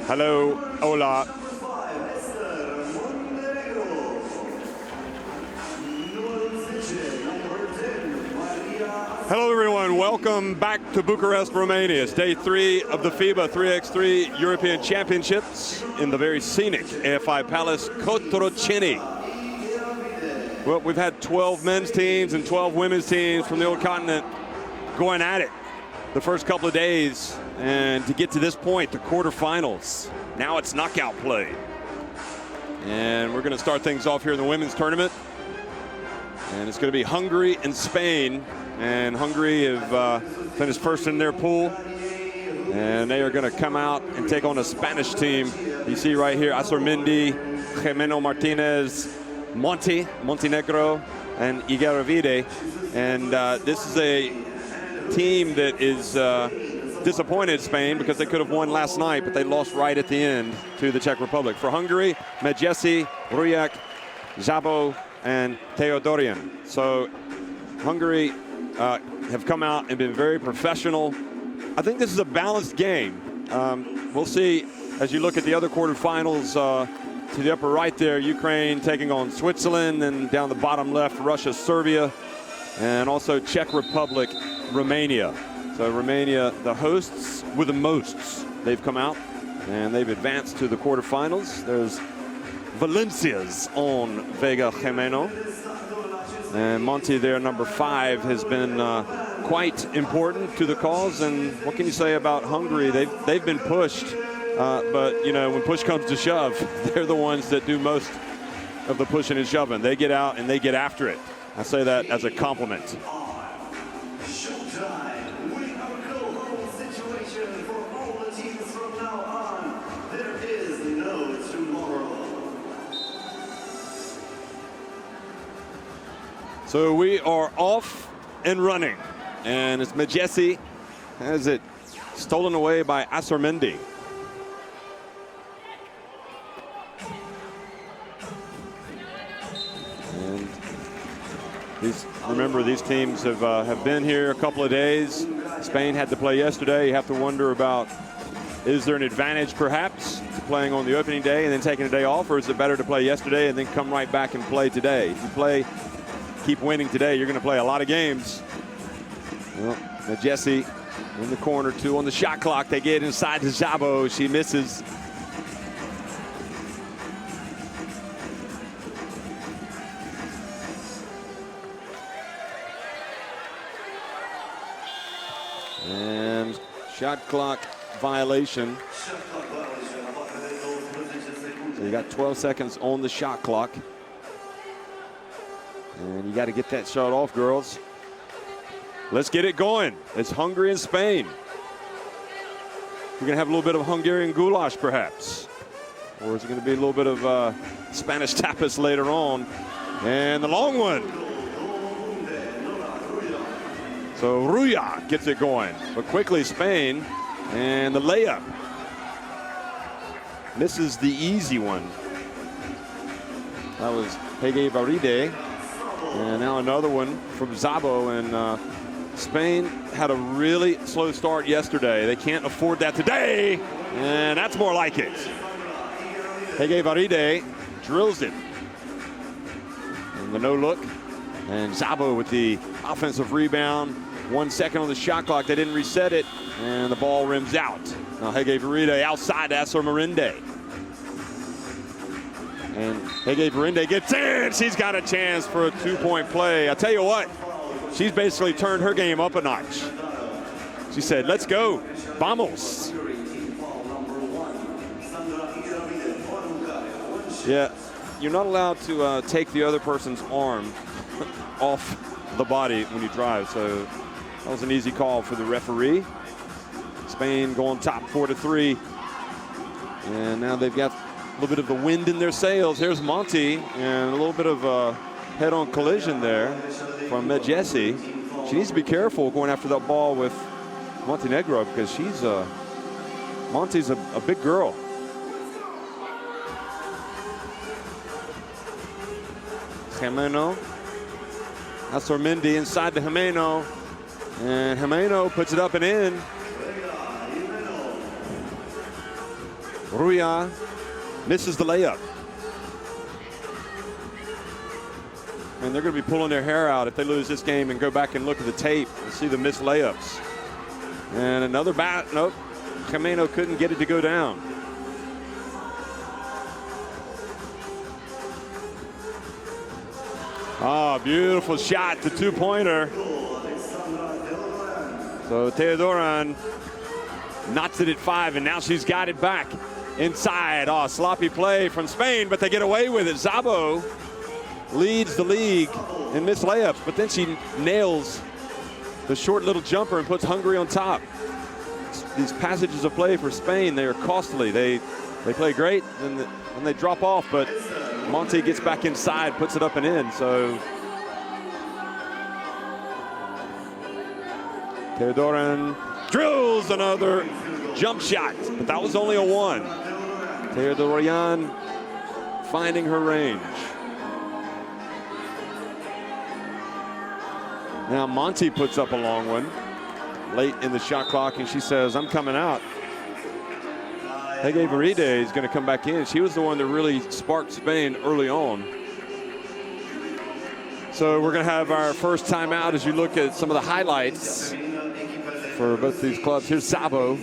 Hello, hola. Hello everyone, welcome back to Bucharest, Romania. It's day 3 of the FIBA 3x3 European Championships in the very scenic AFI Palace, Quarterfinal. Well, we've had 12 men's teams and 12 women's teams from the old continent going at it the first couple of days, and to get to this point, the quarterfinals. Now it's knockout play. And we're gonna start things off here in the women's tournament. And it's gonna be Hungary and Spain. And Hungary have finished first in their pool. And they are gonna come out and take on a Spanish team. You see right here, Azurmendi, Jimeno Martinez, Montenegro, and Igaravide. And this is a team that is disappointed Spain because they could have won last night, but they lost right at the end to the Czech Republic. For Hungary, Medjesi, Rujak, Zabo, and Teodorian. So Hungary have come out and been very professional. I think this is a balanced game. We'll see as you look at the other quarterfinals. To the upper right there, Ukraine taking on Switzerland, and down the bottom left, Russia, Serbia, and also Czech Republic, Romania. So Romania, the hosts with the mosts. They've come out and they've advanced to the quarterfinals. There's Valencia's own Vega Jimeno. And Monty there, number 5, has been quite important to the cause. And what can you say about Hungary? They've been pushed, but you know, when push comes to shove, they're the ones that do most of the pushing and shoving. They get out and they get after it. I say that as a compliment. So we are off and running, and it's Medjesi has it stolen away by Azurmendi. And remember, these teams have been here a couple of days. Spain had to play yesterday. You have to wonder about, is there an advantage perhaps to playing on the opening day and then taking a day off, or is it better to play yesterday and then come right back and play today? If you keep winning today, you're going to play a lot of games. Well, Medjesi in the corner, 2 on the shot clock. They get inside to Zabo. She misses. And shot clock violation. So you got 12 seconds on the shot clock. And you got to get that shot off, girls. Let's get it going. It's Hungary and Spain. We're going to have a little bit of Hungarian goulash, perhaps. Or is it going to be a little bit of Spanish tapas later on? And the long one. So Rujak gets it going. But quickly, Spain. And the layup. Misses the easy one. That was Igaravide. And now another one from Zabo. And Spain had a really slow start yesterday. They can't afford that today. And that's more like it. Igaravide drills it. And the no look. And Zabo with the offensive rebound. 1 second on the shot clock. They didn't reset it. And the ball rims out. Now Igaravide outside to Azurmendi. And Igaravide gets in. She's got a chance for a 2-point play. I'll tell you what, she's basically turned her game up a notch. She said, let's go, vamos. Yeah, you're not allowed to take the other person's arm off the body when you drive, so that was an easy call for the referee. Spain going top 4-3. And now they've got a little bit of the wind in their sails. Here's Monty, and a little bit of a head-on collision there from Medjesi. She needs to be careful going after that ball with Montenegro, because she's Monty's a big girl. Jimeno, Azurmendi inside to Jimeno, and Jimeno puts it up and in. Ruja misses the layup. And they're going to be pulling their hair out if they lose this game and go back and look at the tape and see the missed layups. And another bat. Nope. Gimeno couldn't get it to go down. Ah, beautiful shot, the two-pointer. So Teodoran knots it at 5, and now she's got it back inside. Oh, sloppy play from Spain, but they get away with it. Szabo leads the league in missed layups, but then she nails the short little jumper and puts Hungary on top. These passages of play for Spain, they are costly. They play great, and they drop off, but Monty gets back inside, puts it up and in. So Teodoran drills another jump shot, but that was only a 1. Teodoran finding her range. Now Monty puts up a long one late in the shot clock, and she says, I'm coming out. Hege Veride is going to come back in. She was the one that really sparked Spain early on. So we're going to have our first timeout as you look at some of the highlights for both these clubs. Here's Szabo.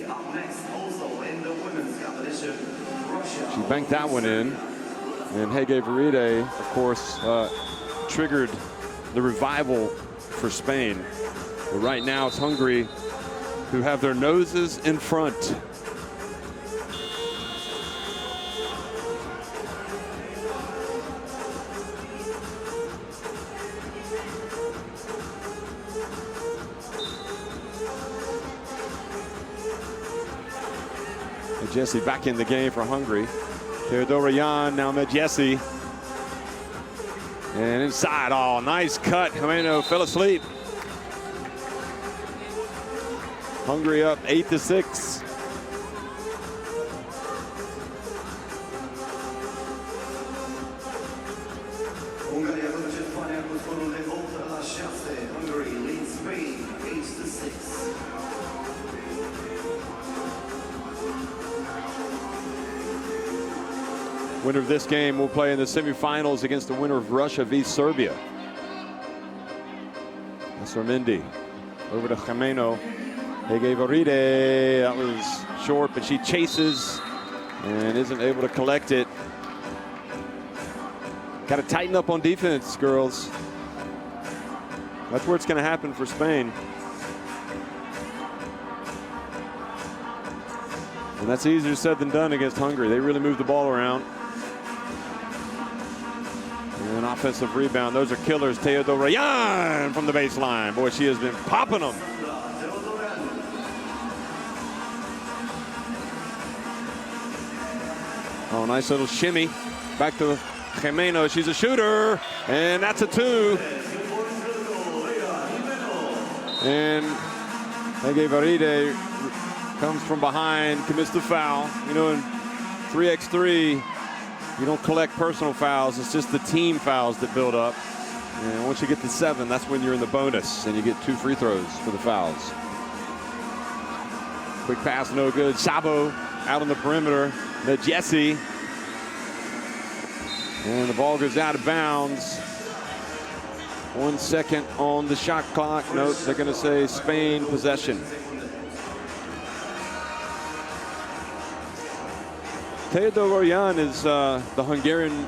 She banked that one in. And Hege Veride, of course, triggered the revival for Spain. But right now it's Hungary who have their noses in front. Jesse back in the game for Hungary. Teodoran now met Jesse. And inside, oh, nice cut. Gimeno fell asleep. Hungary up 8-6. Hungary leads Spain 8-6. Winner of this game will play in the semifinals against the winner of Russia v Serbia. That's Armindi. Over to Gimeno. Hege Veride. That was short, but she chases and isn't able to collect it. Got to tighten up on defense, girls. That's where it's going to happen for Spain. And that's easier said than done against Hungary. They really move the ball around. And an offensive rebound. Those are killers. Teodoran from the baseline. Boy, she has been popping them. Oh, nice little shimmy. Back to Gimeno. She's a shooter. And that's a 2. And Hege Veride comes from behind, commits the foul. You know, in 3x3, you don't collect personal fouls. It's just the team fouls that build up. And once you get to 7, that's when you're in the bonus, and you get 2 free throws for the fouls. Quick pass, no good. Szabo out on the perimeter. The Jesse. And the ball goes out of bounds. 1 second on the shot clock. Note, they're going to say Spain possession. Teodoran is the Hungarian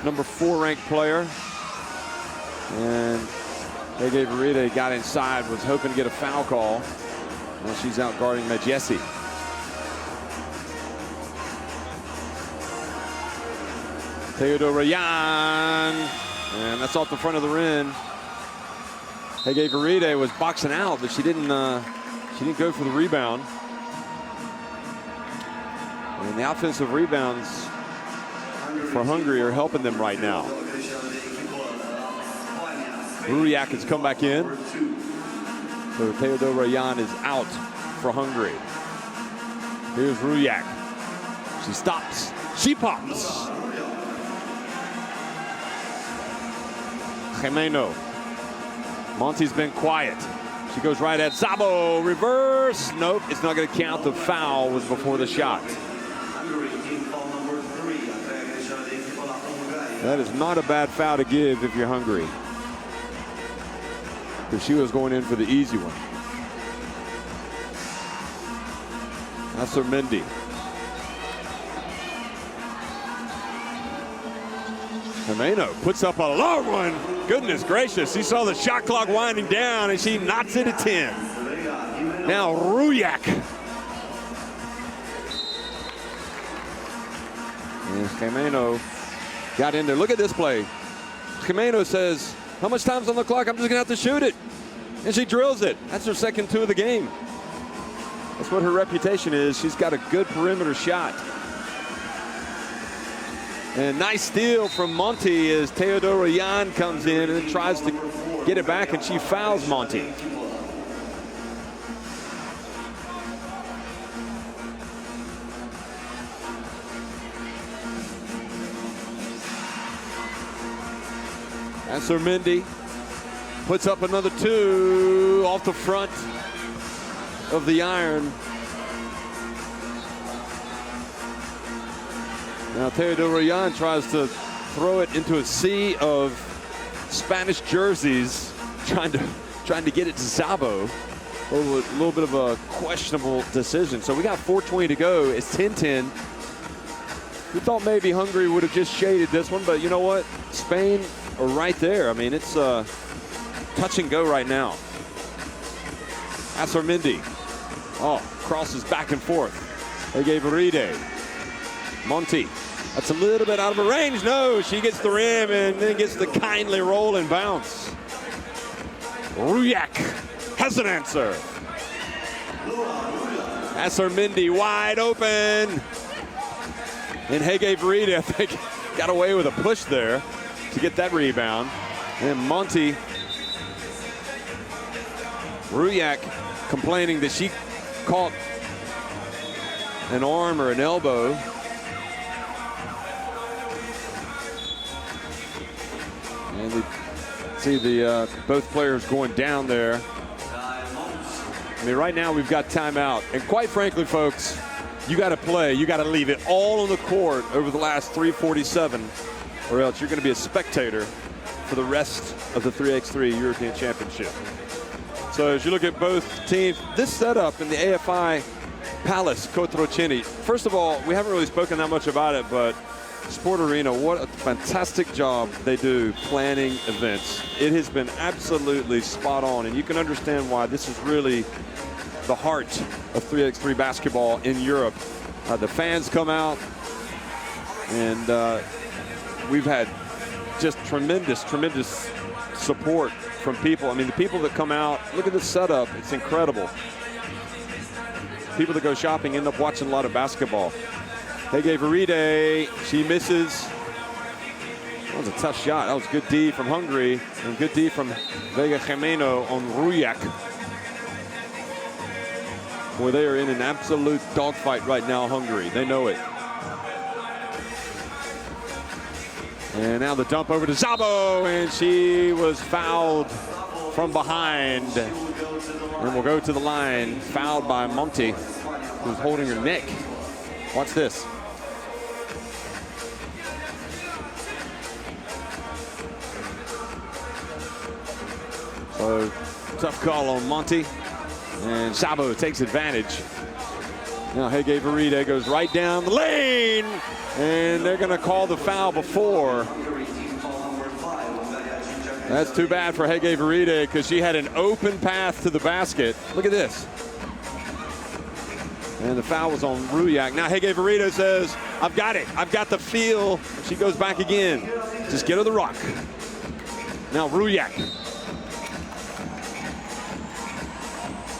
number 4 ranked player. And Hege Veride got inside, was hoping to get a foul call. Well, she's out guarding Medjesi. Teodoran, and that's off the front of the rim. Hege Veride was boxing out, but she didn't go for the rebound. And the offensive rebounds for Hungary are helping them right now. Rujak has come back in. So Teodoran is out for Hungary. Here's Rujak. She stops. She pops. Gimeno. Monty's been quiet. She goes right at Szabo. Reverse. Nope, it's not going to count. The foul was before the shot. That is not a bad foul to give if you're Hungary, because she was going in for the easy one. That's Mendy. Gimeno puts up a long one. Goodness gracious, he saw the shot clock winding down and she knots it at 10. Now Ruyak. And Gimeno got in there. Look at this play. Gimeno says, how much time's on the clock? I'm just gonna have to shoot it. And she drills it. That's her second 2 of the game. That's what her reputation is. She's got a good perimeter shot. And nice steal from Monty as Teodora Jan comes in and tries to get it back, and she fouls Monty. That's Mendy. Puts up another 2 off the front of the iron. Now Teodora Jan tries to throw it into a sea of Spanish jerseys, trying to get it to Szabo. A little bit of a questionable decision. So we got 4:20 to go. It's 10-10. We thought maybe Hungary would have just shaded this one, but you know what? Spain are right there. I mean, it's touch and go right now. Mendy. Oh, crosses back and forth. They gave Uride. Monty. That's a little bit out of her range. No, she gets the rim and then gets the kindly roll and bounce. Ruyak has an answer. Mendy wide open. And Hege Veride, I think, got away with a push there to get that rebound. And Monty. Ruyak complaining that she caught an arm or an elbow. And they see the both players going down there. I mean, right now we've got timeout. And quite frankly, folks, you got to play. You got to leave it all on the court over the last 3:47, or else you're going to be a spectator for the rest of the 3x3 European Championship. So as you look at both teams, this setup in the AFI Palace Cotroceni, first of all, we haven't really spoken that much about it, but Sport Arena, what a fantastic job they do planning events. It has been absolutely spot on, and you can understand why this is really the heart of 3x3 basketball in Europe. The fans come out, and we've had just tremendous support from people. I mean, the people that come out, look at this setup, it's incredible. People that go shopping end up watching a lot of basketball. Hege Veride, she misses. That was a tough shot. That was good D from Hungary and good D from Vega Gimeno on Ruyak. Boy, they are in an absolute dogfight right now, Hungary. They know it. And now the dump over to Szabo, and she was fouled from behind. And will go to the line, fouled by Monty, who's holding her neck. Watch this. So, tough call on Monty, and Szabo takes advantage. Now Hege Veride goes right down the lane, and they're going to call the foul before. That's too bad for Hege Veride, because she had an open path to the basket. Look at this. And the foul was on Ruyak. Now Hege Veride says, I've got it. I've got the feel. She goes back again. Just get her the rock. Now Ruyak.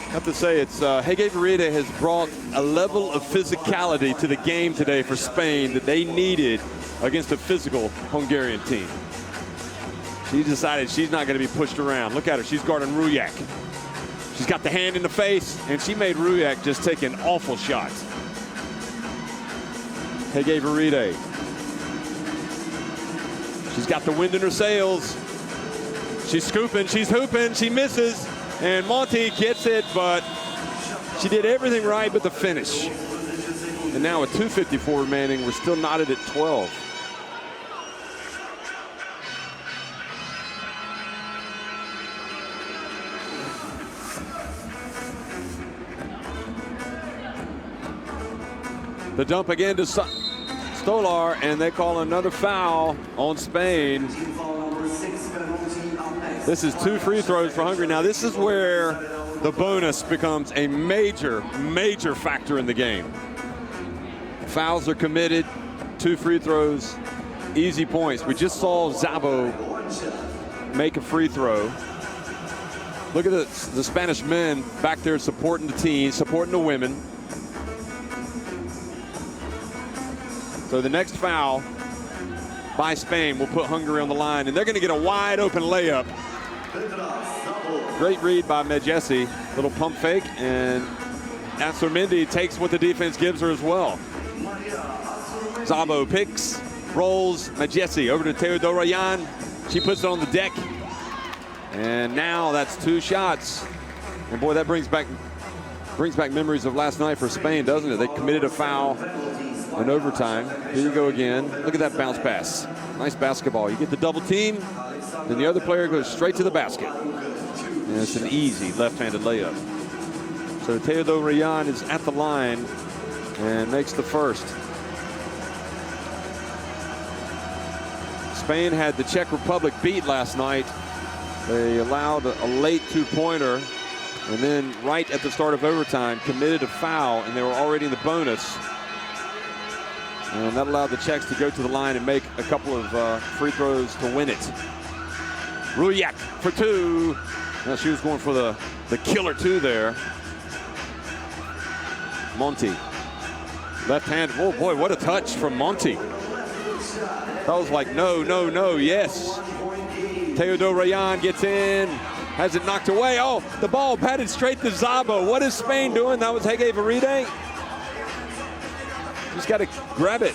I have to say, it's Hege Veride has brought a level of physicality to the game today for Spain that they needed against a physical Hungarian team. She decided she's not going to be pushed around. Look at her. She's guarding Ruyak. She's got the hand in the face, and she made Ruyak just take an awful shot. Hege Veride. She's got the wind in her sails. She's scooping. She's hooping. She misses. And Monty gets it, but she did everything right but the finish. And now with 2:54 remaining, we're still knotted at 12. The dump again to Stolar, and they call another foul on Spain. This is 2 free throws for Hungary. Now this is where the bonus becomes a major, major factor in the game. Fouls are committed, 2 free throws, easy points. We just saw Szabo make a free throw. Look at the Spanish men back there supporting the team, supporting the women. So the next foul by Spain will put Hungary on the line, and they're going to get a wide open layup. Great read by Medjesi, little pump fake, and Azurmendi takes what the defense gives her as well. Szabo picks, rolls, Medjesi over to Teodoroyan. She puts it on the deck. And now that's 2 shots. And boy, that brings back memories of last night for Spain, doesn't it? They committed a foul in overtime. Here you go again. Look at that bounce pass. Nice basketball. You get the double team, then the other player goes straight to the basket. And it's an easy left-handed layup. So Teodoroyan is at the line and makes the first. Spain had the Czech Republic beat last night. They allowed a late 2-pointer, and then right at the start of overtime committed a foul, and they were already in the bonus. And that allowed the Czechs to go to the line and make a couple of free throws to win it. Rujak for 2. Now she was going for the killer 2 there. Monti. Left hand. Oh boy, what a touch from Monti. That was like no, no, no, yes. Teodoroyan gets in, has it knocked away. Oh, the ball batted straight to Szabo. What is Spain doing? That was Hege Veride. Just got to grab it.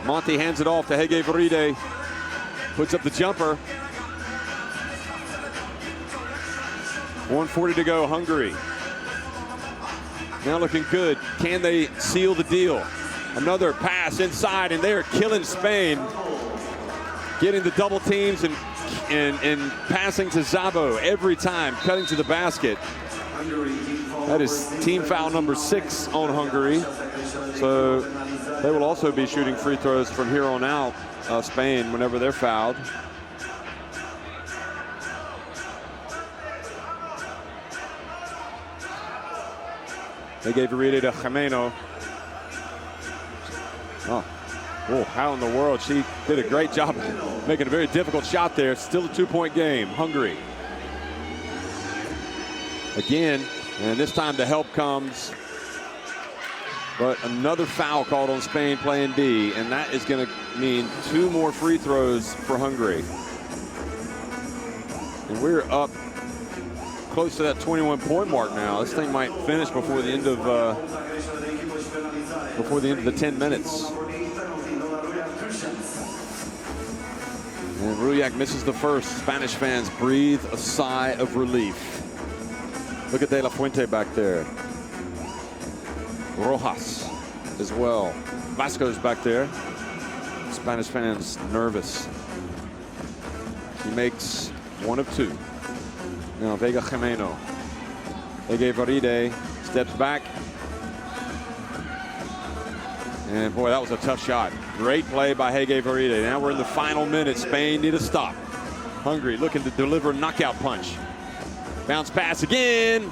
Monti hands it off to Hege Veride. Puts up the jumper. 1:40 to go, Hungary. Now looking good. Can they seal the deal? Another pass inside, and they are killing Spain. Getting the double teams and passing to Szabo every time, cutting to the basket. That is team foul number 6 on Hungary. So they will also be shooting free throws from here on out, Spain, whenever they're fouled. They gave Veride to Jimeno. Oh, how in the world? She did a great job making a very difficult shot there. Still a 2-point game, Hungary. Again, and this time the help comes. But another foul called on Spain playing D, and that is going to mean 2 more free throws for Hungary. And we're up close to that 21-point mark now. This thing might finish before the end of the 10 minutes. And Rujak misses the first. Spanish fans breathe a sigh of relief. Look at De La Fuente back there. Rojas as well. Vasco's back there. Spanish fans nervous. He makes 1 of 2. Now Vega Jimeno. Hege Veride steps back. And boy, that was a tough shot. Great play by Hege Veride. Now we're in the final minute. Spain need a stop. Hungary looking to deliver a knockout punch. Bounce pass again.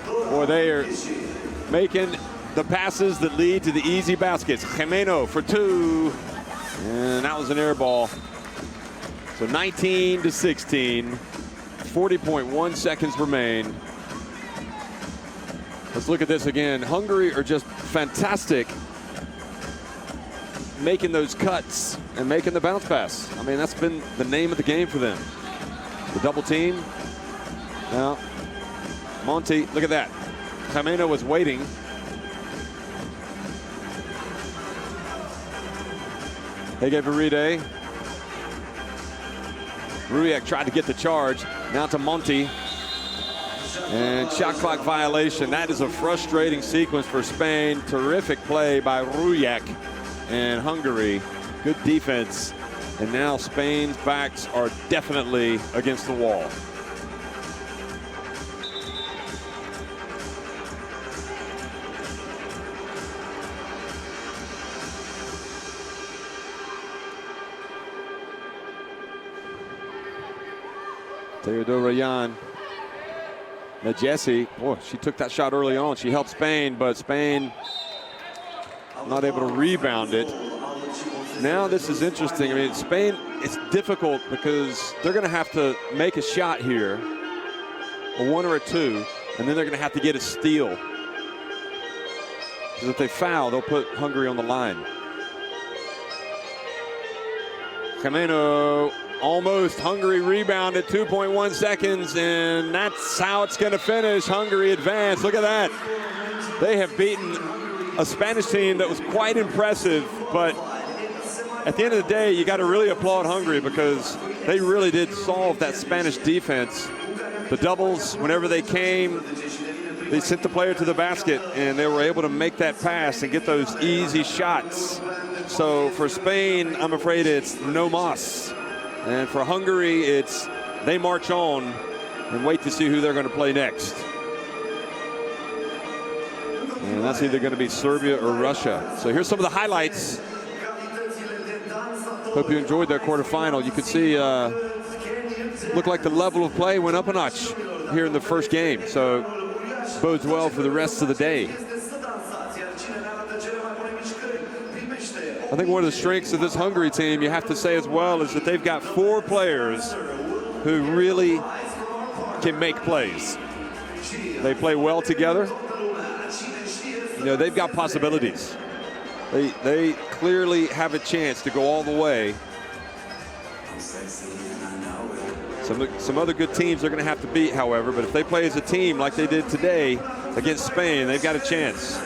Boy, they are making the passes that lead to the easy baskets. Jimeno for 2. And that was an air ball. So 19 to 16. 40.1 seconds remain. Let's look at this again. Hungary are just fantastic making those cuts and making the bounce pass. I mean, that's been the name of the game for them. The double team. Now, Monti, look at that. Jimeno was waiting. Hege Veride. Rujak tried to get the charge. Now to Monti. And shot clock violation. That is a frustrating sequence for Spain. Terrific play by Rujak and Hungary. Good defense. And now Spain's backs are definitely against the wall. Teodora Najesi, boy, she took that shot early on. She helped Spain, but Spain not able to rebound it. Now this is interesting. I mean, Spain, it's difficult because they're going to have to make a shot here, a one or a two, and then they're going to have to get a steal. Because if they foul, they'll put Hungary on the line. Jimeno, almost. Hungary rebounded, 2.1 seconds, and that's how it's going to finish. Hungary advanced. Look at that. They have beaten a Spanish team that was quite impressive, but at the end of the day, you got to really applaud Hungary because they really did solve that Spanish defense. The doubles, whenever they came, they sent the player to the basket, and they were able to make that pass and get those easy shots. So for Spain, I'm afraid it's no mas. And for Hungary, it's they march on and wait to see who they're going to play next. And that's either going to be Serbia or Russia. So here's some of the highlights. Hope you enjoyed that quarterfinal. You could see, looked like the level of play went up a notch here in the first game. So bodes well for the rest of the day. I think one of the strengths of this Hungary team, you have to say as well, is that they've got 4 players who really can make plays. They play well together. You know, they've got possibilities. They clearly have a chance to go all the way. Some other good teams they're going to have to beat, however, but if they play as a team like they did today against Spain, they've got a chance.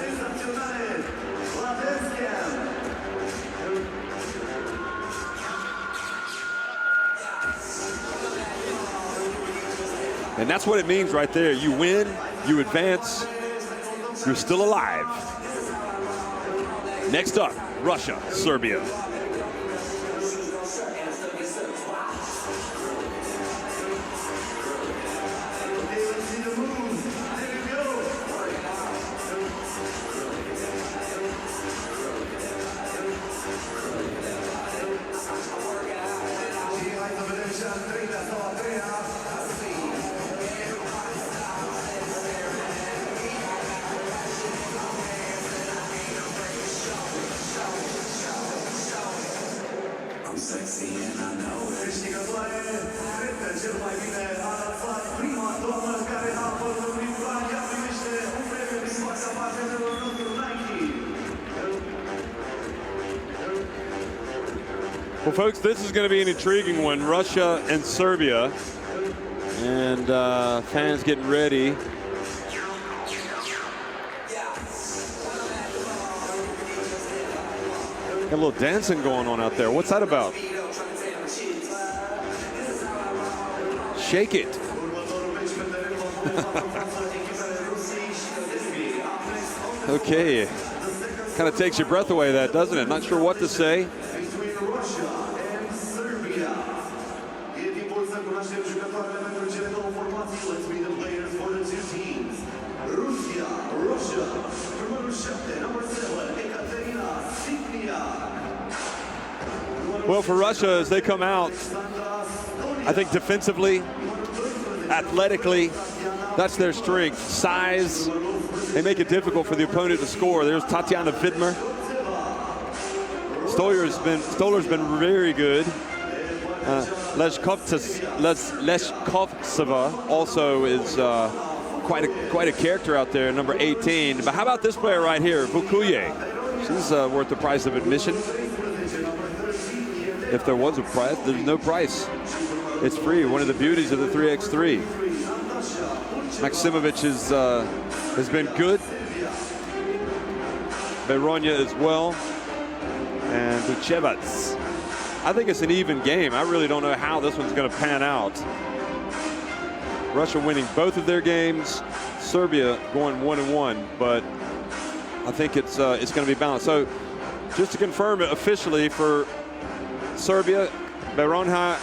And that's what it means right there. You win, you advance, you're still alive. Next up, Russia, Serbia. Well, folks, this is going to be an intriguing one. Russia and Serbia. And fans getting ready. Got a little dancing going on out there. What's that about? Shake it. Okay. Kind of takes your breath away, that, doesn't it? Not sure what to say. Well, for Russia, as they come out, I think defensively, athletically, that's their strength. Size, they make it difficult for the opponent to score. There's Tatiana Vidmer. Stolar's been very good. Leshkovtseva also is quite a character out there, number 18. But how about this player right here, Vukuye? She's worth the price of admission. If there was a price, there's no price. It's free. One of the beauties of the 3x3. Maksimovic has been good. Beronia as well. And Bucharest. I think it's an even game. I really don't know how this one's going to pan out. Russia winning both of their games. Serbia going 1-1, but I think it's going to be balanced. So just to confirm it officially for Serbia, Beronha,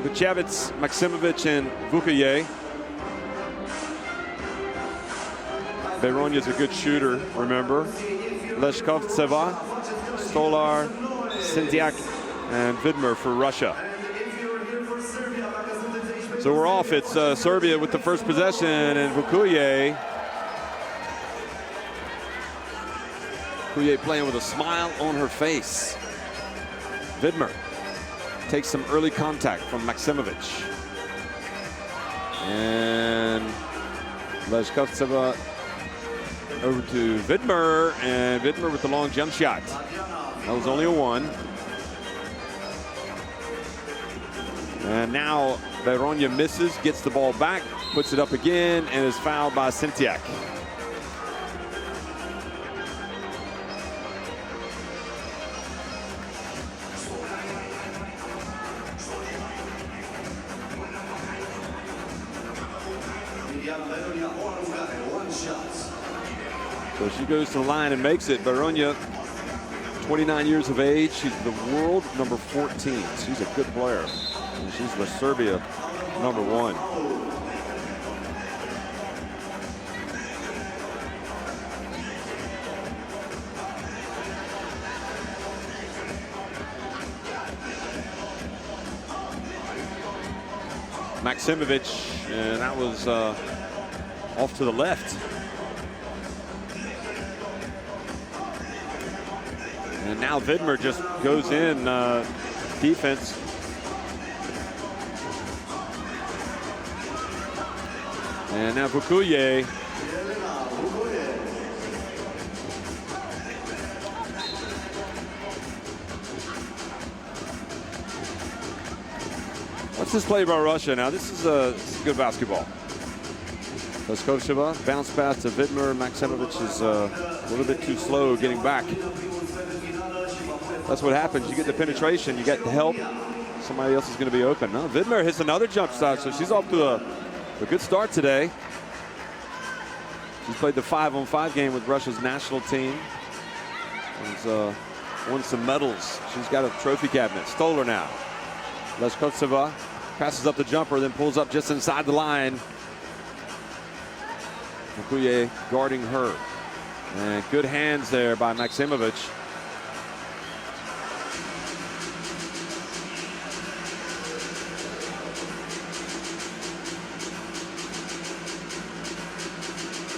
Bucharest, Maksimovic, and Vukuye. Beronya's a good shooter, remember. Leshkovtseva, Stolar, Sintiak, and Vidmer for Russia. So we're off. It's Serbia with the first possession, and Vukuye playing with a smile on her face. Vidmer takes some early contact from Maksimovic. And Leshkovtseva over to Vidmer, and Vidmer with the long jump shot. That was only a 1. And now Veronia misses, gets the ball back, puts it up again, and is fouled by Sintiak. So she goes to the line and makes it. Veronia, 29 years of age. She's the world number 14. She's a good player. And she's the Serbia number 1. Maksimovic, and that was off to the left. And now Vidmer just goes in defense. And now Vukuye. What's this play by Russia now? This is good basketball. Leshkovtseva bounce pass to Vidmer. Maksimovic is a little bit too slow getting back. That's what happens. You get the penetration, you get the help. Somebody else is going to be open. No, Vidmer hits another jump shot, so she's off to a good start today. She's played the 5-on-5 game with Russia's national team. She's won some medals. She's got a trophy cabinet. Stoller now. Leshkovtseva passes up the jumper, then pulls up just inside the line. Vukuye guarding her. And good hands there by Maksimovic.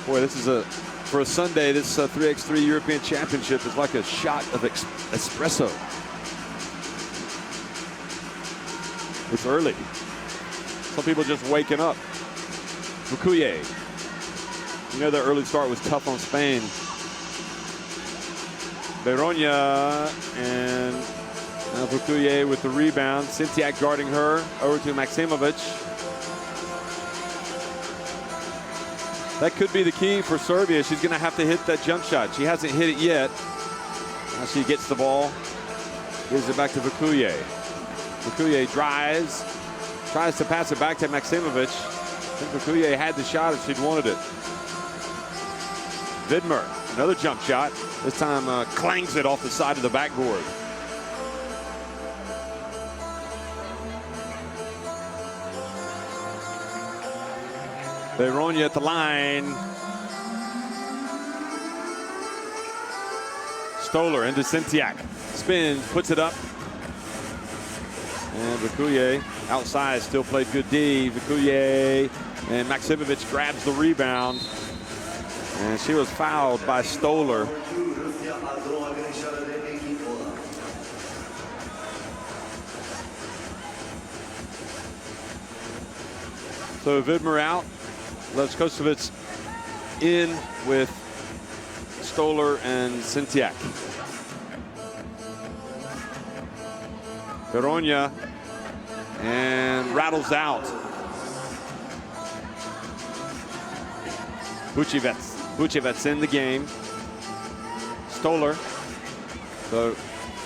Boy, this is for a Sunday, this 3x3 European Championship is like a shot of espresso. It's early. Some people just waking up. Vukuye. You know, their early start was tough on Spain. Veronia, and now Vukuye with the rebound. Sintiak guarding her. Over to Maksimovic. That could be the key for Serbia. She's going to have to hit that jump shot. She hasn't hit it yet. Now she gets the ball. Gives it back to Vukuye. Vukuye drives. Tries to pass it back to Maksimovic. I think Vukuye had the shot if she'd wanted it. Vidmer, another jump shot. This time clangs it off the side of the backboard. Veronia at the line. Stoller into Sintiak. Spins, puts it up. And Vukuye outside still played good D. Vukuye and Maksimovic grabs the rebound. And she was fouled by Stoller. So Vidmer out. Leshkovtseva in with Stoller and Sintiak. Veronia and rattles out. Bucevets in the game. Stoller. So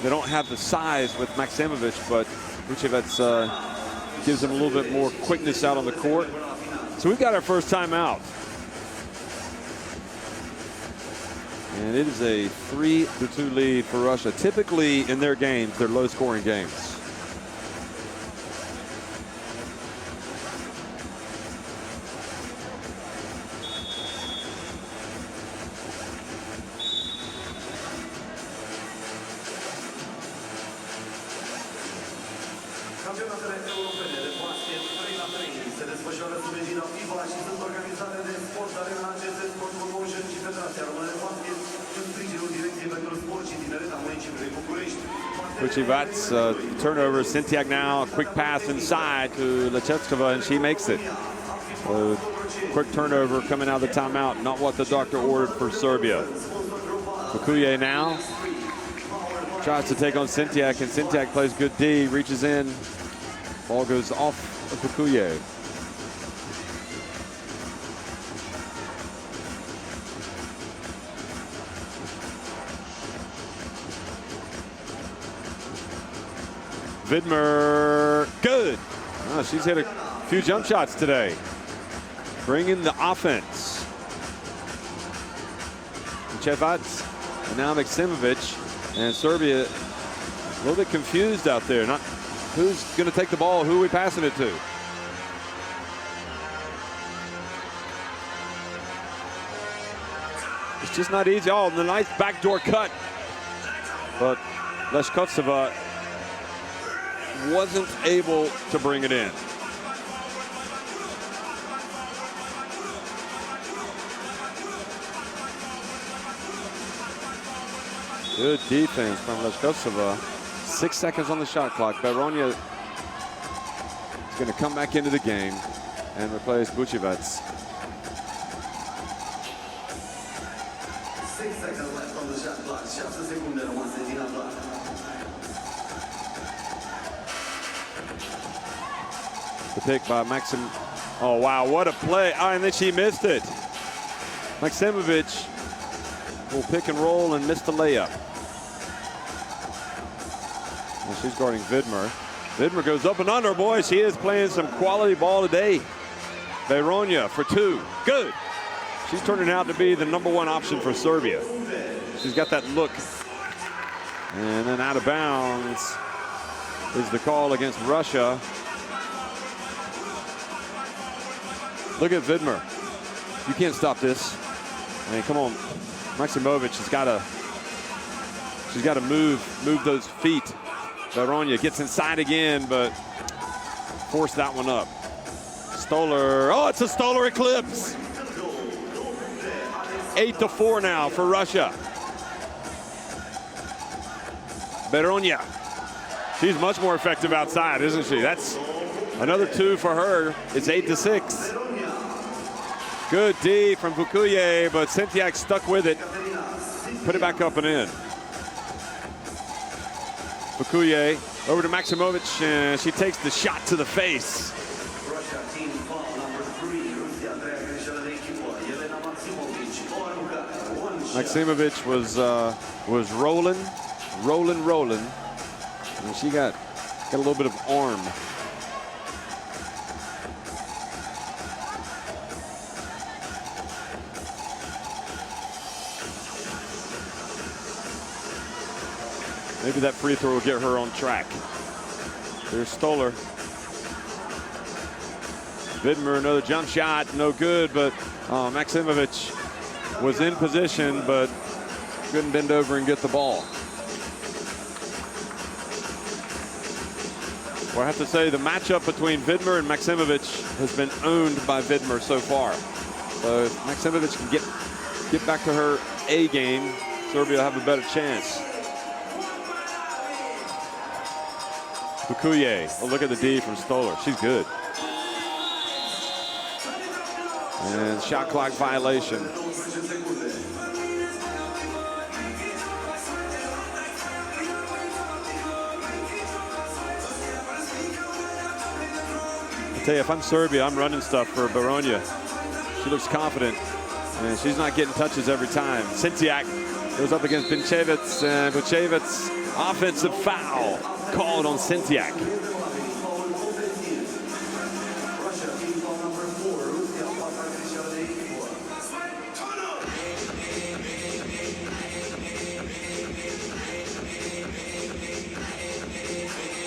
they don't have the size with Maksimovic, but Bucevets gives them a little bit more quickness out on the court. So we've got our first timeout. And it is a 3-2 lead for Russia. Typically in their games, they're low-scoring games. Campionato europeo del basket FIBA 3x3. Bucharest, turnover. Sintiak now, a quick pass inside to Lechevskova, and she makes it. Quick turnover coming out of the timeout. Not what the doctor ordered for Serbia. Bukuye now tries to take on Sintiak, and Sintiak plays good D, reaches in. Ball goes off of Bukuye. Vidmer, good. Oh, she's hit a few jump shots today. Bringing the offense. Chevac, and now Maksimovic, and Serbia a little bit confused out there. Not who's going to take the ball, who are we passing it to? It's just not easy. Oh, the nice backdoor cut. But Lechkovtseva wasn't able to bring it in. Good defense from Lechkovtseva. 6 seconds on the shot clock. Beronia is going to come back into the game and replace Bucharest. 6 seconds left on the shot clock. 6 sekunde rămase din apă. The pick by Maxim. Oh, wow, what a play. Oh, and then she missed it. Maksimovic will pick and roll and miss the layup. And she's guarding Vidmer. Vidmer goes up and under, boy. She is playing some quality ball today. Beronia for 2. Good. She's turning out to be the #1 option for Serbia. She's got that look. And then out of bounds is the call against Russia. Look at Vidmer. You can't stop this. I mean, come on. Maksimovic has got to. She's got to move those feet. Beronia gets inside again, but forced that one up. Stoller. Oh, it's a Stoller eclipse. 8-4 now for Russia. Beronia. She's much more effective outside, isn't she? That's another 2 for her. It's 8-6. Good D from Bukuye, but Sintiak stuck with it. Put it back up and in. Bukuye over to Maksimovic, and she takes the shot to the face. Maksimovic was rolling, and she got a little bit of arm. Maybe that free throw will get her on track. There's Stoller. Vidmer, another jump shot, no good, but Maksimovic was in position, but couldn't bend over and get the ball. Well, I have to say the matchup between Vidmer and Maksimovic has been owned by Vidmer so far. So if Maksimovic can get back to her A game, Serbia will have a better chance. Bukuye, oh, look at the D from Stoller. She's good. And shot clock violation. I tell you, if I'm Serbia, I'm running stuff for Beronia. She looks confident, and she's not getting touches every time. Sintiak goes up against Bucharest, and Bucharest's offensive foul called on Sintiak.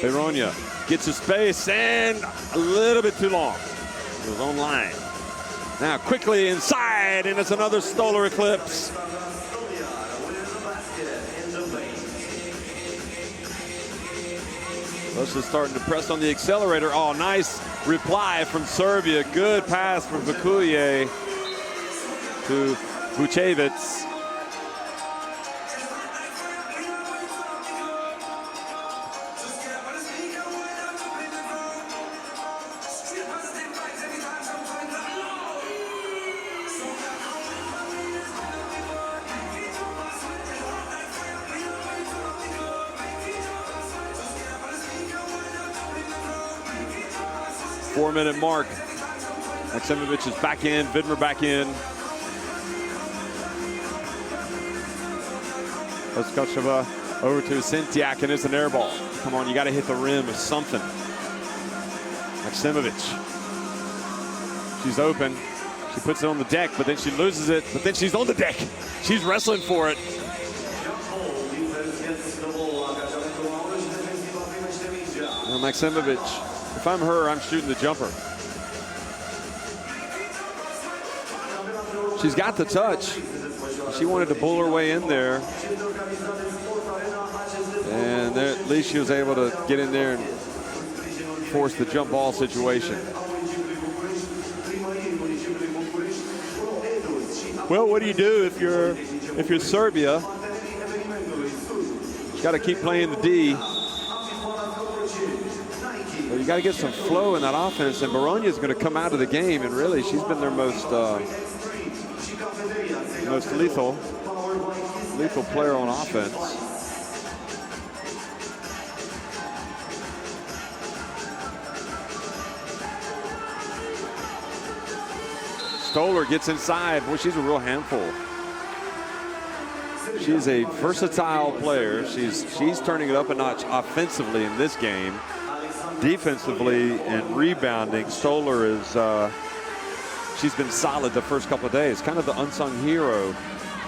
Beronia gets his space and a little bit too long. It was on line. Now quickly inside, and it's another Stoller eclipse. Russia's starting to press on the accelerator. Oh, nice reply from Serbia. Good pass from Bukuye to Bucharest. 4-minute mark. Maksimovic is back in, Vidmer back in. Koskova over to Sintiak, and it's an air ball. Come on, you got to hit the rim with something. Maksimovic. She's open. She puts it on the deck, but then she loses it. But then she's on the deck. She's wrestling for it. Well, Maksimovic, if I'm her, I'm shooting the jumper. She's got the touch. She wanted to bull her way in there. And there, at least she was able to get in there and force the jump ball situation. Well, what do you do if you're Serbia? You got to keep playing the D. Well, you got to get some flow in that offense, and Baronia is going to come out of the game, and really, she's been their most lethal player on offense. Stoller gets inside. Boy, she's a real handful. She's a versatile player. She's turning it up a notch offensively in this game. Defensively and rebounding, Stoller is she's been solid the first couple of days. Kind of the unsung hero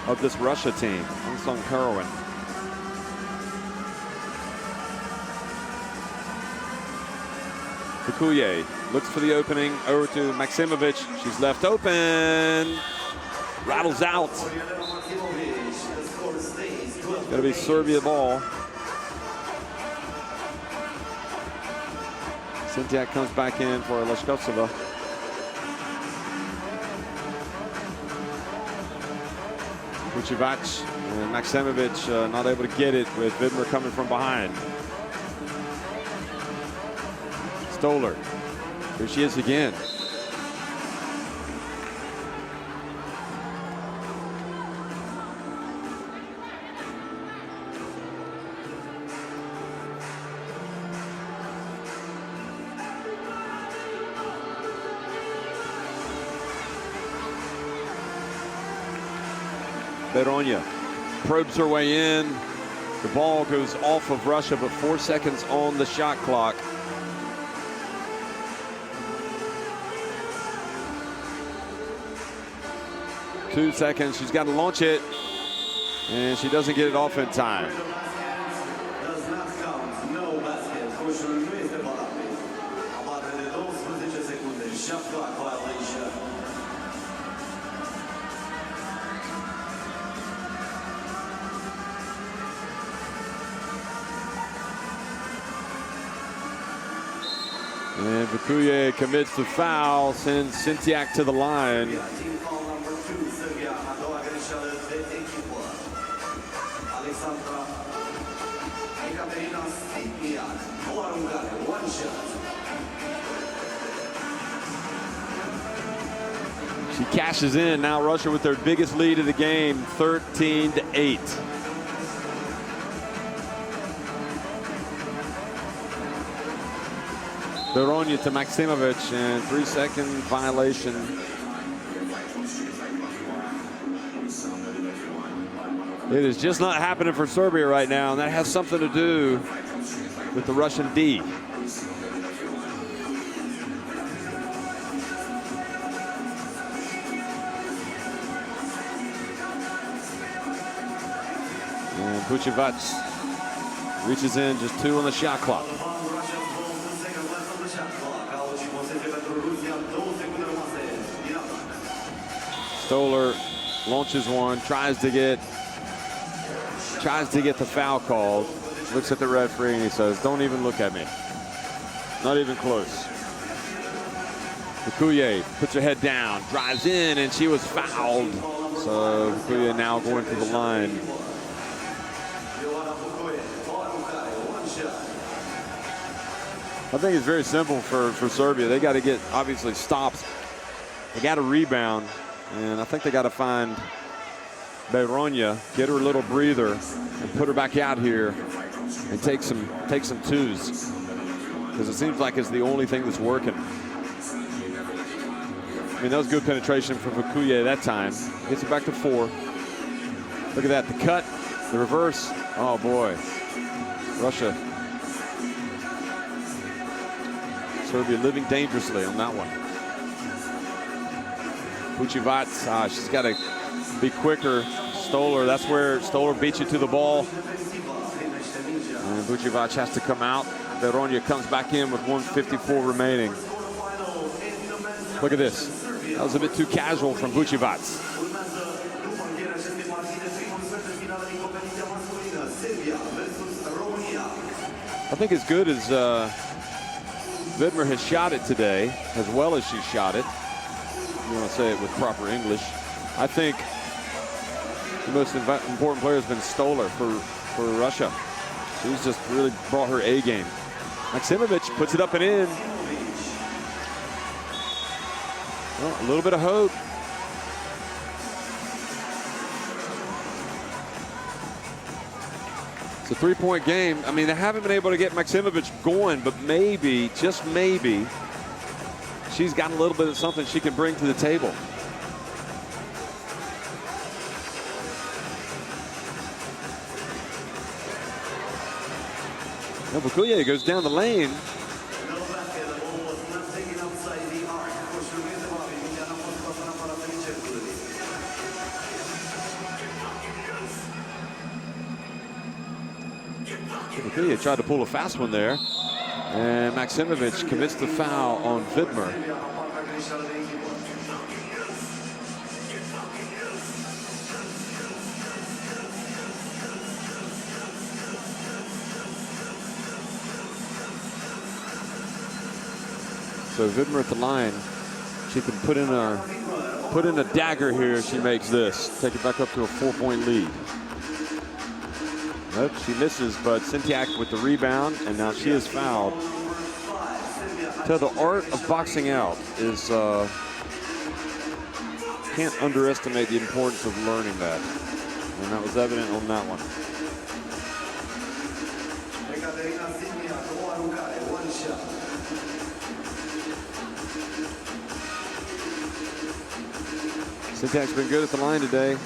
of this Russia team, unsung heroine. Fukuye looks for the opening over to Maksimovic. She's left open. Rattles out. Gonna be Serbia ball. Sintiak comes back in for Leshkovtseva. Vucevac and Maksimovic not able to get it with Vidmer coming from behind. Stoller, here she is again. Baronia probes her way in. The ball goes off of Russia, but 4 seconds on the shot clock. Two seconds, she's got to launch it, and she doesn't get it off in time. And Vukuye commits the foul, sends Sintiak to the line. She cashes in. Now Russia with their biggest lead of the game, 13-8. Baronia to Maksimovic, and 3-second violation. It is just not happening for Serbia right now, and that has something to do with the Russian D. And Vucevac reaches in, just 2 on the shot clock. Stoller launches one, tries to get the foul called. Looks at the referee and he says, "Don't even look at me. Not even close." Vukuye puts her head down, drives in, and she was fouled. So Vukuye now going to the line. I think it's very simple for Serbia. They got to get, obviously, stops. They got to rebound. And I think they got to find Baronia, get her a little breather, and put her back out here and take some twos, because it seems like it's the only thing that's working. I mean, that was good penetration from Vukuye that time. Gets it back to 4. Look at that, the cut, the reverse. Oh boy, Russia. Serbia living dangerously on that one. Bucharest, she's got to be quicker. Stoller, that's where Stoller beats you to the ball. And Bucharest has to come out. Veronia comes back in with 1:54 remaining. Look at this. That was a bit too casual from Bucharest. I think as good as Vidmer has shot it today, as well as she shot it, you want to say it with proper English, I think the most important player has been Stoller for Russia. She's just really brought her A game. Maksimovic puts it up and in. Well, a little bit of hope. It's a 3-point game. I mean, they haven't been able to get Maksimovic going, but maybe, just maybe, she's got a little bit of something she can bring to the table. Now Vukuye goes down the lane. Vukuye tried to pull a fast one there, and Maksimovic commits the foul on Vidmer. So Vidmer at the line, she can put in a dagger here if she makes this. Take it back up to a 4-point lead. Nope, she misses, but Sintiak with the rebound, and now she is fouled. So the art of boxing out is, can't underestimate the importance of learning that. And that was evident on that one. Sintiak's been good at the line today.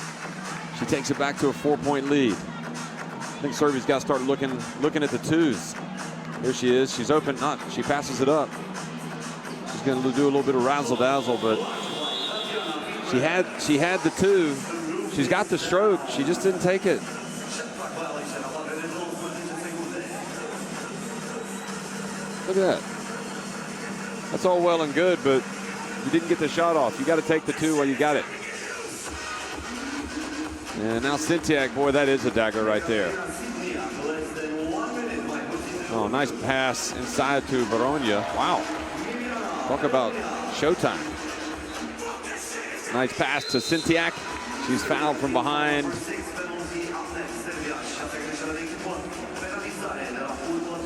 She takes it back to a 4-point lead. I think Serbia's got to start looking at the twos. There she is. She's open. She passes it up. She's going to do a little bit of razzle dazzle, but she had the two. She's got the stroke. She just didn't take it. Look at that. That's all well and good, but you didn't get the shot off. You got to take the two while you got it. And now Sintiak, boy, that is a dagger right there. Oh, nice pass inside to Veronia. Wow. Talk about showtime. Nice pass to Sintiak. She's fouled from behind.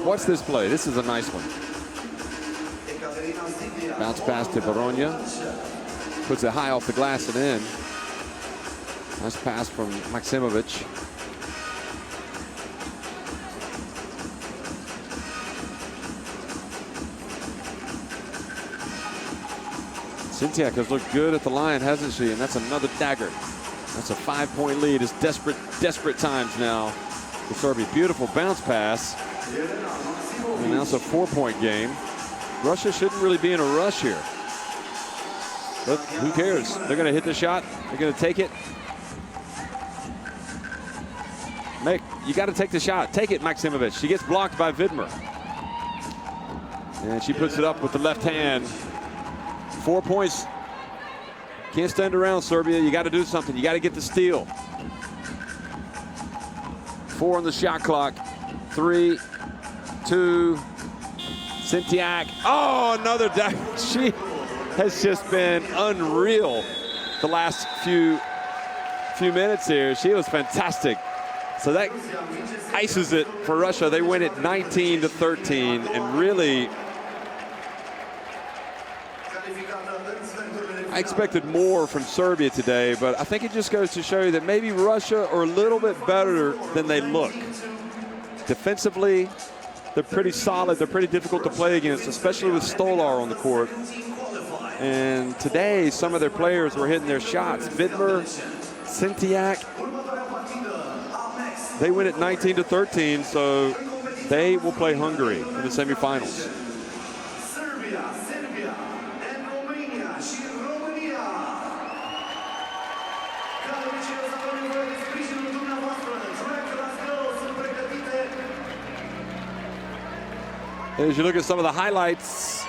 Watch this play. This is a nice one. Bounce pass to Veronia. Puts it high off the glass and in. Nice pass from Maksimovic. Sintiak has looked good at the line, hasn't she? And that's another dagger. That's a 5-point lead. It's desperate times now for Serbia. Beautiful bounce pass. And now it's a 4-point game. Russia shouldn't really be in a rush here. But who cares? They're going to hit the shot. They're going to take it. You got to take the shot. Take it, Maksimovic. She gets blocked by Vidmer. And she puts it up with the left hand. 4 points. Can't stand around, Serbia. You got to do something. You got to get the steal. 4 on the shot clock. 3, 2. Sintiak. Oh, another dagger. She has just been unreal the last few minutes here. She was fantastic. So that ices it for Russia. They win it 19-13, and really, I expected more from Serbia today, but I think it just goes to show you that maybe Russia are a little bit better than they look. Defensively, they're pretty solid. They're pretty difficult to play against, especially with Stolar on the court. And today, some of their players were hitting their shots. Vidmer, Sintiak, they win it 19-13, so they will play Hungary in the semifinals. Serbia, and Romania și Romania. As you look at some of the highlights,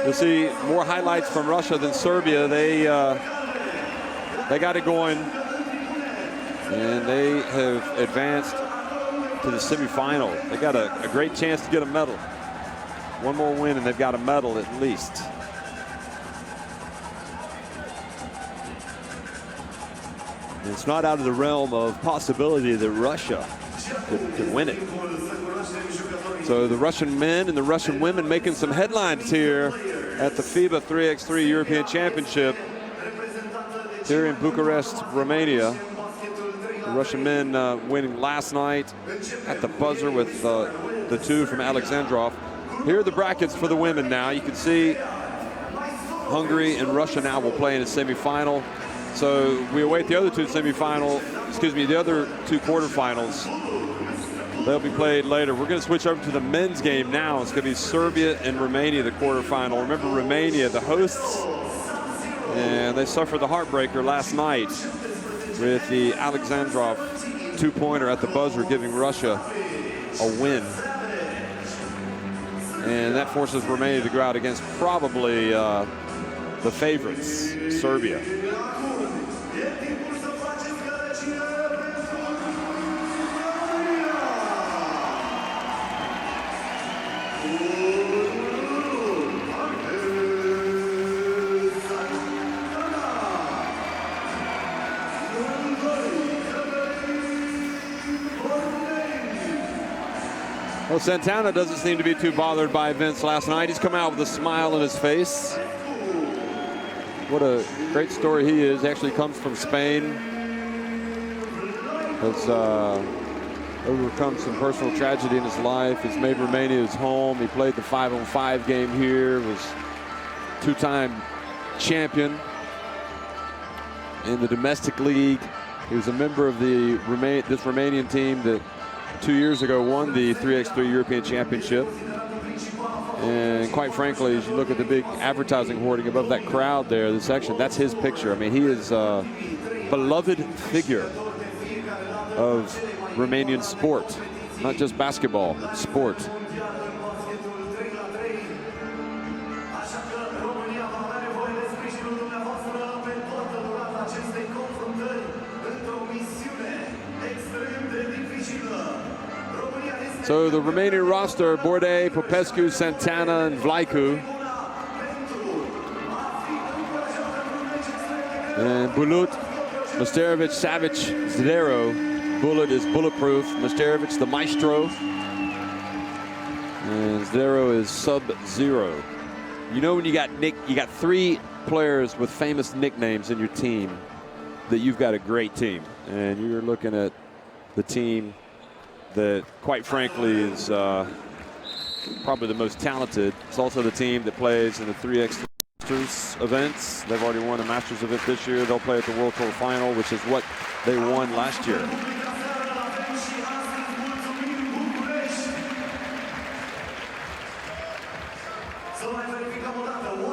you'll see more highlights from Russia than Serbia. They got it going, and they have advanced to the semifinal. They got a great chance to get a medal. One more win and they've got a medal at least. And it's not out of the realm of possibility that Russia could win it. So the Russian men and the Russian women making some headlines here at the FIBA 3x3 European Championship here in Bucharest, Romania. The Russian men winning last night at the buzzer with the two from Alexandrov. Here are the brackets for the women now. You can see Hungary and Russia now will play in a semifinal. So we await the other two the other two quarterfinals. They'll be played later. We're going to switch over to the men's game now. It's going to be Serbia and Romania, the quarterfinal. Remember, Romania, the hosts, and they suffered the heartbreaker last night with the Alexandrov two-pointer at the buzzer, giving Russia a win. And that forces Romania to go out against probably the favorites, Serbia. Well, Santana doesn't seem to be too bothered by events last night. He's come out with a smile on his face. What a great story he is. He actually comes from Spain. Has overcome some personal tragedy in his life. He's made Romania his home. He played the 5-on-5 game here. Was two-time champion in the domestic league. He was a member of this Romanian team that 2 years ago won the 3x3 European Championship. And quite frankly, as you look at the big advertising hoarding above that crowd there, the section, that's his picture. I mean, he is a beloved figure of Romanian sport, not just basketball, sport. So the Romanian roster: Borde, Popescu, Santana, and Vlaicu. And Bulut, Masterovic, Savic, Zdero. Bulut is bulletproof. Masterovic, the maestro. And Zdero is sub-zero. You know, when you got three players with famous nicknames in your team, that you've got a great team. And you're looking at the team that, quite frankly, is probably the most talented. It's also the team that plays in the 3x3 Masters events. They've already won a Masters event this year. They'll play at the World Tour Final, which is what they won last year.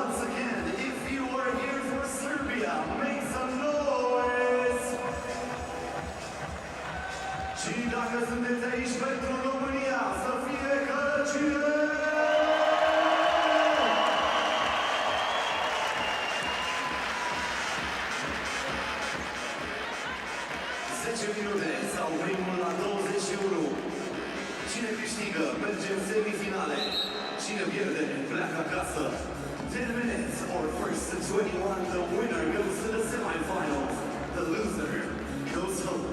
Once again, if you are here for Serbia, make some noise! Și dacă sunteți aici pentru România, să fie călăcire! 10 minute sau primul la 21. Cine câștigă merge în semifinale. Cine pierde pleacă acasă. 10 minutes or first to 21. The winner goes to the semifinals. The loser goes home.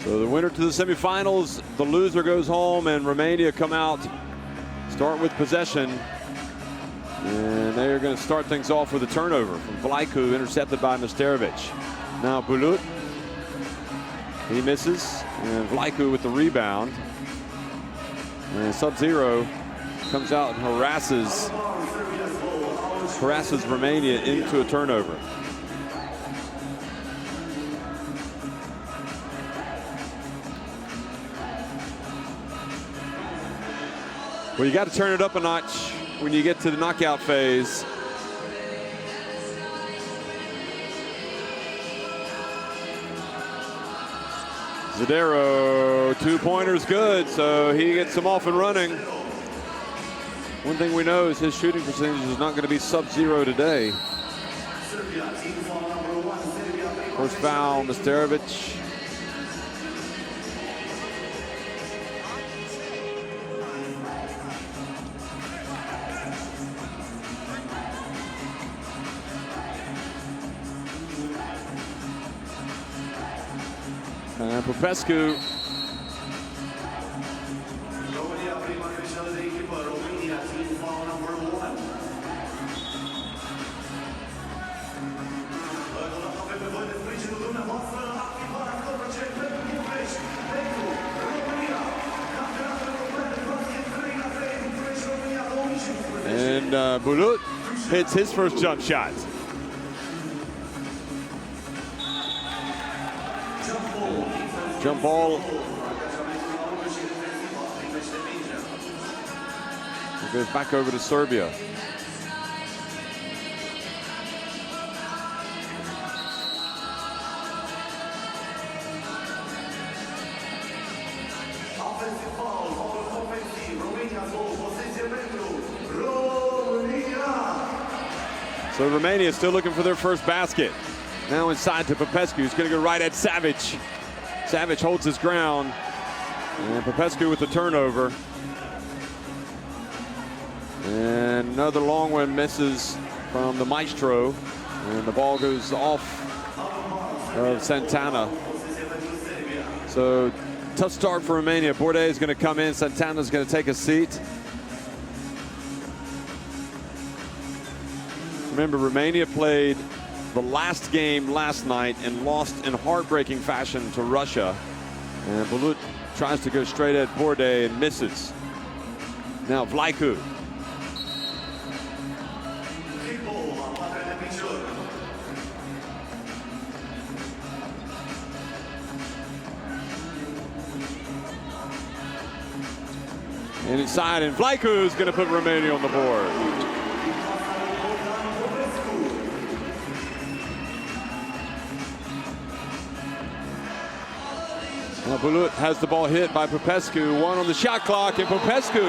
So the winner to the semifinals, the loser goes home, and Romania come out, start with possession. And they are going to start things off with a turnover from Vlaicu, intercepted by Masterovic. Now Bulut, he misses, and Vlaicu with the rebound. And Sub-Zero comes out and harasses harasses Romania into a turnover. Well, you got to turn it up a notch when you get to the knockout phase. Zadero, 2-pointers good, so he gets him off and running. One thing we know is his shooting percentage is not going to be sub-zero today. First foul, Misterovic. And Popescu. And Bulut hits his first jump shot. Jump ball. It goes back over to Serbia. So Romania is still looking for their first basket. Now inside to Popescu. He's going to go right at Savage. Savage holds his ground. And Popescu with the turnover. And another long one misses from the Maestro. And the ball goes off of Santana. So tough start for Romania. Bourdais is going to come in. Santana's going to take a seat. Remember, Romania played the last game last night and lost in heartbreaking fashion to Russia. And Bulut tries to go straight at Bourdais and misses. Now Vlaicu. And inside, and Vlaicu is going to put Romania on the board. Now Bulut has the ball hit by Popescu, one on the shot clock, and Popescu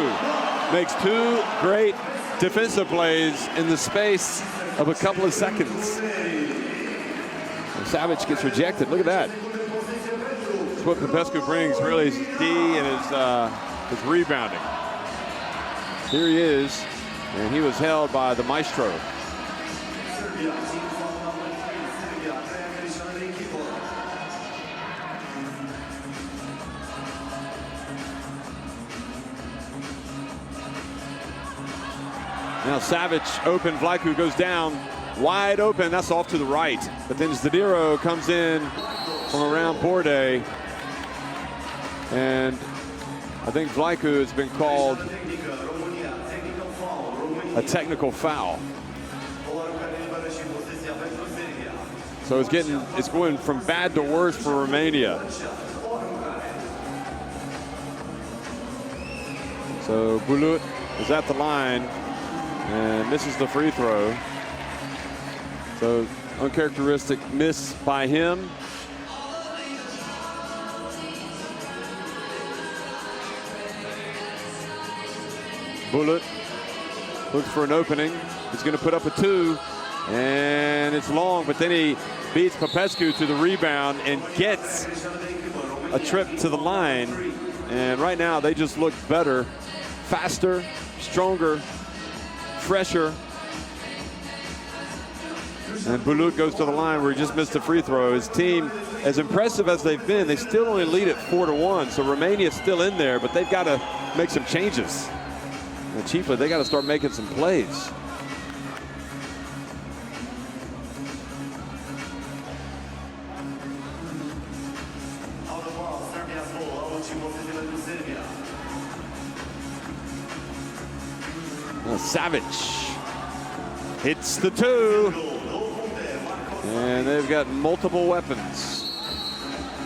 makes two great defensive plays in the space of a couple of seconds. And Savage gets rejected. Look at that. That's what Popescu brings, really, is D and his rebounding. Here he is, and he was held by the Maestro. Now Savage open, Vlaicu goes down, wide open, that's off to the right. But then Zadero comes in from around Bourdais. And I think Vlaicu has been called a technical foul. So it's going from bad to worse for Romania. So Bulut is at the line and misses the free throw. So uncharacteristic miss by him. Bulut looks for an opening. He's going to put up a two, and it's long, but then he beats Popescu to the rebound and gets a trip to the line. And right now they just look better, faster, stronger, fresher. And Bulut goes to the line where he just missed a free throw. His team, as impressive as they've been, they still only lead at 4-1. So Romania's still in there, but they've got to make some changes. And chiefly, they got to start making some plays. Now Savage hits the two. And they've got multiple weapons.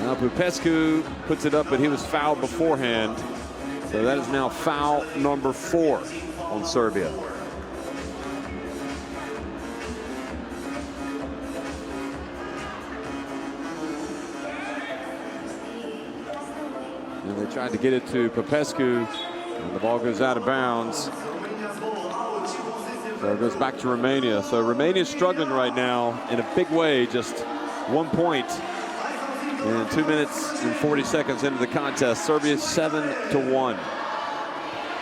Now Popescu puts it up, but he was fouled beforehand. So that is now foul number 4 on Serbia. And they tried to get it to Popescu, and the ball goes out of bounds. So it goes back to Romania. So Romania is struggling right now in a big way, just 1 point in 2 minutes and 40 seconds into the contest. Serbia 7-1.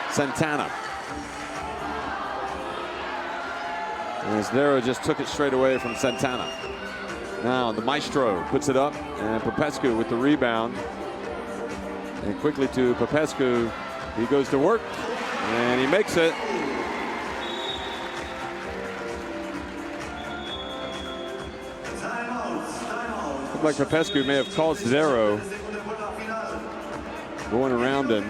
Santana. And Zdero just took it straight away from Santana. Now the Maestro puts it up, and Popescu with the rebound. And quickly to Popescu. He goes to work, and he makes it. Looked like Popescu may have caused Zdero going around him.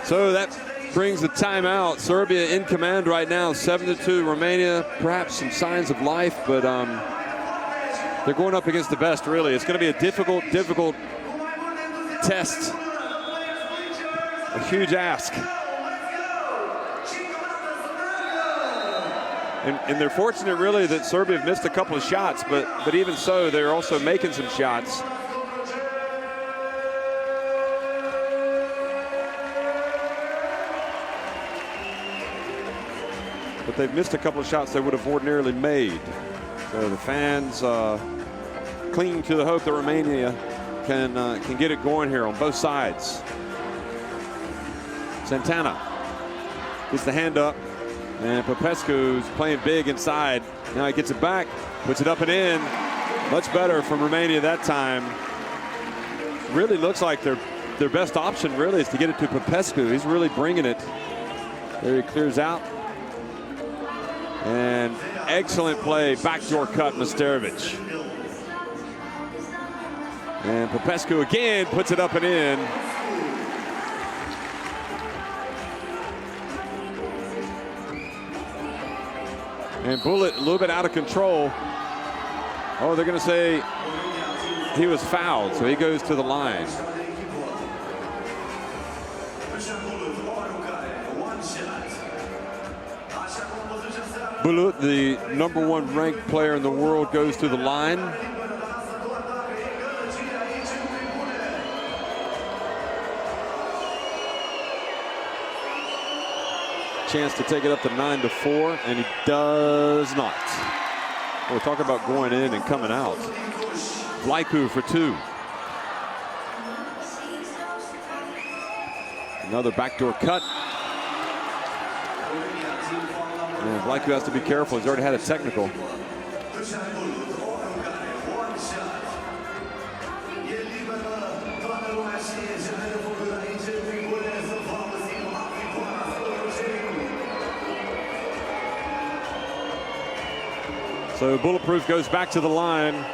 So that brings the timeout. Serbia in command right now, 7-2. Romania, perhaps some signs of life, but they're going up against the best, really. It's going to be a difficult test. A huge ask. And they're fortunate, really, that Serbia have missed a couple of shots, but even so, they're also making some shots. But they've missed a couple of shots they would have ordinarily made. So the fans cling to the hope that Romania can get it going here on both sides. Santana gets the hand up, and Popescu's playing big inside. Now he gets it back, puts it up and in. Much better from Romania that time. Really looks like their best option really is to get it to Popescu. He's really bringing it. There he clears out. And excellent play, backdoor cut, Masterovic. And Popescu again puts it up and in. And Bullet a little bit out of control. Oh, they're going to say he was fouled, so he goes to the line. Bulut, the #1 ranked player in the world, goes to the line. Chance to take it up to 9-4, and he does not. We're talking about going in and coming out. Vlaicu for 2. Another backdoor cut. And Vlaicu has to be careful. He's already had a technical. So Bulletproof goes back to the line.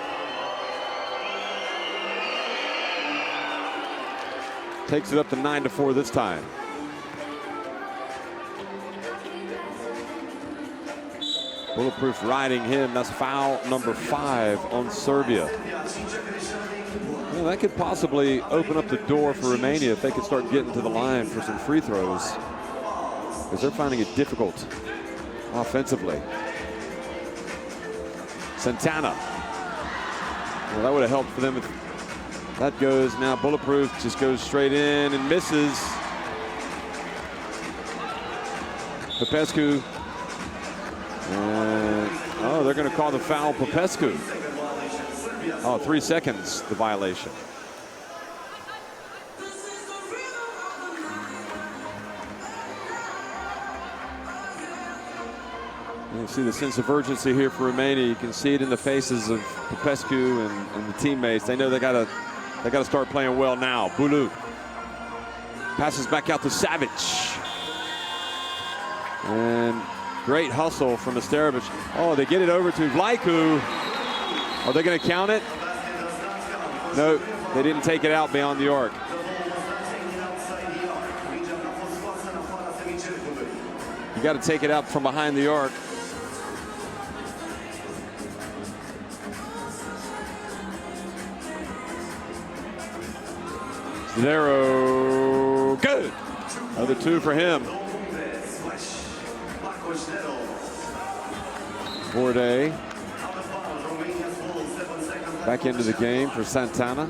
Takes it up to 9-4 this time. Bulletproof riding him. That's foul number 5 on Serbia. Well, that could possibly open up the door for Romania if they could start getting to the line for some free throws, because they're finding it difficult offensively. Santana. Well, that would have helped for them if that goes. Now Bulletproof just goes straight in and misses. Popescu. And, oh, they're going to call the foul Popescu. Oh, 3 seconds, the violation. You see the sense of urgency here for Romania. You can see it in the faces of Popescu and the teammates. They know they got to start playing well now. Bulu passes back out to Savic. And great hustle from Masterovic. Oh, they get it over to Vlaicu. Are they going to count it? No, they didn't take it out beyond the arc. You got to take it out from behind the arc. Zero, good. Another two for him. Bordet back into the game for Santana.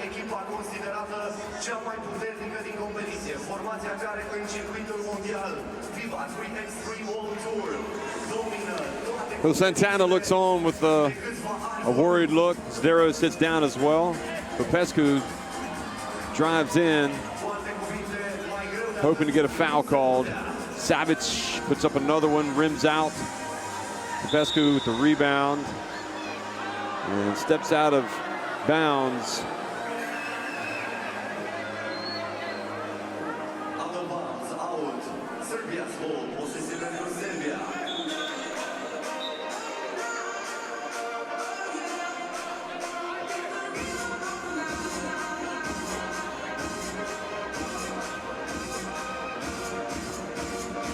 Echipa considerată cea mai puternică din competiție, formația care în circuitul mondial FIBA 3x3 World Tour domină toate. So Santana looks on with a worried look. Zdero sits down as well. Popescu drives in, hoping to get a foul called. Savic puts up another one, rims out. Popescu with the rebound and steps out of bounds.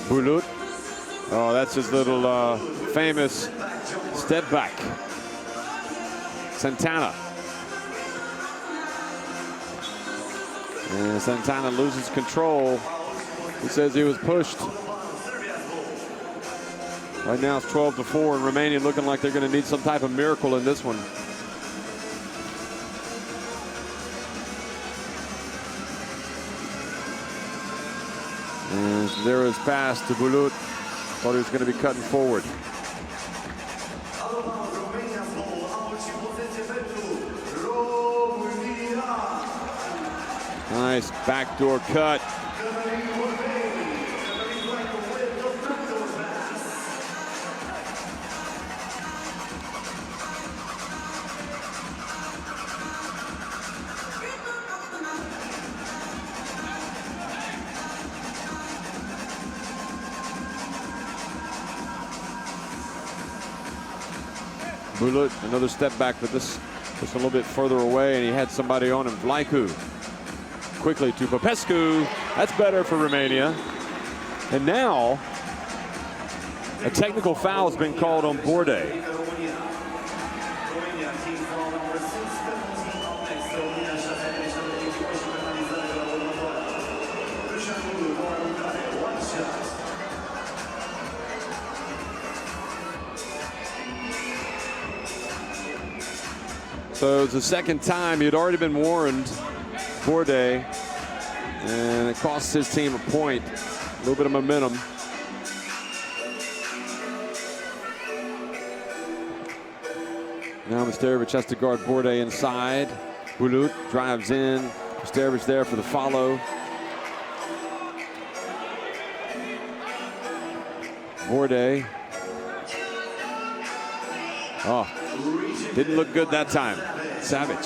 Bulut. Oh, that's his little famous step back. Santana. And Santana loses control. He says he was pushed. Right now it's 12-4, and Romania looking like they're going to need some type of miracle in this one. And there is pass to Bulut. Thought he was going to be cutting forward. Nice backdoor cut. Bulut, another step back, but this just a little bit further away, and he had somebody on him. Vlaicu quickly to Popescu. That's better for Romania. And now a technical foul has been called on Bordet. So it's the second time. He had already been warned, Bordet, and it costs his team a point. A little bit of momentum. Now Misterovic has to guard Bordet inside. Bulut drives in. Misterovic there for the follow. Bordet. Oh, didn't look good that time. Savic,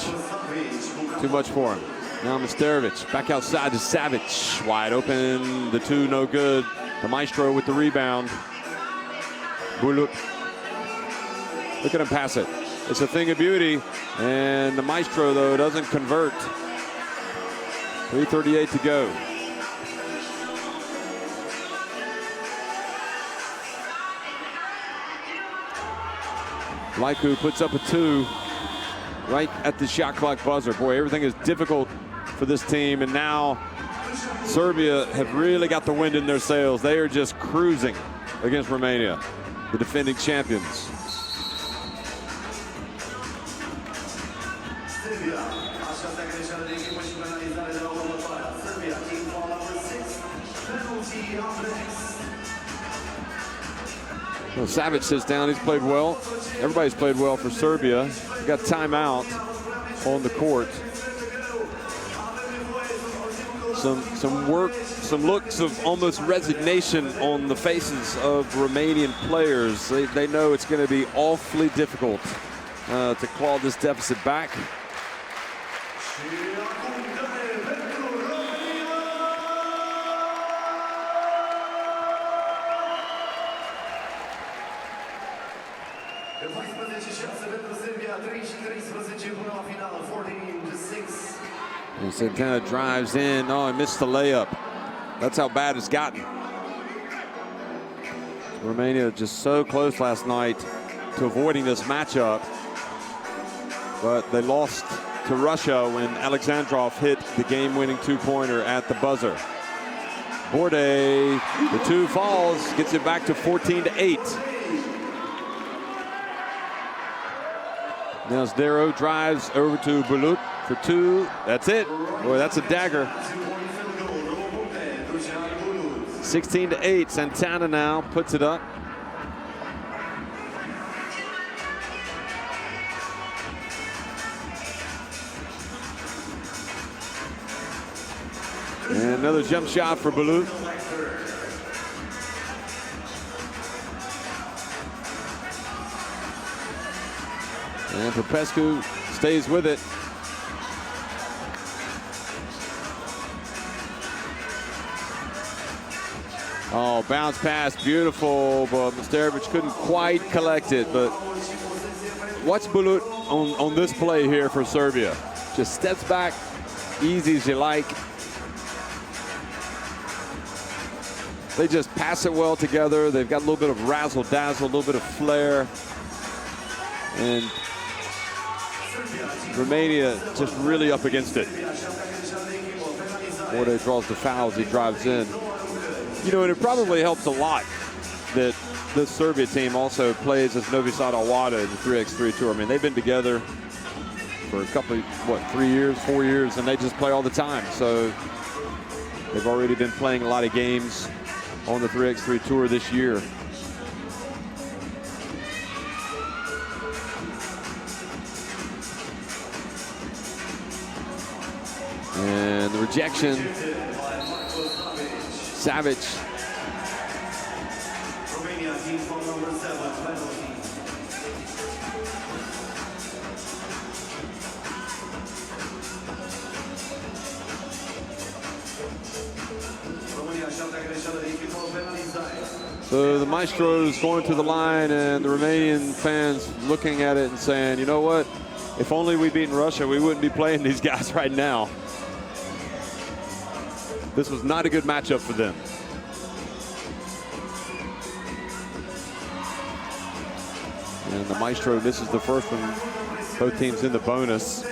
too much for him. Now Misterovic back outside to Savic. Wide open, the two no good. The Maestro with the rebound. Bulut. Look at him pass it. It's a thing of beauty. And the Maestro, though, doesn't convert. 3:38 to go. Vlaicu puts up a two right at the shot clock buzzer. Boy, everything is difficult for this team, and now Serbia have really got the wind in their sails. They are just cruising against Romania, the defending champions. Well, Savic sits down. He's played well. Everybody's played well for Serbia. He got timeout on the court. Some work, some looks of almost resignation on the faces of Romanian players. They know it's going to be awfully difficult to claw this deficit back. 14-6 pentru Serbia, 3-13 până la final, 14-6. And Santana drives in. Oh, he missed the layup. That's how bad it's gotten. Romania just so close last night to avoiding this matchup, but they lost to Russia when Alexandrov hit the game-winning two-pointer at the buzzer. Borde, the two falls, gets it back to 14-8. Now Zdero drives over to Bulut for two. That's it. Boy, that's a dagger. 16-8. Santana now puts it up. And another jump shot for Bulut. And Popescu stays with it. Oh, bounce pass, beautiful, but Mesterovic couldn't quite collect it. But watch Bulut on this play here for Serbia. Just steps back, easy as you like. They just pass it well together. They've got a little bit of razzle-dazzle, a little bit of flair. And Romania just really up against it. Borde draws the foul as he drives in. You know, and it probably helps a lot that this Serbia team also plays as Novi Sad Awada in the 3x3 tour. I mean, they've been together for a couple, 3 years, 4 years, and they just play all the time. So they've already been playing a lot of games on the 3x3 tour this year. And the rejection. Savic. Romania team foul number 7, penalty. So the Maestro's going to the line, and the Romanian fans looking at it and saying, you know what? If only we'd beaten Russia, we wouldn't be playing these guys right now. This was not a good matchup for them. And the Maestro misses the first one. Both teams in the bonus.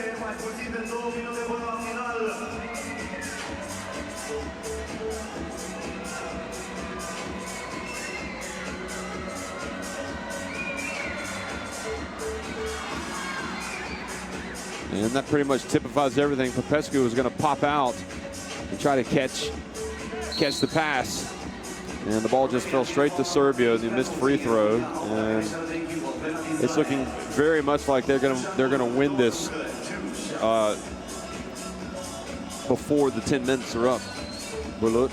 And that pretty much typifies everything. Popescu was going to pop out and try to catch the pass, and the ball just fell straight to Serbia. They missed free throw, and it's looking very much like they're gonna win this before the 10 minutes are up. Bulut.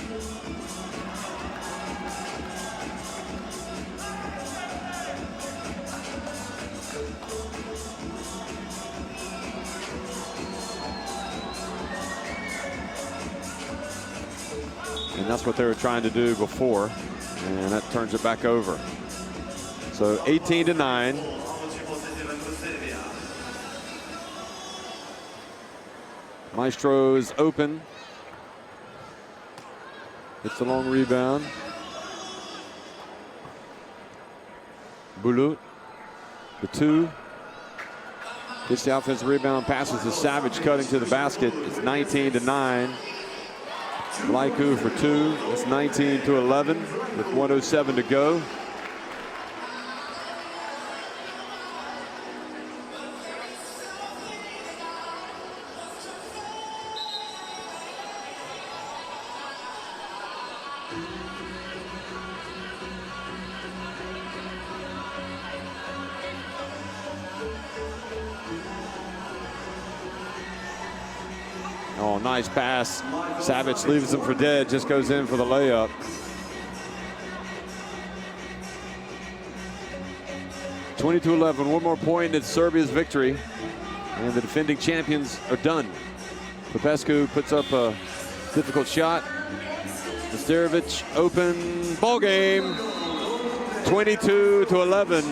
And that's what they were trying to do before, and that turns it back over. So 18-9. Maestro is open. It's a long rebound. Bulut, the two. Gets the offensive rebound, passes to Savic, cutting to the basket. It's 19-9. Laiku for two. It's 19-11 with 1:07 to go. Oh, nice pass. Savic leaves him for dead, just goes in for the layup. (22-11). One more point, it's Serbia's victory, and the defending champions are done. Popescu puts up a difficult shot. Mesterovic open, ball game, 22-11.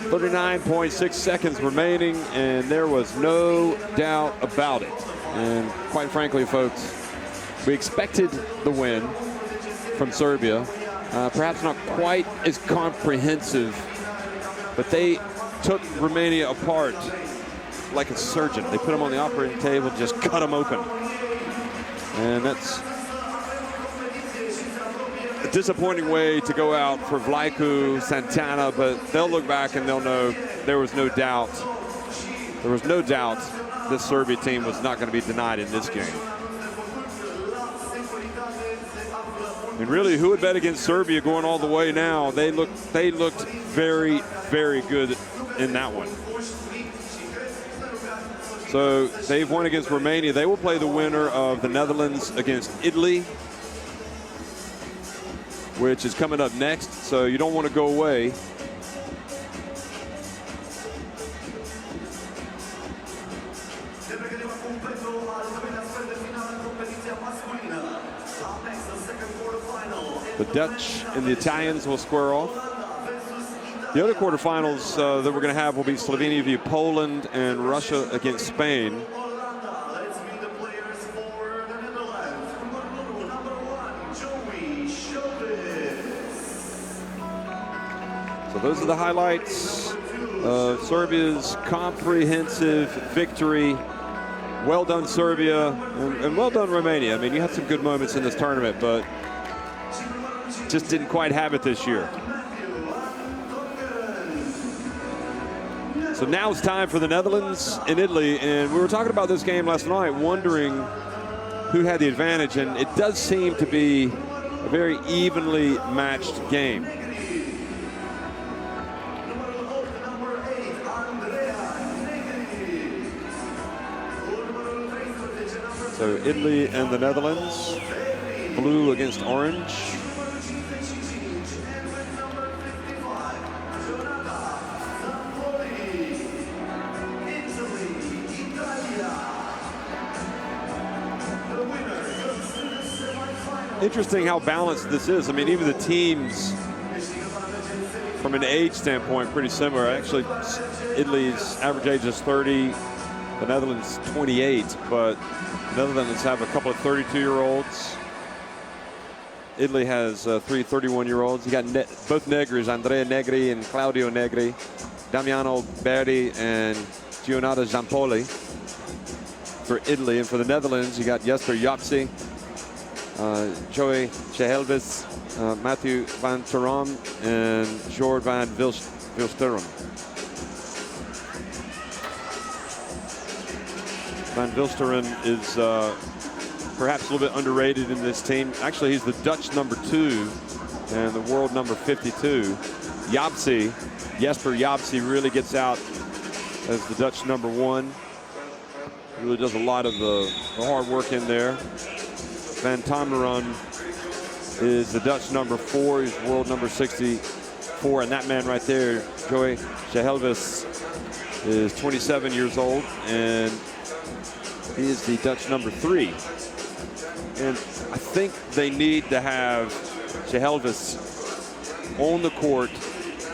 39.6 seconds remaining, and there was no doubt about it. And quite frankly, folks, we expected the win from Serbia. Perhaps not quite as comprehensive, but they took Romania apart like a surgeon. They put them on the operating table, just cut them open. And that's a disappointing way to go out for Vlaicu, Santana, but they'll look back and they'll know there was no doubt. There was no doubt this Serbia team was not going to be denied in this game. And really, who would bet against Serbia going all the way now? They looked very, very good in that one. So they've won against Romania. They will play the winner of the Netherlands against Italy, which is coming up next. So you don't want to go away. The Dutch and the Italians will square off. The other quarterfinals that we're going to have will be Slovenia via Poland and Russia against Spain. So those are the highlights of Serbia's comprehensive victory. Well done, Serbia, and well done, Romania. I mean, you had some good moments in this tournament, but just didn't quite have it this year. So now it's time for the Netherlands and Italy, and we were talking about this game last night, wondering who had the advantage, and it does seem to be a very evenly matched game. So Italy and the Netherlands, blue against orange. Interesting how balanced this is. I mean, even the teams, from an age standpoint, pretty similar. Actually, Italy's average age is 30, the Netherlands 28, but the Netherlands have a couple of 32-year-olds. Italy has 3 31-year-olds. You got both Negris, Andrea Negri and Claudio Negri, Damiano Berti and Gionata Giampoli for Italy. And for the Netherlands, you got Jesper Japsi, Joey Chehelvis, Matthew van Teram, and Jord van Vilsterum. Van Vilsteren is perhaps a little bit underrated in this team. Actually, he's the Dutch #2 and the world #52. Japsi, Jesper Japsi, really gets out as the Dutch #1. Really does a lot of the hard work in there. Van Tongeren is the Dutch #4. He's world #64. And that man right there, Joey Chehelvis, is 27 years old. And he is the Dutch #3. And I think they need to have Chehelvis on the court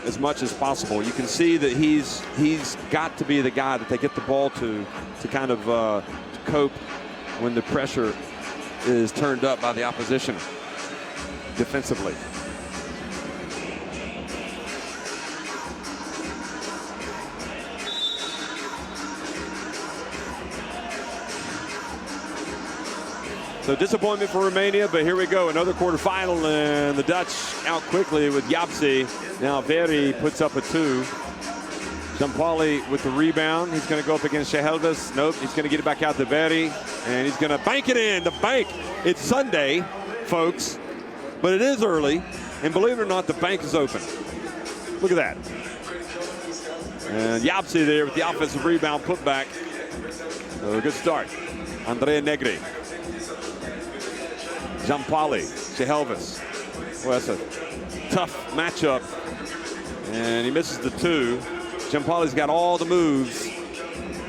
as much as possible. You can see that he's got to be the guy that they get the ball to kind of to cope when the pressure is turned up by the opposition defensively. So disappointment for Romania, but here we go, another quarterfinal, and the Dutch out quickly with Japsi. Now Veri puts up a 2. Giampoli with the rebound. He's going to go up against Chehelvis. Nope, he's going to get it back out to Veri, and he's going to bank it in. The bank. It's Sunday, folks, but it is early, and believe it or not, the bank is open. Look at that. And Japsi there with the offensive rebound putback. So a good start. Andrea Negri. Giampoli, Chehelvis. Well, that's a tough matchup. And he misses the 2. Giampoli's got all the moves.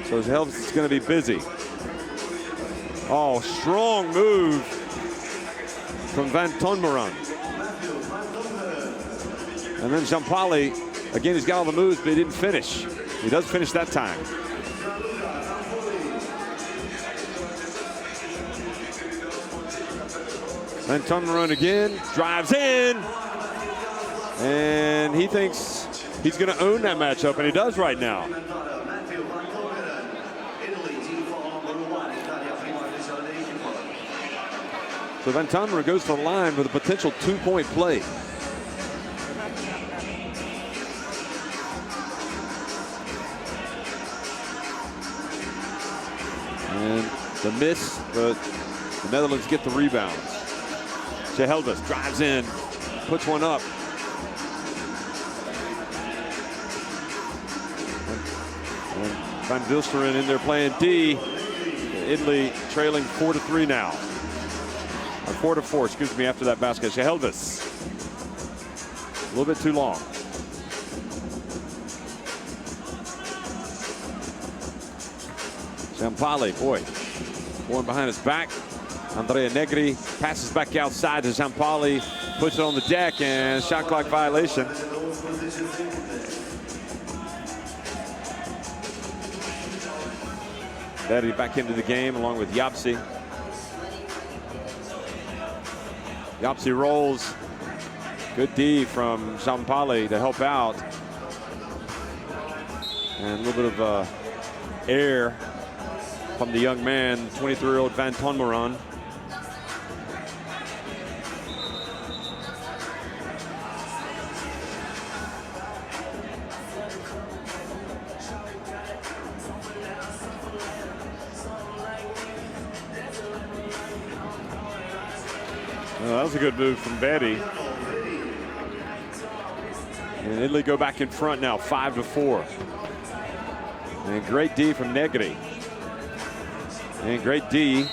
So Chehelvis is going to be busy. Oh, strong move from Van Tongeren. And then Giampoli Again, he's got all the moves, but he didn't finish. He does finish that time. Van Tonmeron again, drives in. And he thinks he's going to own that matchup, and he does right now. So Van Tonmeron goes to the line with a potential 2-point play. And the miss, but the Netherlands get the rebounds. Chehelvis drives in, puts one up. And Van Vilsteren in there playing D. Italy trailing 4-3 now. Or 4-4, excuse me, after that basket. Chehelvis. A little bit too long. Giampoli, boy, going behind his back. Andrea Negri passes back outside to Giampoli, puts it on the deck, and shot clock violation. Betty back into the game along with Yapsi. Yapsi rolls. Good D from Giampoli to help out. And a little bit of air from the young man, 23-year-old Van Tonmeron. That was a good move from Betty. And Italy go back in front now, 5-4. And great D from Negri. And great D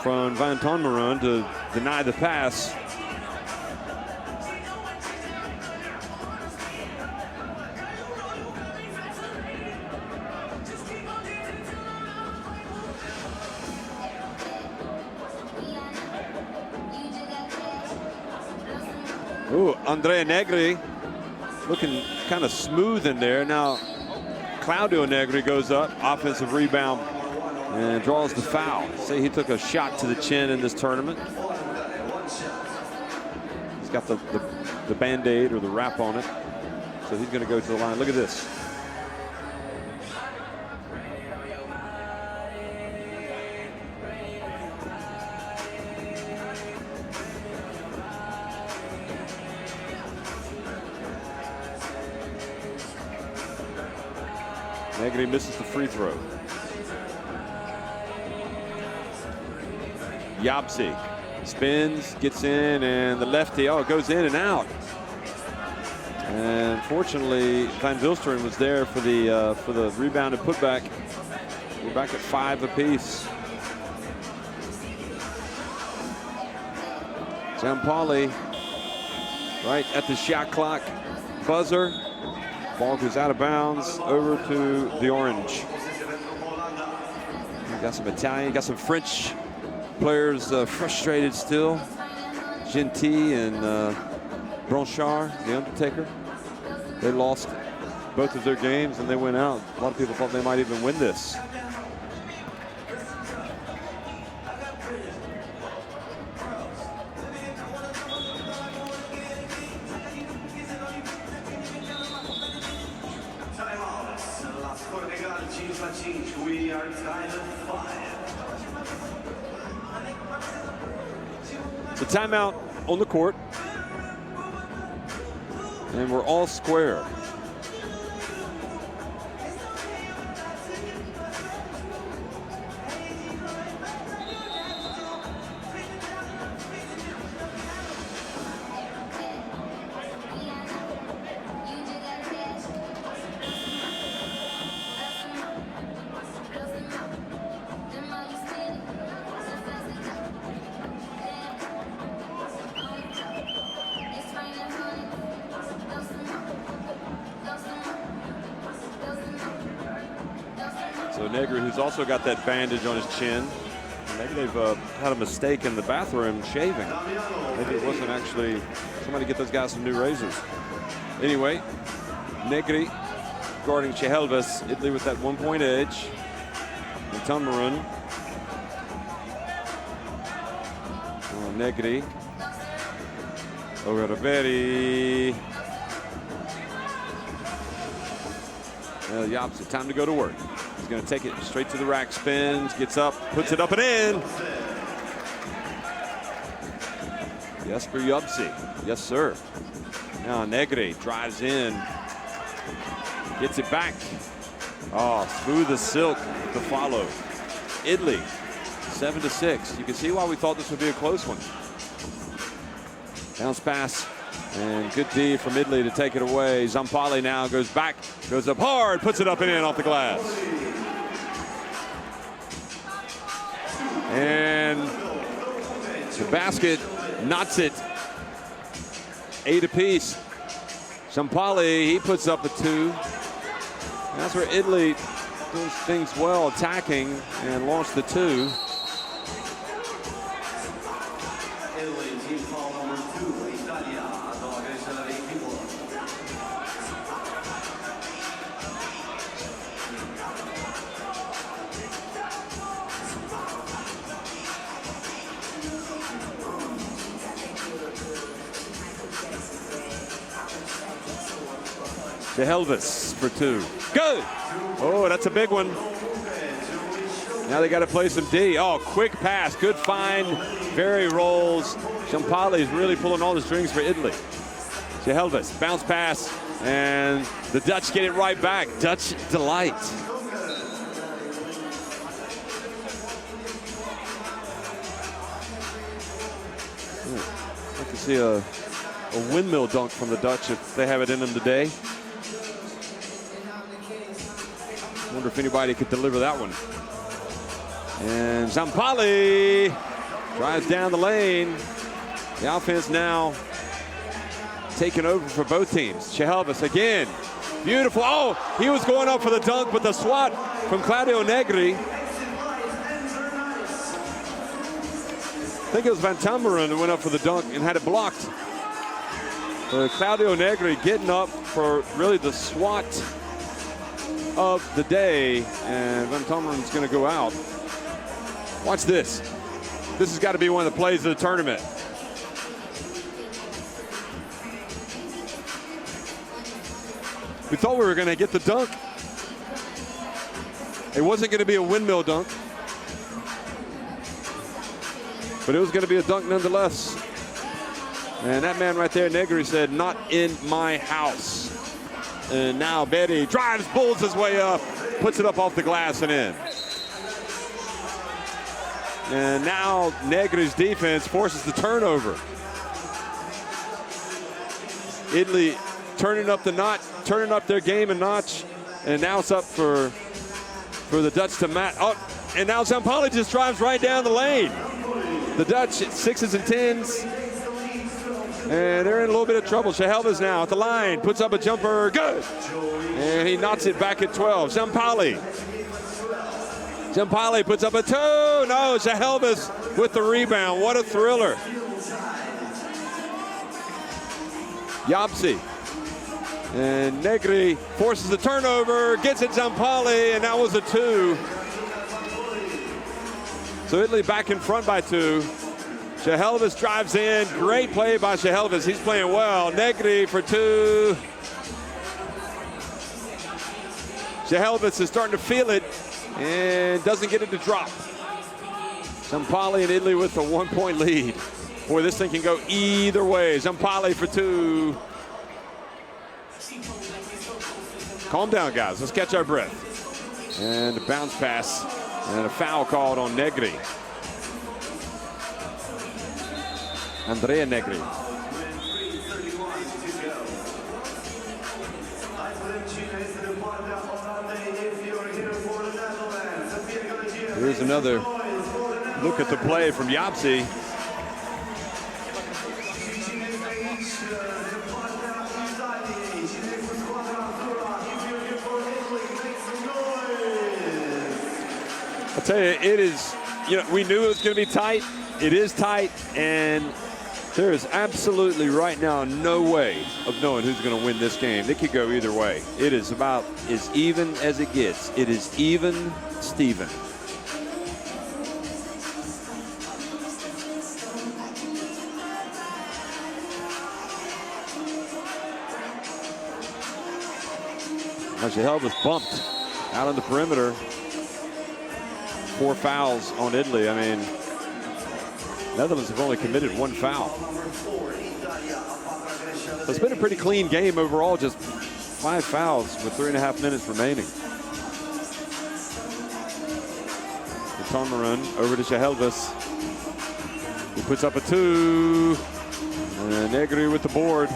from Van Tonmeron to deny the pass. Ooh, Andrea Negri looking kind of smooth in there. Now, Claudio Negri goes up, offensive rebound, and draws the foul. Say he took a shot to the chin in this tournament. He's got the Band-Aid or the wrap on it. So he's going to go to the line. Look at this. Negri misses the free throw. Yapsi spins, gets in, and the lefty, it goes in and out. And fortunately, Van Vilsteren was there for the rebound and putback. We're back at 5 apiece. Giampoli right at the shot clock buzzer. Ball goes out of bounds over to the orange. You got some Italian, got some French players frustrated still. Gentil and Blanchard, the Undertaker. They lost both of their games and they went out. A lot of people thought they might even win this. It's a timeout on the court, and we're all square. So Negri, who's also got that bandage on his chin. Maybe they've had a mistake in the bathroom shaving. Maybe it wasn't actually, somebody get those guys some new razors. Anyway, Negri guarding Chehelvis. Italy with that 1-point edge. And Tamarun. Negri. Ogoraberi. Yapsi, time to go to work. He's going to take it straight to the rack, spins, gets up, puts it up and in. Jesper Yapsi, yes sir. Now Negri drives in, gets it back. Oh, smooth as silk to follow. Italy, 7-6. You can see why we thought this would be a close one. Bounce pass. And good D from Italy to take it away. Zampali now goes back, goes up hard, puts it up and in off the glass. And the basket knots it 8 apiece. Zampali, he puts up a 2. And that's where Italy does things well, attacking and launched the 2. Chehelvis for 2. Good. Oh, that's a big one. Now they got to play some D. Oh, quick pass. Good find. Very rolls. Zampali is really pulling all the strings for Italy. Chehelvis, bounce pass. And the Dutch get it right back. Dutch delight. I'd like to see a windmill dunk from the Dutch if they have it in them today. Wonder if anybody could deliver that one. And Zampali drives down the lane. The offense now taking over for both teams. Chehelvis again. Beautiful. Oh, he was going up for the dunk, but the swat from Claudio Negri. I think it was Van Tamarun who went up for the dunk and had it blocked. Claudio Negri getting up for really the swat of the day, and Van Tamarun's going to go out. Watch this. This has got to be one of the plays of the tournament. We thought we were going to get the dunk. It wasn't going to be a windmill dunk, but it was going to be a dunk nonetheless. And that man right there, Negri, said, "Not in my house." And now Betty drives, bulls his way up, puts it up off the glass and in. And now Negri's defense forces the turnover. Italy turning up their game a notch, and now it's up for the Dutch to match. Oh, and now Zampali just drives right down the lane. The Dutch 6s and 10s. And they're in a little bit of trouble. Chehelvis now at the line, puts up a jumper, good. And he knocks it back at 12. Zampali puts up a 2. No, Chehelvis with the rebound. What a thriller. Yapsi. And Negri forces the turnover, gets it Zampali, and that was a 2. So Italy back in front by 2. Chehelvis drives in. Great play by Chehelvis. He's playing well. Negri for 2. Chehelvis is starting to feel it and doesn't get it to drop. Zampali and Italy with a 1-point lead. Boy, this thing can go either way. Zampali for 2. Calm down, guys. Let's catch our breath. And a bounce pass and a foul called on Negri. Andrea Negri. Here's another look at the play from Yapsi. I'll tell you, it is, we knew it was going to be tight. It is tight, and There is absolutely right now no way of knowing who's going to win this game. It could go either way. It is about as even as it gets. It is even Steven. Shahel was bumped out on the perimeter. 4 fouls on Italy. I mean, Netherlands have only committed 1 foul. So it's been a pretty clean game overall, just 5 fouls with 3.5 minutes remaining. Tomarun over to Shahelvis. He puts up a 2. And Negri with the board.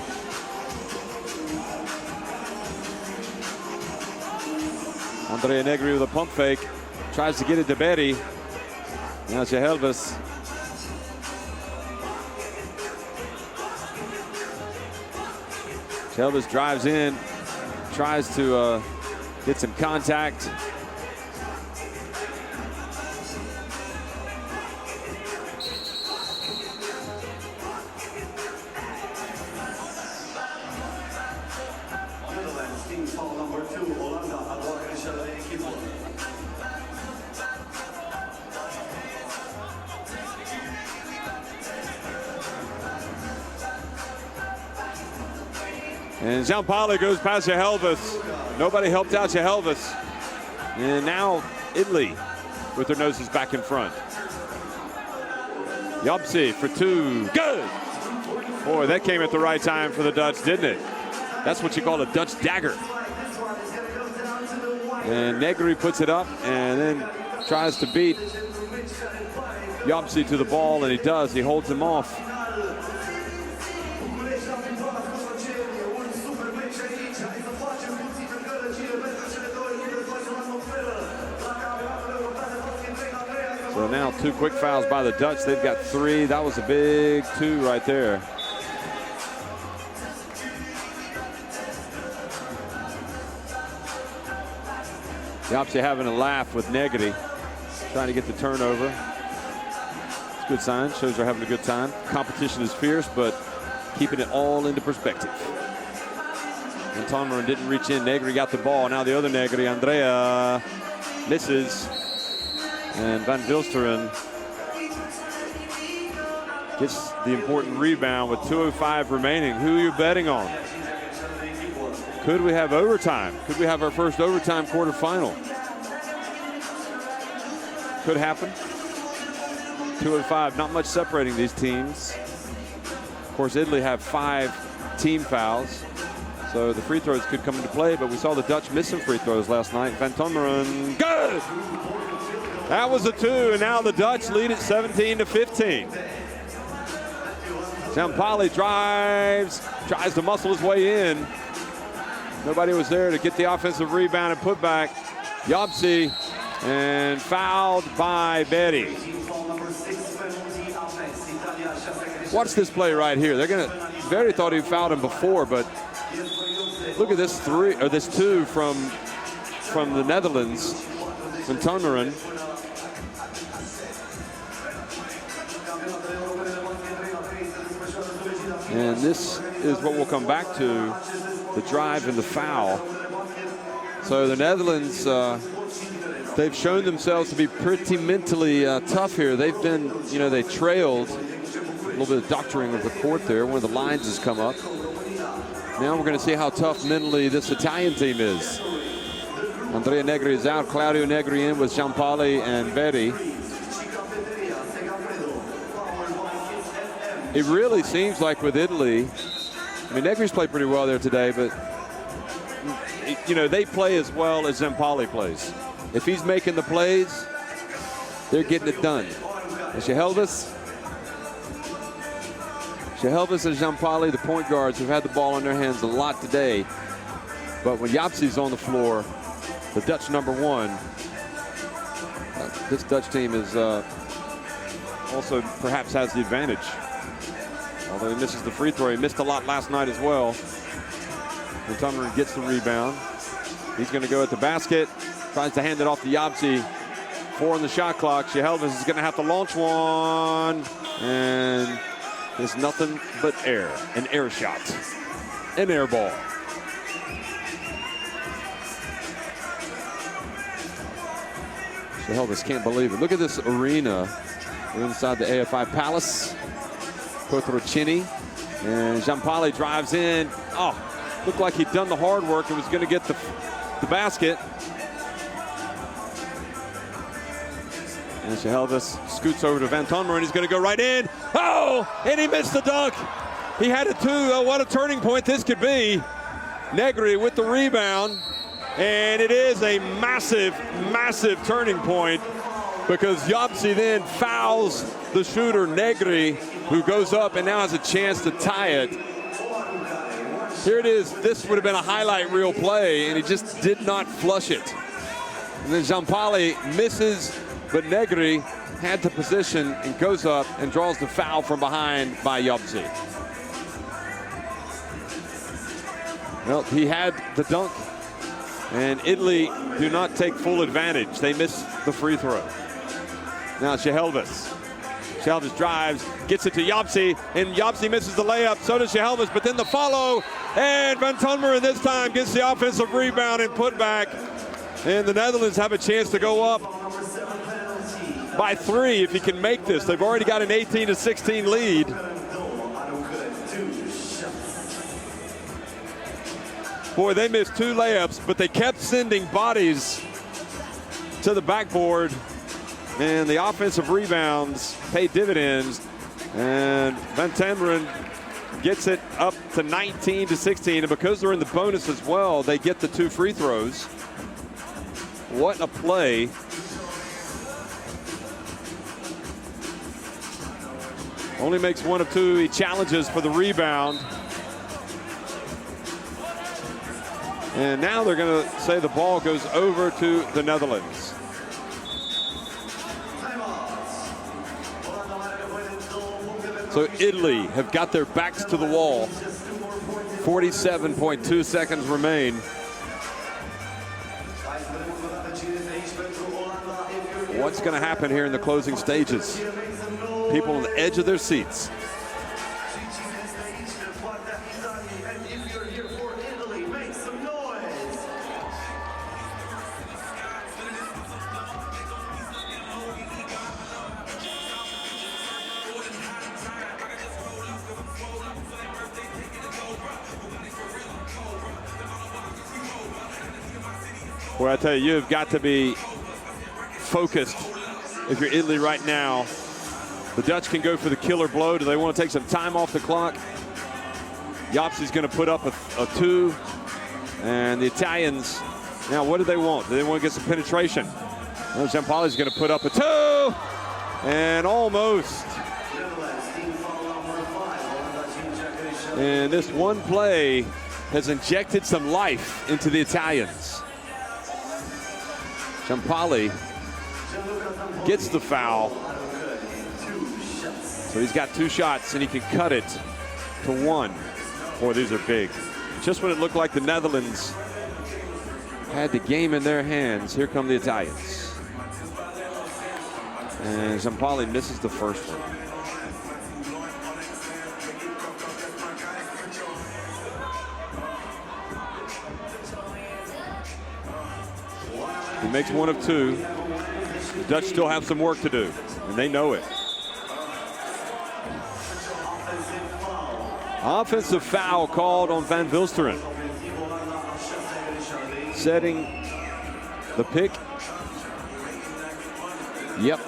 Andrea Negri with a pump fake. Tries to get it to Betty. Now Shahelvis. Shahelvis drives in. Tries to get some contact. And Giampaoli goes past Shahelvis. Nobody helped out Shahelvis. And now Italy with their noses back in front. Yopsi for 2. Good! Boy, that came at the right time for the Dutch, didn't it? That's what you call a Dutch dagger. And Negri puts it up and then tries to beat Yopsi to the ball, and he does. He holds him off. So now 2 quick fouls by the Dutch. They've got 3. That was a big 2 right there. Yopsi having a laugh with Negri, trying to get the turnover. It's a good sign. Shows they're having a good time. Competition is fierce, but keeping it all into perspective. And Tomarun didn't reach in. Negri got the ball. Now the other Negri, Andrea, misses. And Van Vilsteren gets the important rebound with 2:05 remaining. Who are you betting on? Could we have overtime? Could we have our first overtime quarterfinal? Could happen. 2:05, not much separating these teams. Of course, Italy have 5 team fouls, so the free throws could come into play, but we saw the Dutch miss some free throws last night. Van Tomarun, good! That was a 2, and now the Dutch lead at 17-15. Giampaoli drives, tries to muscle his way in. Nobody was there to get the offensive rebound and put back. Yopsi, and fouled by Betty. Watch this play right here. Betty thought he fouled him before, but look at this 2 from the Netherlands, from Tomarun. And this is what we'll come back to, the drive and the foul. So the Netherlands, they've shown themselves to be pretty mentally tough here. They've been, they trailed. A little bit of doctoring of the court there. One of the lines has come up. Now we're going to see how tough mentally this Italian team is. Andrea Negri is out. Claudio Negri in with Giampaoli and Betty. It really seems like with Italy, I mean, Negri's played pretty well there today, but, they play as well as Giampaoli plays. If he's making the plays, they're getting it done. And Shahelvis and Giampaoli, the point guards, have had the ball in their hands a lot today. But when Yopsi's on the floor, the Dutch #1, this Dutch team is also perhaps has the advantage. Although he misses the free throw, he missed a lot last night as well. And Tomarun gets the rebound. He's going to go at the basket, tries to hand it off to Yopsi. 4 on the shot clock. Shahelvis is going to have to launch one, and is nothing but air, an air shot, an air ball. Elvis can't believe it. Look at this arena. We're inside the AFI Palace. Quarterfinal. And Giampaoli drives in. Oh, looked like he'd done the hard work and was going to get the basket. And Elvis scoots over to Van Tonmer, and he's going to go right in. Oh, and he missed the dunk. He had it too. What a turning point this could be. Negri with the rebound. And it is a massive, massive turning point because Yopsi then fouls the shooter Negri, who goes up and now has a chance to tie it. Here it is. This would have been a highlight reel play, and he just did not flush it. And then Giampaoli misses, but Negri had the position and goes up and draws the foul from behind by Yopsi. Well, he had the dunk. And Italy do not take full advantage. They miss the free throw. Now Shehelvis. Shehelvis drives, gets it to Yopsi, and Yopsi misses the layup. So does Shehelvis, but then the follow. And Van Tonmer this time gets the offensive rebound and put back. And the Netherlands have a chance to go up by 3 if he can make this. They've already got an 18-16 lead. Boy, they missed 2 layups, but they kept sending bodies to the backboard. And the offensive rebounds pay dividends. And Van Tanderen gets it up to 19-16. And because they're in the bonus as well, they get the 2 free throws. What a play. Only makes 1 of 2. He challenges for the rebound. And now they're going to say the ball goes over to the Netherlands. So Italy have got their backs to the wall. 47.2 seconds remain. What's going to happen here in the closing stages? People on the edge of their seats. Where I tell you, you've got to be focused if you're Italy right now. The Dutch can go for the killer blow. Do they want to take some time off the clock? Yopsi's going to put up a 2. And the Italians, now what do they want? Do they want to get some penetration? Well, Giampaoli's going to put up a 2. And almost. And this one play has injected some life into the Italians. Giampaoli gets the foul. So he's got 2 shots and he can cut it to 1. Boy, these are big. Just when it looked like the Netherlands had the game in their hands, here come the Italians. And Giampaoli misses the first one. He makes 1 of 2. The Dutch still have some work to do, and they know it. Offensive foul called on Van Vilsteren. Setting the pick. Yep.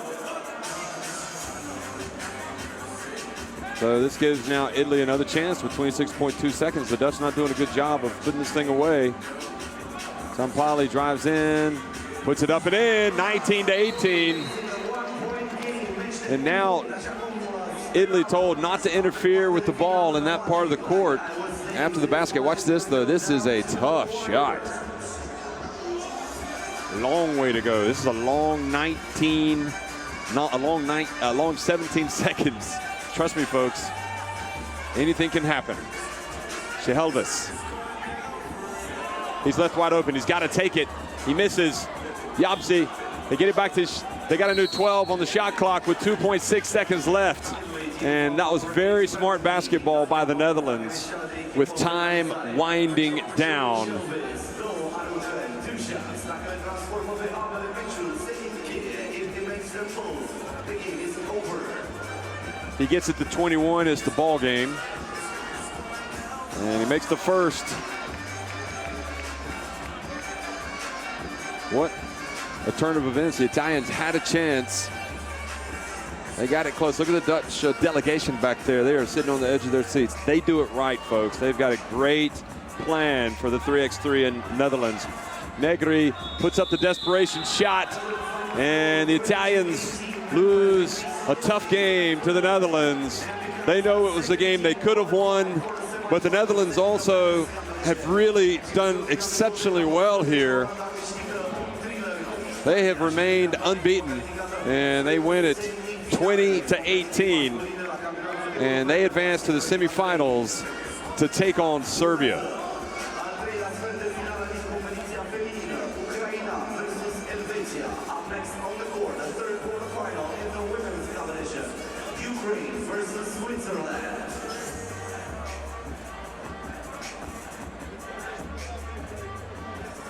So this gives now Italy another chance with 26.2 seconds. The Dutch not doing a good job of putting this thing away. Giampaoli drives in, puts it up and in, 19-18. And now Italy told not to interfere with the ball in that part of the court after the basket. Watch this though, this is a tough shot. Long way to go. This is a long 17 seconds. Trust me, folks, anything can happen. Shehelvis. He's left wide open. He's got to take it. He misses. Yopsi. They get it back to. They got a new 12 on the shot clock with 2.6 seconds left. And that was very smart basketball by the Netherlands with time winding down. He gets it to 21. It's the ball game. And he makes the first. What a turn of events. The Italians had a chance. They got it close. Look at the Dutch delegation back there. They are sitting on the edge of their seats. They do it right, folks. They've got a great plan for the 3x3 in Netherlands. Negri puts up the desperation shot, and the Italians lose a tough game to the Netherlands. They know it was a game they could have won, but the Netherlands also have really done exceptionally well here. They have remained unbeaten, and they win it 20-18, and they advance to the semifinals to take on Serbia.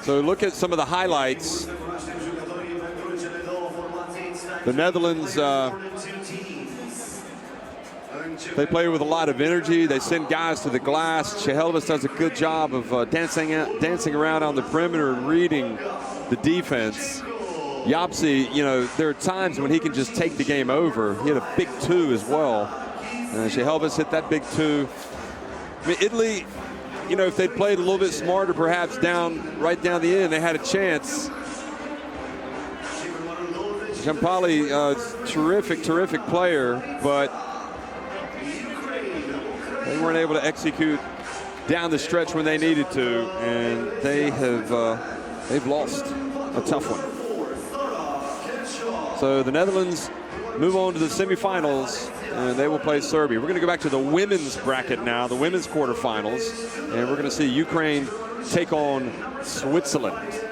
So look at some of the highlights. The Netherlands, they play with a lot of energy. They send guys to the glass. Chehelvis does a good job of dancing around on the perimeter and reading the defense. Yapsi, you know, there are times when he can just take the game over. He had a big two as well. Chehelvis hit that big two. I mean, Italy, you know, if they'd played a little bit smarter, perhaps right down the end, they had a chance. Jampali, terrific player, but they weren't able to execute down the stretch when they needed to, and they've lost a tough one. So the Netherlands move on to the semifinals, and they will play Serbia. We're going to go back to the women's bracket now, the women's quarterfinals, and we're going to see Ukraine take on Switzerland.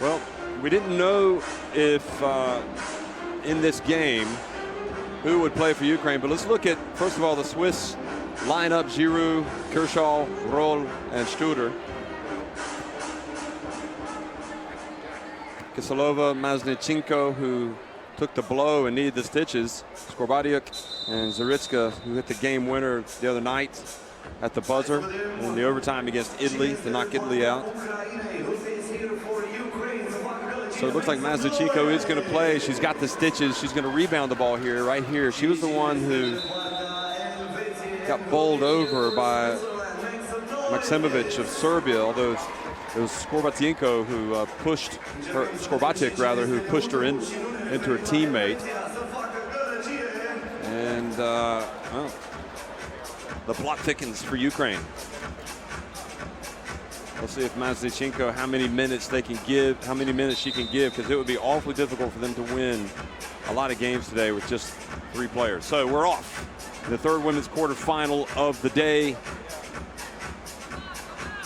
Well, we didn't know if in this game who would play for Ukraine, but let's look at, first of all, the Swiss lineup: Giroud, Kershaw, Roll, and Studer. Kiselova, Maznichenko, who took the blow and needed the stitches. Skorbadiuk and Zaritska, who hit the game winner the other night at the buzzer in the overtime against Italy to knock Italy out. So it looks like Maznichenko is going to play. She's got the stitches. She's going to rebound the ball here, right here. She was the one who got bowled over by Maksimovic of Serbia, although it was Skorbatienko who pushed her, Skorbatic rather, who pushed her into her teammate. And well, the plot thickens for Ukraine. We'll see if Maznichenko, how many minutes they can give, how many minutes she can give, because it would be awfully difficult for them to win a lot of games today with just 3 players. So we're off. The third women's quarterfinal of the day.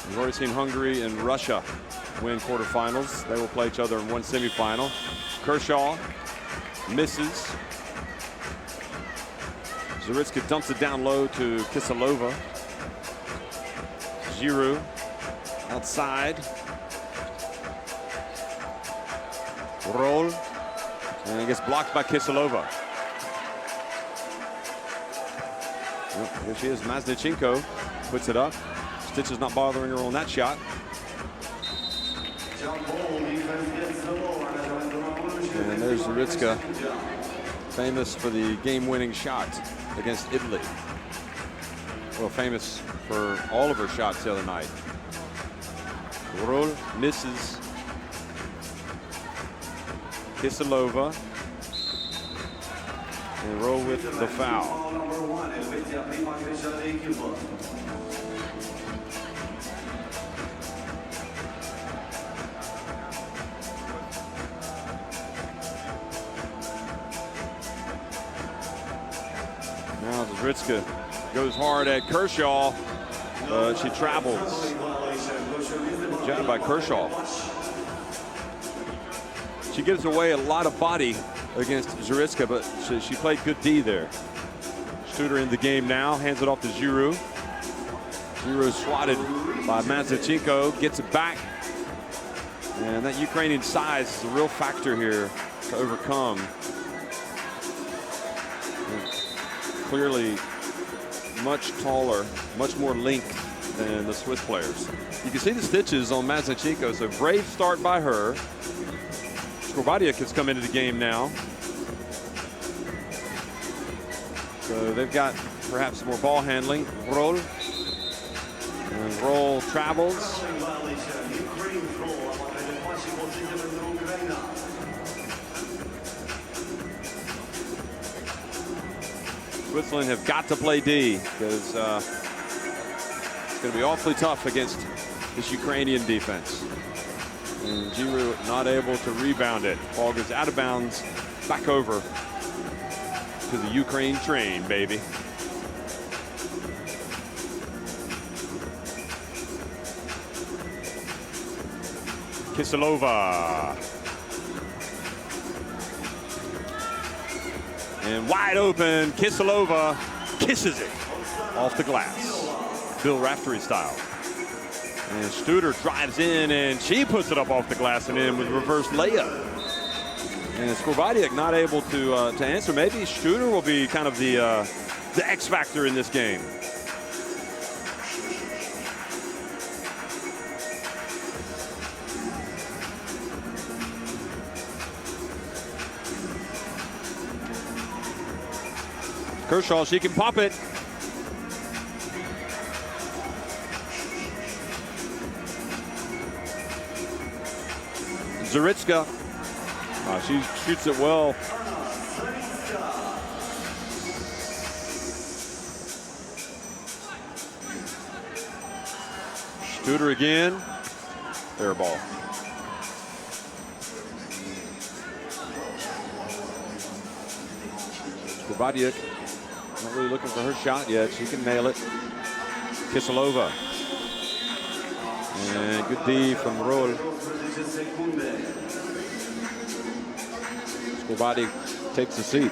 We've already seen Hungary and Russia win quarterfinals. They will play each other in one semifinal. Kershaw misses. Zaritska dumps it down low to Kiselova. Giroud outside. Roll. And it gets blocked by Kiselova. Well, here she is. Maznichenko puts it up. Stitch is not bothering her on that shot. And there's Zaritska, famous for the game-winning shot against Italy. Well, famous for all of her shots the other night. Roll misses. Kiselova. And roll with the foul. Now Zritzka goes hard at Kershaw, but she travels. Good job by Kershaw. She gives away a lot of body against Zritzka, but she played good D there. Studer in the game now, hands it off to Giroux. Giroux swatted by Mazzachenko, gets it back. And that Ukrainian size is a real factor here to overcome. Clearly much taller, much more length than the Swiss players. You can see the stitches on Mazzachenko, so brave start by her. Skrbadiak has come into the game now. So they've got perhaps more ball handling. Roll. And Roll travels. Switzerland have got to play D because it's going to be awfully tough against this Ukrainian defense. And Giroux not able to rebound it. Ball goes out of bounds, back over to the Ukraine train, baby. Kisilova. And wide open, Kisilova kisses it off the glass. Bill Raftery style. And Studer drives in and she puts it up off the glass and in with reverse layup. And Skrbadiak not able to answer. Maybe Studer will be kind of the X factor in this game. Kershaw, she can pop it. Zritzka. She shoots it well. Studer again. Fair ball. Skrbadiak not really looking for her shot yet. She can nail it. Kisilova. And good D from Roll. Skrbadiak takes the seat.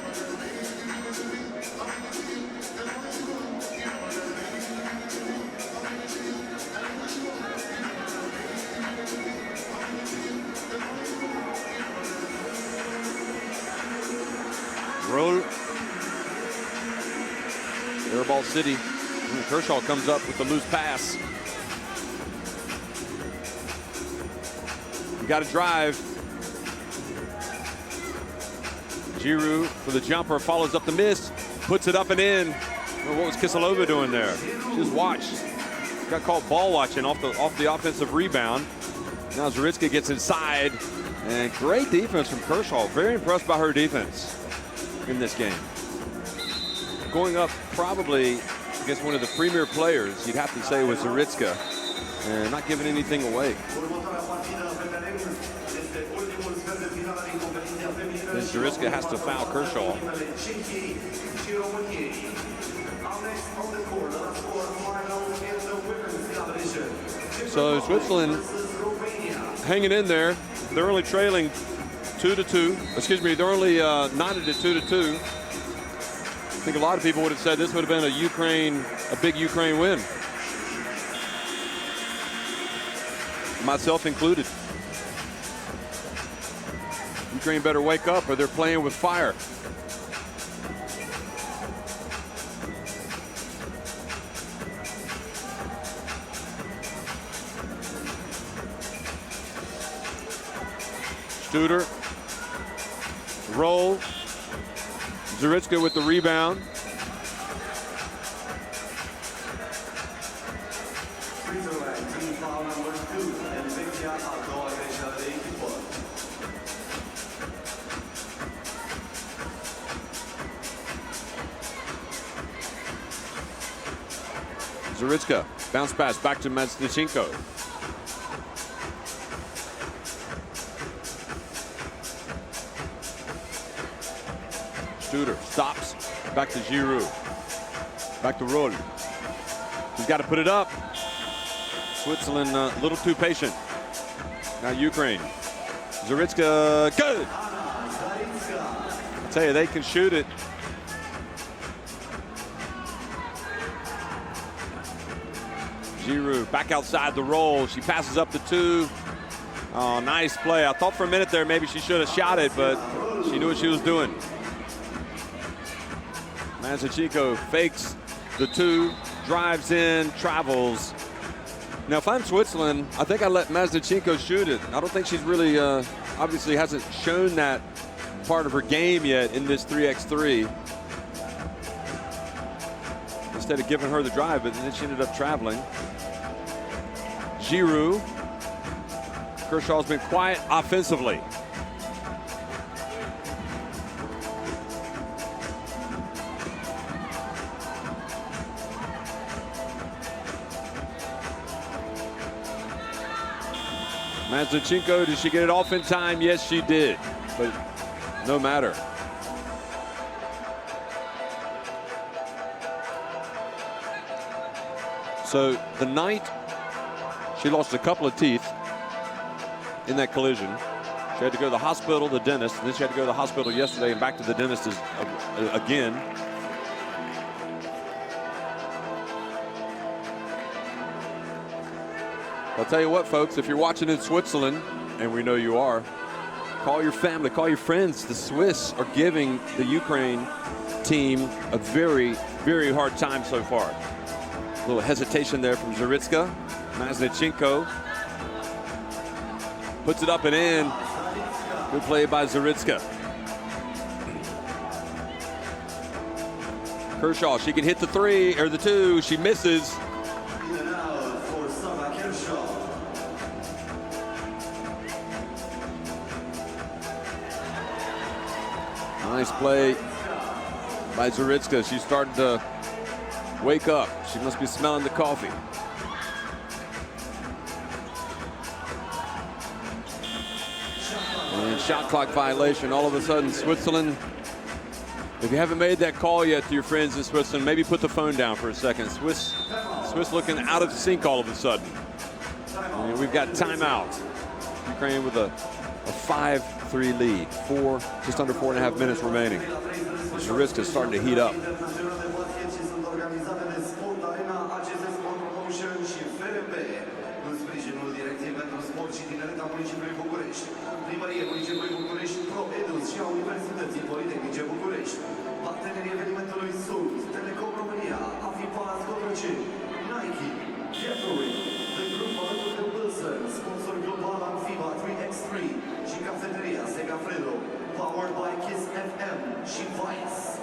Roll. Airball City. And Kershaw comes up with the loose pass. You got to drive. Giroux for the jumper, follows up the miss, puts it up and in. Well, what was Kisilova doing there? Just watched. Got called ball watching off the offensive rebound. Now Zritzka gets inside, and great defense from Kershaw. Very impressed by her defense in this game. Going up probably against one of the premier players, you'd have to say, was Zritzka, and not giving anything away. Then Zritzka has to foul Kershaw. So Switzerland hanging in there. They're only trailing 2-2. Excuse me, they're only knotted at 2-2. I think a lot of people would have said this would have been a big Ukraine win. Myself included. Ukraine better wake up or they're playing with fire. Studer. Roll. Zritzka with the rebound. Zaricka, bounce pass back to Mazdachenko. Studer stops, back to Giroud. Back to Roll. He's got to put it up. Switzerland a little too patient. Now Ukraine. Zaricka, good! I tell you, they can shoot it. Giroud back outside the roll. She passes up the 2. Oh, nice play. I thought for a minute there maybe she should have shot it, but she knew what she was doing. Mazdachenko fakes the 2, drives in, travels. Now, if I'm Switzerland, I think I let Mazdachenko shoot it. I don't think she's really, obviously hasn't shown that part of her game yet in this 3x3. Instead of giving her the drive, but then she ended up traveling. Giroud. Kershaw's been quiet offensively. Mazdachenko, did she get it off in time? Yes, she did, but no matter. So the night she lost a couple of teeth in that collision, she had to go to the hospital, the dentist, and then she had to go to the hospital yesterday and back to the dentist again. I'll tell you what, folks, if you're watching in Switzerland, and we know you are, call your family, call your friends. The Swiss are giving the Ukraine team a very, very hard time so far. A little hesitation there from Zaricka. Mazdachenko puts it up and in. Good play by Zaricka. Kershaw, she can hit the 3 or the 2. She misses. Nice play by Zaricka. She's starting to wake up. She must be smelling the coffee. And shot clock violation. All of a sudden, Switzerland, if you haven't made that call yet to your friends in Switzerland, maybe put the phone down for a second. Swiss looking out of sync all of a sudden. And we've got timeout. Ukraine with a 5-3 lead. Just under 4.5 minutes remaining. Zaricka is starting to heat up. Powered by Kiss FM, she fights.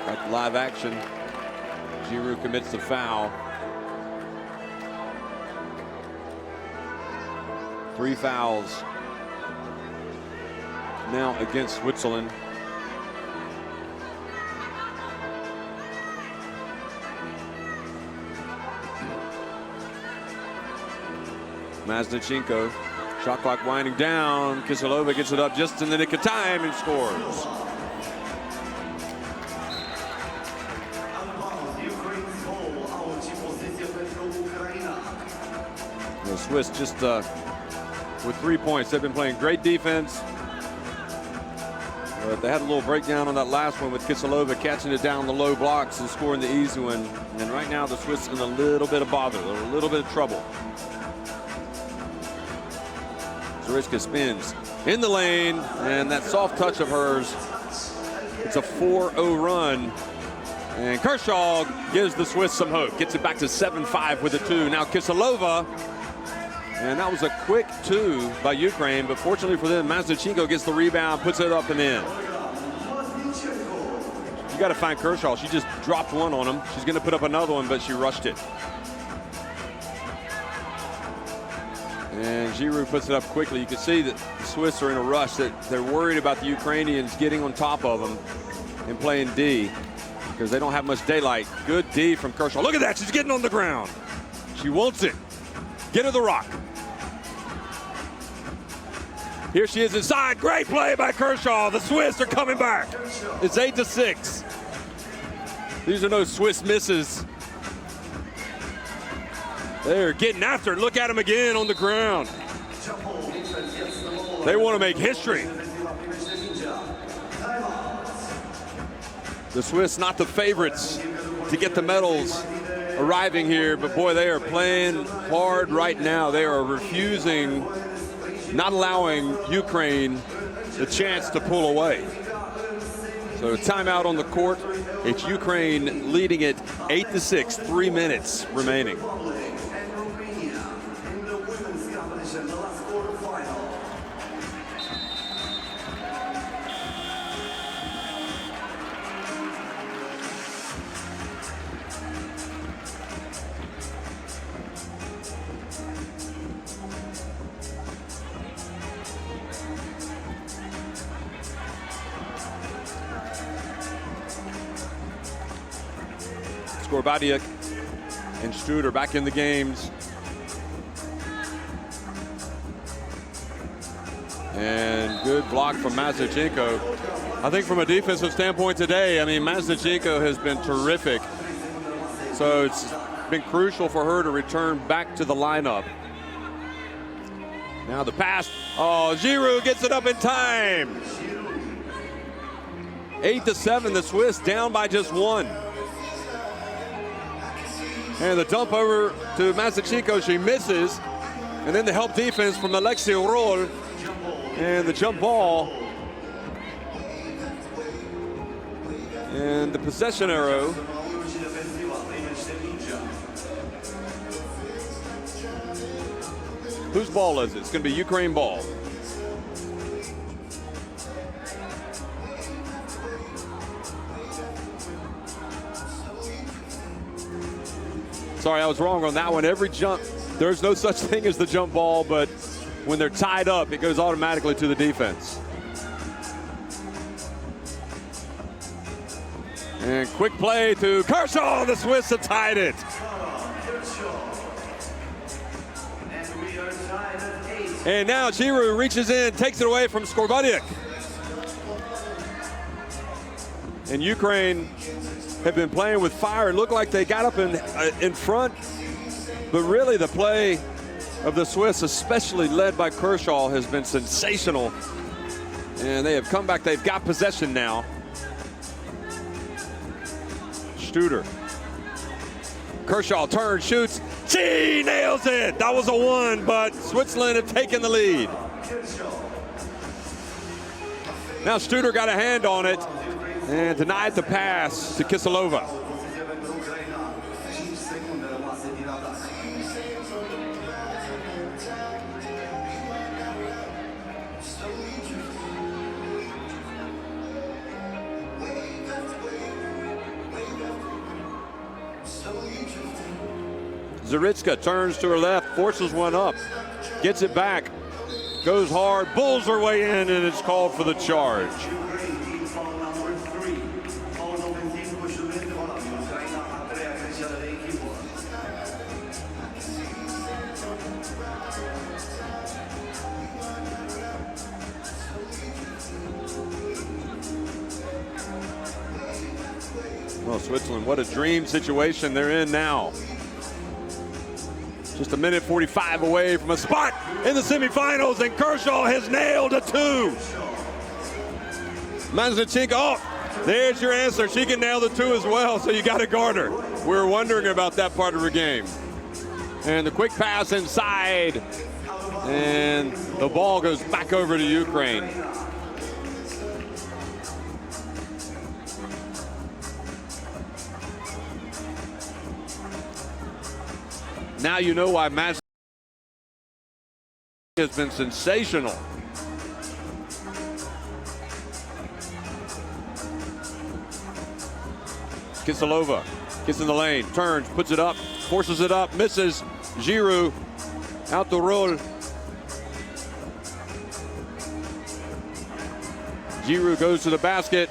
Got live action. Giroud commits the foul. 3 fouls now against Switzerland. Mazdachenko, shot clock winding down. Kiselova gets it up just in the nick of time and scores. The Swiss just with 3 points. They've been playing great defense. They had a little breakdown on that last one with Kiselova catching it down the low blocks and scoring the easy one. And right now the Swiss in a little bit of bother, a little bit of trouble. Zaricka spins in the lane, and that soft touch of hers, it's a 4-0 run. And Kershaw gives the Swiss some hope, gets it back to 7-5 with a 2. Now Kiselova, and that was a quick 2 by Ukraine, but fortunately for them, Mazdachenko gets the rebound, puts it up and in. You got to find Kershaw. She just dropped one on him. She's going to put up another one, but she rushed it. And Giroud puts it up quickly. You can see that the Swiss are in a rush, that they're worried about the Ukrainians getting on top of them and playing D because they don't have much daylight. Good D from Kershaw. Look at that. She's getting on the ground. She wants it. Get her the rock. Here she is inside. Great play by Kershaw. The Swiss are coming back. It's 8-6. These are no Swiss misses. They're getting after it. Look at them again on the ground. They want to make history. The Swiss not the favorites to get the medals arriving here, but boy, they are playing hard right now. They are refusing, not allowing Ukraine the chance to pull away. So timeout on the court. It's Ukraine leading it 8-6, 3 minutes remaining. Badiak and Studer back in the games. And good block from Mazichenko. I think from a defensive standpoint today, I mean, Mazichenko has been terrific. So it's been crucial for her to return back to the lineup. Now the pass. Oh, Giroud gets it up in time. 8-7, the Swiss down by just 1. And the dump over to Mazichenko, she misses. And then the help defense from Alexei Roll. And the jump ball. And the possession arrow. Whose ball is it? It's going to be Ukraine ball. Sorry, I was wrong on that one. Every jump, there's no such thing as the jump ball, but when they're tied up, it goes automatically to the defense. And quick play to Kershaw. The Swiss have tied it. And now Giroud reaches in, takes it away from Skorbadiak. And Ukraine have been playing with fire. It looked like they got up in front, but really the play of the Swiss, especially led by Kershaw, has been sensational. And they have come back. They've got possession now. Studer. Kershaw turns, shoots. She nails it. That was a 1, but Switzerland have taken the lead. Now Studer got a hand on it and denied the pass to Kiselova. Zaritska turns to her left, forces one up, gets it back, goes hard, bulls her way in, and it's called for the charge. Well, Switzerland, what a dream situation they're in now. Just a minute 45 away from a spot in the semifinals, and Kershaw has nailed a 2. Mazichenko, oh, there's your answer. She can nail the 2 as well, so you got to guard her. We were wondering about that part of her game. And the quick pass inside, and the ball goes back over to Ukraine. Now you know why Mazichenko has been sensational. Kiselova gets in the lane, turns, puts it up, forces it up, misses. Giroud out the roll, Giroud goes to the basket.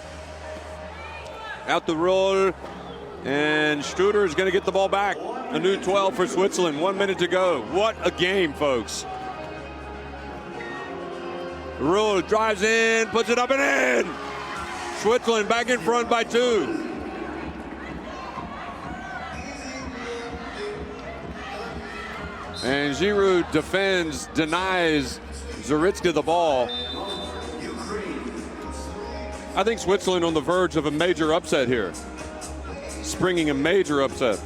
Out the roll. And Struder is going to get the ball back. A new 12 for Switzerland. 1 minute to go. What a game, folks. Roll drives in, puts it up and in. Switzerland back in front by 2. And Giroud defends, denies Zaritsky the ball. I think Switzerland on the verge of a major upset here. Springing a major upset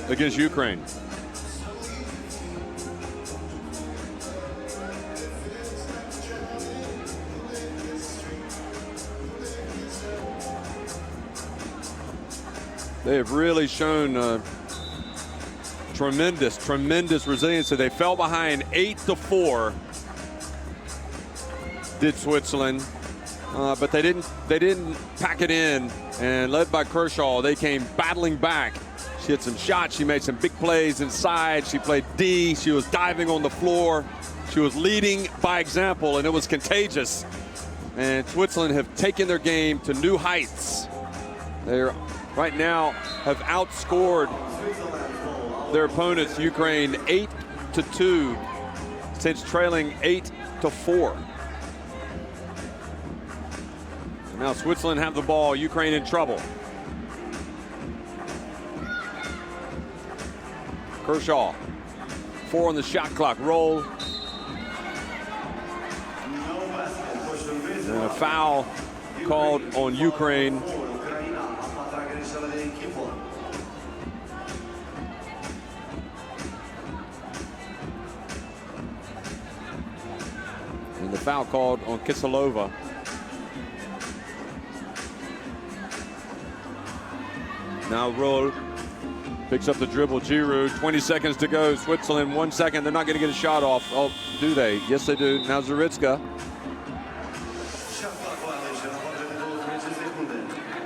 against Ukraine. They have really shown tremendous resiliency. They fell behind 8-4. Did Switzerland, but they didn't pack it in. And led by Kershaw, they came battling back. She had some shots. She made some big plays inside. She played D. She was diving on the floor. She was leading by example, and it was contagious. And Switzerland have taken their game to new heights. They're right now have outscored their opponents, Ukraine, 8-2, since trailing 8-4. Now Switzerland have the ball, Ukraine in trouble. Kershaw, 4 on the shot clock, roll. And a foul called on Ukraine. And the foul called on Kiselova. Now Roll picks up the dribble. Giroud, 20 seconds to go. Switzerland, 1 second. They're not going to get a shot off. Oh, do they? Yes, they do. Now Zaritsky.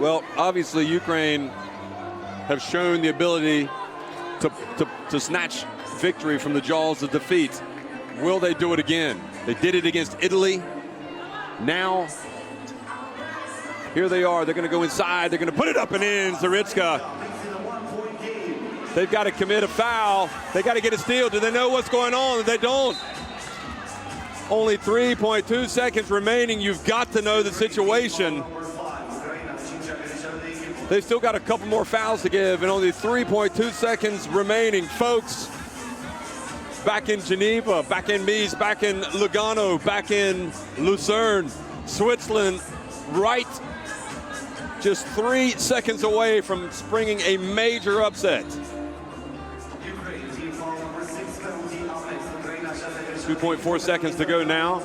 Well, obviously Ukraine have shown the ability to snatch victory from the jaws of defeat. Will they do it again? They did it against Italy. Now, here they are. They're going to go inside. They're going to put it up and in. Zaritsky. They've got to commit a foul. They got to get a steal. Do they know what's going on? They don't. Only 3.2 seconds remaining. You've got to know the situation. They've still got a couple more fouls to give and only 3.2 seconds remaining. Folks, back in Geneva, back in Mies, back in Lugano, back in Lucerne, Switzerland right just 3 seconds away from springing a major upset. 2.4 seconds to go now.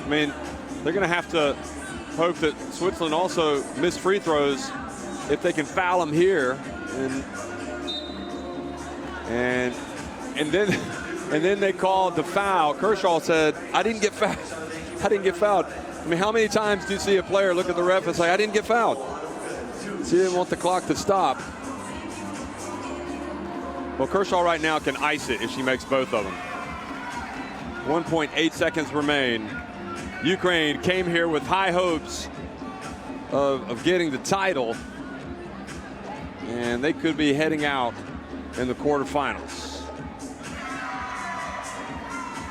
I mean, they're going to have to hope that Switzerland also miss free throws if they can foul them here, and then they called the foul. Kershaw said, "I didn't get fouled. I didn't get fouled." I mean, how many times do you see a player look at the ref and say, "I didn't get fouled"? She didn't want the clock to stop. Well, Kershaw right now can ice it if she makes both of them. 1.8 seconds remain. Ukraine came here with high hopes of getting the title, and they could be heading out in the quarterfinals.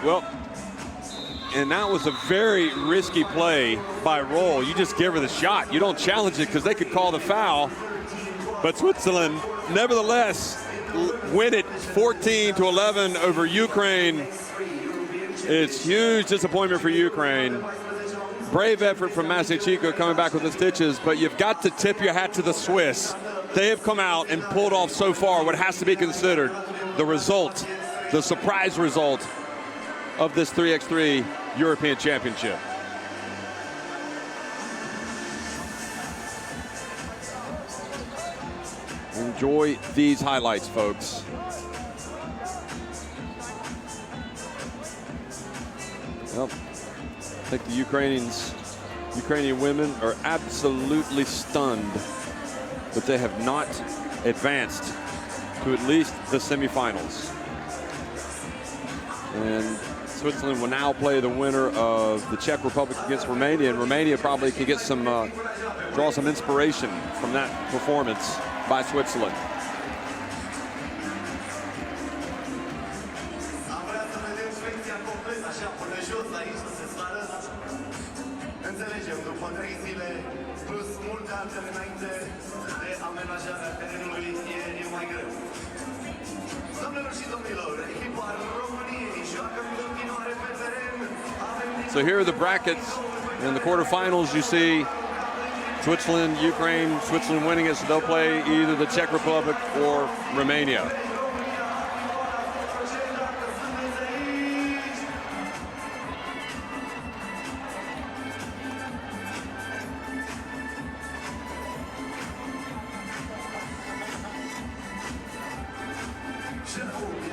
Well, and that was a very risky play by Roll. You just give her the shot. You don't challenge it because they could call the foul. But Switzerland, nevertheless, win it 14-11 over Ukraine. It's huge disappointment for Ukraine. Brave effort from Masachiko coming back with the stitches, but you've got to tip your hat to the Swiss. They have come out and pulled off so far what has to be considered the result, the surprise result of this 3x3 European Championship. Enjoy these highlights, folks. Well, I think the Ukrainian women are absolutely stunned that they have not advanced to at least the semifinals. And Switzerland will now play the winner of the Czech Republic against Romania, and Romania probably can get some, draw some inspiration from that performance by Switzerland. Înțelegem, după 3 zile, plus multe altele înainte de amenajarea terenului, e mai greu. Doamnelor și domnilor, echipa României joacă în continuare pe teren. So here are the brackets. In the quarterfinals, you see Switzerland, Ukraine. Switzerland winning it, so they'll play either the Czech Republic or Romania.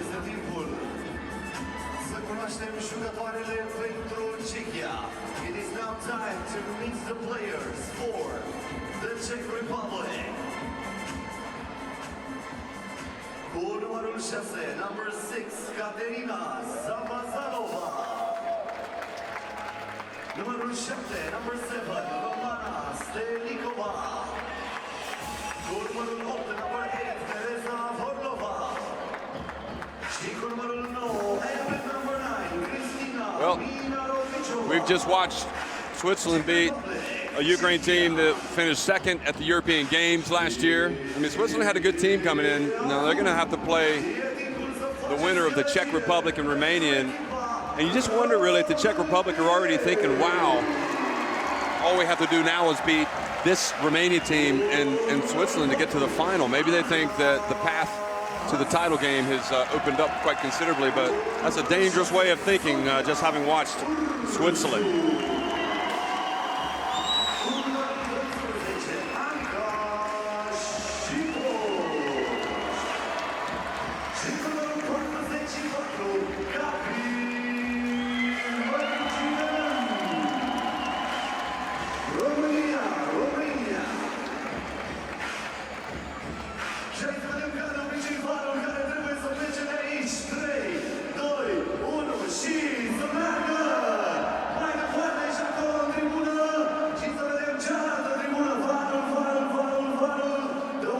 Este timpul să cunoaștem jucătoarele pentru Czechia. It is now time to meet the players for the Czech Republic. Cu numărul 6, number 6, Katerina Zavazalova. Numărul 7, number 7, Romana Stelikova. Cu numărul 8, number 8, Teresa Vorlova. Well, we've just watched Switzerland beat a Ukraine team that finished second at the European Games last year. I mean, Switzerland had a good team coming in. Now they're going to have to play the winner of the Czech Republic and Romanian. And you just wonder really if the Czech Republic are already thinking, wow, all we have to do now is beat this Romania team and Switzerland to get to the final. Maybe they think that the path to the title game has opened up quite considerably, but that's a dangerous way of thinking, just having watched Switzerland.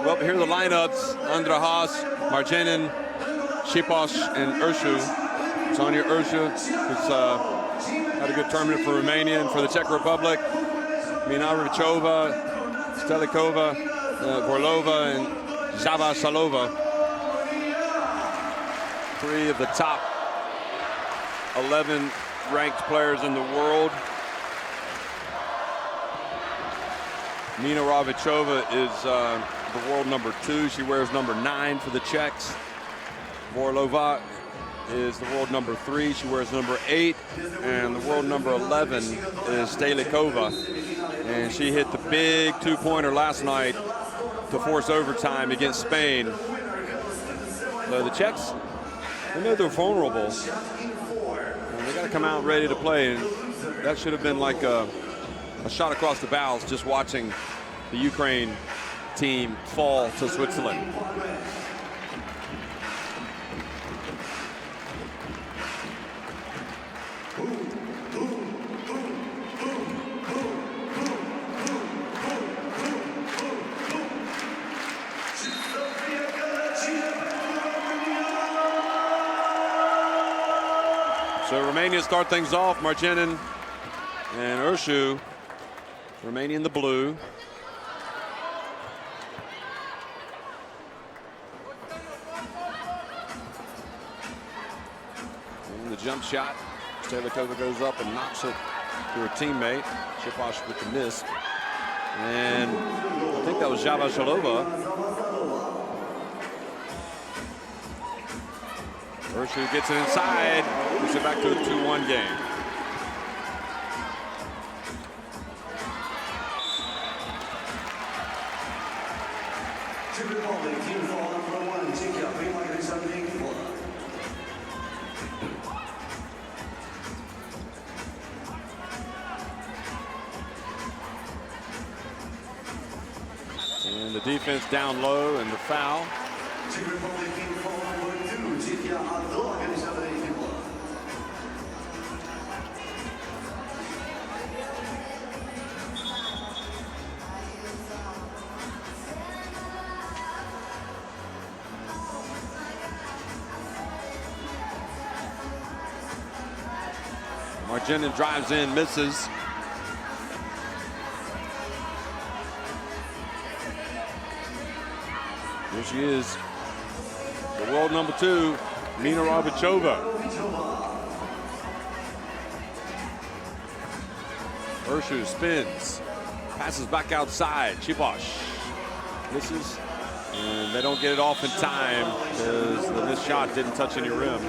Well, here are the lineups: Andra Haas, Marjanin, Shipos, and Urshu. Sonia Urshu, who's had a good tournament for Romania and for the Czech Republic. Minarovichova, Stelikova, Vorlova, and Zavazalova. 3 of the top 11 ranked players in the world. Nina Ravichova is the world number 2. She wears number 9 for the Czechs. Vorlova is the world number 3. She wears number 8. And the world number 11 is Stelikova. And she hit the big 2-pointer last night to force overtime against Spain. So the Czechs, they know they're vulnerable. And they got to come out ready to play. And that should have been like a shot across the bows just watching the Ukraine team fall to Switzerland. So Romania start things off. Marjanin and Urshu. Romania in the blue. And the jump shot. Stelikova goes up and knocks it to her teammate. Shipos with the miss. And I think that was Zavazalova. Urshu gets it inside. Puts it back to a 2-1 game. And the defense down low and the foul. Marginin drives in, misses. Here she is, the world number 2, Mina Rabachova. Urshu spins, passes back outside. Chibosh misses, and they don't get it off in time because the missed shot didn't touch any rim.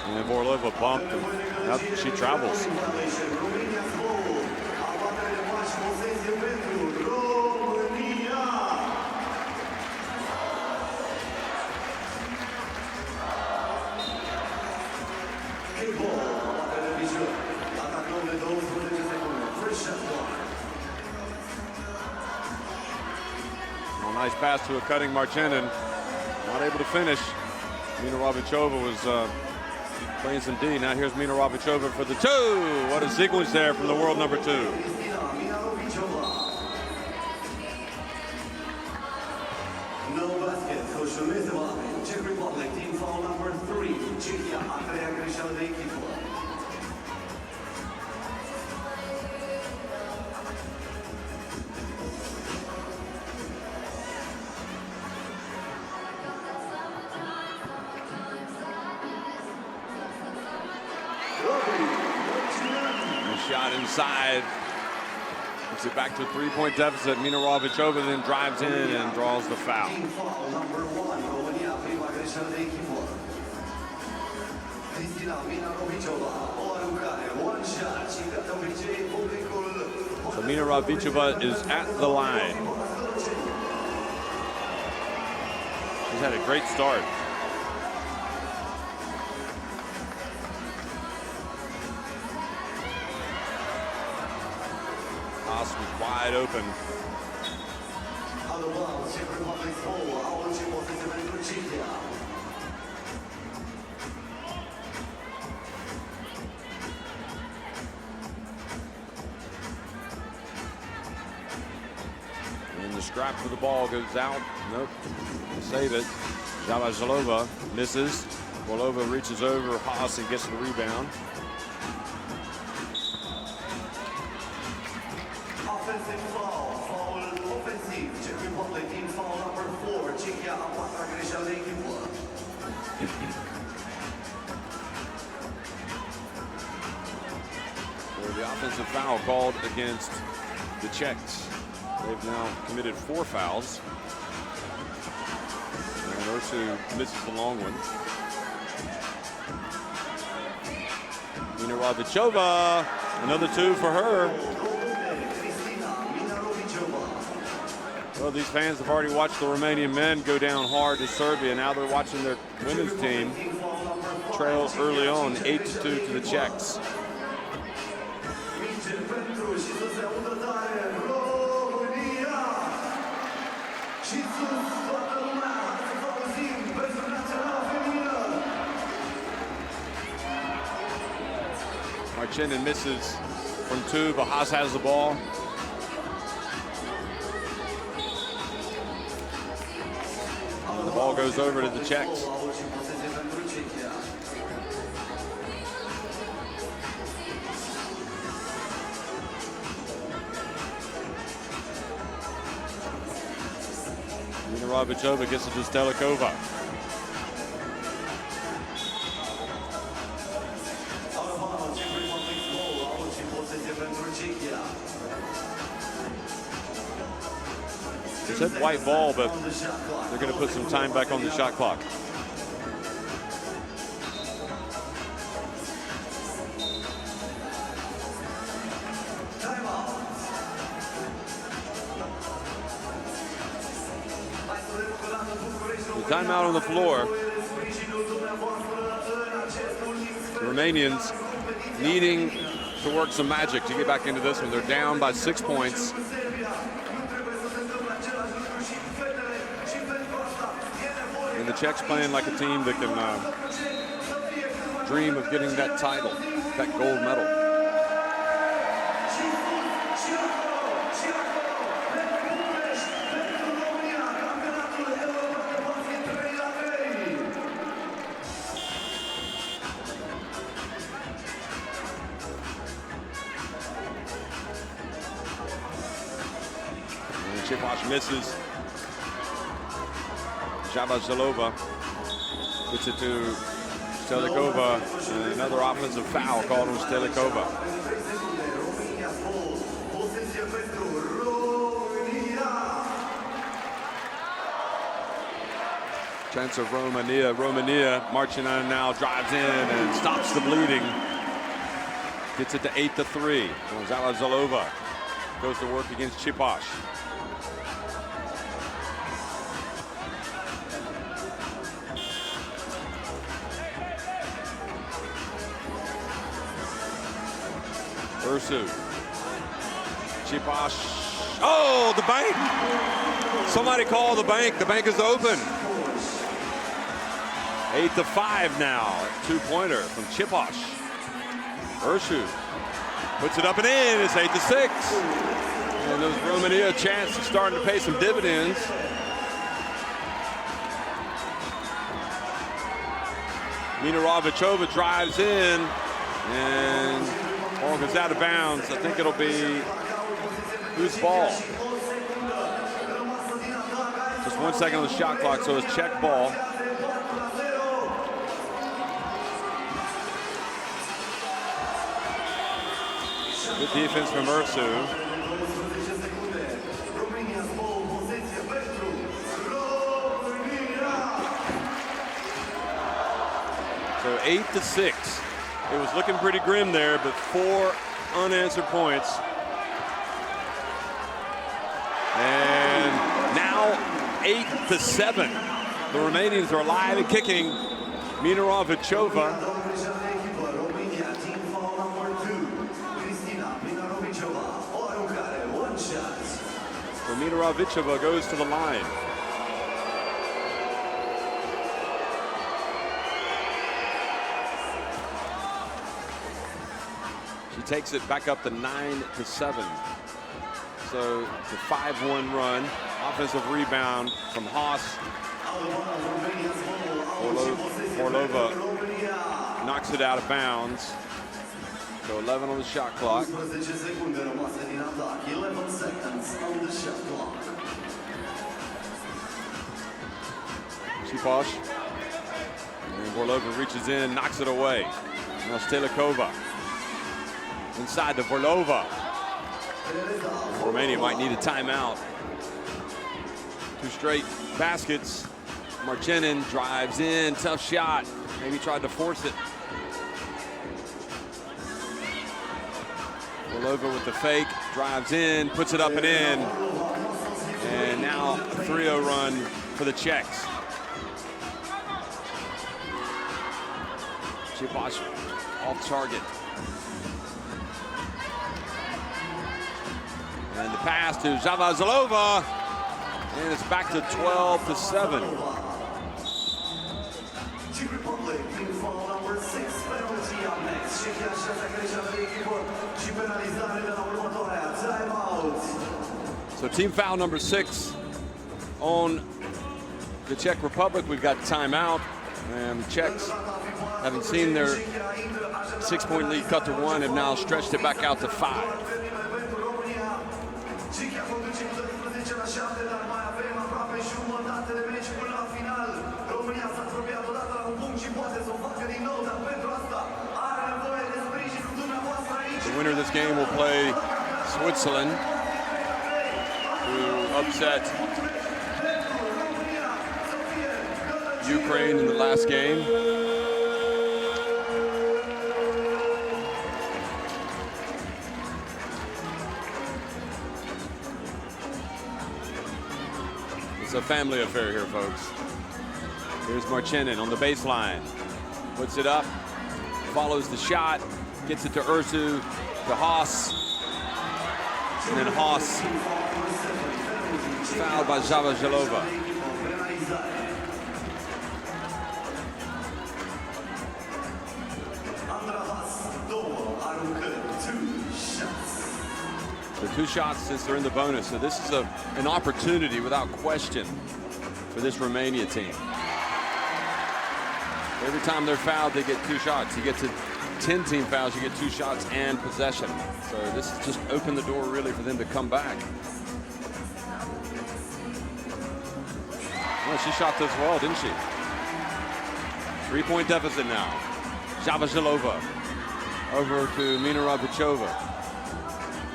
And Vorlova bumped, and up she travels. Well, nice pass to a cutting Marchinin. Not able to finish. Mina Rabachova was playing some D. Now here's Mina Rabachova for the 2. What a sequence there from the world number 2. No basket, social media, Czech Republic, team foul number 3, Czechia, a treia greșeală de echipă. Shot inside. Puts it back to a 3-point deficit. Mina Rabachova then drives in and draws the foul. Number 1, Romania, prima greșeală de echipă. Cristina, Mina Rabachova, o aruncare, one shot, și ca de obicei, publicul. So Mina Rabachova is at the line. She's had a great start. Was wide open. And the scrap for the ball goes out. Nope. Save it. Zalazalova misses. Volova reaches over Haas and gets the rebound. Offensive foul, offensive, Czech Republic, team foul number 4, Czechia, a patra greșeală de echipă. The offensive foul called against the Czechs. They've now committed 4 fouls. And Ursu misses the long one. Mina Rabachova, another 2 for her. Well, these fans have already watched the Romanian men go down hard to Serbia. Now they're watching their women's team trail early on 8-2 to the Czechs. Marchinin misses from 2, but Haas has the ball. And the ball goes over to the Czechs. Mina Rabachova gets it to Stelikova. It's a white ball, but they're going to put some time back on the shot clock. The timeout on the floor. The Romanians needing to work some magic to get back into this one. They're down by 6 points. And the Czechs playing like a team that can dream of getting that title. get that gold medal. Chiposh misses. Zavazalova gets it to Stelikova, and another offensive foul called on Stelikova. Chance of Romania. Romania marching on now, drives in and stops the bleeding. Gets it to 8-3. Zavazalova goes to work against Chiposh. Ursu. Chiposh. Oh, the bank. Somebody call the bank. The bank is open. 8-5 now. Two-pointer from Chiposh. Ursu puts it up and in. It's 8-6. And those Romania chances starting to pay some dividends. Minarovichova drives in and ball goes out of bounds. I think it'll be whose ball? Just 1 second on the shot clock, so it's Czech ball. Good defense from Ursu. So 8-6. It was looking pretty grim there, but 4 unanswered points. And now 8-7. The Romanians are alive and kicking. Minarovichova. So Minarovichova goes to the line. Takes it back up to 9-7. So it's a 5-1 run. Offensive rebound from Haas. Orlova knocks it out of bounds. So 11 on the shot clock. Chiposh. And Orlova reaches in, knocks it away. Now Stelikova. Inside to Vorlova. Romania might need a timeout. 2 straight baskets. Marchenin drives in, tough shot. Maybe tried to force it. Vorlova with the fake, drives in, puts it up and in. And now a 3-0 run for the Czechs. Chiposh off target. And the pass to Zavazalova, and it's back to 12-7. So team foul number 6 on the Czech Republic. We've got timeout, and the Czechs, having seen their 6-point lead cut to 1, have now stretched it back out to 5. The winner of this game will play Switzerland, who upset Ukraine in the last game. It's a family affair here, folks. Here's Marchenin on the baseline. Puts it up, follows the shot, gets it to Ursu, to Haas. And then Haas fouled by Zavazalova. So 2 shots since they're in the bonus. So this is an opportunity without question for this Romania team. Every time they're fouled, they get 2 shots. You get to 10 team fouls, you get 2 shots and possession. So this has just opened the door really for them to come back. Well, she shot this well, didn't she? 3-point deficit now. Javazilova over to Mina Rabichova.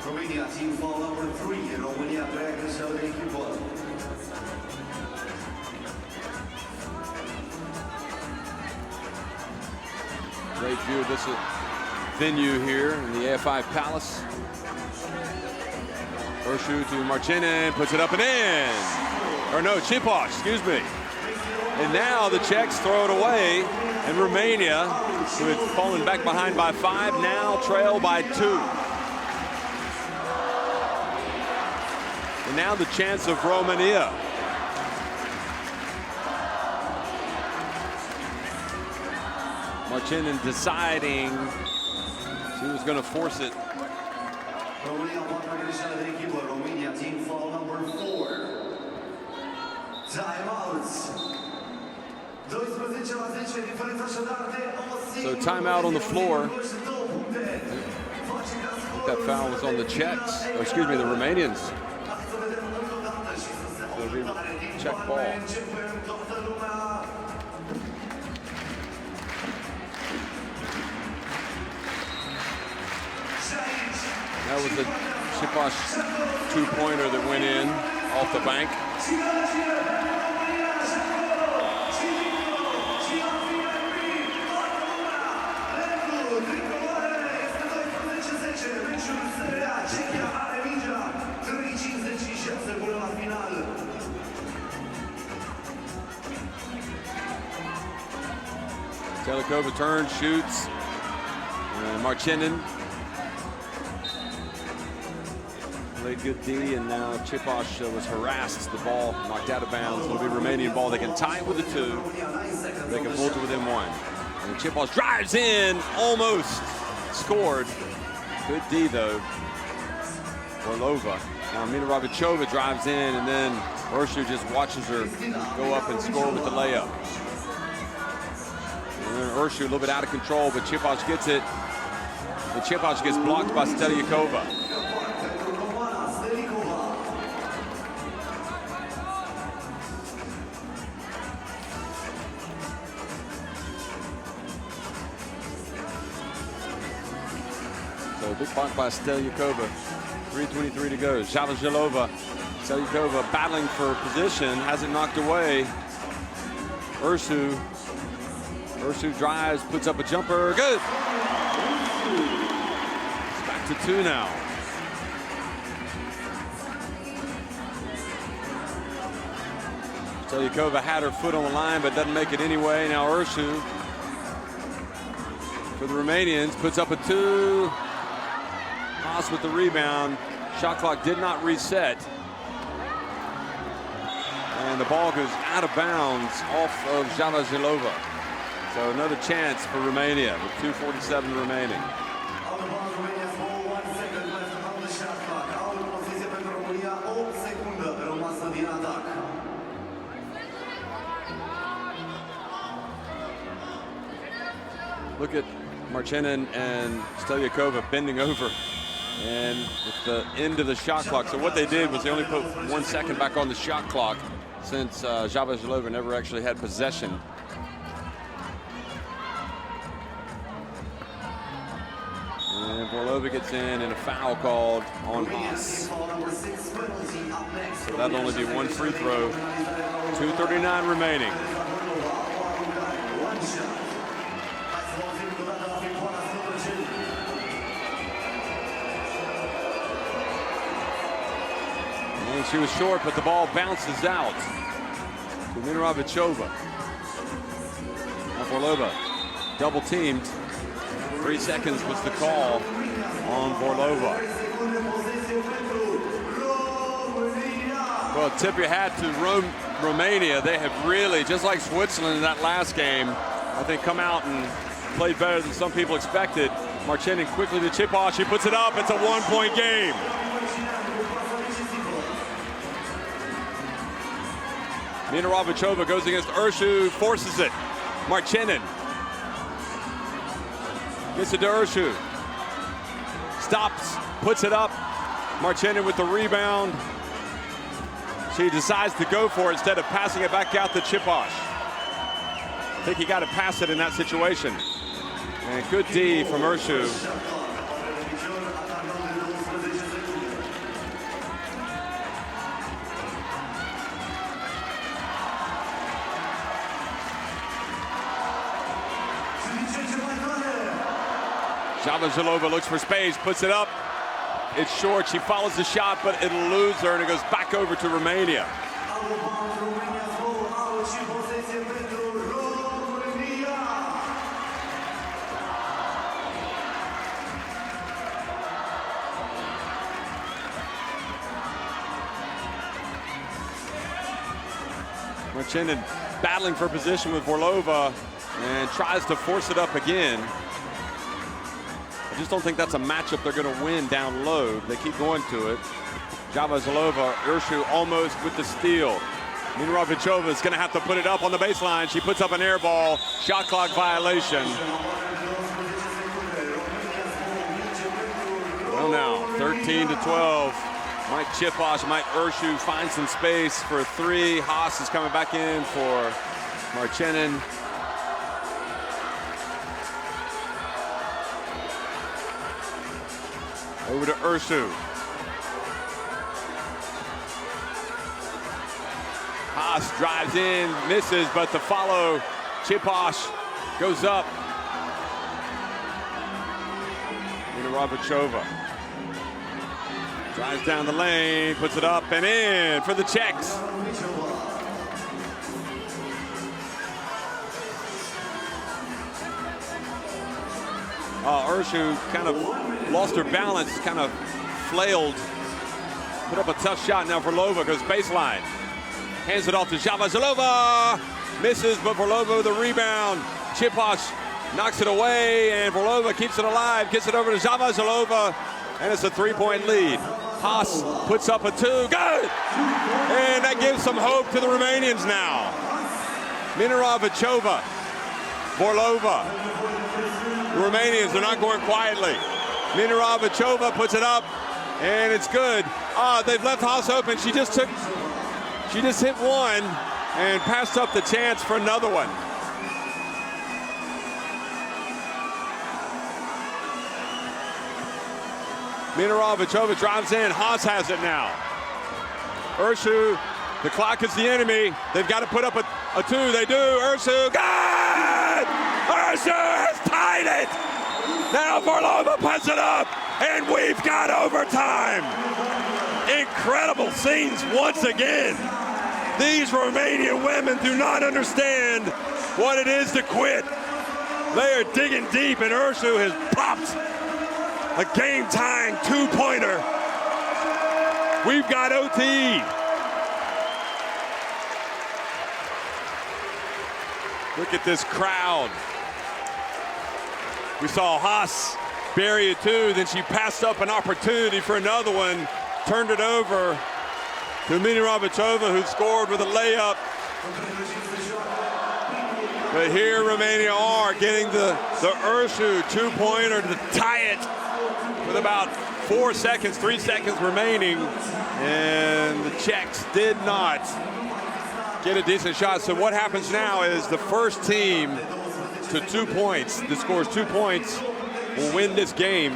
Romania team foul number 3. România pleacă și de echipă. Great view of this venue here in the AFI Palace. Urshu to Marchinin, puts it up and in. Or no, Chiposh, excuse me. And now the Czechs throw it away, and Romania, who had fallen back behind by 5, now trail by 2. And now the chance of Romania. Marchinin deciding she was going to force it. România poate greșeală de echipă. Romania team foul number 4. Timeouts. 12-10 diferența așadar de o singură. So timeout on the floor. That foul was on the Czechs, or excuse me, the Romanians. It'll be Czech ball. That was the Chiposh 2-pointer that went in off the bank. Telikova turns, shoots, and Marchinin played good D, and now Chiposh was harassed. The ball knocked out of bounds. It'll be Romanian ball. They can tie it with a 2. They can pull it within 1. And Chiposh drives in, almost scored. Good D though. Orlova. Now Mina Rabichova drives in, and then Urshu just watches her go up and score with the layup. And then Urshu a little bit out of control, but Chiposh gets it. And Chiposh gets blocked by Stelyakova. So big block by Stelyakova. 3:23 to go. Javazilova. Stelyakova battling for position, has it knocked away. Urshu drives, puts up a jumper. Good. It's back to 2 now. Stelyakova had her foot on the line, but doesn't make it anyway. Now Urshu, for the Romanians, puts up a 2. Haas with the rebound. Shot clock did not reset. And the ball goes out of bounds off of Javazilova. So another chance for Romania with 2:47 remaining. Look at Marchinin and Stelyakova bending over, and with the end of the shot clock. So what they did was they only put 1 second back on the shot clock, since Javazilova never actually had possession. And Orlova gets in, and a foul called on Haas. So that'll only be 1 free throw. 2:39 remaining. And she was short, but the ball bounces out to Mina Rabichova. Orlova double teamed. 3 seconds was the call on Orlova. Well, tip your hat to Romania. They have really, just like Switzerland in that last game, I think come out and played better than some people expected. Marchinin quickly to Chiposh. He puts it up. It's a 1-point game. Mina Ravachova goes against Urshu, forces it. Marchenin gets it to Urshu. Stops, puts it up. Marchenin with the rebound. She decides to go for it instead of passing it back out to Chiposh. I think he got to pass it in that situation. And good D from Urshu. Zavazilova looks for space, puts it up. It's short, she follows the shot, but it'll lose her, and it goes back over to Romania. Marchenin battling for position with Vorlova and tries to force it up again. I just don't think that's a matchup they're going to win down low. They keep going to it. Zavazilova, Urshu almost with the steal. Mina Ravachova is going to have to put it up on the baseline. She puts up an air ball. Shot clock violation. Well now, 13-12. Might Chiposh, might Urshu find some space for three. Haas is coming back in for Marchenin. Over to Urshu. Haas drives in, misses, but the follow, Chiposh goes up. Mina Ravachova drives down the lane, puts it up and in for the Czechs. Urshu kind of lost her balance, kind of flailed. Put up a tough shot. Now Vorlova goes baseline. Hands it off to Zavazilova. Misses, but Vorlova with the rebound. Chiposh knocks it away, and Vorlova keeps it alive. Gets it over to Zavazilova, and it's a three-point lead. Haas puts up a two. Good! And that gives some hope to the Romanians now. Mina Ravachova, Vorlova. The Romanians are not going quietly. Mina Ravachova puts it up, and it's good. They've left Haas open. She just hit one and passed up the chance for another one. Mina Ravachova drives in. Haas has it now. Urshu, the clock is the enemy. They've got to put up a two. They do. Urshu, good! Urshu has tied it! Now Vorlova puts it up, and we've got overtime. Incredible scenes once again. These Romanian women do not understand what it is to quit. They are digging deep, and Urshu has popped a game-tying two-pointer. We've got OT. Look at this crowd. We saw Haas bury a two, then she passed up an opportunity for another one, turned it over to Mina Ravachova, who scored with a layup. But here Romania are getting the Urshu two-pointer to tie it with about 3 seconds remaining. And the Czechs did not get a decent shot. So what happens now is the first team to 2 points that scores 2 points will win this game.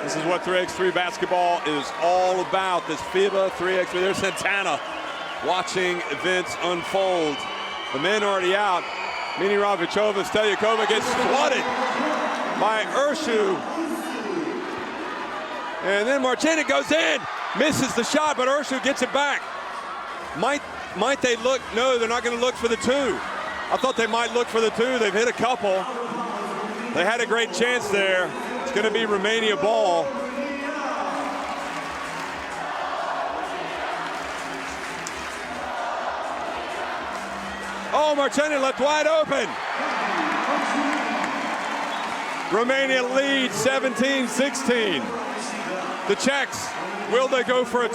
This is what 3x3 basketball is all about, this FIBA 3x3. There's Santana watching events unfold. The men already out. Mina Ravachova, Stelyakova gets flooded by Urshu. And then Marchenin goes in, misses the shot, but Urshu gets it back. Might they look? No, they're not going to look for the two. I thought they might look for the two. They've hit a couple. They had a great chance there. It's going to be Romania ball. Oh, Marchenin left wide open. Romania leads 17-16. The Czechs, will they go for a 2?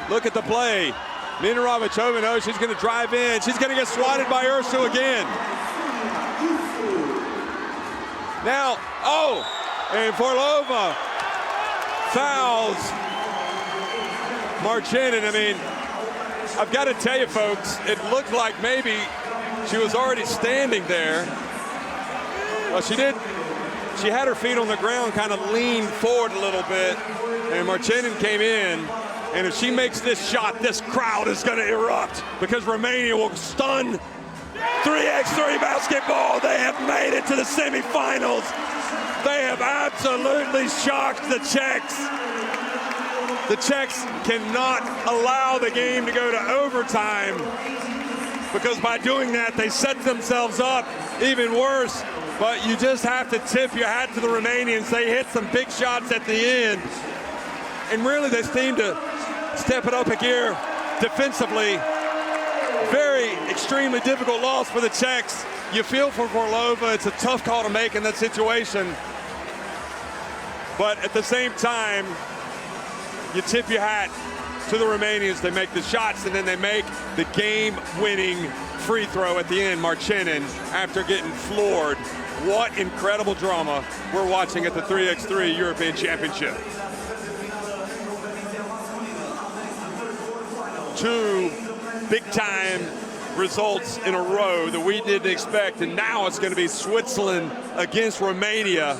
Look at the play. Minarovic-Over, no, she's going to drive in. She's going to get swatted by Ursu again. Now, oh, and Forlova fouls Marchenin. I mean, I've got to tell you, folks, it looked like maybe she was already standing there. Well, she did. She had her feet on the ground, kind of leaned forward a little bit, and Marchenin came in. And if she makes this shot, this crowd is going to erupt because Romania will stun 3x3 basketball. They have made it to the semifinals. They have absolutely shocked the Czechs. The Czechs cannot allow the game to go to overtime because by doing that, they set themselves up even worse. But you just have to tip your hat to the Romanians. They hit some big shots at the end. And really, they seem to step it up a gear defensively. Very extremely difficult loss for the Czechs. You feel for Forlova. It's a tough call to make in that situation. But at the same time, you tip your hat to the Romanians. They make the shots and then they make the game-winning free throw at the end. Marchenin, after getting floored. What incredible drama we're watching at the 3x3 European Championship. 2 big-time results in a row that we didn't expect, and now it's going to be Switzerland against Romania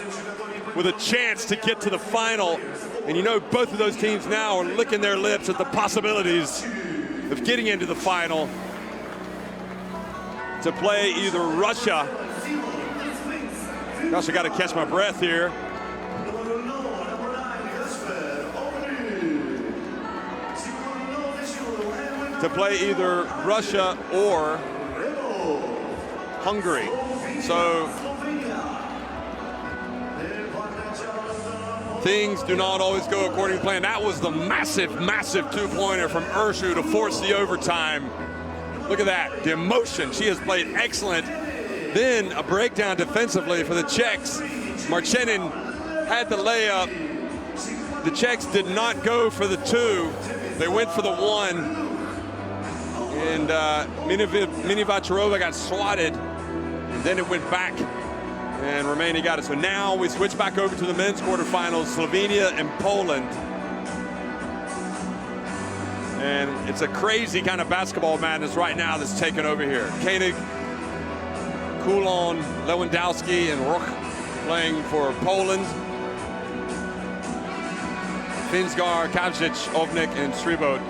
with a chance to get to the final. And you know, both of those teams now are licking their lips at the possibilities of getting into the final to play either Russia. Gosh, I got to catch my breath here. To play either Russia or Hungary. So things do not always go according to plan. That was the massive, massive 2-pointer from Ursu to force the overtime. Look at that, the emotion. She has played excellent. Then a breakdown defensively for the Czechs. Marchenin had the layup. The Czechs did not go for the 2. They went for the 1. And Minarovic-Over got swatted, and then it went back, and Romania got it. So now we switch back over to the men's quarterfinals, Slovenia and Poland. And it's a crazy kind of basketball madness right now that's taken over here. Koenig, Kulon, Lewandowski, and Ruch playing for Poland. Finsgar, Kavcic, Ovnik, and Sribot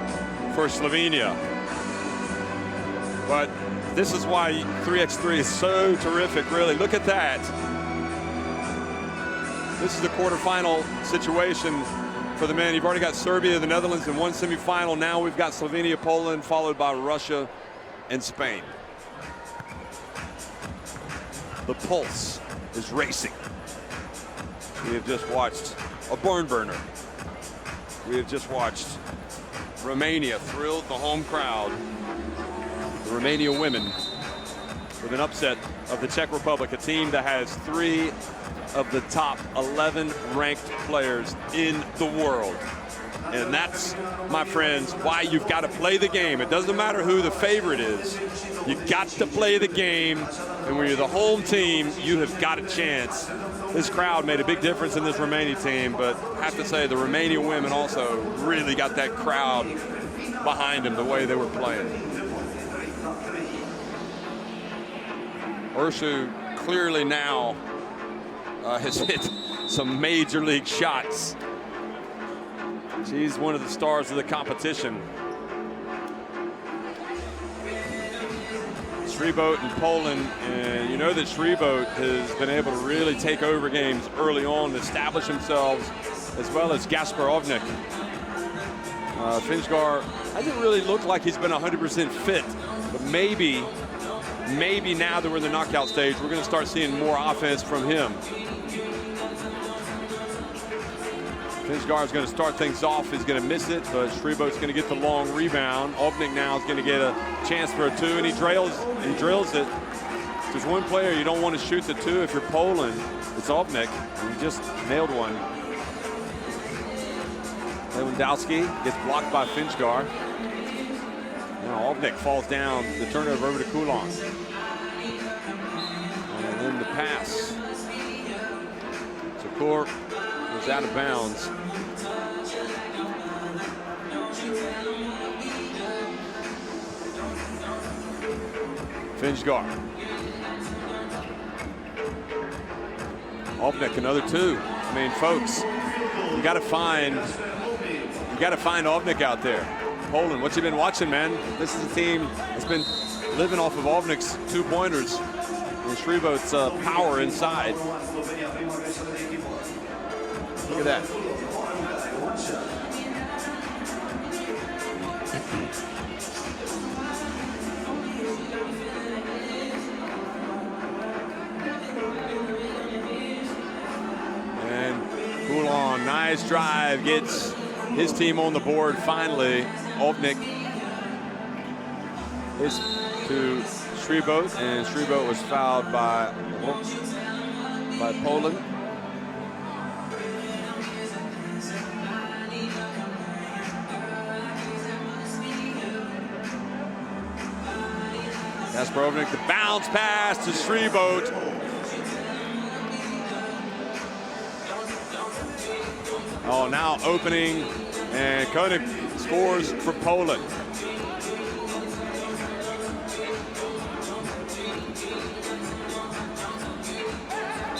for Slovenia. But this is why 3x3 is so terrific, really. Look at that. This is the quarterfinal situation for the men. You've already got Serbia, the Netherlands in one semifinal. Now we've got Slovenia, Poland, followed by Russia and Spain. The pulse is racing. We have just watched a barn burner. We have just watched Romania thrilled the home crowd. The Romania women with an upset of the Czech Republic, a team that has 3 of the top 11 ranked players in the world. And that's, my friends, why you've got to play the game. It doesn't matter who the favorite is. You've got to play the game, and when you're the home team, you have got a chance. This crowd made a big difference in this Romania team, but I have to say the Romania women also really got that crowd behind them the way they were playing. Ursu clearly now has hit some major league shots. She's one of the stars of the competition. Sribot in Poland, and you know that Sribot has been able to really take over games early on, establish themselves, as well as Gaspar Ovnik. Finsgar hasn't really looked like he's been 100% fit, but maybe now that we're in the knockout stage, we're going to start seeing more offense from him. Finsgaard is going to start things off. He's going to miss it, but Striebo's going to get the long rebound. Ovnik now is going to get a chance for a 2, and he drills it. There's one player you don't want to shoot the 2 if you're Poland. It's Ovnik, and he just nailed one. Lewandowski gets blocked by Finsgaard. Now Ovnik falls down. The turnover over to Kulon. And then the pass. Zakor was out of bounds. Finsgaard. Ovnik, another 2. I mean, folks, you got to find Ovnik out there. Poland, what you been watching, man? This is a team that's been living off of Ovnik's 2-pointers and Striebo's power inside. Look at that. And Kulon, nice drive, gets his team on the board finally. Ovnik is to Striebo, and Striebo was fouled by Poland. That's Ovnik, the bounce pass to Striebo. Oh, now opening, and Koenig scores for Poland.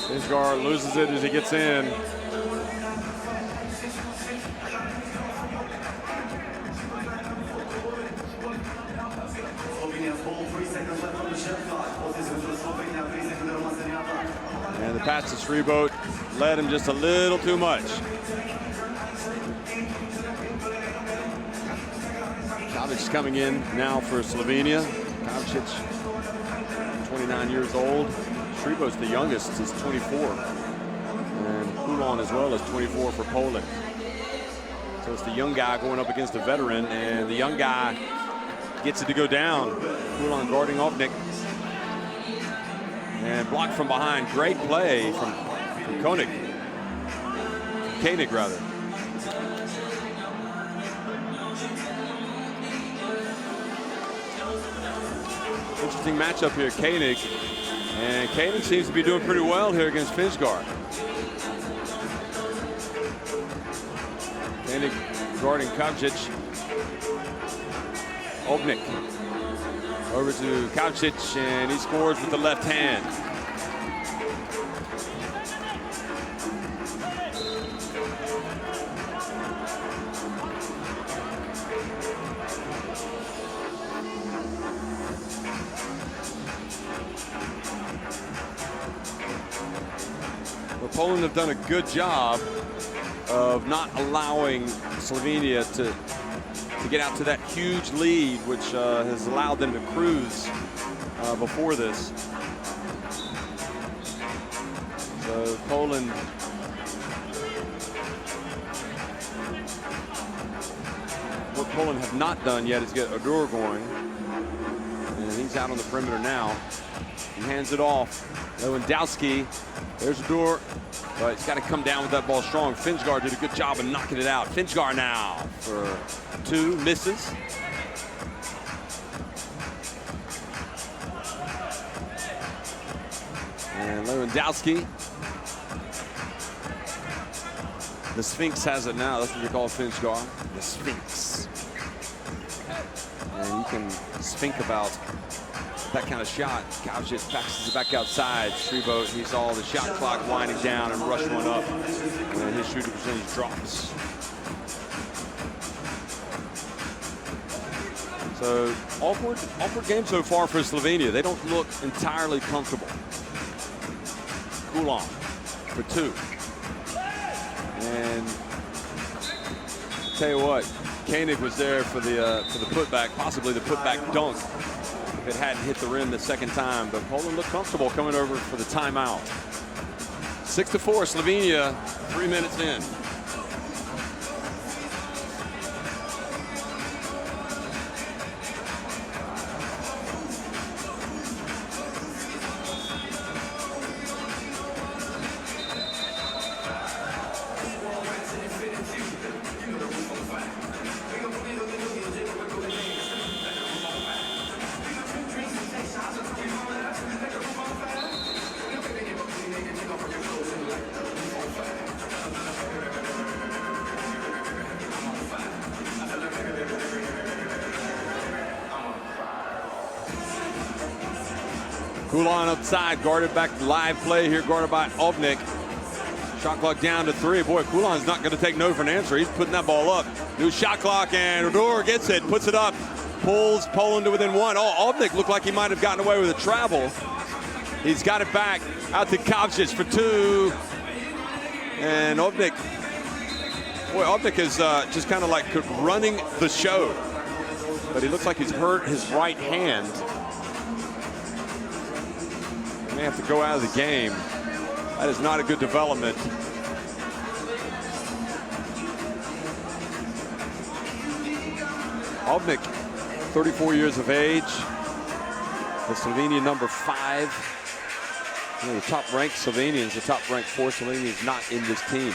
Finsgaard loses it as he gets in. And the pass to Striebo led him just a little too much. Kavic coming in now for Slovenia. Kavic, 29 years old. Striebo's the youngest, is 24. And Kulon as well is 24 for Poland. So it's the young guy going up against a veteran, and the young guy gets it to go down. Kulon guarding Ovnik. And blocked from behind. Great play from Koenig. Koenig, rather. Interesting matchup here, Koenig. And Koenig seems to be doing pretty well here against Finsgaard. Koenig guarding Kavcic. Ovnik over to Kavcic, and he scores with the left hand. Poland have done a good job of not allowing Slovenia to get out to that huge lead, which has allowed them to cruise before this. So Poland what Poland have not done yet is get Odor going, and he's out on the perimeter now. He hands it off. Lewandowski, there's Odor. But he's got to come down with that ball strong. Finsgaard did a good job of knocking it out. Finsgaard now for 2, misses. And Lewandowski. The Sphinx has it now. That's what you call Finsgaard. The Sphinx. And you can think about that kind of shot. Kavcic passes it back outside. Striebo, he saw the shot clock winding down and rushed one up. And his shooting percentage drops. So awkward game so far for Slovenia. They don't look entirely comfortable. Kulon for 2. And tell you what, Koenig was there for the putback, possibly the putback dunk, if it hadn't hit the rim the second time. But Poland looked comfortable coming over for the timeout. 6-4, Slovenia, 3 minutes in. Kulan outside, guarded back, live play here, guarded by Ovnik. Shot clock down to 3. Boy, Kulan's not going to take no for an answer. He's putting that ball up. New shot clock, and Odor gets it, puts it up, pulls Poland to within 1. Oh, Ovnik looked like he might have gotten away with a travel. He's got it back out to Kovcic for 2. And Ovnik, boy, Ovnik is just kind of like running the show. But he looks like he's hurt his right hand. He may have to go out of the game. That is not a good development. Ovnik, 34 years of age. The Slovenia number 5. You know, the top-ranked Slovenians, the top-ranked 4 Slovenians not in this team.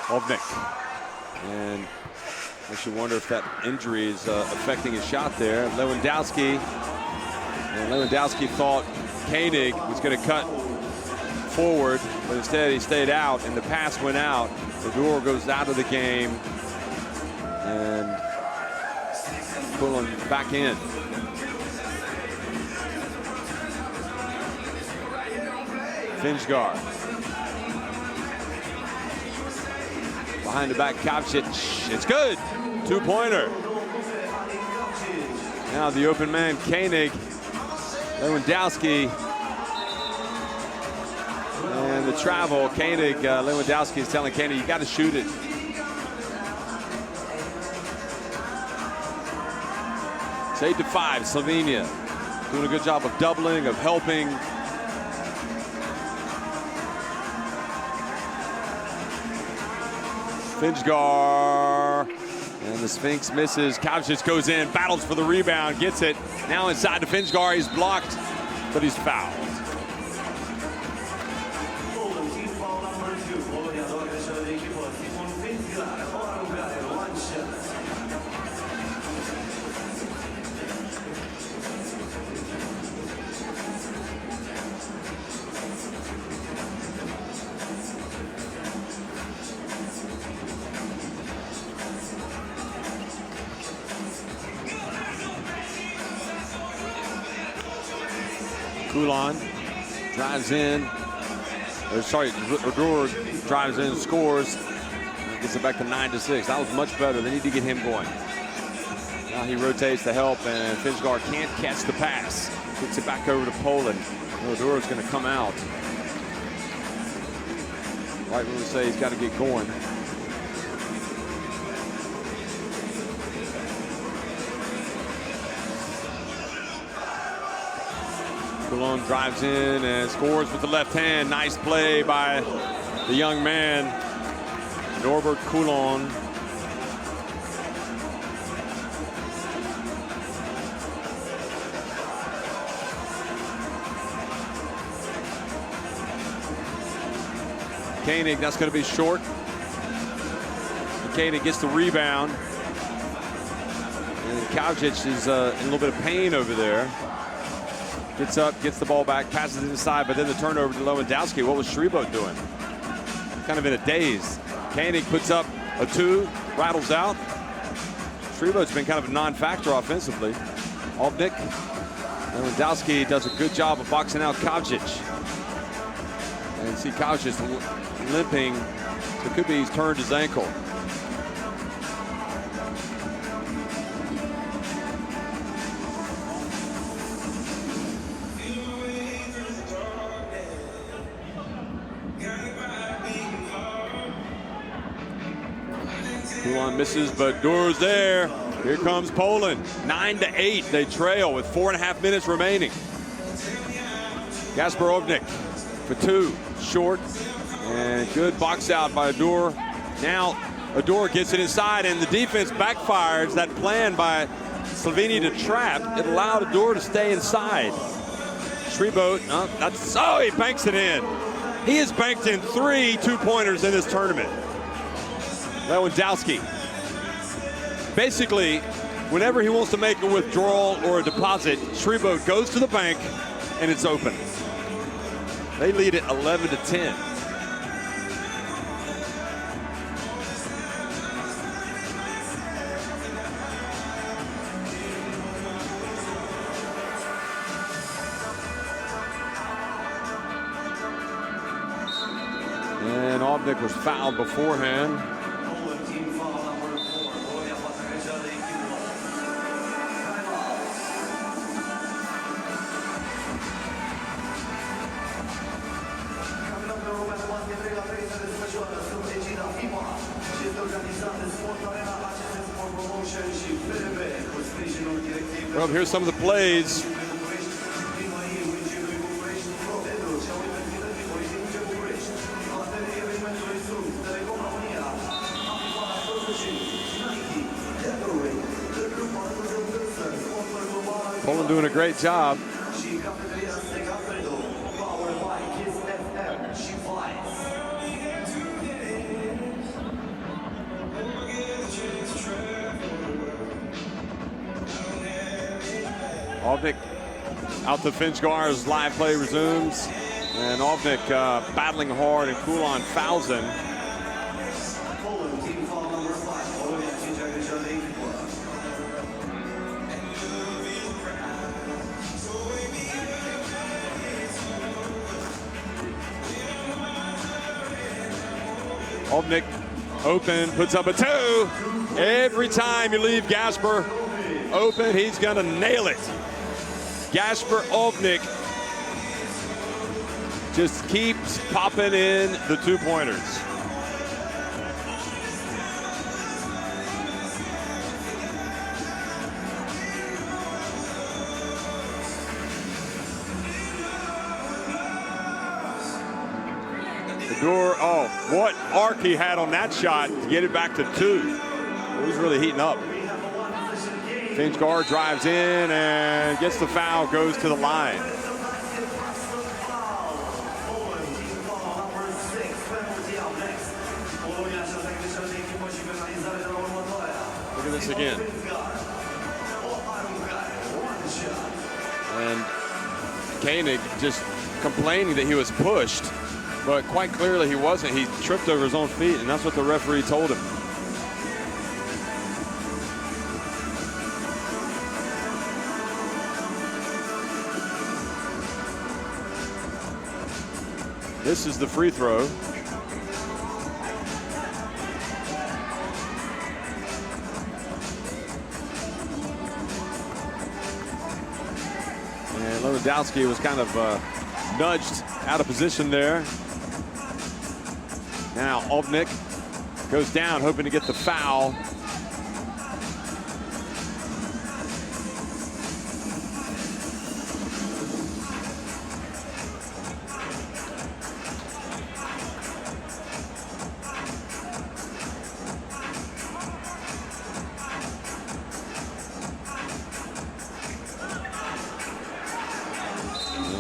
Ovnik. And makes you wonder if that injury is affecting his shot there. Lewandowski. And Lewandowski thought Koenig was going to cut forward, but instead he stayed out, and the pass went out. Odor goes out of the game, and pulling back in. Finjgar. Behind the back, Kovcic. It's good. 2-pointer. Now the open man, Koenig. Lewandowski. And the travel, Koenig. Lewandowski is telling Koenig, you got to shoot it. It's 8-5, Slovenia. Doing a good job of doubling, of helping. Finjgar, and the Sphinx misses. Kovcic goes in, battles for the rebound, gets it. Now inside to Finjgar, he's blocked, but he's fouled. Kulan drives in. Odor drives in, scores, gets it back to 9-6. That was much better. They need to get him going. Now he rotates to help, and Finjgar can't catch the pass. Gets it back over to Poland. Odor is going to come out. Right when we say he's got to get going. Kulan drives in and scores with the left hand. Nice play by the young man, Norbert Kulan. Koenig, that's going to be short. Koenig gets the rebound. And Kovcic is in a little bit of pain over there. Gets up, gets the ball back, passes it inside, but then the turnover to Lewandowski. What was Shribo doing? Kind of in a daze. Koenig puts up a 2, rattles out. Shribo's been kind of a non-factor offensively. Ovnik. Lewandowski does a good job of boxing out Kovcic. And see Kovcic limping. It could be he's turned his ankle. Kulan misses, but Odor's there. Here comes Poland. 9-8. They trail with 4.5 minutes remaining. Kasper Ovnik for 2. Short. And good box out by Odor. Now Odor gets it inside, and the defense backfires. That plan by Slovenia to trap, it allowed Odor to stay inside. Shribo, he banks it in. He has banked in 3 2-pointers in this tournament. Lewandowski. Basically, whenever he wants to make a withdrawal or a deposit, Shribo goes to the bank and it's open. They lead it 11-10. Ovnik was fouled beforehand. Poland team foul number 4. Polonia poate greșeală de echipă. Campionatul european de basket 3x3 se desfășoară sub egida FIBA și este organizat de Sport Arena, ACS Sport Promotion și FIBA cu sprijinul directiv. Well, here's some of the plays. Poland doing a great job. Ovnik out to Finchgar as live play resumes. And Ovnik battling hard, and Kulon fouls him. Ovnik open, puts up a 2. Every time you leave Gasper open, he's gonna nail it. Gasper Ovnik just keeps popping in the 2-pointers. Oh, what arc he had on that shot to get it back to 2. He was really heating up. Finchgar drives in and gets the foul, goes to the line. Look at this again. And Koenig just complaining that he was pushed, but quite clearly he wasn't. He tripped over his own feet, and that's what the referee told him. This is the free throw. And Lewandowski was kind of nudged out of position there. Now Ovnik goes down, hoping to get the foul.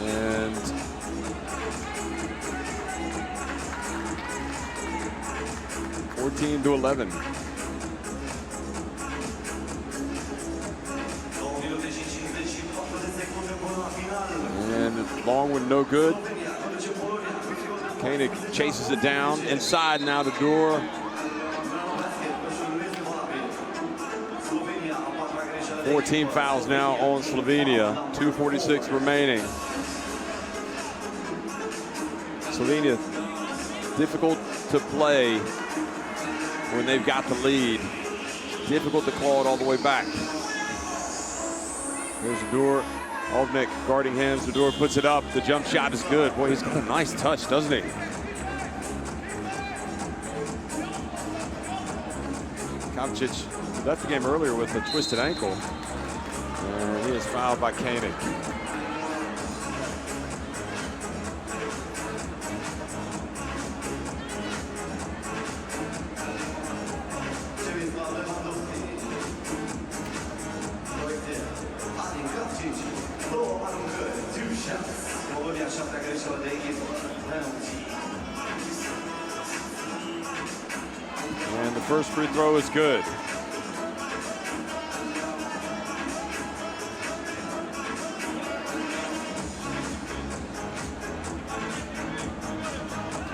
And 14-11. And long one, no good. Koenig chases it down inside and out the door. Four team fouls now on Slovenia. 2:46 remaining. Slovenia, difficult to play when they've got the lead. Difficult to claw it all the way back. There's the door. Ovnik guarding him. The door puts it up. The jump shot is good. Boy, he's got a nice touch, doesn't he? Kavcic left the game earlier with a twisted ankle. And he is fouled by Koenig. And the first free throw is good.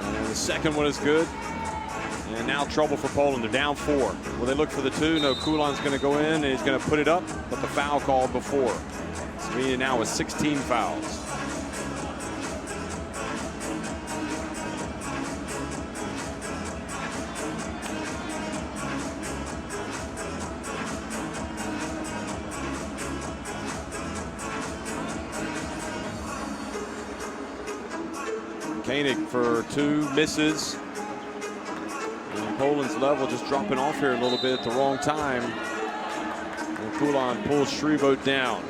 And the second one is good. And now trouble for Poland. They're down 4. Will they look for the 2? No, Kulon's going to go in and he's going to put it up, but the foul called before. Slovenia now with 16 fouls. Koenig for 2 misses. And Poland's level just dropping off here a little bit at the wrong time. And Kulon pulls Shrivo down.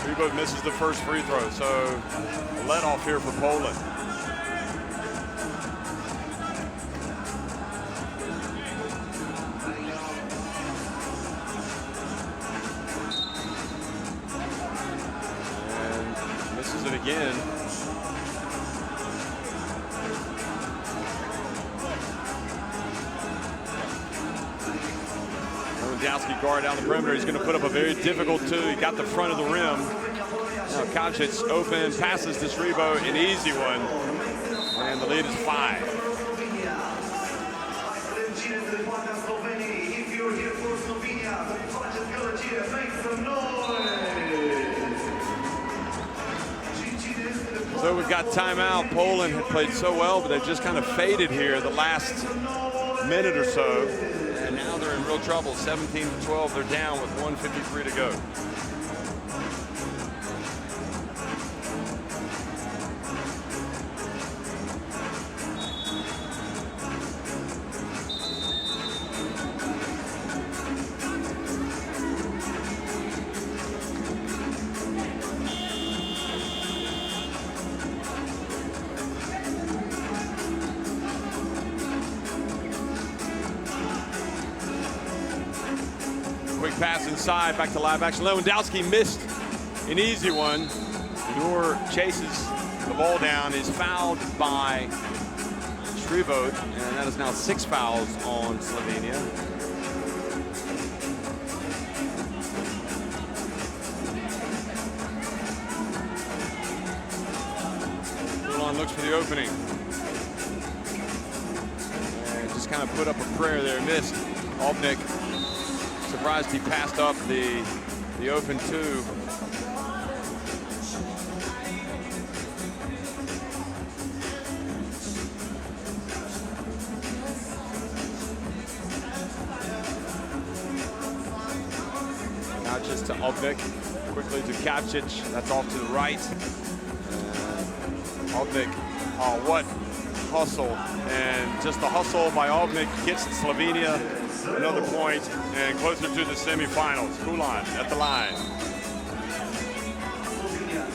Shrivo misses the first free throw, so a let off here for Poland. And misses it again. Lewandowski guard down the perimeter. He's going to put up a very difficult 2. He got the front of the rim. Now Kacic open, passes to Shrivo, an easy one. And the lead is 5. If you're here for Slovenia, make some noise. So we've got timeout. Poland had played so well, but they've just kind of faded here the last minute or so. And now they're in real trouble. 17-12, they're down with 1:53 to go. Quick pass inside, back to live action. Lewandowski missed an easy one. Nur chases the ball down, is fouled by Shrivo, And that is now 6 fouls on Slovenia. Kulon looks for the opening. And just kind of put up a prayer there, missed. Obnik, surprised he passed up the open 2. Kacic to Obnik, quickly to Kacic, that's off to the right. Obnik, oh, what hustle, and just the hustle by Obnik gets Slovenia another point and closer to the semifinals. Kulon at the line.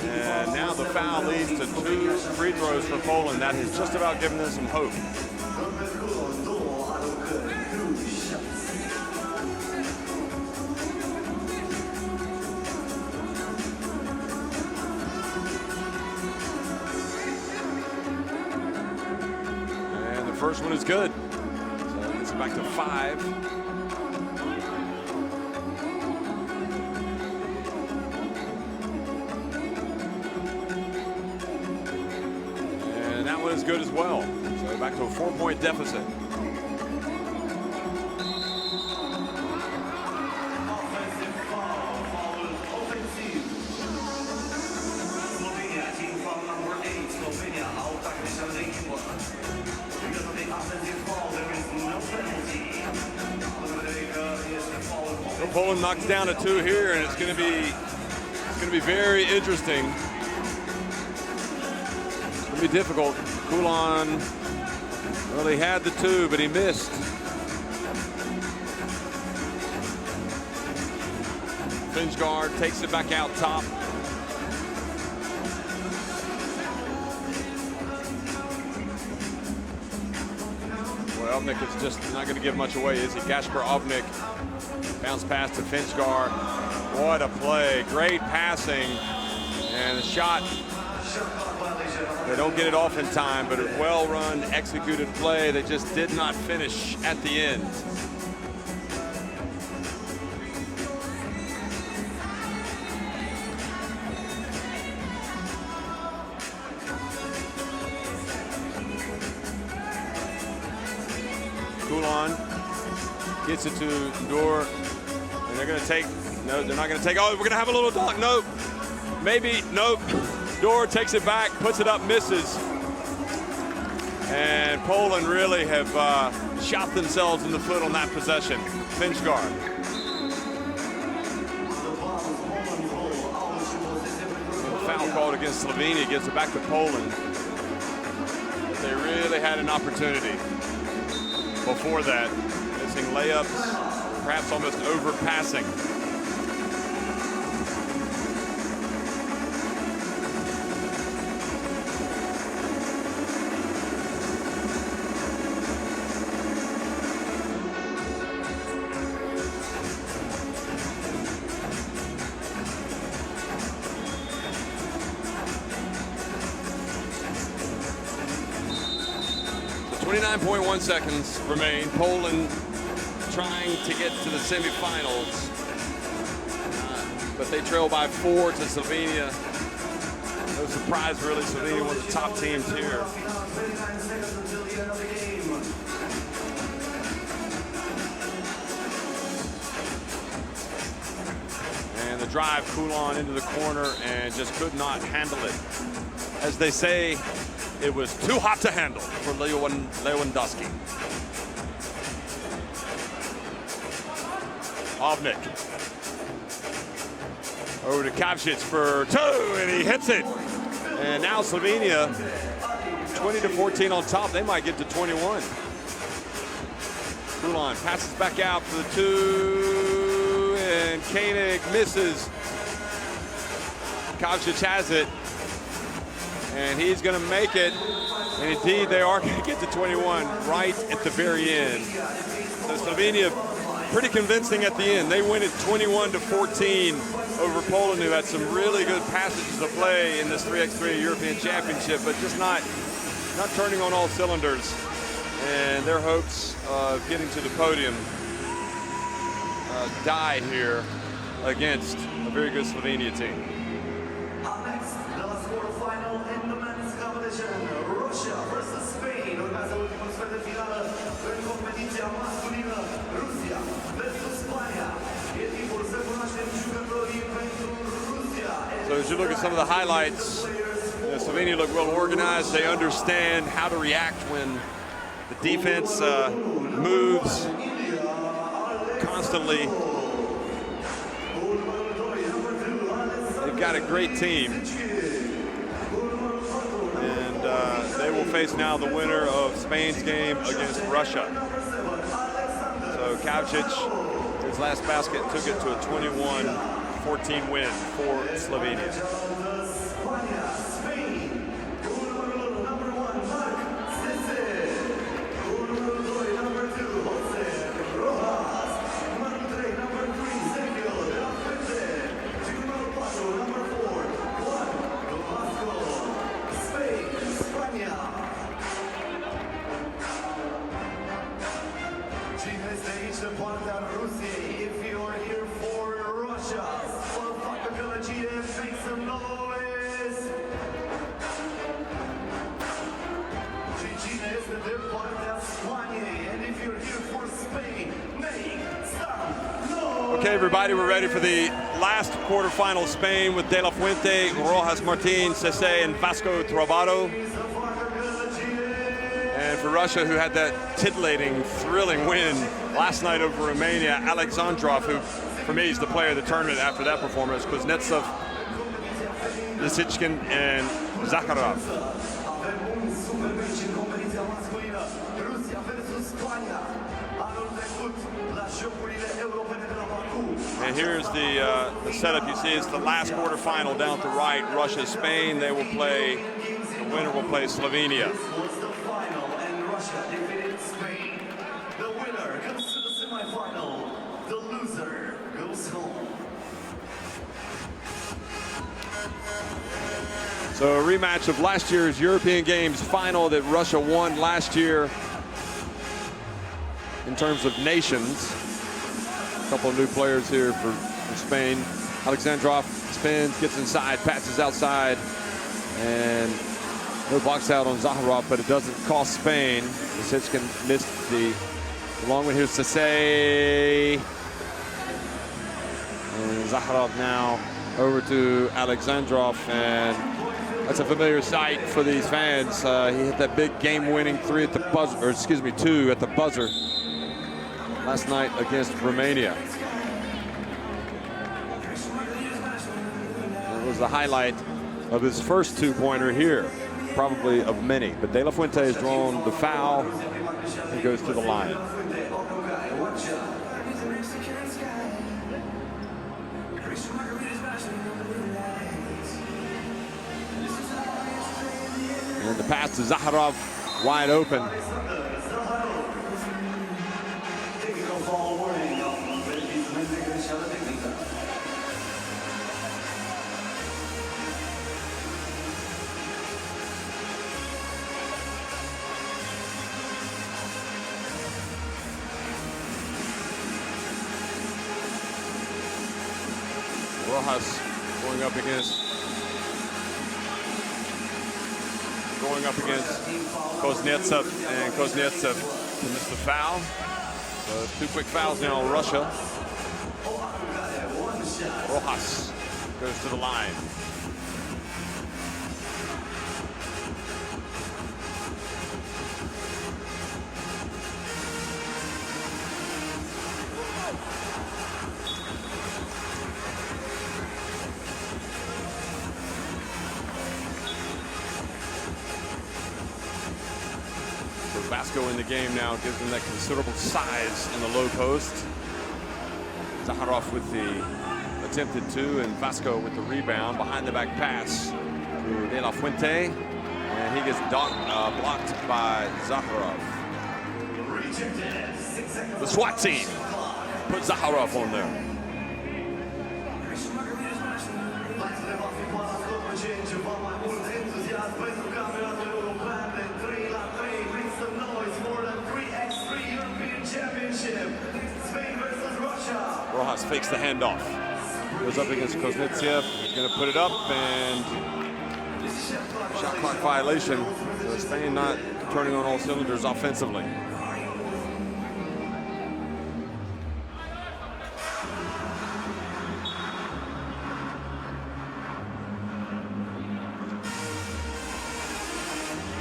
And now the foul leads to 2 free throws for Poland. That has just about given them some hope. And the first one is good. So it's back to 5. Is good as well. So back to a 4-point deficit. So Poland knocks down a 2 here, and it's going to be very interesting. It's going to be difficult. Kulon, well, he had the 2, but he missed. Finchgard takes it back out top. Well, Obnik is just not going to give much away, is he? Kasper Obnik, bounce pass to Finchgard. What a play, great passing, and the shot. They don't get it off in time, but a well-run, executed play. They just did not finish at the end. Kulon gets it to Dor, and they're going to take No, they're not going to take. Oh, we're going to have a little dunk. Nope. Maybe. Nope. Dor takes it back, puts it up, misses. And Poland really have shot themselves in the foot on that possession. Finchgard. Foul called against Slovenia, gives it back to Poland. They really had an opportunity before that. Missing layups, perhaps almost overpassing. So 29.1 seconds remain. Poland trying to get to the semifinals, but they trail by 4 to Slovenia. No surprise, really. Slovenia, one of the top teams here. And the drive, Kulon into the corner, and just could not handle it. As they say, it was too hot to handle for Lewandowski. Ovnik. Over to Kavcic for 2, and he hits it. And now Slovenia, 20-14 on top. They might get to 21. Kulon passes back out for the 2, and Koenig misses. Kavcic has it, and he's going to make it. And indeed, they are going to get to 21 right at the very end. So Slovenia, pretty convincing at the end. They win it 21-14 over Poland, who had some really good passages of play in this 3x3 European Championship, but just not turning on all cylinders. And their hopes of getting to the podium die here against a very good Slovenia team. Up next, the last quarterfinal in the men's competition. Russia versus Spain. Urmează ultimul sfert de finală în competiția masculină. Rusia versus Spania. E timpul să cunoaștem jucătorii pentru Rusia. So as you look at some of the highlights, Slovenia look well organized. They understand how to react when the defense moves constantly. They've got a great team. And they will face now the winner of Spain's game against Russia. So Kavcic, his last basket, took it to a 21-14 win for Slovenia. Okay, everybody, we're ready for the last quarterfinal. Spain with De La Fuente, Rojas Martin, Cese, and Vasco Trabado. And for Russia, who had that titillating, thrilling win last night over Romania, Alexandrov, who for me is the player of the tournament after that performance, Kuznetsov, Lisichkin, and Zakharov. And here's the setup you see is the last quarterfinal down to the right. Russia, Spain, they will play, the winner will play Slovenia. The winner goes to the semifinal. The loser goes home. So a rematch of last year's European Games final that Russia won last year in terms of nations. A couple of new players here for Spain. Alexandrov spins, gets inside, passes outside, and no box out on Zakharov, but it doesn't cost Spain. Lisichkin missed the long one. Here's Cese. And Zakharov now over to Alexandrov, and that's a familiar sight for these fans. He hit that big game-winning 3 at the buzzer, or excuse me, 2 at the buzzer last night against Romania. That was the highlight of his first 2-pointer here, probably of many. But De La Fuente has drawn the foul and goes to the line. And the pass to Zakharov, wide open. Rojas going up against Kuznetsov, and Kuznetsov missed the foul. So 2 quick fouls now on Russia. Rojas goes to the line. Vasco in the game now gives him that considerable size in the low post. Zakharov with the attempted 2, and Vasco with the rebound. Behind the back pass to De La Fuente, and he gets blocked by Zakharov. The SWAT team put Zakharov on there. Rojas fakes the handoff. Goes up against Kuznetsov. He's going to put it up, and shot clock violation. So Spain not turning on all cylinders offensively.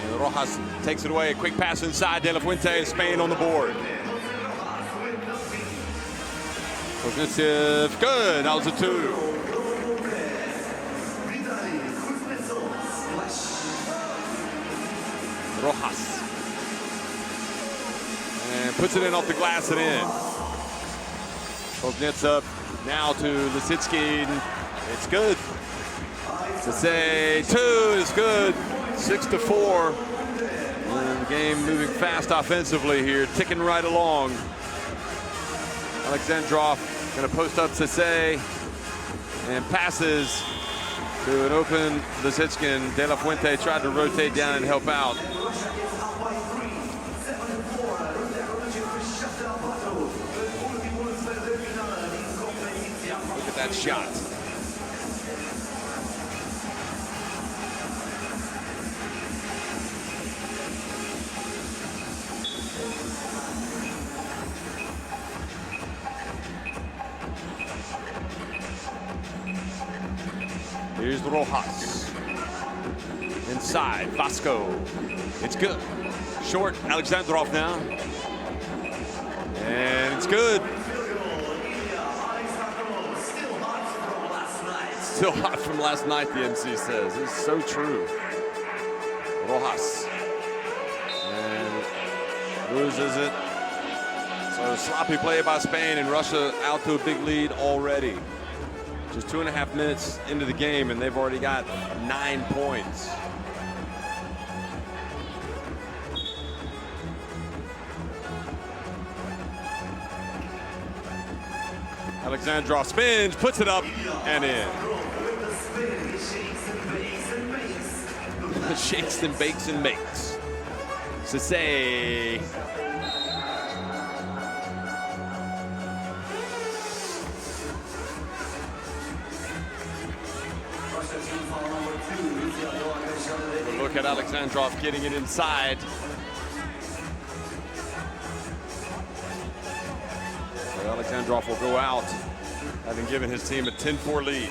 And Rojas takes it away. A quick pass inside. De La Fuente, Spain on the board. Kuznetsov, good, that was a 2. Rojas. And puts it in off the glass and in. Kuznetsov now to Lisitsky. It's good. Sase, 2 is good. 6-4. And the game moving fast offensively here, ticking right along. Alexandrov going to post up Sase and passes to an open Lisitsky. De La Fuente tried to rotate down and help out. Look at that shot. Here's Rojas. Inside, Vasco. It's good. Short, Alexandrov now. And it's good. Still hot from last night, the MC says. It's so true. Rojas. And loses it. So sloppy play by Spain, and Russia out to a big lead already. Just 2.5 minutes into the game, and they've already got 9 points. Alexandrov spins, puts it up and in. Shakes and bakes and makes. Sase. Look at Alexandrov getting it inside. So Alexandrov will go out. having given his team a 10-4 lead.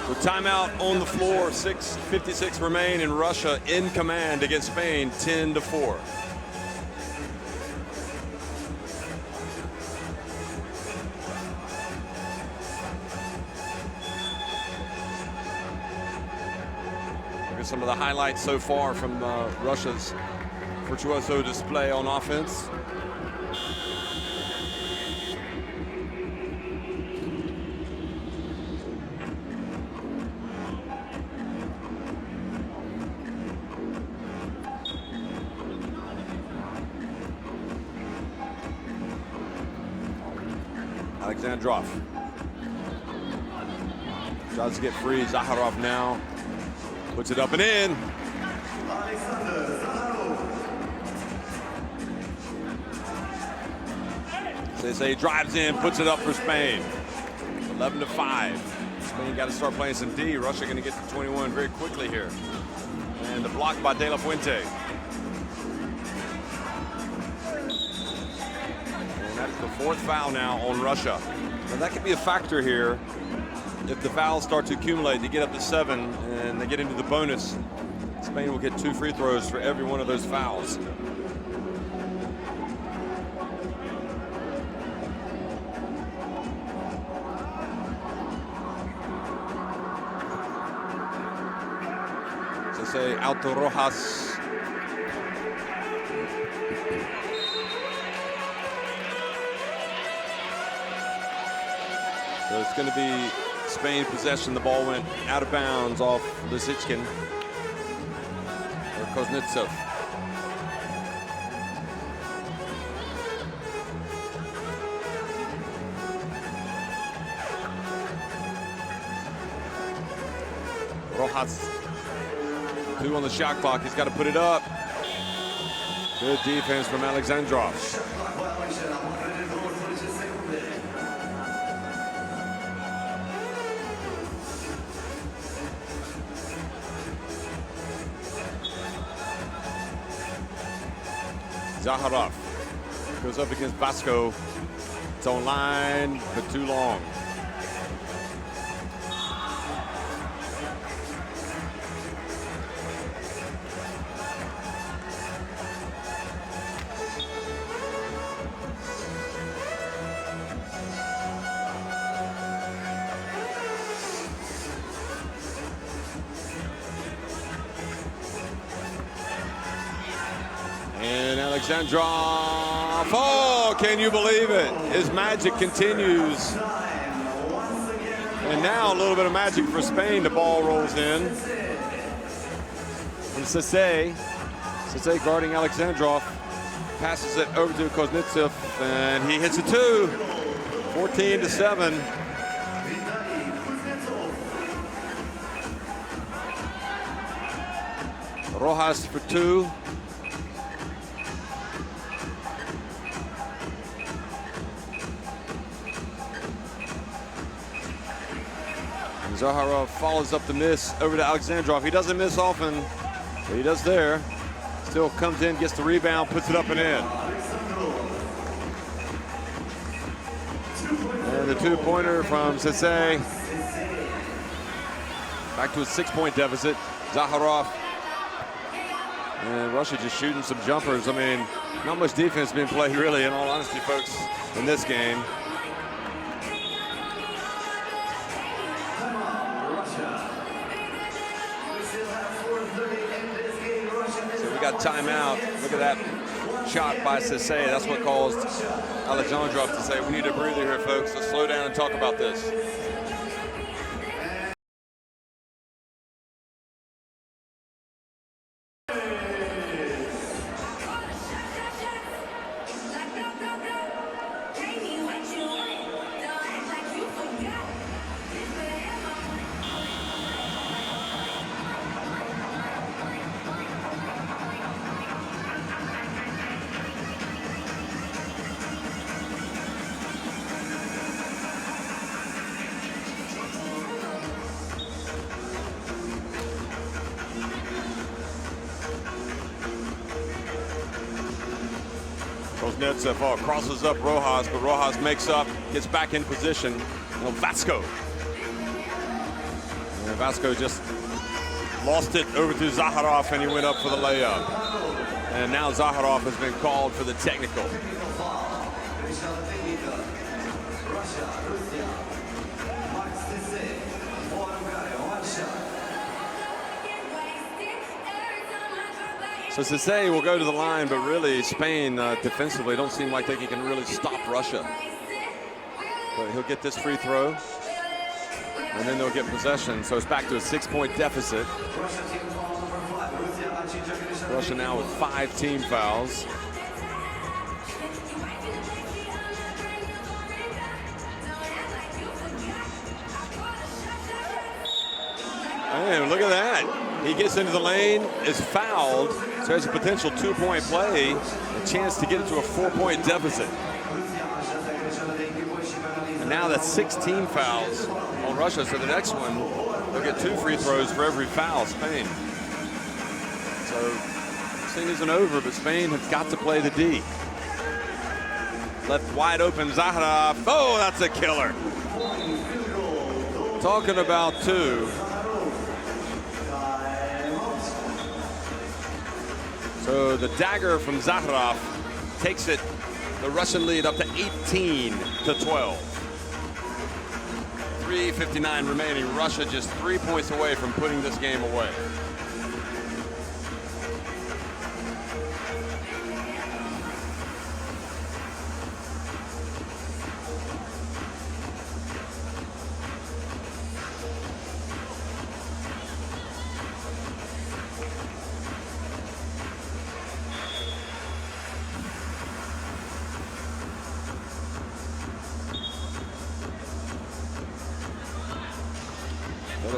So timeout on the floor, 6:56 remain, and Russia in command against Spain, 10-4. Look at some of the highlights so far from Russia's virtuoso display on offense. Alexandrov tries to get free. Zakharov now puts it up and in. Cisse drives in, puts it up for Spain. 11-5. Spain got to start playing some D. Russia going to get to 21 very quickly here. And the block by De La Fuente. That's the fourth foul now on Russia. And that could be a factor here if the fouls start to accumulate. They get up to 7 and they get into the bonus. Spain will get 2 free throws for every one of those fouls. So say out to Rojas. So it's going to be Spain possession. The ball went out of bounds off Lisichkin or Kuznetsov. Rojas, 2 on the shot clock. He's got to put it up. Good defense from Alexandrov. Zakharov goes up against Vasco. It's on line, but too long. And Alexandrov, oh, can you believe it? His magic continues. And now a little bit of magic for Spain. The ball rolls in. And Cisse guarding Alexandrov, passes it over to Kuznetsov, and he hits a 2. 14-7. Rojas for 2. Zakharov follows up the miss over to Alexandrov. He doesn't miss often, but he does there. Still comes in, gets the rebound, puts it up and in. And the 2-pointer from Cisse. Back to a 6-point deficit. Zakharov. And Russia just shooting some jumpers. I mean, not much defense being played really, in all honesty, folks, in this game. Got timeout. Look at that shot by Cisse. That's what caused Alexandrov to say, we need a breather here, folks. Let's slow down and talk about this. Kuznetsov crosses up Rojas, but Rojas makes up, gets back in position. Well, Vasco. And Vasco just lost it over to Zakharov, and he went up for the layup. And now Zakharov has been called for the technical. So Sese will go to the line, but really Spain defensively don't seem like they can really stop Russia. But he'll get this free throw, and then they'll get possession. So it's back to a 6-point deficit. Russia now with 5 team fouls. Man, look at that. He gets into the lane, is fouled, so has a potential 2-point play, a chance to get it to a 4-point deficit. And now that's 6 team fouls on Russia, so the next one, they'll get 2 free throws for every foul, Spain. So this thing isn't over, but Spain has got to play the D. Left wide open, Zakharov. Oh, that's a killer. Talking about 2. So the dagger from Zakharov takes it, the Russian lead up to 18-12. 3:59 remaining. Russia just 3 points away from putting this game away.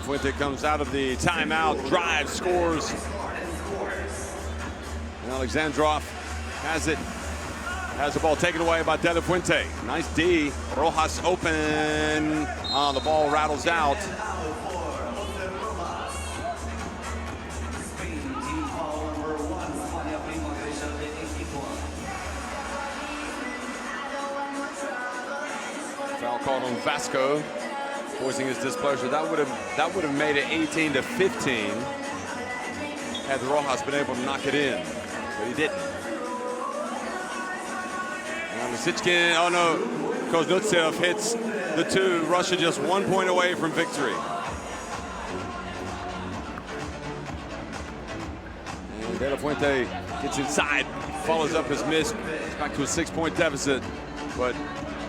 Fuente comes out of the timeout, drives, scores. And Alexandrov has it. Has the ball taken away by De La Fuente. Nice D. Rojas open. The ball rattles out. Foul called on Vasco, voicing his displeasure. That would have made it 18-15 had Rojas been able to knock it in, but he didn't. Now Lisichkin, oh no, Kuznetsov hits the 2. Russia just 1 point away from victory. And De La Fuente gets inside, follows up his miss. It's back to a 6-point deficit, but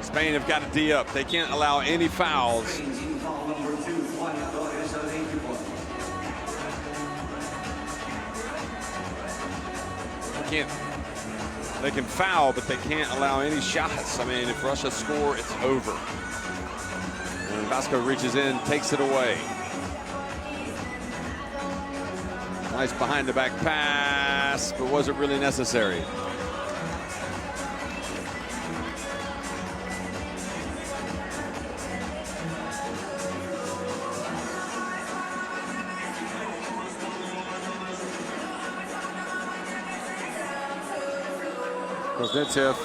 Spain have got to D up. They can't allow any fouls. They can foul, but they can't allow any shots. I mean, if Russia score, it's over. And Vasco reaches in, takes it away. Nice behind the back pass, but was it really necessary? Kuznetsov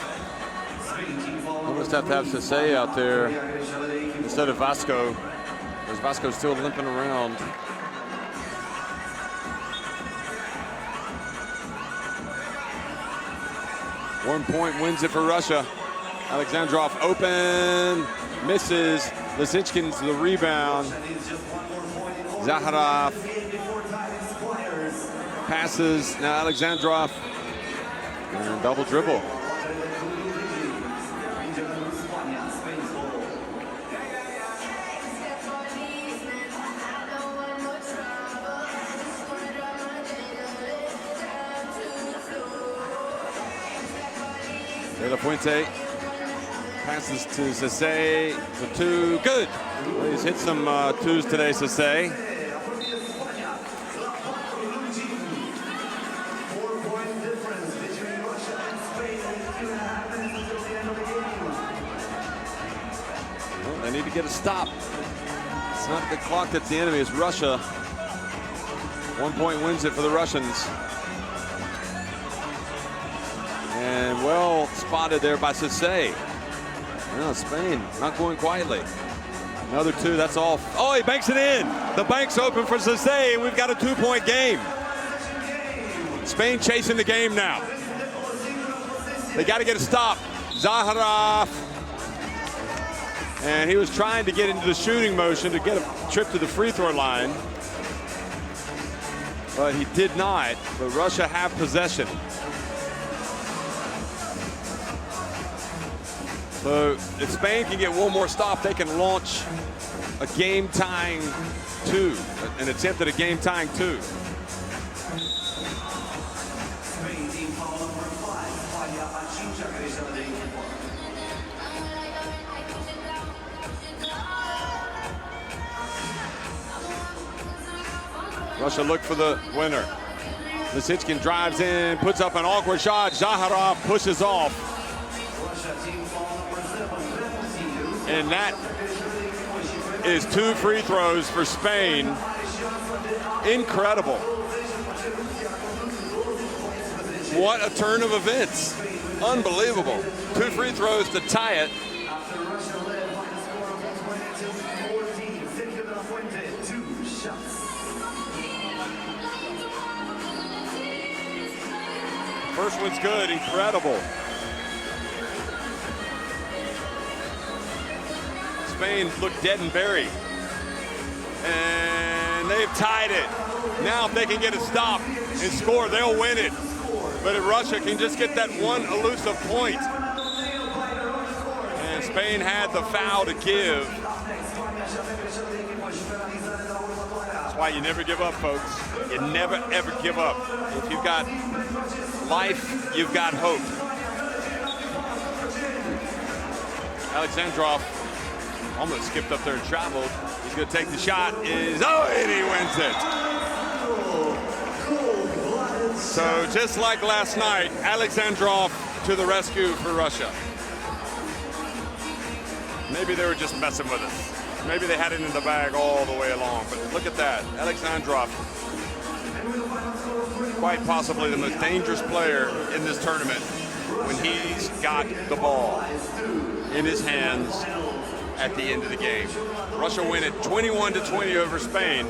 almost have to have Sese out there instead of Vasco, because Vasco's still limping around. One point wins it for Russia. Alexandrov open, misses. Lisichkin's the rebound. Zakharov passes. Now Alexandrov. And double dribble. De La Fuente passes to Sese for 2. Good. Well, he's hit some 2s today, Sese. They need to get a stop. It's not the clock that's the enemy, it's Russia. 1 point wins it for the Russians. And well spotted there by Sisse. No, Spain not going quietly. Another two, that's all. Oh, he banks it in. The bank's open for Sisse, and we've got a 2-point game. Spain chasing the game now. They got to get a stop. Zaharov. And he was trying to get into the shooting motion to get a trip to the free throw line. But he did not. But Russia have possession. So if Spain can get one more stop, they can launch a game-tying two, an attempt at a game-tying two. Russia look for the winner. Lisichkin drives in, puts up an awkward shot. Zaharov pushes off. And that is 2 free throws for Spain. Incredible. What a turn of events. Unbelievable. 2 free throws to tie it. First one's good, incredible. Spain looked dead and buried. And they've tied it. Now if they can get a stop and score, they'll win it. But if Russia can just get that one elusive point. And Spain had the foul to give. That's why you never give up, folks. You never, ever give up. If you've got life, you've got hope. Alexandrov almost skipped up there and traveled. He's going to take the shot. And he wins it. So just like last night, Alexandrov to the rescue for Russia. Maybe they were just messing with us. Maybe they had it in the bag all the way along. But look at that, Alexandrov. Quite possibly the most dangerous player in this tournament when he's got the ball in his hands at the end of the game. Russia win it 21-20 over Spain.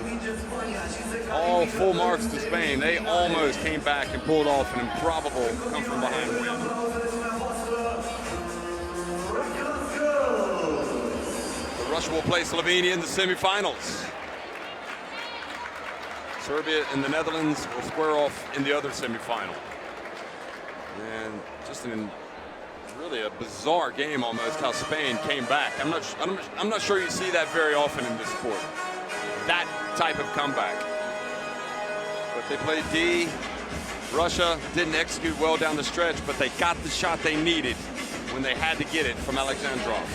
All full marks to Spain. They almost came back and pulled off an improbable come from behind win. So Russia will play Slovenia in the semifinals. Serbia and the Netherlands will square off in the other semifinal. And just really a bizarre game almost how Spain came back. I'm not sure you see that very often in this sport. That type of comeback. But they played D. Russia didn't execute well down the stretch, but they got the shot they needed when they had to get it from Alexandrov.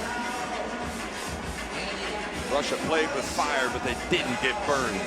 Russia played with fire, but they didn't get burned.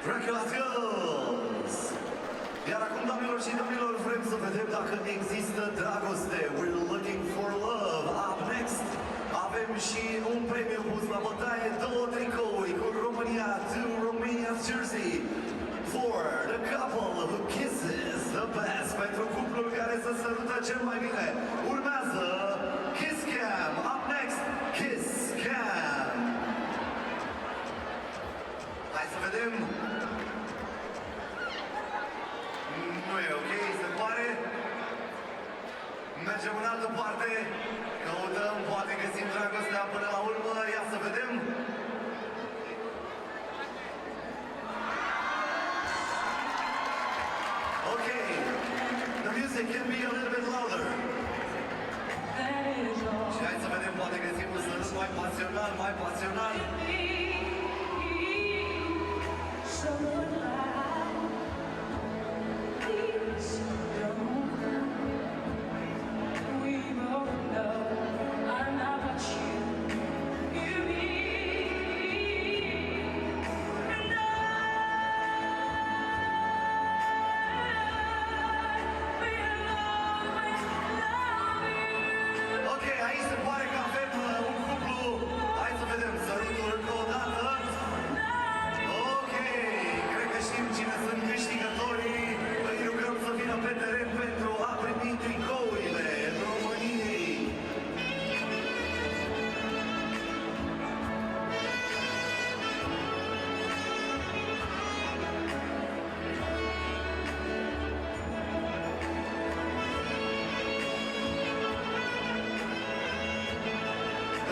Congratulations! Iar acum, doamnelor și domnilor, vrem să vedem dacă există dragoste. We're looking for love. Up next, avem și un premiu pus la bătaie, 2 tricouri cu Romania to Romania's jersey for the couple who kisses the best. Pentru cuplul care se sărută cel mai bine. Urmează Kiss Cam. Up next, Kiss Cam. Hai să vedem. Nu e ok, se pare. Mergem în altă parte. Căutăm, poate găsim dragostea până la urmă. Ia să vedem. mai pasional, mai pasional.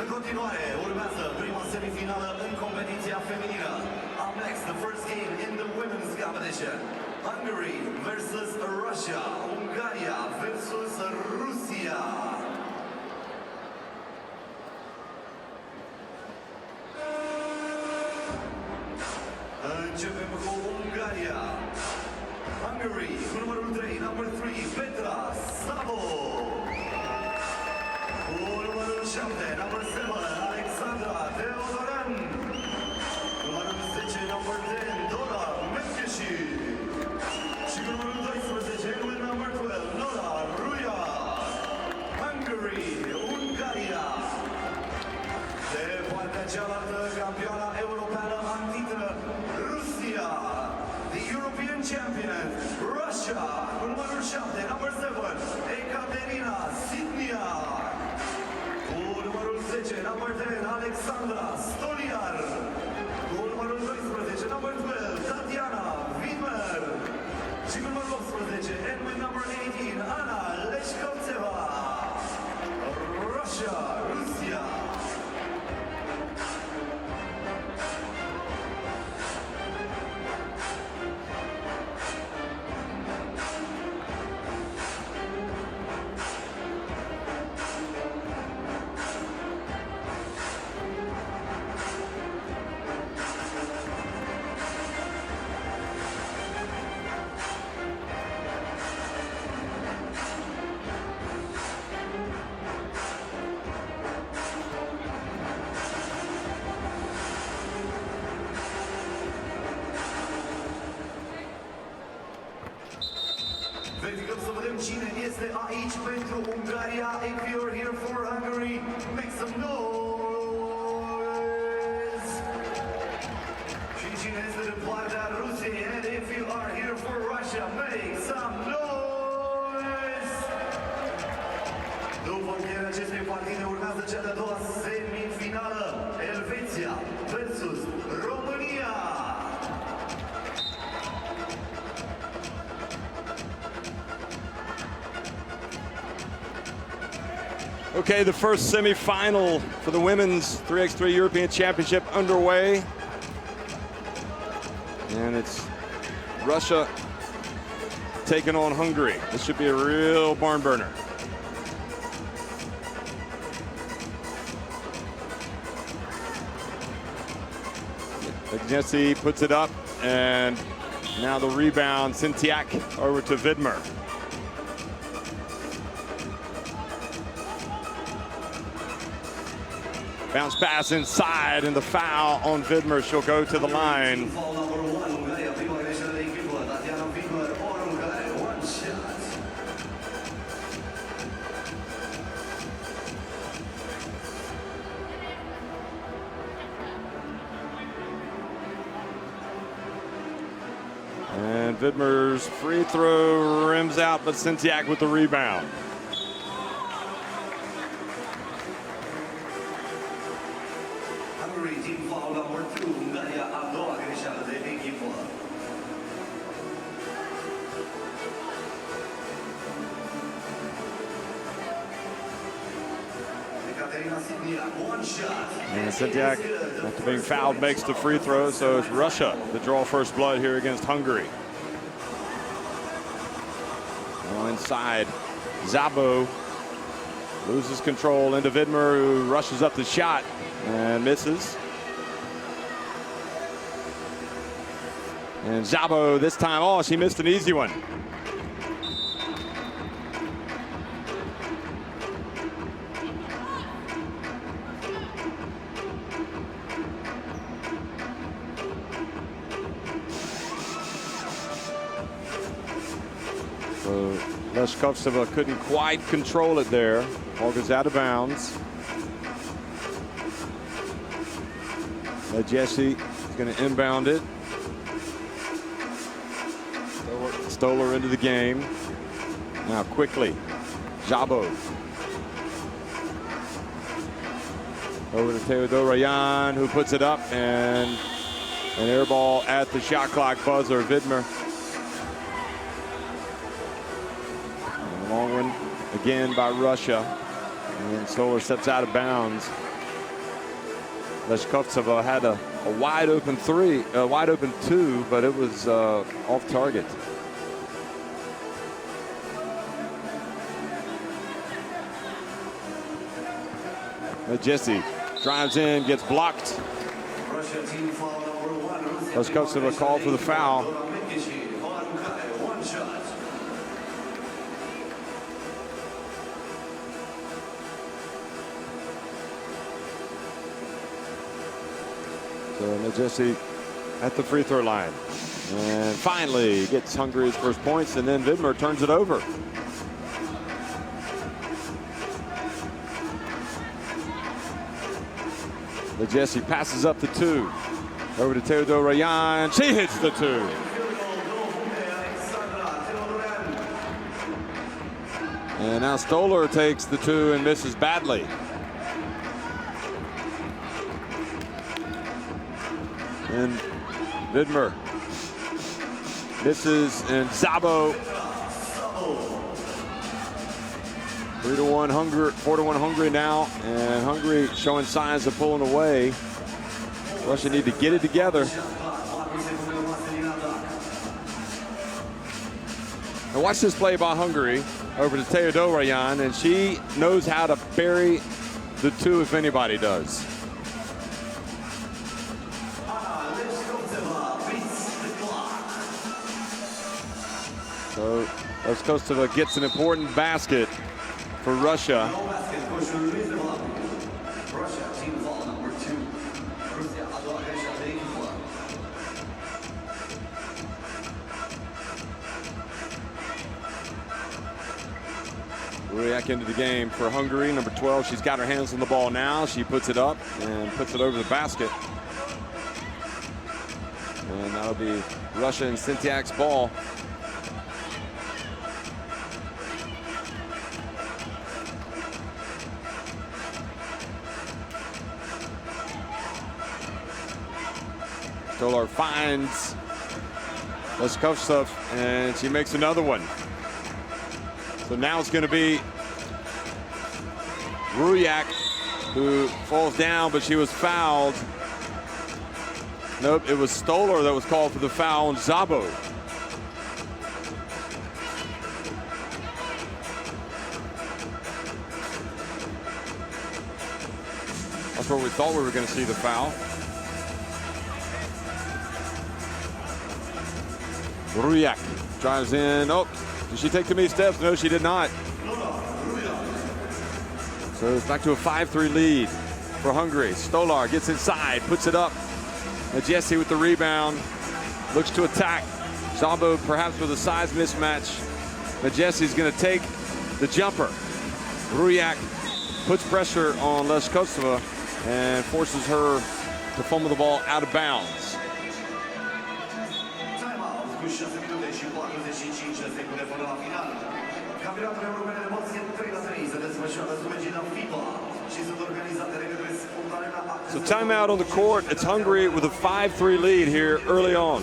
În continuare, urmează prima semifinală în competiția feminină. Up next, the first game in the women's competition. Hungary versus Russia. Ungaria versus Rusia. Începem cu Ungaria. Hungary, cu numărul 3, number 3, Petra Sabo. Cu numărul 7, number 7, Alexandra Teodoran. Numărul 10, number 10, Dora Menkeshi. Și cu numărul 12, with number 12, Nora Ruia. Hungary, Ungaria. De partea cealaltă, campioana europeană antitră, Rusia. The European champion, Russia. Cu numărul 7, number 7, Ekaterina Sitniak. Cu numărul 10, number 10, Alexandra Stoliar. Cu numărul 12, number 12, Tatiana Widmer. Și cu numărul 18, and with number 18, Ana Leshkovtseva. Russia, Rusia. Verificăm să vedem cine este aici pentru Ungaria. If you're here for Hungary, make some noise. Și cine este de partea Rusiei, and if you are here for Russia, make some noise. După încheierea acestei partide urmează cea de-a doua semifinală. Elveția versus România. Okay, the first semi-final for the Women's 3x3 European Championship underway. And it's Russia taking on Hungary. This should be a real barn burner. Jesse puts it up, and now the rebound, Sintiak over to Widmer. Bounce pass inside, and the foul on Widmer. She'll go to the line. And Widmer's free throw rims out, but Sintiak with the rebound. Hungary team foul number 2, Ungaria a doua greșeală de echipă. Ekaterina Sitniak, one shot. And Sintiak, after being fouled, makes the free throw, so it's Russia to draw first blood here against Hungary. Now inside, Zabo Loses control into Vidmer, who rushes up the shot and misses. And Szabo this time, oh, she missed an easy one. So Leszkowska couldn't quite control it there. Ball goes out of bounds. Jesse is going to inbound it. Stoller into the game. Now quickly, Szabo. Over to Teodorayan, who puts it up, and an air ball at the shot clock buzzer. Vidmer. And a long one again by Russia. And Stoller steps out of bounds. Leszkowska had a wide open two, but it was off target. Jesse drives in, gets blocked. Leszkowska called for the foul. So Jesse at the free throw line. And finally gets Hungary's first points, and then Vidmer turns it over. Jesse passes up the two. Over to Teodorayan. She hits the two. And now Stoller takes the two and misses badly. And Vidmer misses, and Szabo. 3-1 Hungary, 4-1 Hungary now, and Hungary showing signs of pulling away. Russia need to get it together. Now watch this play by Hungary over to Teodorayan, and she knows how to bury the two if anybody does. So Leszkowska gets an important basket for Russia. Ruják into the game for Hungary, number 12. She's got her hands on the ball now. She puts it up and puts it over the basket. And that'll be Russia and Sintiak's ball. Stoller finds Leszkowska, and she makes another one. So now it's going to be Ruják, who falls down, but she was fouled. Nope, it was Stoller that was called for the foul on Szabo. That's where we thought we were going to see the foul. Ruják drives in. Oh, did she take too many steps? No, she did not. So it's back to a 5-3 lead for Hungary. Stolar gets inside, puts it up. And Jesse with the rebound, looks to attack. Szabo perhaps with a size mismatch. But Jesse's going to take the jumper. Ruják puts pressure on Leszkowska and forces her to fumble the ball out of bounds. 6 minute și 45 de secunde până la final. Campionatul european de basket 3x3 se desfășoară sub egida FIBA și sunt organizate de către spontanea. So timeout on the court. It's Hungary with a 5-3 lead here early on.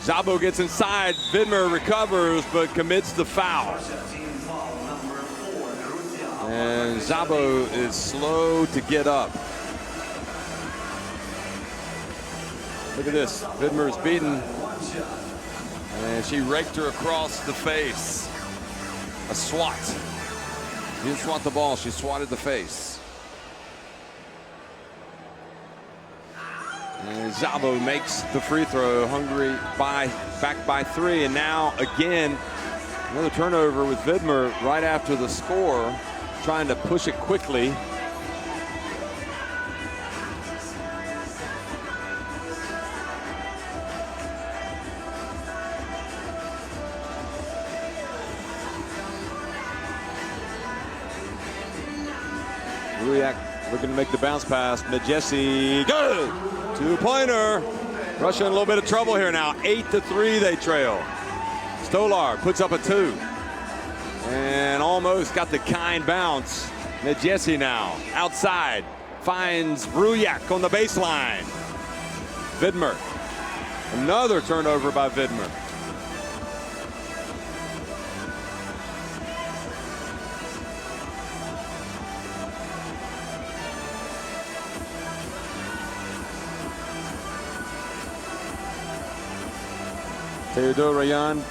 Szabo gets inside. Vidmer recovers, but commits the foul. And Szabo is slow to get up. Look at this. Vidmer is beaten. And she raked her across the face. A swat. She didn't swat the ball, she swatted the face. And Szabo makes the free throw. Hungary back by 3. And now again, another turnover with Vidmer right after the score, trying to push it quickly. Ruyak looking to make the bounce pass. Medjesi, good! 2-pointer. Russia in a little bit of trouble here now. 8-3 they trail. Stolar puts up a 2. And almost got the kind bounce. Medjesi now outside. Finds Ruyak on the baseline. Vidmer. Another turnover by Vidmer. Teodorayan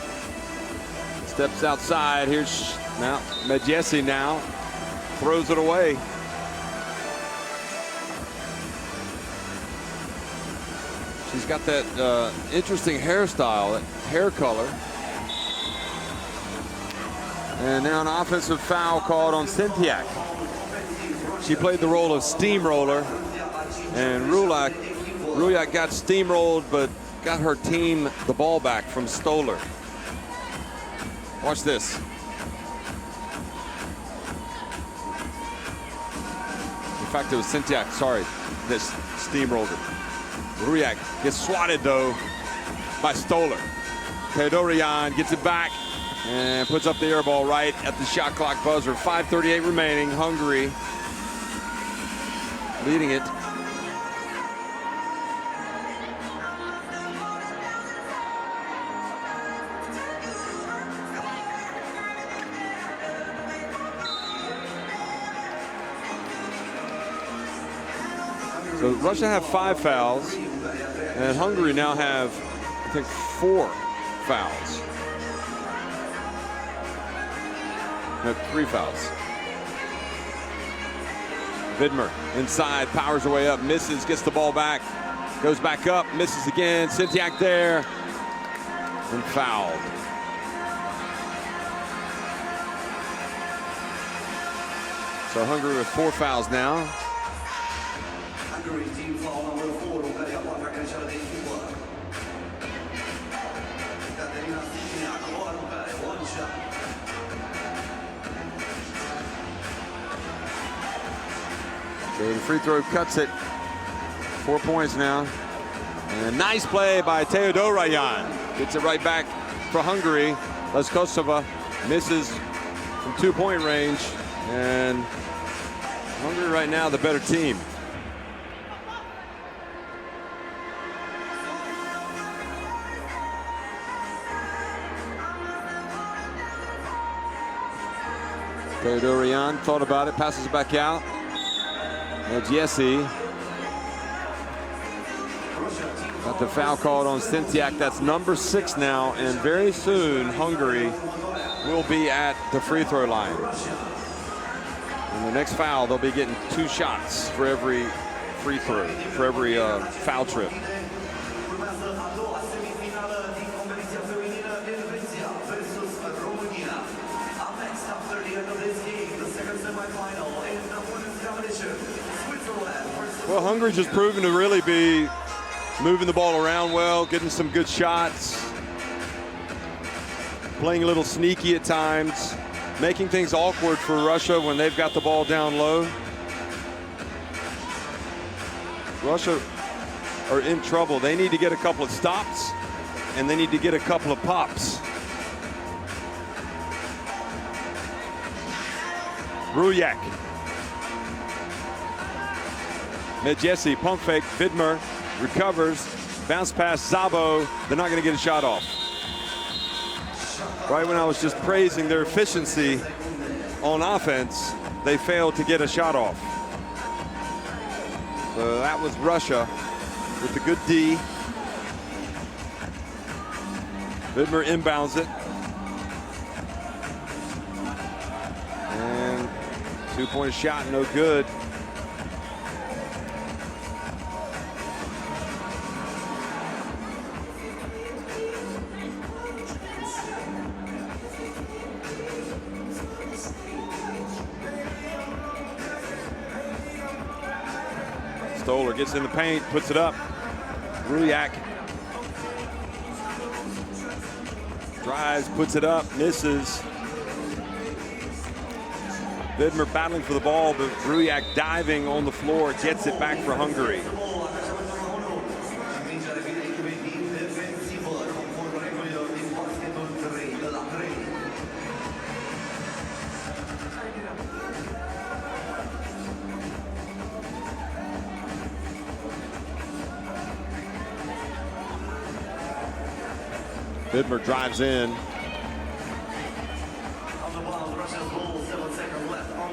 steps outside. Here's now Medjesi now throws it away. She's got that interesting hairstyle, that hair color. And now an offensive foul called on Sintiak. She played the role of steamroller, and Ruyak got steamrolled, but got her team the ball back from Stolar. Watch this. In fact, it was Sintiak, sorry, that steamrolled it. Ruyak gets swatted though by Stolar. Teodorayan gets it back and puts up the air ball right at the shot clock buzzer. 5:38 remaining. Hungary leading it. So Russia have 5 fouls, and Hungary now have, I think, 4 fouls. No, 3 fouls. Vidmer inside, powers her way up, misses, gets the ball back, goes back up, misses again. Sintiak there, and fouled. So Hungary with 4 fouls now. Team foul number 4, Ungaria poate greșeală de echipă. Caterina Stiniak, o aruncare, one shot. So the free throw cuts it. 4 points now. And a nice play by Teodorayan. Gets it right back for Hungary. Leskosova misses from 2-point range. And Hungary right now the better team. Teodorayan thought about it, passes it back out. Medjesi got the foul called on Sintiak. That's number 6 now, and very soon Hungary will be at the free throw line. In the next foul, they'll be getting 2 shots for every free throw, for every foul trip. Urmează a doua semifinală din competiția feminină Elveția versus Romania. Up next after the end of this game, the second semifinal in the women's competition. Switzerland versus... Well, Hungary's just proven to really be moving the ball around well, getting some good shots, playing a little sneaky at times, making things awkward for Russia when they've got the ball down low. Russia are in trouble. They need to get a couple of stops, and they need to get a couple of pops. Ruyak. Medjesi, pump fake, Vidmer recovers, Bounce pass, Szabo. They're not going to get a shot off. Right when I was just praising their efficiency on offense, they failed to get a shot off. So that was Russia with the good D. Vidmer inbounds it. And two-point shot, no good. Stoller gets in the paint, puts it up. Ruyak drives, puts it up, misses. Vidmer battling for the ball, but Ruyak diving on the floor, gets it back for Hungary. Vidmer drives in.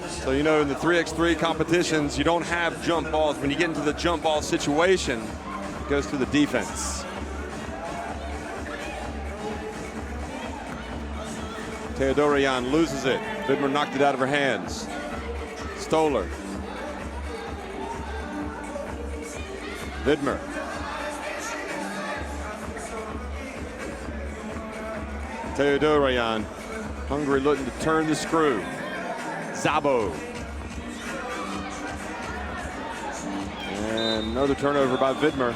So, you know, in the 3x3 competitions, you don't have jump balls. When you get into the jump ball situation, it goes to the defense. Teodorian loses it. Vidmer knocked it out of her hands. Stoller. Vidmer. Teodorian. Hungary looking to turn the screw. Szabo. And another turnover by Vidmer.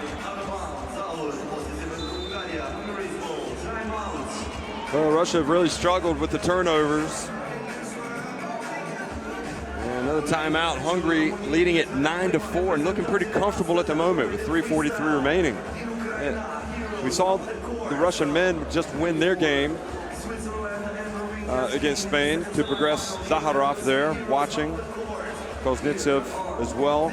Well, Russia have really struggled with the turnovers. And another timeout. Hungary leading it 9-4 and looking pretty comfortable at the moment with 3:43 remaining. And we saw the Russian men just win their game against Spain to progress. Zaharov there watching, Kuznetsov as well.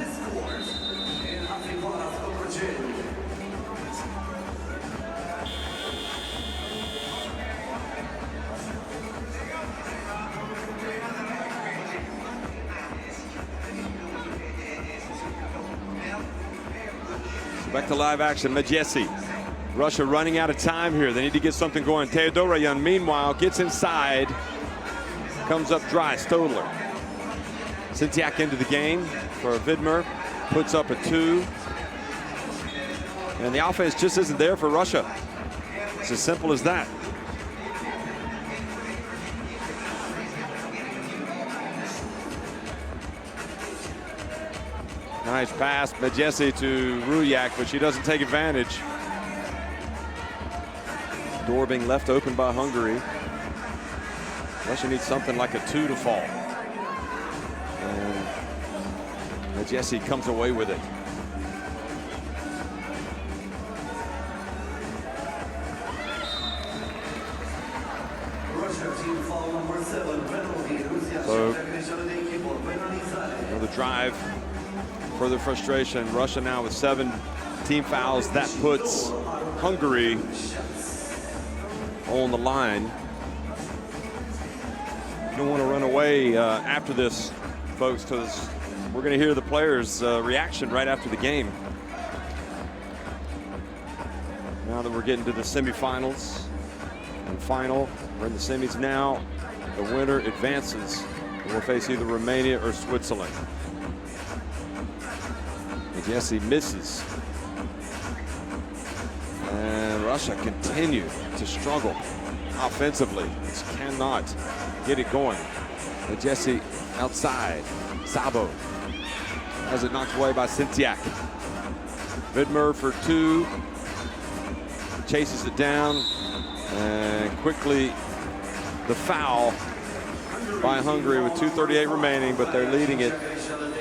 Back to live action, Majesi. Russia running out of time here. They need to get something going. Teodorian, meanwhile, gets inside. Comes up dry. Stoller. Sintiak into the game for Vidmer. Puts up a 2. And the offense just isn't there for Russia. It's as simple as that. Nice pass, Majesi to Ruyak, but she doesn't take advantage. Door being left open by Hungary. Russia needs something like a 2 to fall. And Majesi comes away with it. So another drive, further frustration. Russia now with 7 team fouls. That puts Hungary on the line. You don't want to run away after this, folks, because we're going to hear the players' reaction right after the game. Now that we're getting to the semifinals and final, we're in the semis now. The winner advances. We'll face either Romania or Switzerland. But yes, he misses. And Russia continue to struggle offensively. Just cannot get it going. But Jesse outside. Szabo has it knocked away by Sintiak. Vidmer for 2. Chases it down. And quickly the foul by Hungary with 2:38 remaining, but they're leading it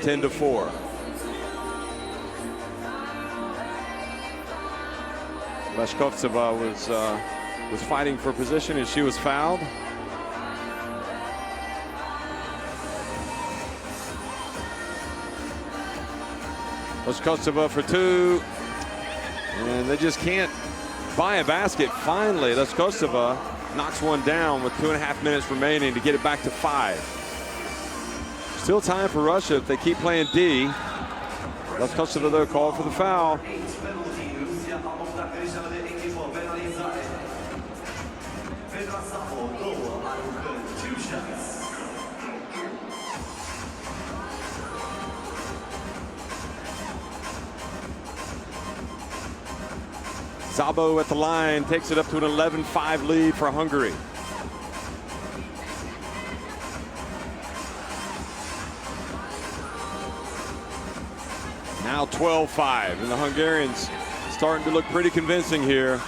10-4. Leshkovtseva was fighting for position and she was fouled. Leshkovtseva for 2. And they just can't buy a basket. Finally, Leskostova knocks one down with 2.5 minutes remaining to get it back to 5. Still time for Russia if they keep playing D. Leskostova, though, called for the foul. Szabo at the line takes it up to an 11-5 lead for Hungary. Now 12-5, and the Hungarians starting to look pretty convincing here.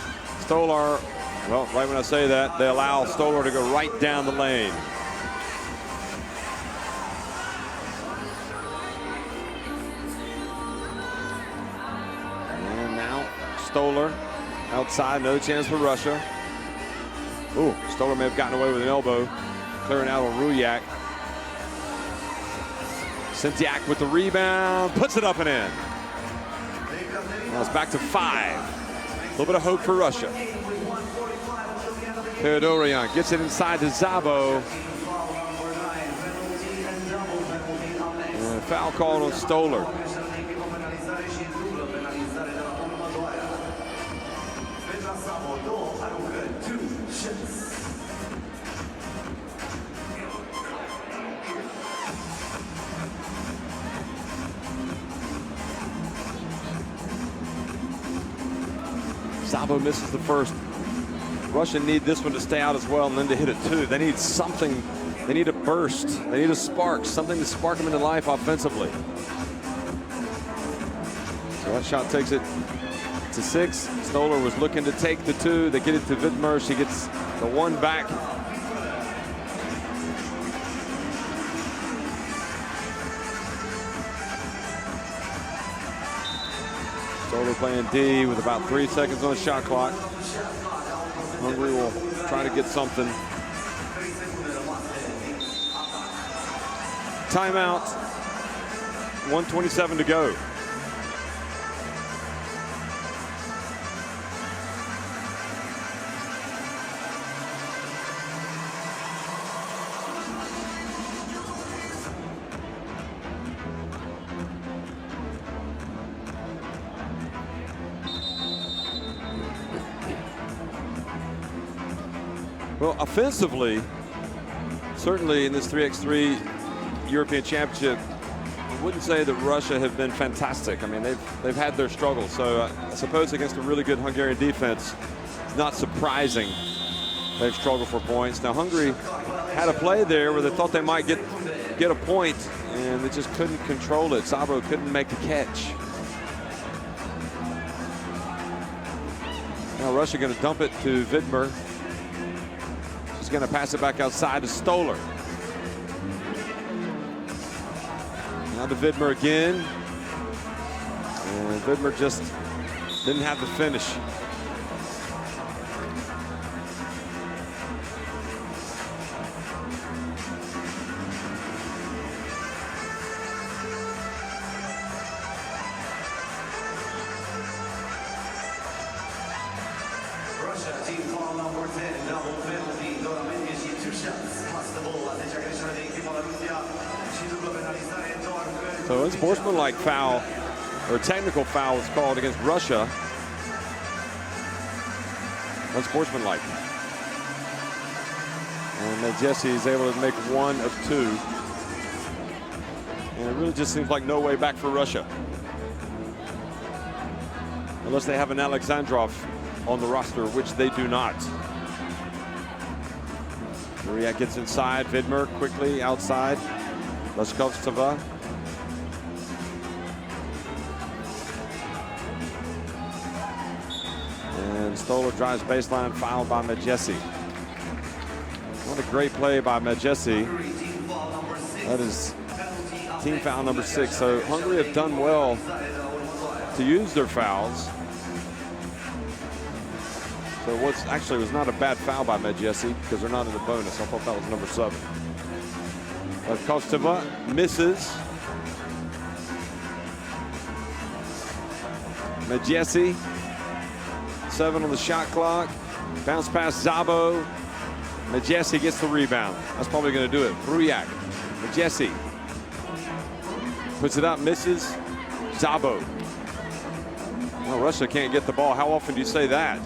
Stolar, well, right when I say that, they allow Stolar to go right down the lane. And now Stolar outside, no chance for Russia. Ooh, Stolar may have gotten away with an elbow, clearing out on Ruyak. Sintiak with the rebound, puts it up and in. Now it's back to 5. A little bit of hope for Russia. Theodorian gets it inside to Szabo. And a foul called on Stolar. Szabo misses the first. Russia need this one to stay out as well and then to hit it too. They need something. They need a burst. They need a spark, something to spark them into life offensively. So that shot takes it to 6. Stolar was looking to take the 2. They get it to Vidmer. She gets the 1 back. Stolar playing D with about 3 seconds on the shot clock. Hungary will try to get something. Timeout. 1:27 to go. Well, offensively, certainly in this 3x3 European Championship, I wouldn't say that Russia have been fantastic. I mean, they've had their struggles. So I suppose against a really good Hungarian defense, it's not surprising they've struggled for points. Now, Hungary had a play there where they thought they might get a point, and they just couldn't control it. Szabo couldn't make the catch. Now Russia going to dump it to Vidmer. He's going to pass it back outside to Stolar. Now to Vidmer again. And Vidmer just didn't have the finish. Russia, team foul number 10, double penalty. So unsportsmanlike foul, or technical foul, was called against Russia. Unsportsmanlike. And Jesse is able to make 1 of 2. And it really just seems like no way back for Russia, unless they have an Alexandrov on the roster, which they do not. Maria gets inside. Vidmer quickly outside. Leskostova. And Stolar drives baseline, fouled by Medjesi. What a great play by Medjesi. That is team foul number 6. So Hungary have done well to use their fouls. So it actually was not a bad foul by Medjesi because they're not in the bonus. I thought that was number 7. Kostova misses. Medjesi 2:07 on the shot clock. Bounce past Szabo. Majesi gets the rebound. That's probably going to do it. Rujak. Majesi. Puts it up, misses. Szabo. Well, Russia can't get the ball. How often do you say that?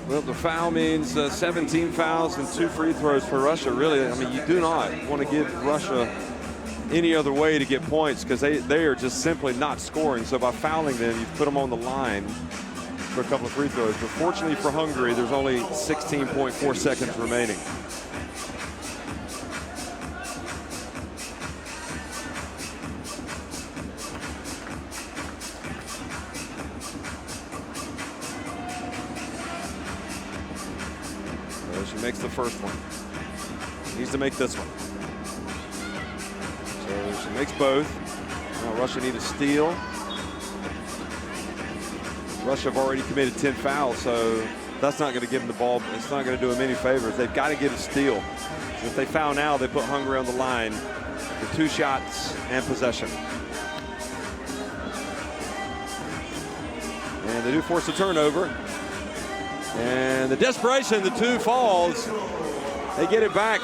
Well, the foul means 17 fouls and 2 free throws for Russia. Really, I mean, you do not want to give Russia any other way to get points because they are just simply not scoring. So by fouling them, you've put them on the line for a couple of free throws. But fortunately for Hungary, there's only 16.4 seconds remaining. She makes the first one. Needs to make this one. So she makes both. Now Russia need a steal. Russia have already committed 10 fouls, so that's not going to give them the ball. It's not going to do them any favors. They've got to get a steal. So if they foul now, they put Hungary on the line for 2 shots and possession. And they do force a turnover. And the desperation, the 2 falls. They get it back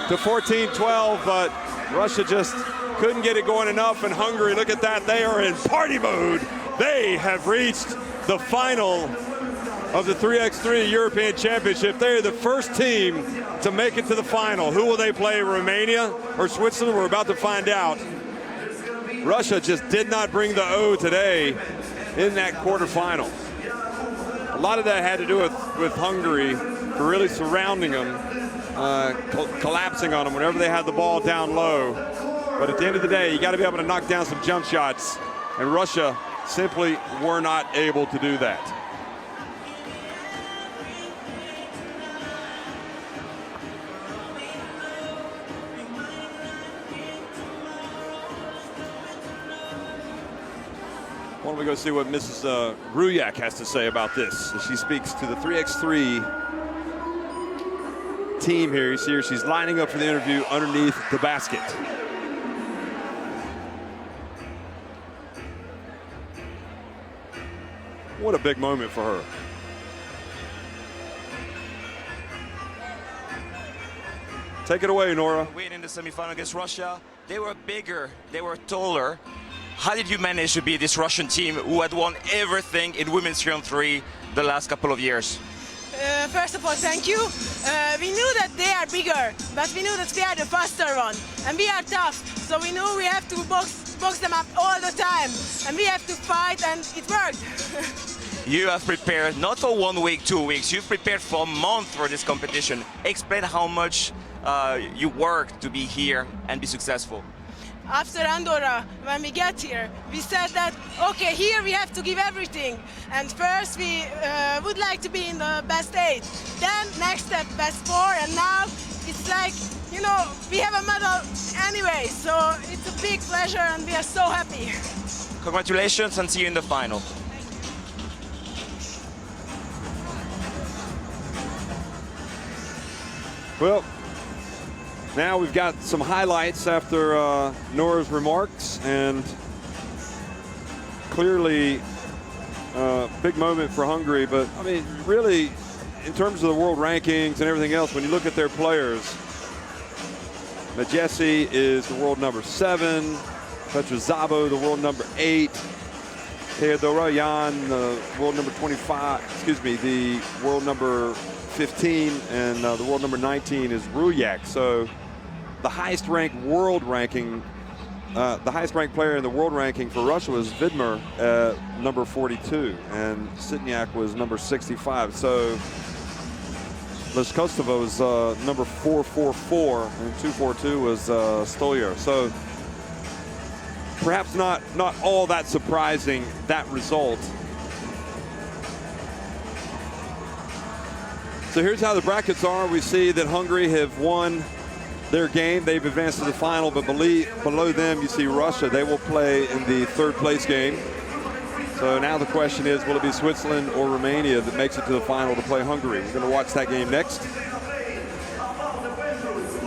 to 14-12, but Russia just couldn't get it going enough. And Hungary, look at that, they are in party mode. They have reached the final of the 3x3 European Championship. They are the first team to make it to the final. Who will they play, Romania or Switzerland? We're about to find out. Russia just did not bring the O today in that quarterfinal. A lot of that had to do with Hungary for really surrounding them, collapsing on them whenever they had the ball down low. But at the end of the day, you got to be able to knock down some jump shots, and Russia simply were not able to do that. Why don't we go see what Mrs. Rujak has to say about this as she speaks to the 3x3 team here. You see her, she's lining up for the interview underneath the basket. What a big moment for her. Take it away, Nora. Win in the semifinal against Russia. They were bigger, they were taller. How did you manage to beat this Russian team who had won everything in women's 3-on-3 the last couple of years? First of all, thank you. We knew that they are bigger, but we knew that we are the faster one. And we are tough, so we knew we have to box them up all the time. And we have to fight, and it worked. You have prepared not for 1 week, 2 weeks, you've prepared for a month for this competition. Explain how much you worked to be here and be successful. After Andorra, when we get here, we said that, okay, here we have to give everything. And first we would like to be in the best 8. Then next step, best 4. And now it's like, you know, we have a medal anyway. So it's a big pleasure and we are so happy. Congratulations and see you in the final. Well, now we've got some highlights after Nora's remarks, and clearly a big moment for Hungary. But I mean, really, in terms of the world rankings and everything else, when you look at their players, Majesi is the world number 7, Petra Szabo the world number 8, Teodora Jan the world number 25, excuse me, the world number 15, and the world number 19 is Rujak. So the highest ranked world ranking, the highest ranked player in the world ranking for Russia was Vidmar, number 42, and Sitniak was number 65. So Leskostova was number 444, and 242 was Stolyer. So perhaps not all that surprising, that result. So here's how the brackets are. We see that Hungary have won their game. They've advanced to the final, but below them you see Russia. They will play in the 3rd place game. So now the question is, will it be Switzerland or Romania that makes it to the final to play Hungary? We're going to watch that game next.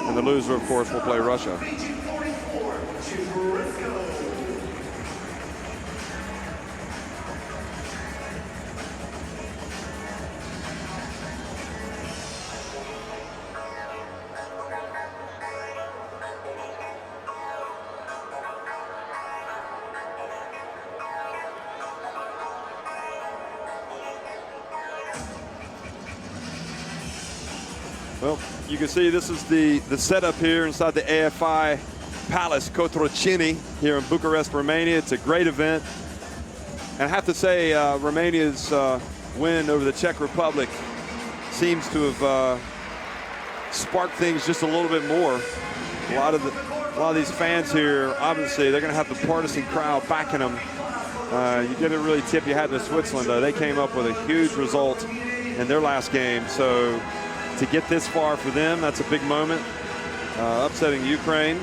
And the loser, of course, will play Russia. Well, you can see this is the setup here inside the AFI Palace Quarterfinal here in Bucharest, Romania. It's a great event. And I have to say, Romania's win over the Czech Republic seems to have sparked things just a little bit more. A lot of these fans here, obviously, they're going to have the partisan crowd backing them. You didn't really tip your hat to Switzerland, though. They came up with a huge result in their last game. So to get this far for them, that's a big moment. Upsetting Ukraine.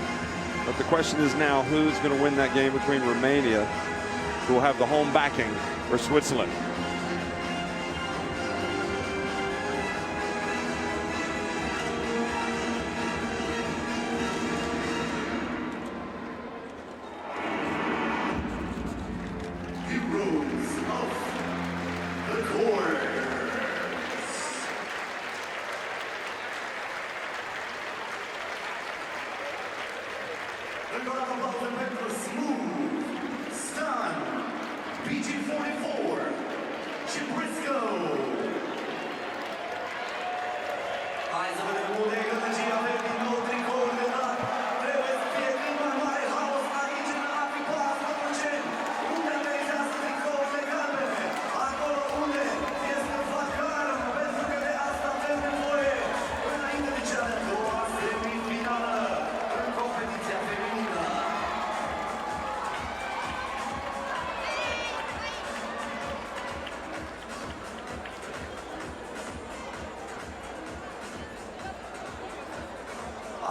But the question is now, who's going to win that game between Romania, who will have the home backing, or Switzerland?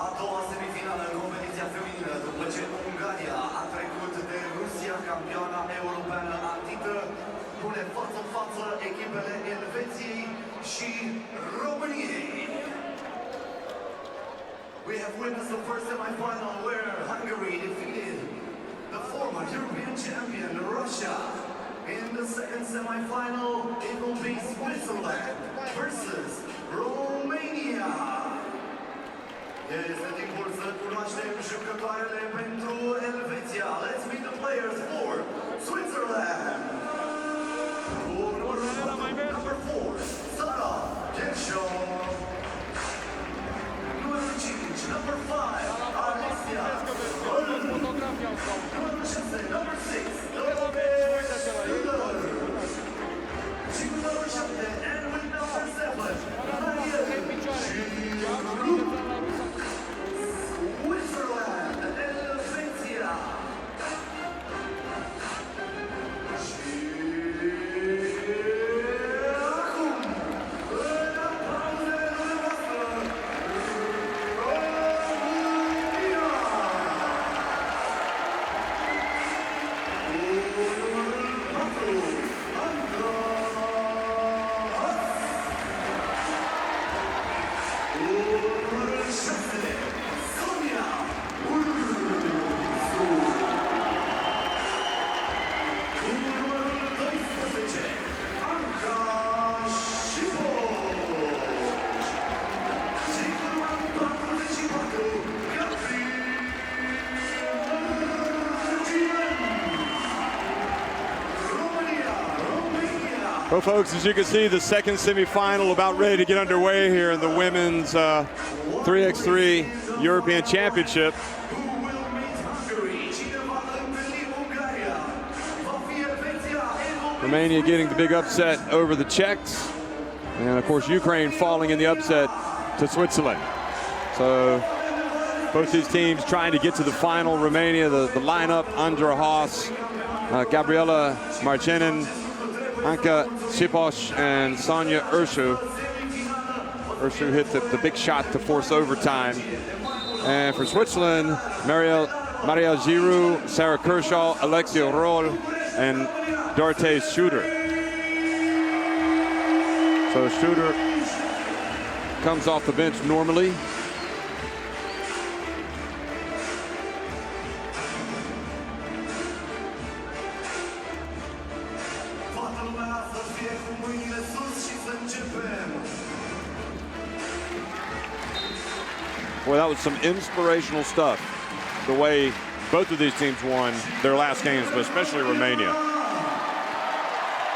A doua semifinală în competiția feminină, după ce Ungaria a trecut de Rusia, campioana europeană a titlă, pune față-față echipele Elveției și României. We have witnessed the first semi-final where Hungary defeated the former European champion Russia. In the second semi-final, it will be Switzerland versus Romania. Este timpul să cunoaștem jucătoarele pentru Elveția. Let's meet the players for Switzerland. Number 4, Sara Gershaw. Number 5, number 5, Alessia. Number 6, number 6, number 7, and with number 7, Switzerland, Elveția. Well, folks, as you can see, the second semifinal about ready to get underway here in the women's 3x3 European Championship. Romania getting the big upset over the Czechs. And, of course, Ukraine falling in the upset to Switzerland. So both these teams trying to get to the final. Romania, the lineup, Andra Haas, Gabriela Marchenin, Anka Sipos, and Sonia Urshu. Urshu hit the big shot to force overtime. And for Switzerland, Maria Giroux, Sarah Kershaw, Alexia Roll, and Dorothee Schuder. So Schuder comes off the bench normally. Well, that was some inspirational stuff, the way both of these teams won their last games, but especially Romania.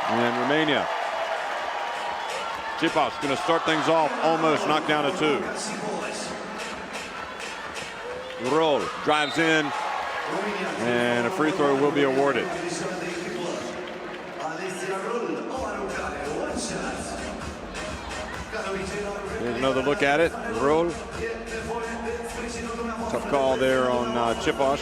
And Romania Tsipas going to start things off, almost knocked down to 2. Roll drives in, and a free throw will be awarded. Here's another look at it. Roll. Tough call there on Tsipas.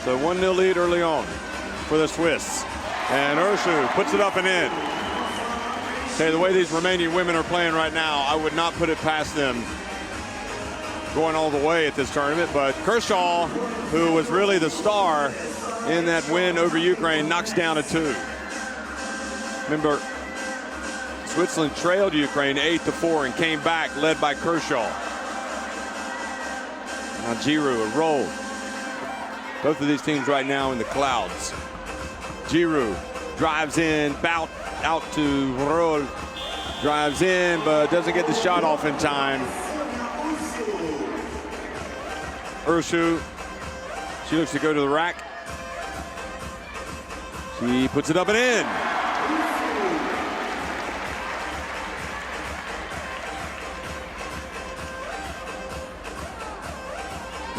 So 1-0 lead early on for the Swiss. And Urshu puts it up and in. Okay, the way these Romanian women are playing right now, I would not put it past them going all the way at this tournament. But Kershaw, who was really the star in that win over Ukraine, knocks down a 2. Remember, Switzerland trailed Ukraine 8-4 and came back led by Kershaw. Now Giroud, a roll. Both of these teams right now in the clouds. Giroud drives in, out to Roll. Drives in, but doesn't get the shot off in time. Urshu, she looks to go to the rack. She puts it up and in.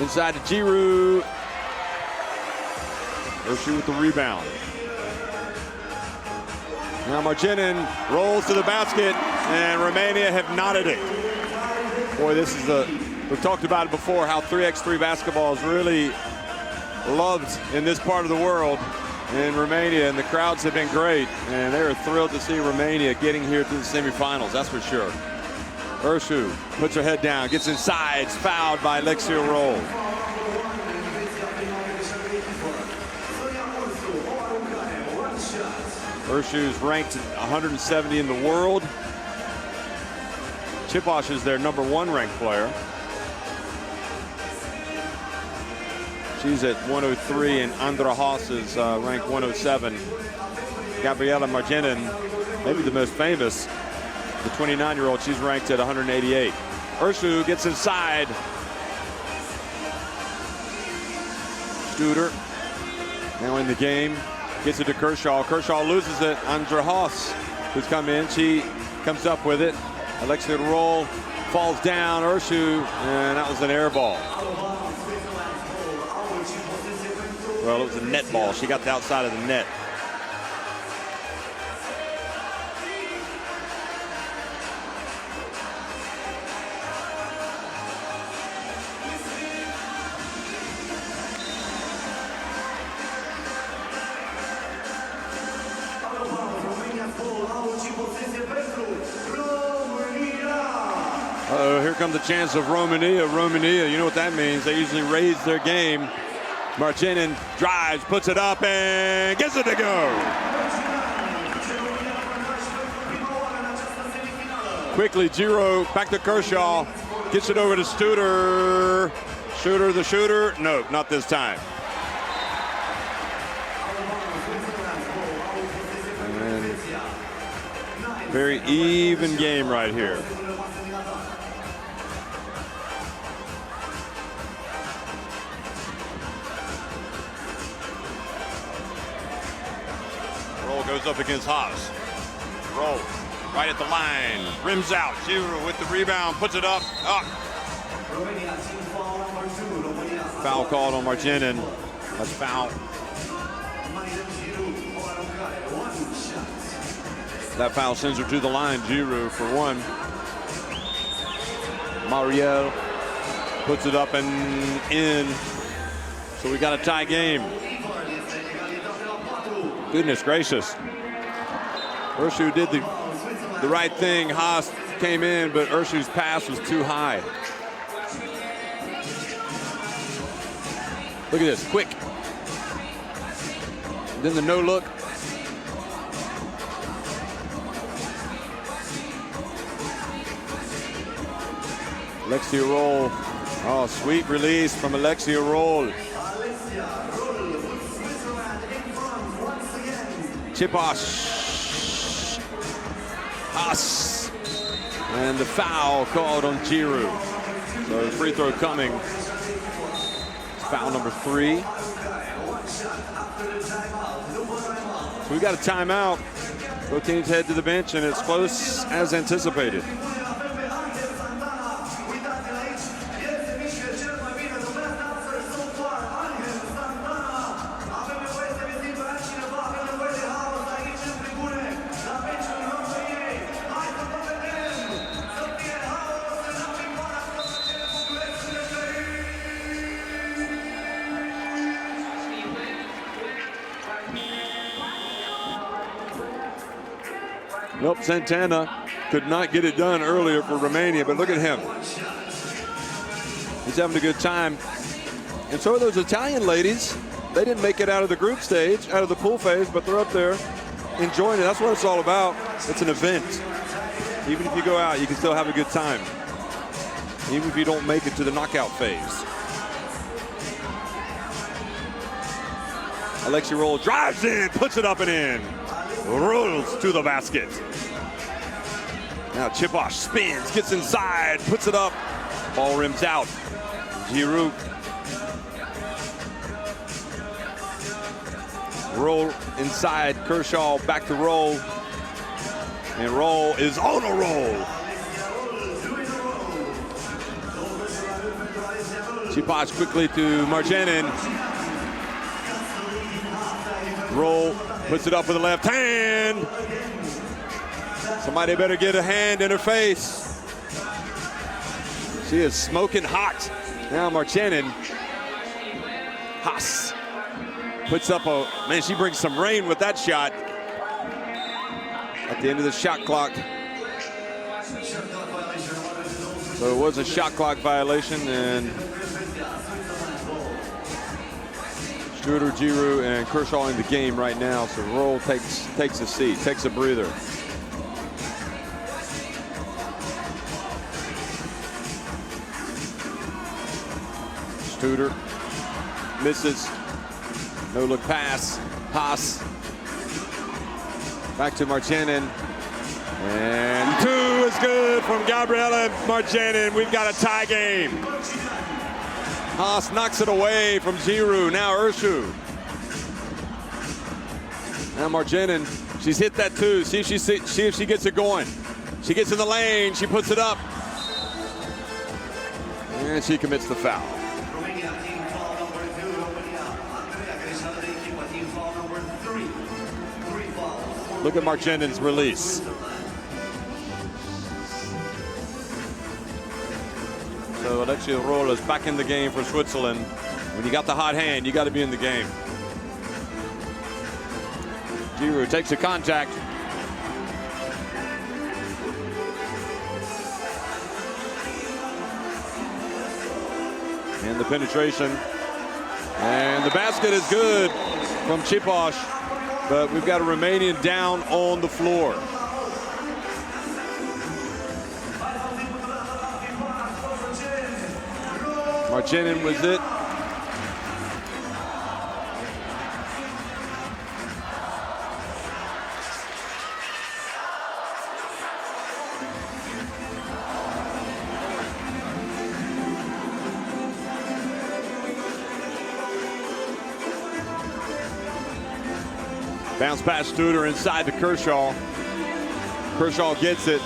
Inside to Giroud. Urshu with the rebound. Now Marginin rolls to the basket, and Romania have knotted it. Boy, this is we've talked about it before, how 3x3 basketball is really loved in this part of the world, in Romania, and the crowds have been great, and they are thrilled to see Romania getting here to the semifinals, that's for sure. Urshu puts her head down, gets inside, is fouled by Alexia Roll. Urshu's ranked 170 in the world. Tsipas is their #1 ranked player. She's at 103, and Andra Haas is ranked 107. Gabriela Marginin, maybe the most famous, the 29-year-old, she's ranked at 188. Urshu gets inside. Studer now in the game. Gets it to Kershaw. Kershaw loses it. Andra Haas, who's come in, she comes up with it. Alexia Roll falls down. Urshu, and that was an air ball. Well, it was a net ball. She got the outside of the net. Here comes the chance of Romania. Romania, you know what that means. They usually raise their game. Marginin drives, puts it up, and gets it to go. Quickly, Giro back to Kershaw. Gets it over to Studer. Studer, the shooter. No, not this time. And very even game right here. Goes up against Haas. Roll right at the line. Rims out. Giroud with the rebound. Puts it up. Foul called on Marginin. That's foul. That foul sends her to the line. Giroud for 1. Mariel puts it up and in. So we got a tie game. Goodness gracious. Urshu did the right thing. Haas came in, but Urshu's pass was too high. Look at this, quick. Then the no look. Alexia Roll. Oh, sweet release from Alexia Roll. Chiposh. Haas. And the foul called on Giroud. So the free throw coming. Foul number 3. So we got a timeout. Both teams head to the bench, and it's close as anticipated. Nope, Santana could not get it done earlier for Romania, but look at him. He's having a good time. And so are those Italian ladies. They didn't make it out of the group stage, out of the pool phase, but they're up there enjoying it. That's what it's all about. It's an event. Even if you go out, you can still have a good time. Even if you don't make it to the knockout phase. Alexi Roll drives in, puts it up and in. Rolls to the basket. Now Chiposh spins, gets inside, puts it up. Ball rims out. Giroud. Roll inside, Kershaw back to Roll. And Roll is on a roll. Chiposh quickly to Marjanin. Roll puts it up with the left hand. Somebody better get a hand in her face. She is smoking hot. Now Marjanin. Haas puts up a, man, she brings some rain with that shot. At the end of the shot clock. So it was a shot clock violation, and Studer, Giroud, and Kershaw in the game right now. So Roll takes a seat, takes a breather. Studer misses. No look pass. Haas. Back to Marjanin. And 2 is good from Gabriela Marjanin. We've got a tie game. Haas knocks it away from Giroud. Now Urshu. Now Marjanin. She's hit that 2. See if she gets it going. She gets in the lane. She puts it up. And she commits the foul. Look at Marjanin's release. So Alexia Roll is back in the game for Switzerland. When you got the hot hand, you got to be in the game. Giroud takes a contact. And the penetration. And the basket is good from Chiposh. But we've got a Romanian down on the floor. Marjanin was it. Bounce pass Studer inside to Kershaw. Kershaw gets it.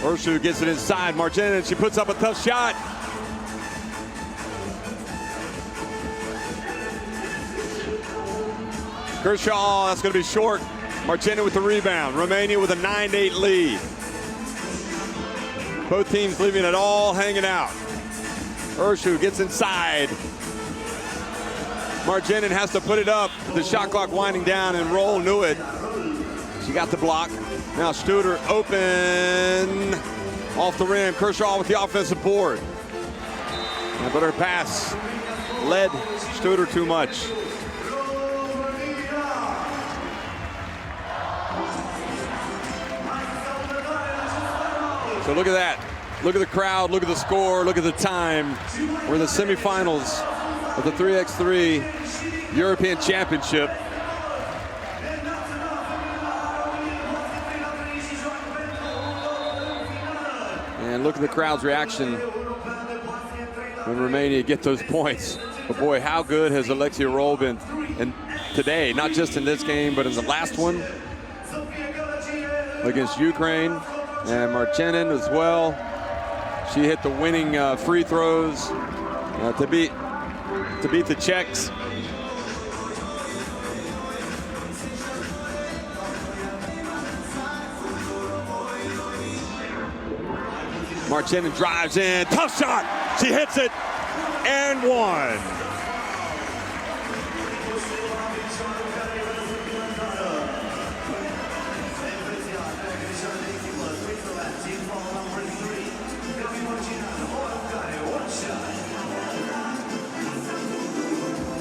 Urshu gets it inside. Marjanin, she puts up a tough shot. Kershaw, that's going to be short. Marjanin with the rebound. Romania with a 9-8 lead. Both teams leaving it all hanging out. Urshu gets inside. Marjanin has to put it up. The shot clock winding down, and Roll knew it. She got the block. Now Studer open off the rim. Kershaw with the offensive board. But her pass led Studer too much. So look at that. Look at the crowd, look at the score, look at the time. We're in the semifinals of the 3x3 European Championship. And look at the crowd's reaction when Romania get those points. But boy, how good has Alexia Roll been today, not just in this game, but in the last one against Ukraine, and Marchenin as well. She hit the winning free throws to beat the Czechs. Marchenin drives in, tough shot. She hits it and one.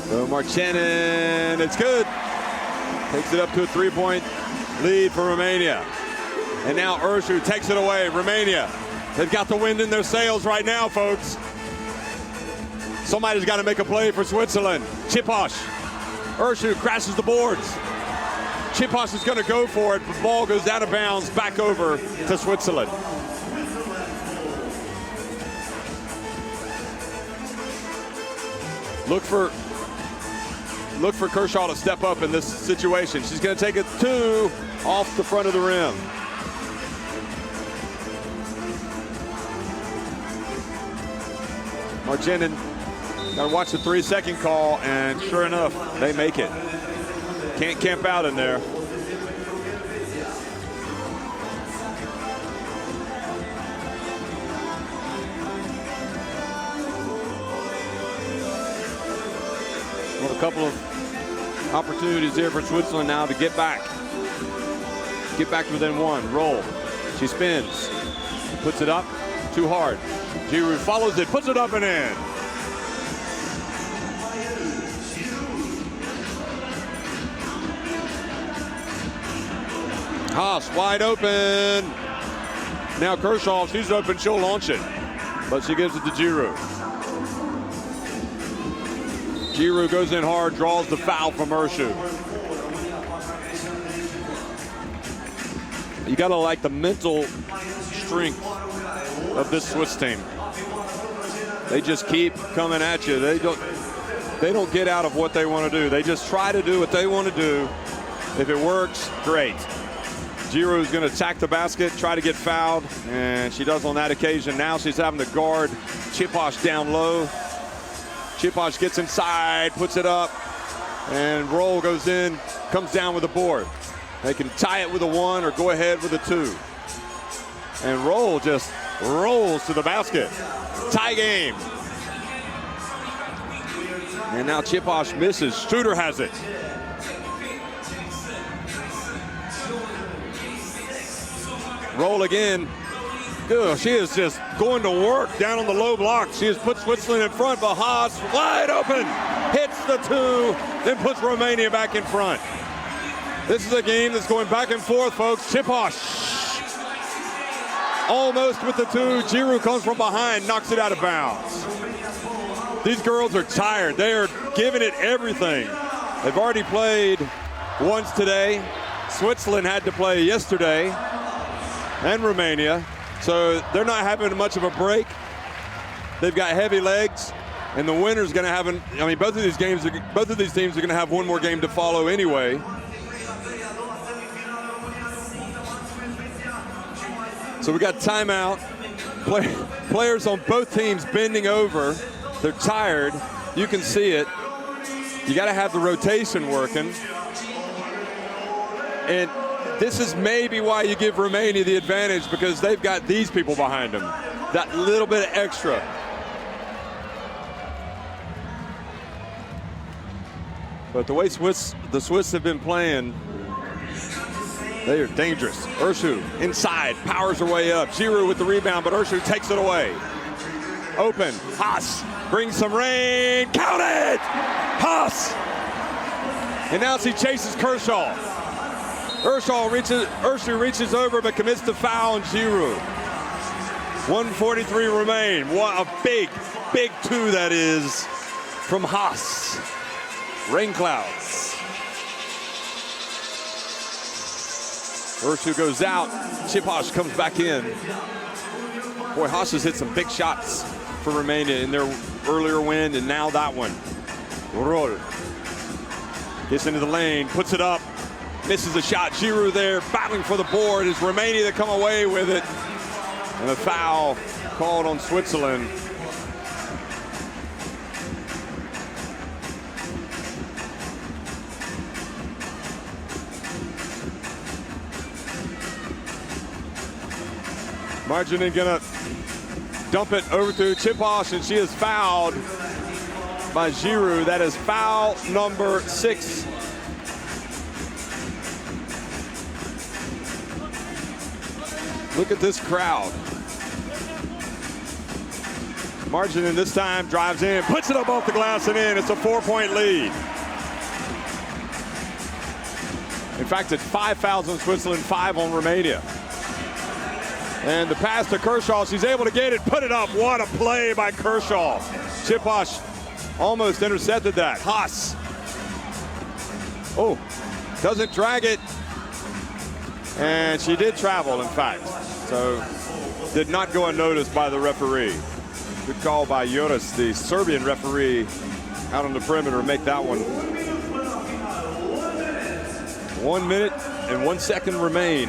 So Marchenin, it's good. Takes it up to a 3-point lead for Romania. And now Urshu takes it away. Romania, they've got the wind in their sails right now, folks. Somebody's got to make a play for Switzerland. Chiposh. Urshu crashes the boards. Chiposh is going to go for it, but the ball goes out of bounds back over to Switzerland. Look for Kershaw to step up in this situation. She's going to take it 2 off the front of the rim. Marchenin got to watch the 3-second call, and sure enough, they make it. Can't camp out in there. Well, a couple of opportunities here for Switzerland now to get back within one. Roll. She spins, puts it up, too hard. Giroud follows it, puts it up and in. Haas wide open. Now Kershaw, she's open, she'll launch it, but she gives it to Giroud. Giroud goes in hard, draws the foul from Urshu. You gotta like the mental strength of this Swiss team. They just keep coming at you. They don't get out of what they want to do. They just try to do what they want to do. If it works, great. Giroud's going to attack the basket, try to get fouled, and she does on that occasion. Now she's having to guard Chiposh down low. Chiposh gets inside, puts it up, and Roll goes in, comes down with a board. They can tie it with a 1 or go ahead with a 2. And Roll just rolls to the basket. Tie game. And now Chiposh misses. Studer has it. Roll again. Ugh, she is just going to work down on the low block. She has put Switzerland in front, but Haas wide open. Hits the 2, then puts Romania back in front. This is a game that's going back and forth, folks. Chiposh almost with the 2. Giroud comes from behind, knocks it out of bounds. These girls are tired. They are giving it everything. They've already played once today. Switzerland had to play yesterday, and Romania. So they're not having much of a break. They've got heavy legs, and the winner's going to have both of these teams are going to have one more game to follow anyway. So we got timeout. Players on both teams bending over. They're tired. You can see it. You got to have the rotation working. And this is maybe why you give Romania the advantage, because they've got these people behind them. That little bit of extra. But the way the Swiss have been playing, they are dangerous. Urshu inside, powers her way up. Giroud with the rebound, but Urshu takes it away. open. Haas brings some rain. Count it! Haas! And now he chases Kershaw. Urshu reaches over but commits the foul on Giroud. 1:43 remain. What a big two that is from Haas. Rain clouds. Urshu goes out. Ciposh comes back in. Boy, Haas has hit some big shots for Romania in their earlier win, and now that one. Roll. Gets into the lane, puts it up, misses a shot. Giroud there battling for the board. It's Romania that come away with it. And a foul called on Switzerland. Marginin gonna dump it over to Ciposh, and she is fouled by Giroud. That is foul number 6. Look at this crowd. Marginin this time drives in, puts it up off the glass and in. It's a 4-point lead. In fact, it's 5 fouls on Switzerland, 5 on Romania. And the pass to Kershaw, she's able to get it, put it up. What a play by Kershaw. Ciposh almost intercepted that. Haas. Oh, doesn't drag it. And she did travel, in fact. So did not go unnoticed by the referee. Good call by Joris, the Serbian referee, out on the perimeter, make that one. 1 minute and 1 second remain.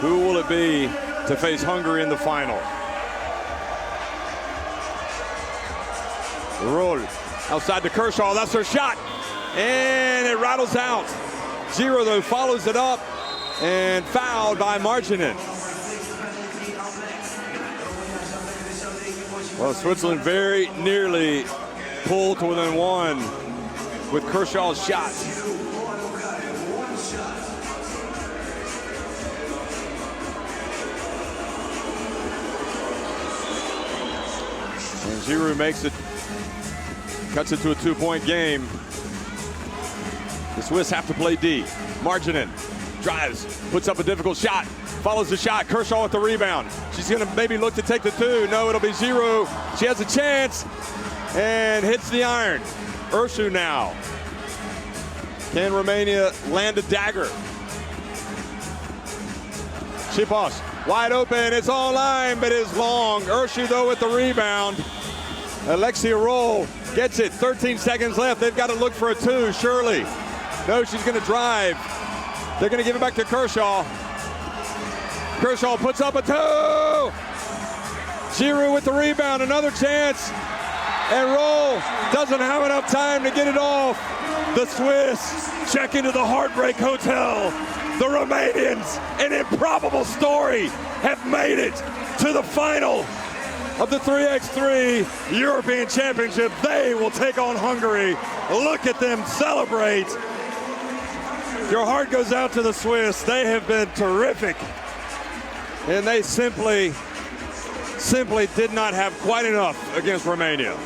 Who will it be to face Hungary in the final? Roll outside to Kershaw. That's her shot. And it rattles out. Giroud, though, follows it up and fouled by Marginin. Well, Switzerland very nearly pulled to within 1 with Kershaw's shot. And Giroud makes it, cuts it to a 2-point game. The Swiss have to play D. Marginin drives, puts up a difficult shot, follows the shot. Kershaw with the rebound. She's going to maybe look to take the 2. No, it'll be Giroud. She has a chance and hits the iron. Urshu now. Can Romania land a dagger? Ciposh wide open. It's online, but it's long. Urshu, though, with the rebound. Alexia Roll gets it. 13 seconds left. They've got to look for a 2, surely. No, she's going to drive. They're going to give it back to Kershaw. Kershaw puts up a 2. Giroud with the rebound. Another chance. And Roll doesn't have enough time to get it off. The Swiss check into the Heartbreak Hotel. The Romanians, an improbable story, have made it to the final of the 3x3 European Championship. They will take on Hungary. Look at them celebrate. Your heart goes out to the Swiss. They have been terrific. And they simply did not have quite enough against Romania.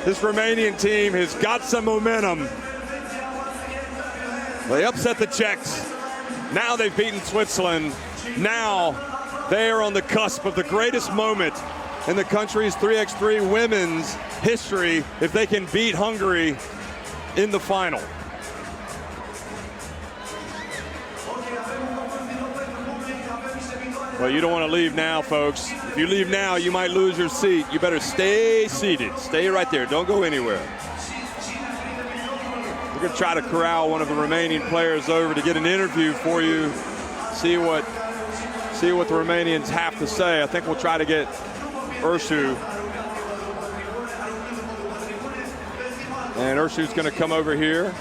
This Romanian team has got some momentum. They upset the Czechs. Now they've beaten Switzerland. Now they are on the cusp of the greatest moment in the country's 3x3 women's history if they can beat Hungary in the final. Well, you don't want to leave now, folks. If you leave now, you might lose your seat. You better stay seated. Stay right there. Don't go anywhere. We're going to try to corral one of the remaining players over to get an interview for you. See what the Romanians have to say. I think we'll try to get Urshu. And Urshu's going to come over here.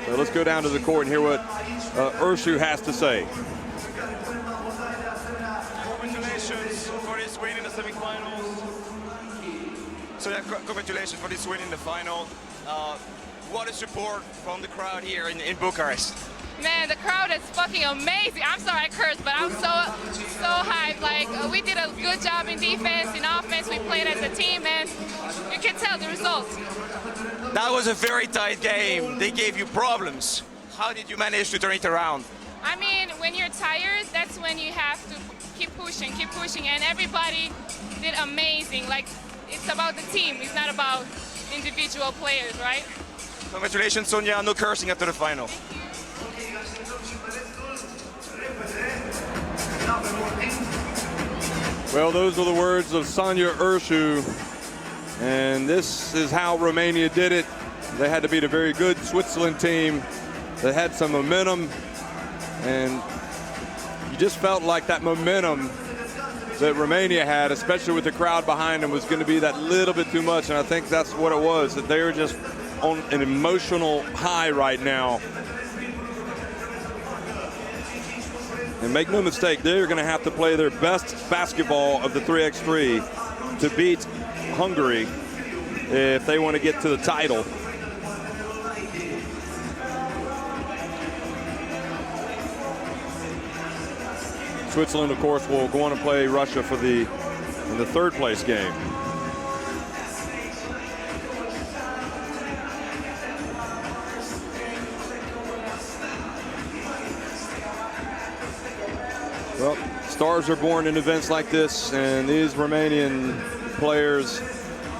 So let's go down to the court and hear what Urshu has to say. Congratulations for this win in the semifinals. So yeah, congratulations for this win in the final. What a support from the crowd here in Bucharest. Man, the crowd is fucking amazing. I'm sorry I cursed, but I'm so hyped. Like, we did a good job in defense, in offense. We played as a team, and you can tell the results. That was a very tight game. They gave you problems. How did you manage to turn it around? I mean, when you're tired, that's when you have to keep pushing, and everybody did amazing. Like, it's about the team. It's not about individual players, right? Congratulations, Sonia. No cursing after the final. Well, those are the words of Sonia Urshu, and this is how Romania did it. They had to beat a very good Switzerland team. They had some momentum, and you just felt like that momentum that Romania had, especially with the crowd behind them, was going to be that little bit too much, and I think that's what it was, that they were just on an emotional high right now. And make no mistake, they're going to have to play their best basketball of the 3x3 to beat Hungary if they want to get to the title. Switzerland, of course, will go on and play Russia for in the third place game. Well, stars are born in events like this, and these Romanian players,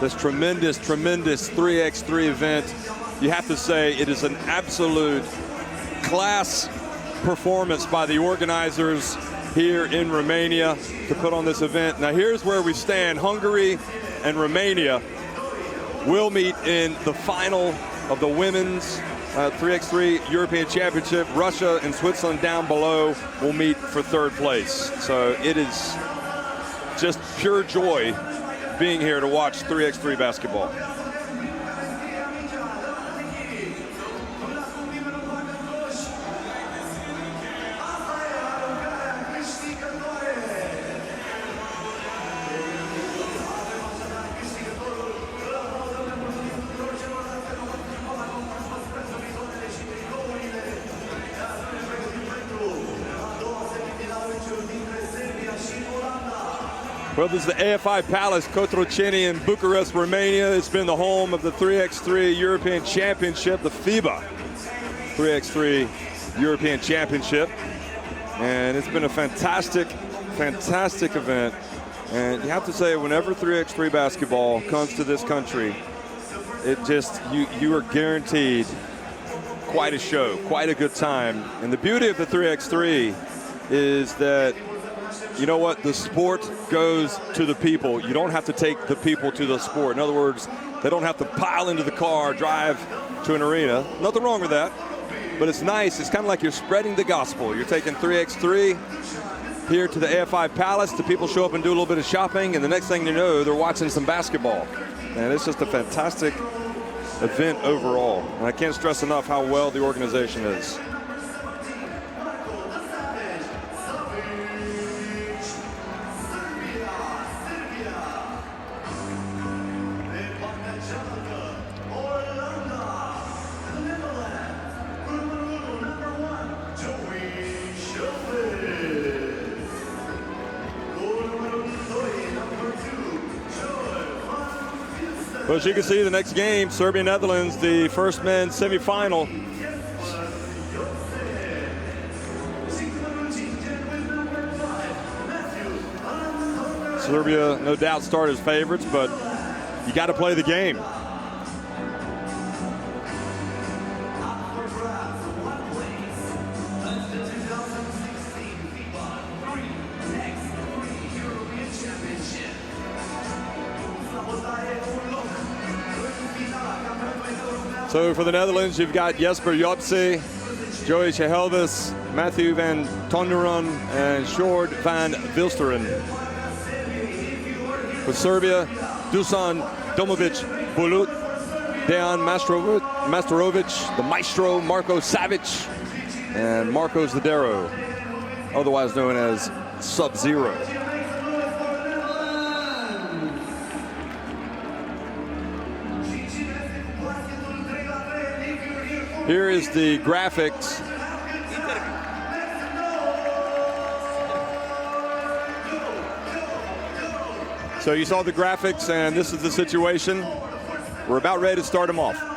this tremendous 3x3 event, you have to say it is an absolute class performance by the organizers here in Romania to put on this event. Now here's where we stand. Hungary and Romania will meet in the final of the women's 3x3 European Championship. Russia and Switzerland down below will meet for third place. So it is just pure joy being here to watch 3x3 basketball. Well, this is the AFI Palace, Quarterfinal in Bucharest, Romania. It's been the home of the 3x3 European Championship, the FIBA 3x3 European Championship. And it's been a fantastic event. And you have to say, whenever 3x3 basketball comes to this country, it just, you are guaranteed quite a show, quite a good time. And the beauty of the 3x3 is that, you know what, the sport goes to the people. You don't have to take the people to the sport. In other words, they don't have to pile into the car, drive to an arena. Nothing wrong with that, but it's nice. It's kind of like you're spreading the gospel. You're taking 3x3 here to the AFI Palace. The people show up and do a little bit of shopping, and the next thing you know, they're watching some basketball. And it's just a fantastic event overall. And I can't stress enough how well the organization is. Well, as you can see, the next game, Serbia-Netherlands, the first men's semifinal. Serbia, no doubt, start as favorites, but you got to play the game. So for the Netherlands, you've got Jesper Jopse, Joey Chehelvis, Matthew van Tonderen, and Sjoerd van Wilsteren. For Serbia, Dusan Domovic Bulut, Dejan Masterovic, the Maestro Marko Savic, and Marko Zdero, otherwise known as Sub-Zero. Here is the graphics. So you saw the graphics, and this is the situation. We're about ready to start them off.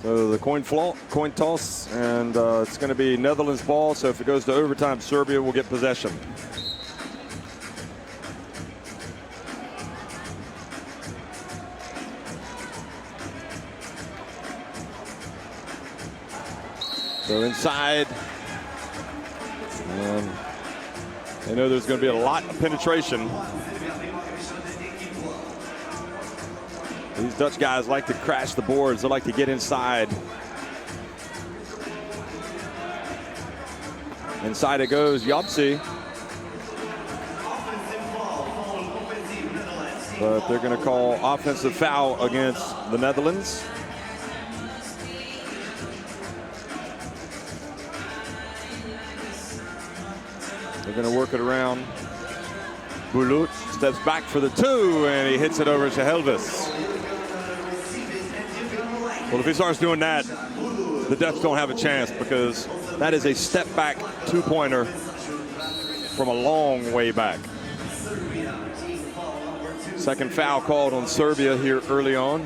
So the coin toss, and it's going to be Netherlands ball. So if it goes to overtime, Serbia will get possession. So inside, I know there's going to be a lot of penetration. These Dutch guys like to crash the boards. They like to get inside. Inside it goes, Yapsi. But they're going to call offensive foul against the Netherlands. They're going to work it around. Bulut steps back for the two, and he hits it over to Helvis. Well, if he starts doing that, the Dutch don't have a chance, because that is a step back two-pointer from a long way back. Second foul called on Serbia here early on.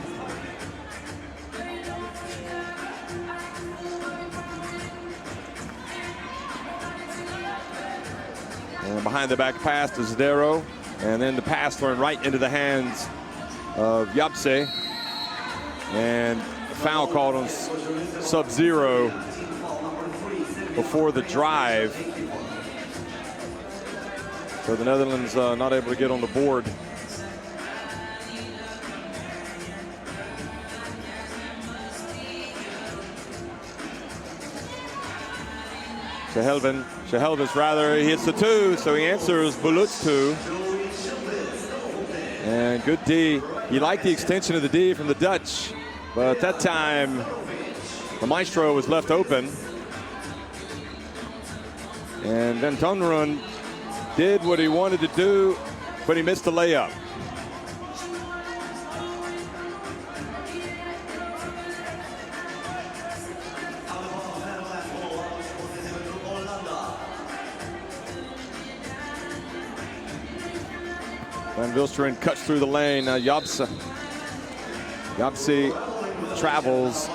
And behind the back pass to Zdero, and then the pass thrown right into the hands of Yapse. And foul called on Sub-Zero before the drive. So the Netherlands not able to get on the board. Shehelvis rather, he hits the two, so he answers Bulut's two. And good D. You like the extension of the D from the Dutch, but at that time, the Maestro was left open. And then Tonrun did what he wanted to do, but he missed the layup. Van Vilsteren cuts through the lane. Now Yapse travels.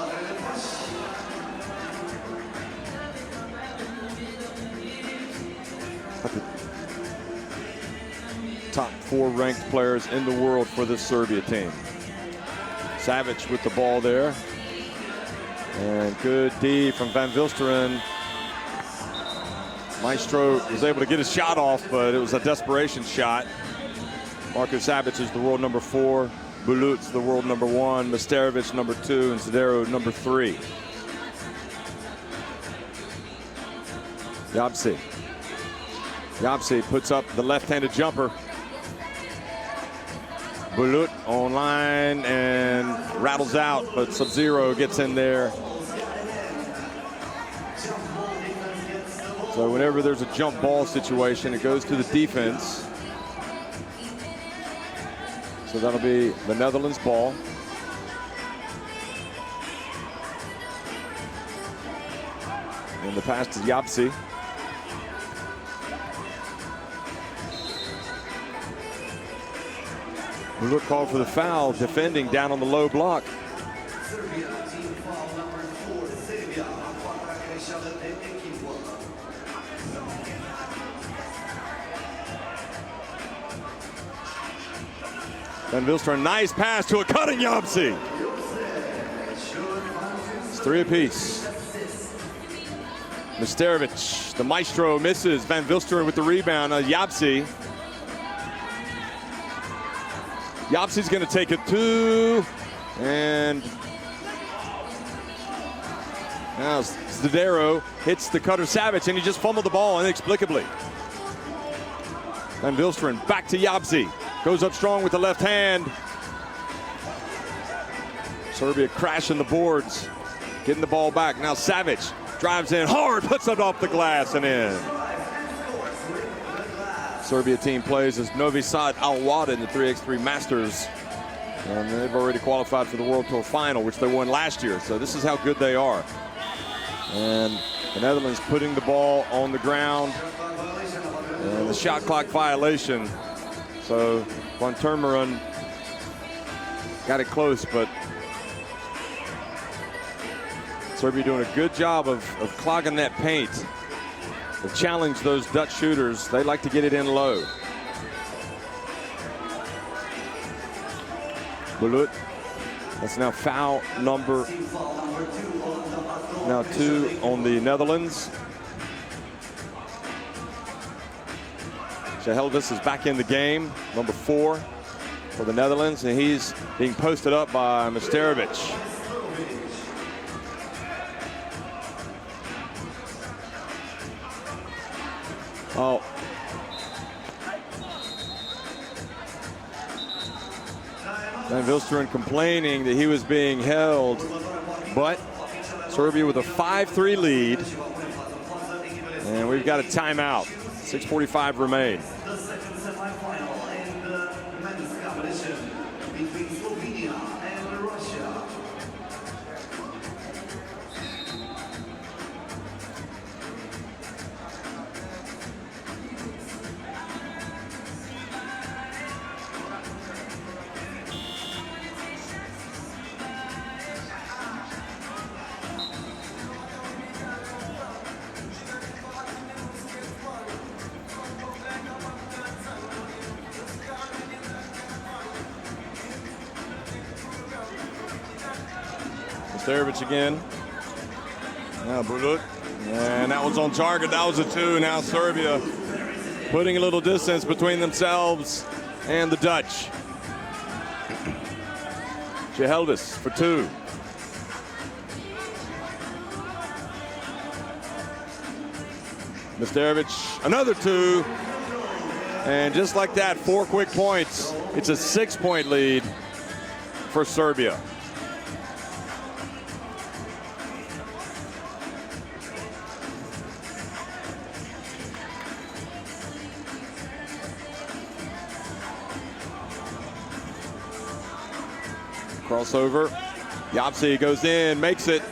Top 4 ranked players in the world for this Serbia team. Savic with the ball there. And good D from Van Vilsteren. Maestro was able to get his shot off, but it was a desperation shot. Marko Savic is the world number 4. Bulut's the world number 1. Misterovic number 2, and Zdero number 3. Yapse puts up the left-handed jumper. Bulut online and rattles out, but Sub-Zero gets in there. So whenever there's a jump ball situation, it goes to the defense. So that'll be the Netherlands ball. And the pass to Yapse. Bulut called for the foul, defending down on the low block. Van Vilsteren, nice pass to a cutting Yapse. It's 3 apiece. Misterovic, the Maestro misses. Van Vilsteren with the rebound. Yapse. Yapse's going to take it 2. And now Zdero hits the cutter Savic, and he just fumbled the ball inexplicably. Van Vilsteren back to Yapse. Goes up strong with the left hand. Serbia crashing the boards. getting the ball back. Now Savic drives in hard, puts it off the glass and in. Serbia team plays as Novi Sad Al-Wada in the 3x3 Masters. And they've already qualified for the World Tour Final, which they won last year. So this is how good they are. And the Netherlands putting the ball on the ground. And the shot clock violation. So Van Turmeren got it close, but Serbia doing a good job of clogging that paint. To challenge those Dutch shooters. They like to get it in low. Bulut. That's now foul number 2 on the Netherlands. Shehelvis is back in the game, number 4 for the Netherlands, and he's being posted up by Misterovic. Oh. Van Vilsteren complaining that he was being held, but Serbia with a 5-3 lead, and we've got a timeout. 6:45 remain. The second semifinal in the men's competition between Slovenia and Russia. Misterovic again. Now Bulut. And that was on target. That was a 2. Now Serbia putting a little distance between themselves and the Dutch. Shehelvis for 2. Misterovic, another 2. And just like that, 4 quick points. It's a 6-point lead for Serbia. Crossover. Yapsi goes in, makes it.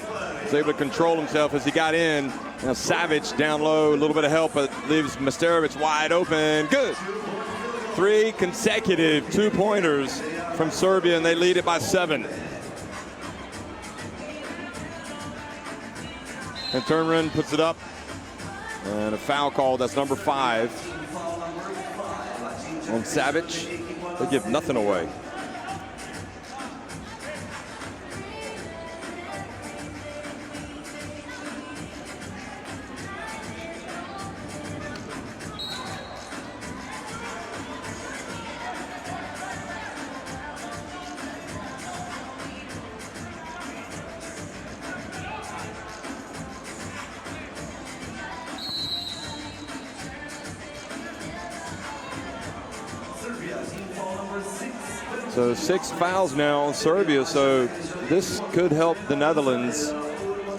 He's able to control himself as he got in. Now Savic down low, a little bit of help, but leaves Misterovic wide open. Good. 3 consecutive 2-pointers from Serbia, and they lead it by 7. And Turmeren puts it up. And a foul call, that's number 5 on Savic. They give nothing away. So 6 fouls now on Serbia, so this could help the Netherlands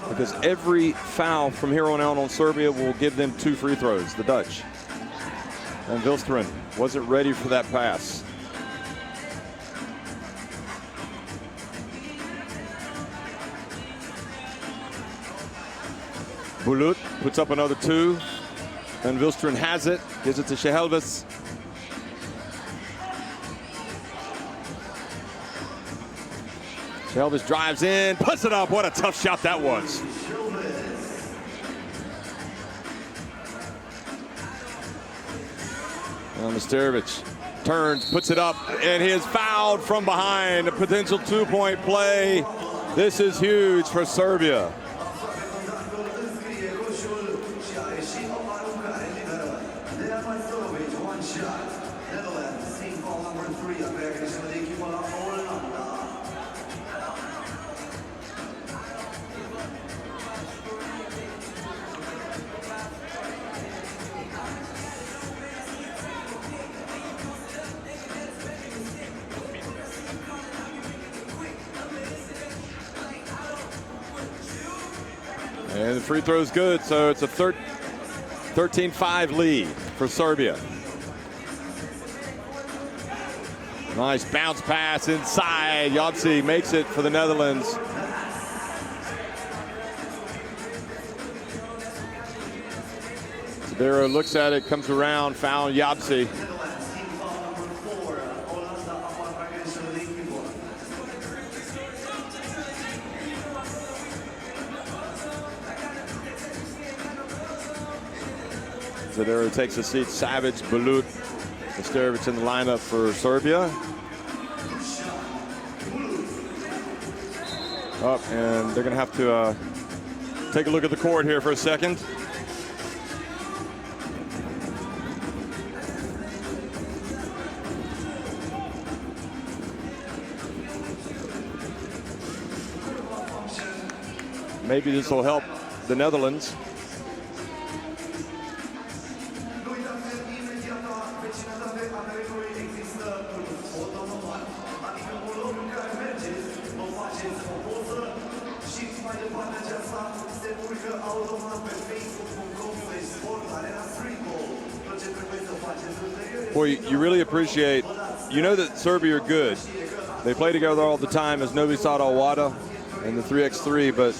because every foul from here on out on Serbia will give them 2 free throws, the Dutch. And Vilsteren wasn't ready for that pass. Bulut puts up another 2. And Vilsteren has it, gives it to Shehelvis. Shehelvis drives in, puts it up. What a tough shot that was. Well, Misterovic turns, puts it up, and he is fouled from behind. A potential 2-point play. This is huge for Serbia. And the free throw's good, so it's a 13-5 lead for Serbia. Nice bounce pass inside. Yapsi makes it for the Netherlands. Zadero looks at it, comes around, found Yapsi. Zadero takes a seat. Savic, Bulut, Nesterovic in the lineup for Serbia. Up, and they're going to have to take a look at the court here for a second. Maybe this will help the Netherlands. Boy, you really appreciate, you know that Serbia are good. They play together all the time as Novi Sad Al-Wada and the 3x3, but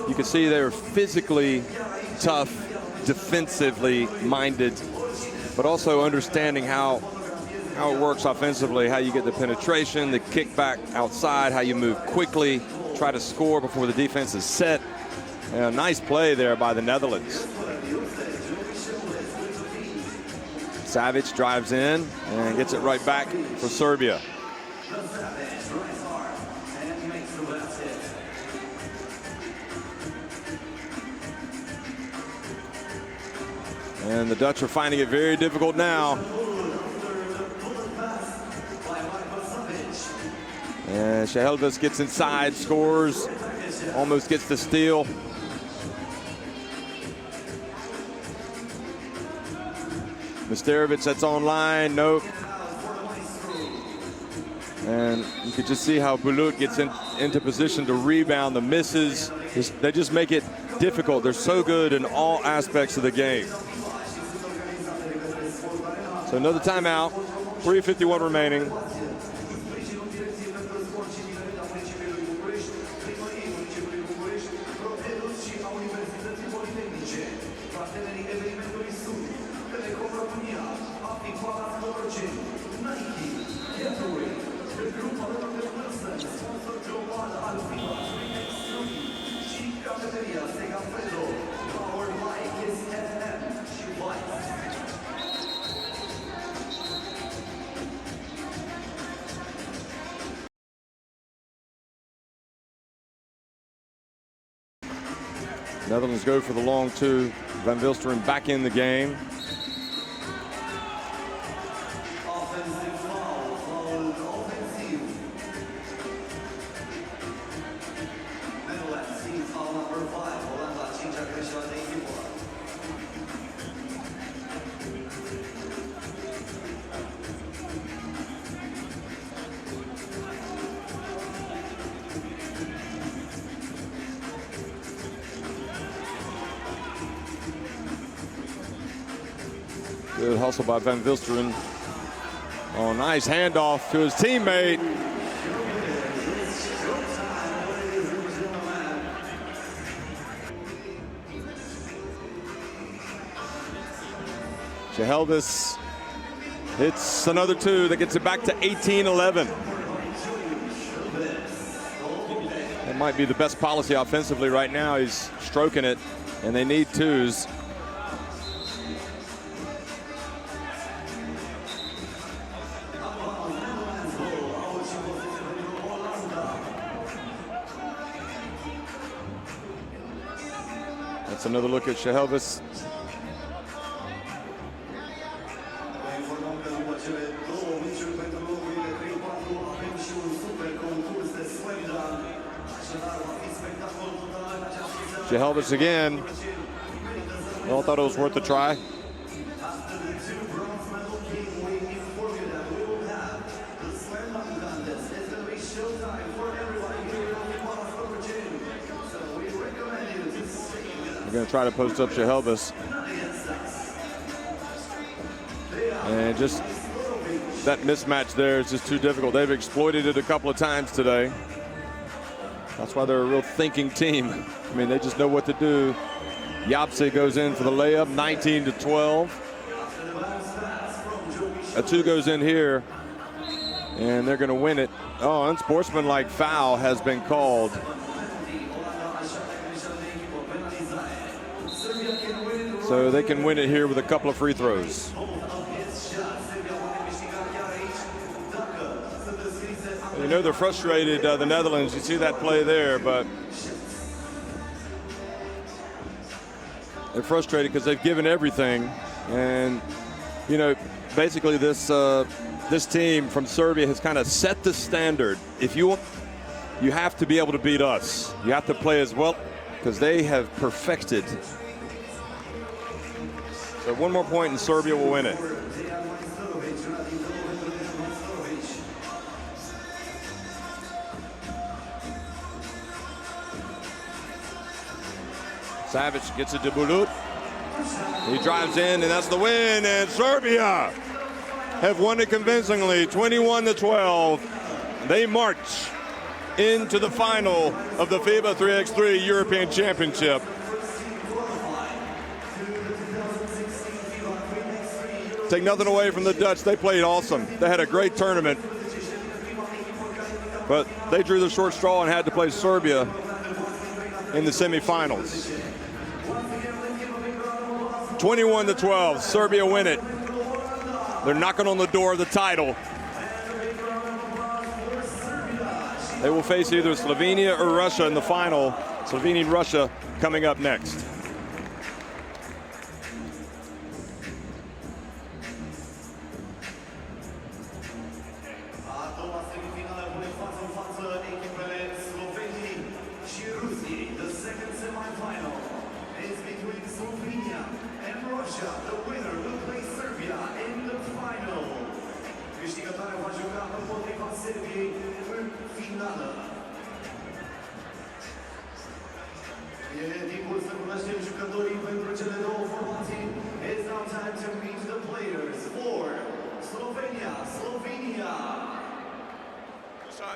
you can see they're physically tough, defensively minded, but also understanding how it works offensively, how you get the penetration, the kickback outside, how you move quickly, try to score before the defense is set. And a nice play there by the Netherlands. Savic drives in and gets it right back for Serbia. And the Dutch are finding it very difficult now. And Shehelvis gets inside, scores, almost gets the steal. Nesterovic, that's online, nope. And you could just see how Bulut gets into position to rebound the misses. They just make it difficult. They're so good in all aspects of the game. So another timeout, 3:51 remaining. Netherlands go for the long two. Van Vilsteren back in the game. Good hustle by Van Vilsteren. Oh, nice handoff to his teammate. Shehelvis hits another two that gets it back to 18-11. That might be the best policy offensively right now. He's stroking it, and they need twos. That's another look at Shehelvis. Shehelvis again. Well, I thought it was worth a try. They're going to try to post up Shehelvis. And just that mismatch there is just too difficult. They've exploited it a couple of times today. That's why they're a real thinking team. I mean, they just know what to do. Yapse goes in for the layup, 19-12. A two goes in here, and they're going to win it. Oh, unsportsmanlike foul has been called. So they can win it here with a couple of free throws. You know they're frustrated, the Netherlands. You see that play there, but they're frustrated because they've given everything. And, you know, basically this team from Serbia has kind of set the standard. If you have to be able to beat us. You have to play as well because they have perfected. So one more point and Serbia will win it. Savic gets it to Bulut. He drives in, and that's the win. And Serbia have won it convincingly, 21-12. They march into the final of the FIBA 3x3 European Championship. Take nothing away from the Dutch. They played awesome. They had a great tournament. But they drew the short straw and had to play Serbia in the semifinals. 21-12, Serbia win it. They're knocking on the door of the title. They will face either Slovenia or Russia in the final. Slovenia and Russia coming up next.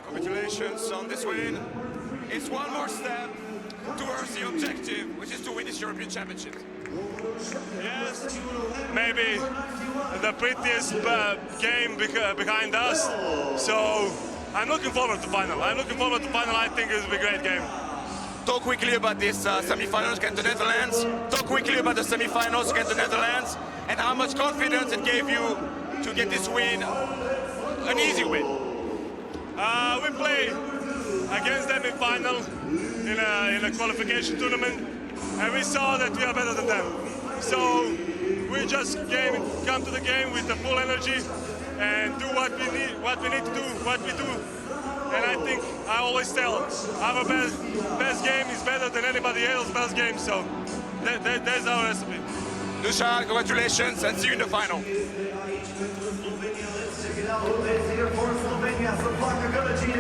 Congratulations on this win. It's one more step towards the objective, which is to win this European Championship. Yes, maybe the prettiest game behind us. So I'm looking forward to final. I think it will be a great game. Talk quickly about this semi-finals against the Netherlands. Talk quickly about the semi-finals against the Netherlands and how much confidence it gave you to get this win, an easy win. We play against them in final in a qualification tournament, and we saw that we are better than them. So we just come to the game with the full energy and do what we need to do, what we do. And I think I always tell our best game is better than anybody else's best game. So that's our recipe. Dusan, congratulations and see you in the final.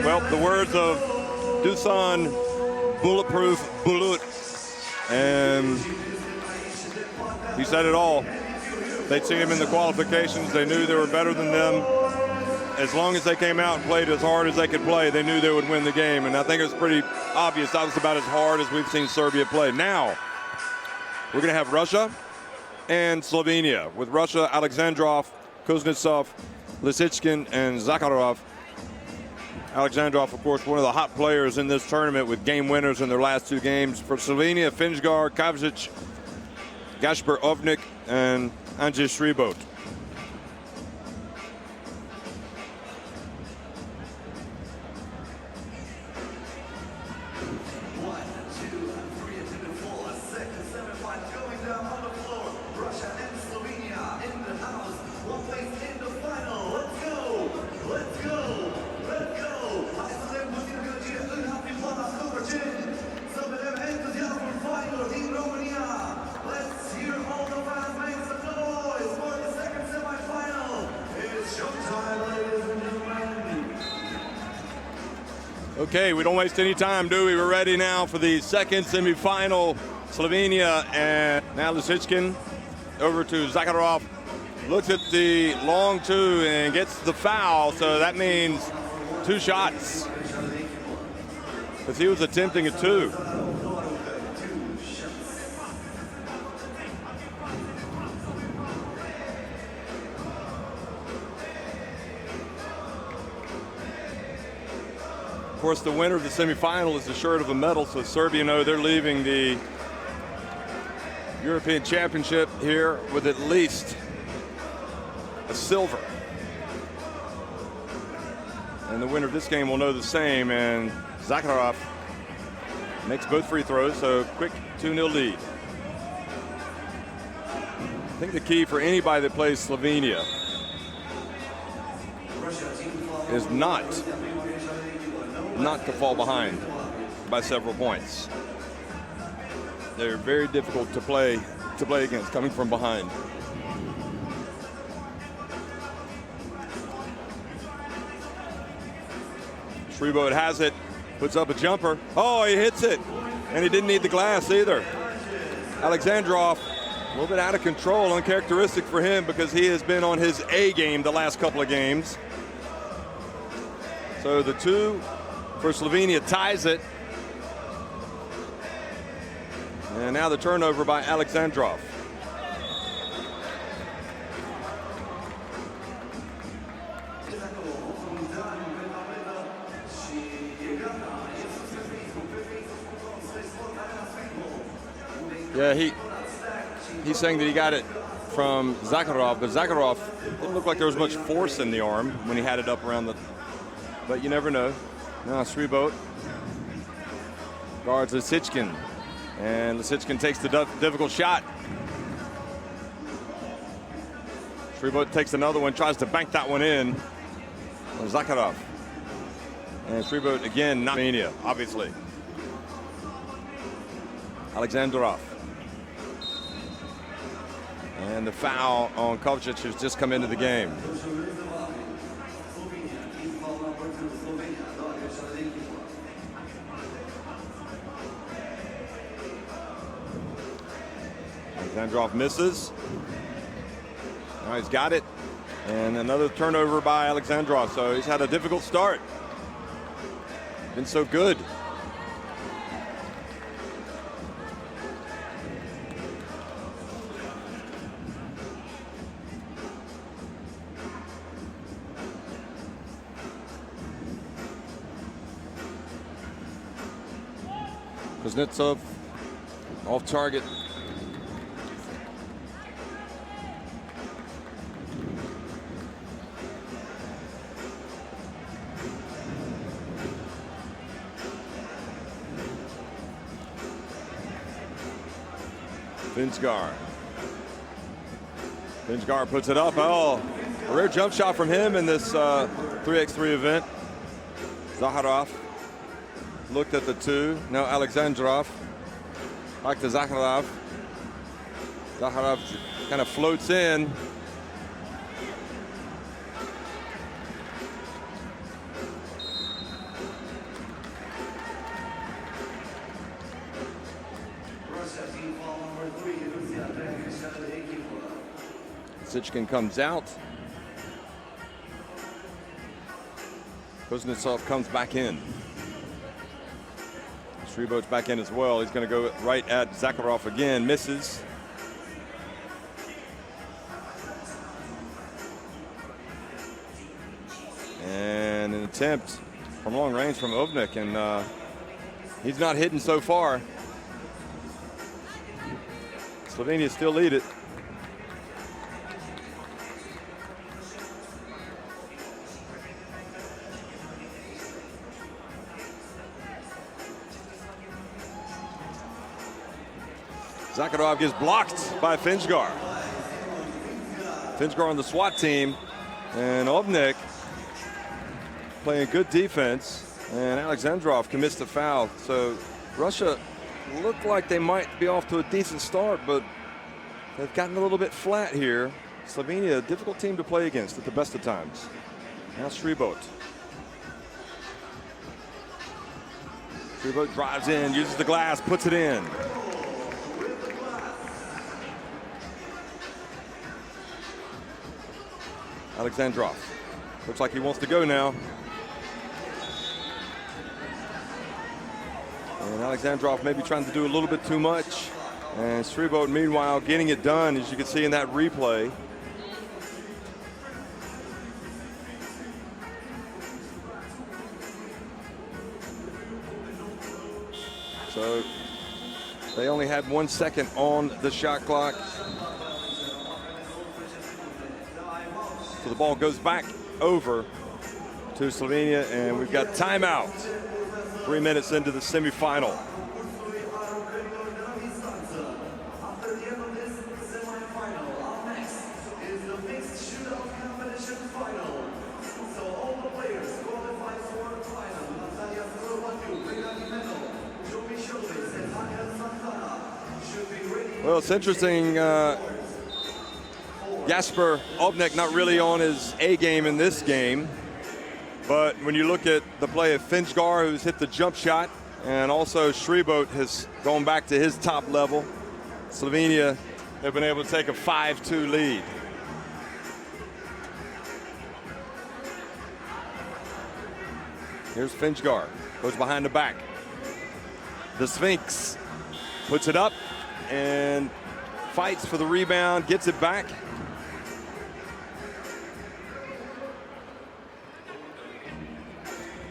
Well, the words of Dusan, bulletproof Bulut, and he said it all. They'd seen him in the qualifications. They knew they were better than them. As long as they came out and played as hard as they could play, they knew they would win the game. And I think it was pretty obvious that was about as hard as we've seen Serbia play. Now, we're going to have Russia and Slovenia. With Russia, Alexandrov, Kuznetsov, Lisichkin, and Zakharov. Alexandrov, of course, one of the hot players in this tournament with game winners in their last two games. For Slovenia, Finjgar, Kavzic, Gasper Ovnik, and Andrzej Sribot. Okay, we don't waste any time, do we? We're ready now for the second semifinal Slovenia, and now Lisichkin over to Zakharov. Looks at the long two and gets the foul, so that means 2 shots. Because he was attempting a 2. Of course, the winner of the semifinal is assured of a medal, so Serbia know they're leaving the European Championship here with at least a silver. And the winner of this game will know the same, and Zakharov makes both free throws, so quick 2-0 lead. I think the key for anybody that plays Slovenia is not to fall behind by several points. They're very difficult to play against coming from behind. Shreboat has it, puts up a jumper. Oh, he hits it, and he didn't need the glass either. Alexandrov, a little bit out of control, uncharacteristic for him because he has been on his A game the last couple of games. So the 2 for Slovenia ties it. And now the turnover by Alexandrov. Yeah, he's saying that he got it from Zakharov, but Zakharov didn't look like there was much force in the arm when he had it up around the, but you never know. Now Shreboat guards Lisichkin, and Lisichkin takes the difficult shot. Shreboat takes another one, tries to bank that one in on Zakharov. And Shreboat again, not Slovenia, obviously. Alexandrov. And the foul on Kovacic, who's just come into the game. Alexandrov misses. Now he's got it. And another turnover by Alexandrov. So he's had a difficult start. Been so good. Kuznetsov off target. Finsgar puts it up. Oh, a rare jump shot from him in this 3x3 event. Zakharov looked at the 2. Now Alexandrov. Back to Zakharov. Zakharov kind of floats in. Lisichkin comes out. Kuznetsov comes back in. Shreboat's back in as well. He's going to go right at Zakharov again. Misses. And an attempt from long range from Ovnik, and he's not hitting so far. Slovenia still lead it. Zakharov gets blocked by Finsgar. Finsgar on the SWAT team, and Ovnik playing good defense, and Alexandrov commits the foul. So Russia looked like they might be off to a decent start, but they've gotten a little bit flat here. Slovenia, a difficult team to play against at the best of times. Now Shreboat. Shreboat drives in, uses the glass, puts it in. Alexandrov. Looks like he wants to go now. And Alexandrov maybe trying to do a little bit too much. And Sribot, meanwhile, getting it done, as you can see in that replay. So they only had 1 second on the shot clock. So the ball goes back over to Slovenia, and we've got timeout. 3 minutes into the semifinal. Well, it's interesting. Gasper Obnek not really on his A game in this game. But when you look at the play of Finchgar, who's hit the jump shot, and also Sribot has gone back to his top level, Slovenia have been able to take a 5-2 lead. Here's Finchgar, goes behind the back. The Sphinx puts it up and fights for the rebound, gets it back.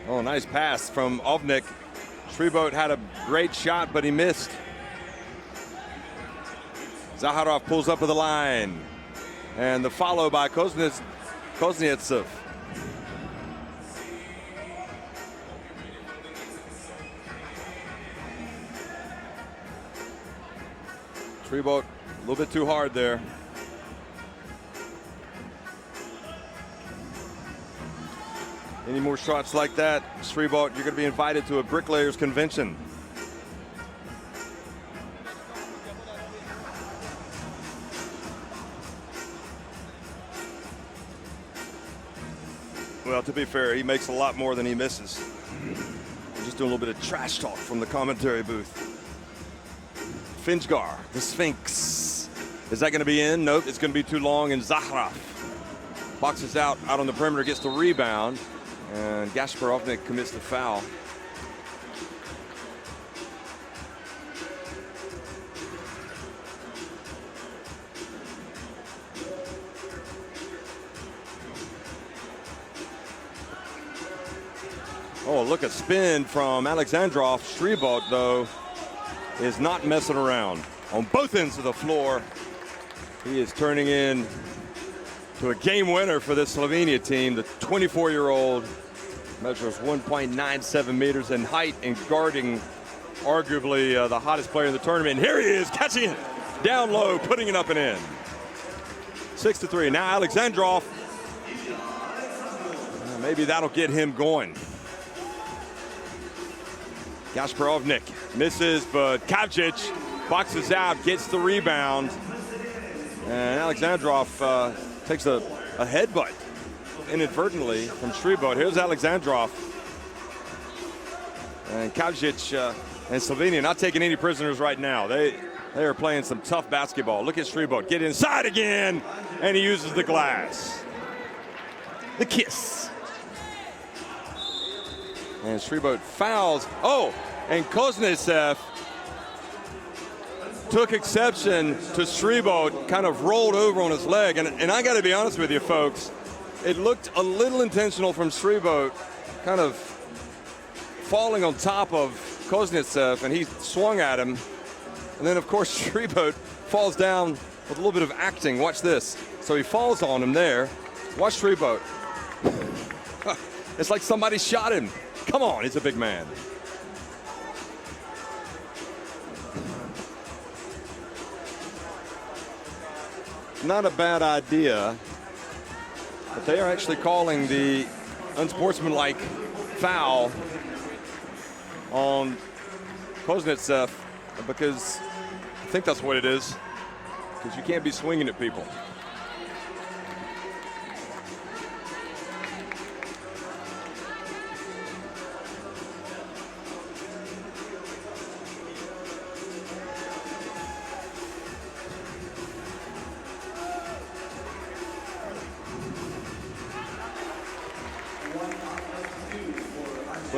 Oh, nice pass from Ovnik. Sribot had a great shot, but he missed. Zaharov pulls up to the line. And the follow by Kuznetsov. Sribot a little bit too hard there. Any more shots like that, Sribot, you're going to be invited to a bricklayers convention. Well, to be fair, he makes a lot more than he misses. We're just doing a little bit of trash talk from the commentary booth. Finchgar, the Sphinx. Is that going to be in? Nope, it's going to be too long, and Zaharov boxes out on the perimeter, gets the rebound. And Gasparovnik commits the foul. Oh, look, a spin from Alexandrov. Sribot, though, is not messing around. On both ends of the floor, he is turning in to a game winner for this Slovenia team. The 24-year-old measures 1.97 meters in height and guarding arguably the hottest player in the tournament. And here he is, catching it down low, putting it up and in. 6-3. Now Alexandrov, maybe that'll get him going. Gasparovnik misses, but Kavcic boxes out, gets the rebound. And Alexandrov takes a headbutt inadvertently from Sribot. Here's Alexandrov. And Kavcic and Slovenia not taking any prisoners right now. They are playing some tough basketball. Look at Sribot get inside again, and he uses the glass. The kiss. And Sribot fouls. Oh, and Kuznetsov took exception to Sribot, kind of rolled over on his leg. And I got to be honest with you, folks, it looked a little intentional from Sribot, kind of falling on top of Kuznetsov, and he swung at him. And then, of course, Sribot falls down with a little bit of acting. Watch this. So he falls on him there. Watch Sribot. It's like somebody shot him. Come on, he's a big man. Not a bad idea, but they are actually calling the unsportsmanlike foul on Kuznetsov, because I think that's what it is, because you can't be swinging at people.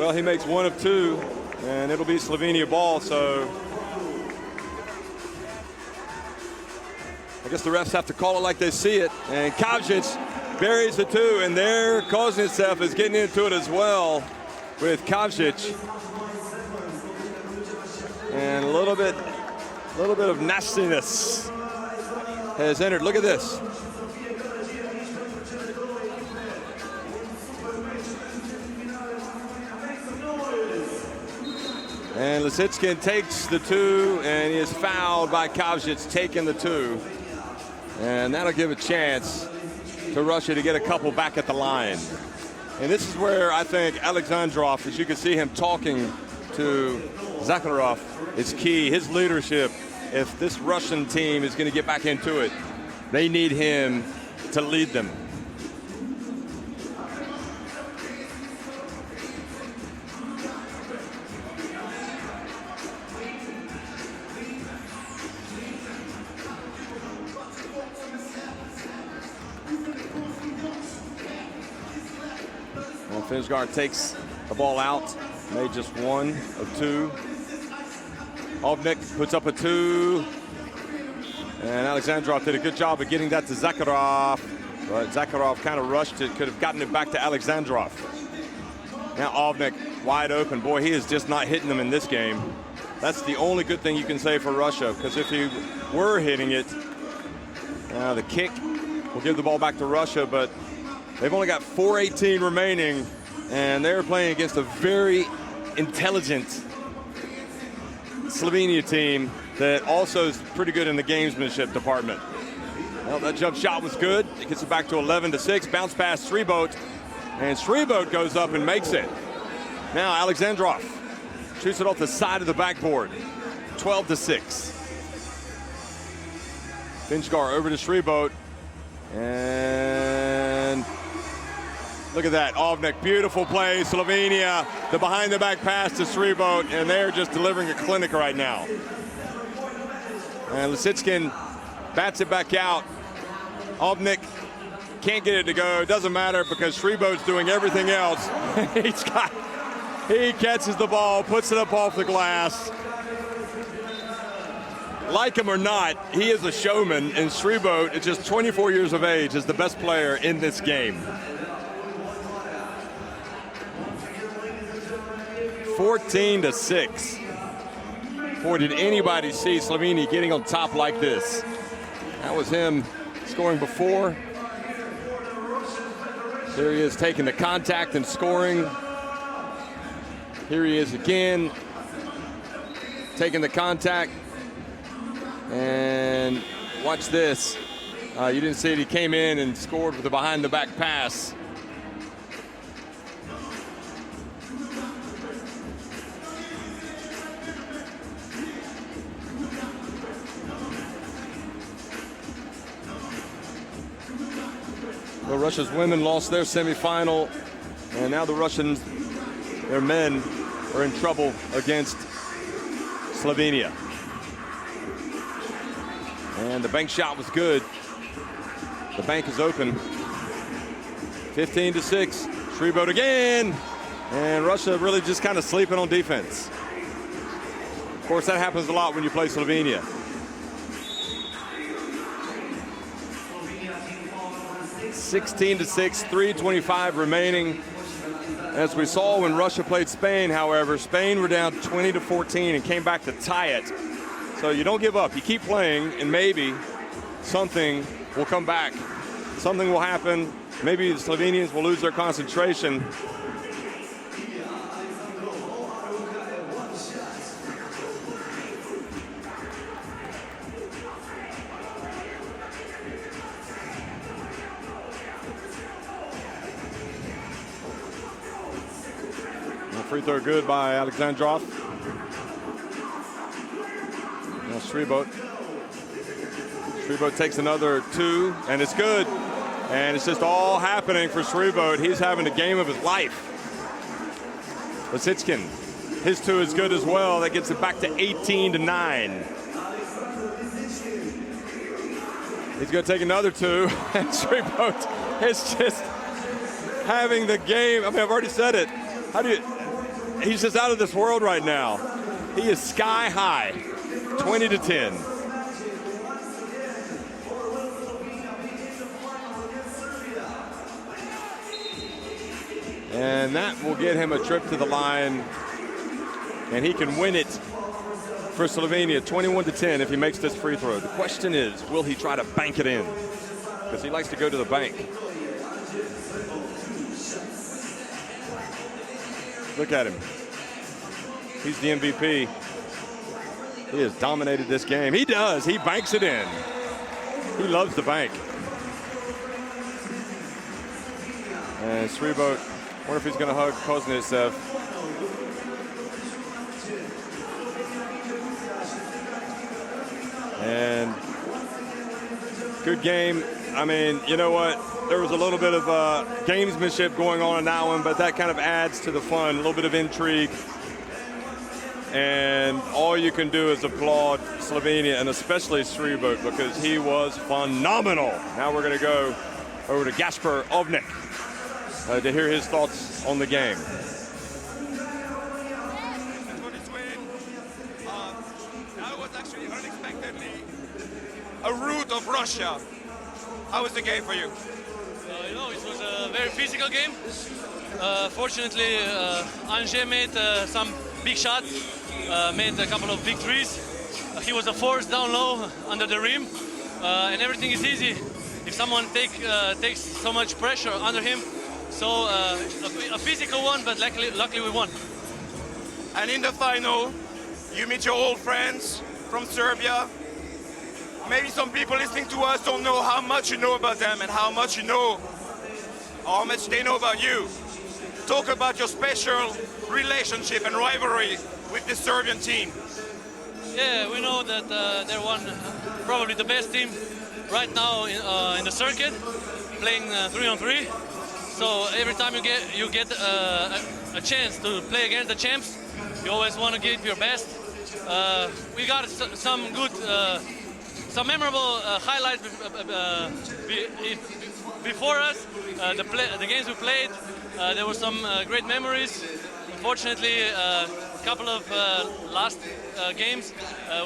Well, he makes one of two, and it'll be Slovenia ball, so I guess the refs have to call it like they see it. And Kavcic buries the two, and there Koznesev is getting into it as well with Kavcic. And a little bit of nastiness has entered. Look at this. And Lisitskin takes the two, and he is fouled by Kavcic taking the two. And that'll give a chance to Russia to get a couple back at the line. And this is where I think Alexandrov, as you can see him talking to Zakharov, is key. His leadership, if this Russian team is going to get back into it, they need him to lead them. Finsgaard takes the ball out, made just one of two. Ovnik puts up a two, and Alexandrov did a good job of getting that to Zakharov, but Zakharov kind of rushed it, could have gotten it back to Alexandrov. Now Ovnik wide open. Boy, he is just not hitting them in this game. That's the only good thing you can say for Russia, because if he were hitting it, the kick will give the ball back to Russia, but they've only got 4:18 remaining, and they're playing against a very intelligent Slovenia team that also is pretty good in the gamesmanship department. Well, that jump shot was good. It gets it back to 11-6. Bounce pass Sribot, and Sribot goes up and makes it. Now Alexandrov shoots it off the side of the backboard. 12-6. Finsgaard over to Sribot, and look at that, Ovnik, beautiful play, Slovenia, the behind the back pass to Sribot, and they're just delivering a clinic right now. And Lisitskin bats it back out. Ovnik can't get it to go, it doesn't matter because Sribot's doing everything else. He catches the ball, puts it up off the glass. Like him or not, he is a showman, and Sribot, at just 24 years of age, is the best player in this game. 14-6. Boy, did anybody see Slovenia getting on top like this? That was him scoring before. Here he is taking the contact and scoring. Here he is again, taking the contact. And watch this. You didn't see it. He came in and scored with a behind-the-back pass. Well, Russia's women lost their semifinal, and now the Russians, their men, are in trouble against Slovenia. And the bank shot was good. The bank is open. 15-6. Sribot again. And Russia really just kind of sleeping on defense. Of course, that happens a lot when you play Slovenia. (16-6), 3:25 remaining. As we saw when Russia played Spain, however, Spain were down 20-14 and came back to tie it. So you don't give up, you keep playing, and maybe something will come back. Something will happen. Maybe the Slovenians will lose their concentration. Free throw good by Alexandrov. Now Sribot takes another two, and it's good. And it's just all happening for Sribot. He's having the game of his life. Lisitskin, his two is good as well. That gets it back to 18-9. He's going to take another two, and Sribot is just having the game. I mean, I've already said it. he's just out of this world right now. He is sky high, 20-10. And that will get him a trip to the line, and he can win it for Slovenia, 21-10, if he makes this free throw. The question is, will he try to bank it in? Because he likes to go to the bank. Look at him. He's the MVP. He has dominated this game. He does. He banks it in. He loves the bank. And Sribot, wonder if he's going to hug Kuznetsov. And good game. I mean, you know what? There was a little bit of gamesmanship going on in that one, but that kind of adds to the fun, a little bit of intrigue. And all you can do is applaud Slovenia, and especially Sribot, because he was phenomenal. Now we're going to go over to Gasper Ovnik to hear his thoughts on the game. That was actually unexpectedly a route of Russia. How was the game for you? You know, it was a very physical game. Fortunately, Anže made some big shots, made a couple of big threes. He was a force down low under the rim, and everything is easy if someone takes so much pressure under him. So a physical one, but luckily we won. And in the final, you meet your old friends from Serbia. Maybe some people listening to us don't know how much you know about them and how much they know about you. Talk about your special relationship and rivalry with the Serbian team. Yeah, we know that they're probably the best team right now in the circuit, playing 3-on-3. So every time you get a chance to play against the champs, you always want to give your best. We got some good, some memorable highlights before us. The games we played, there were some great memories. Unfortunately, a couple of last games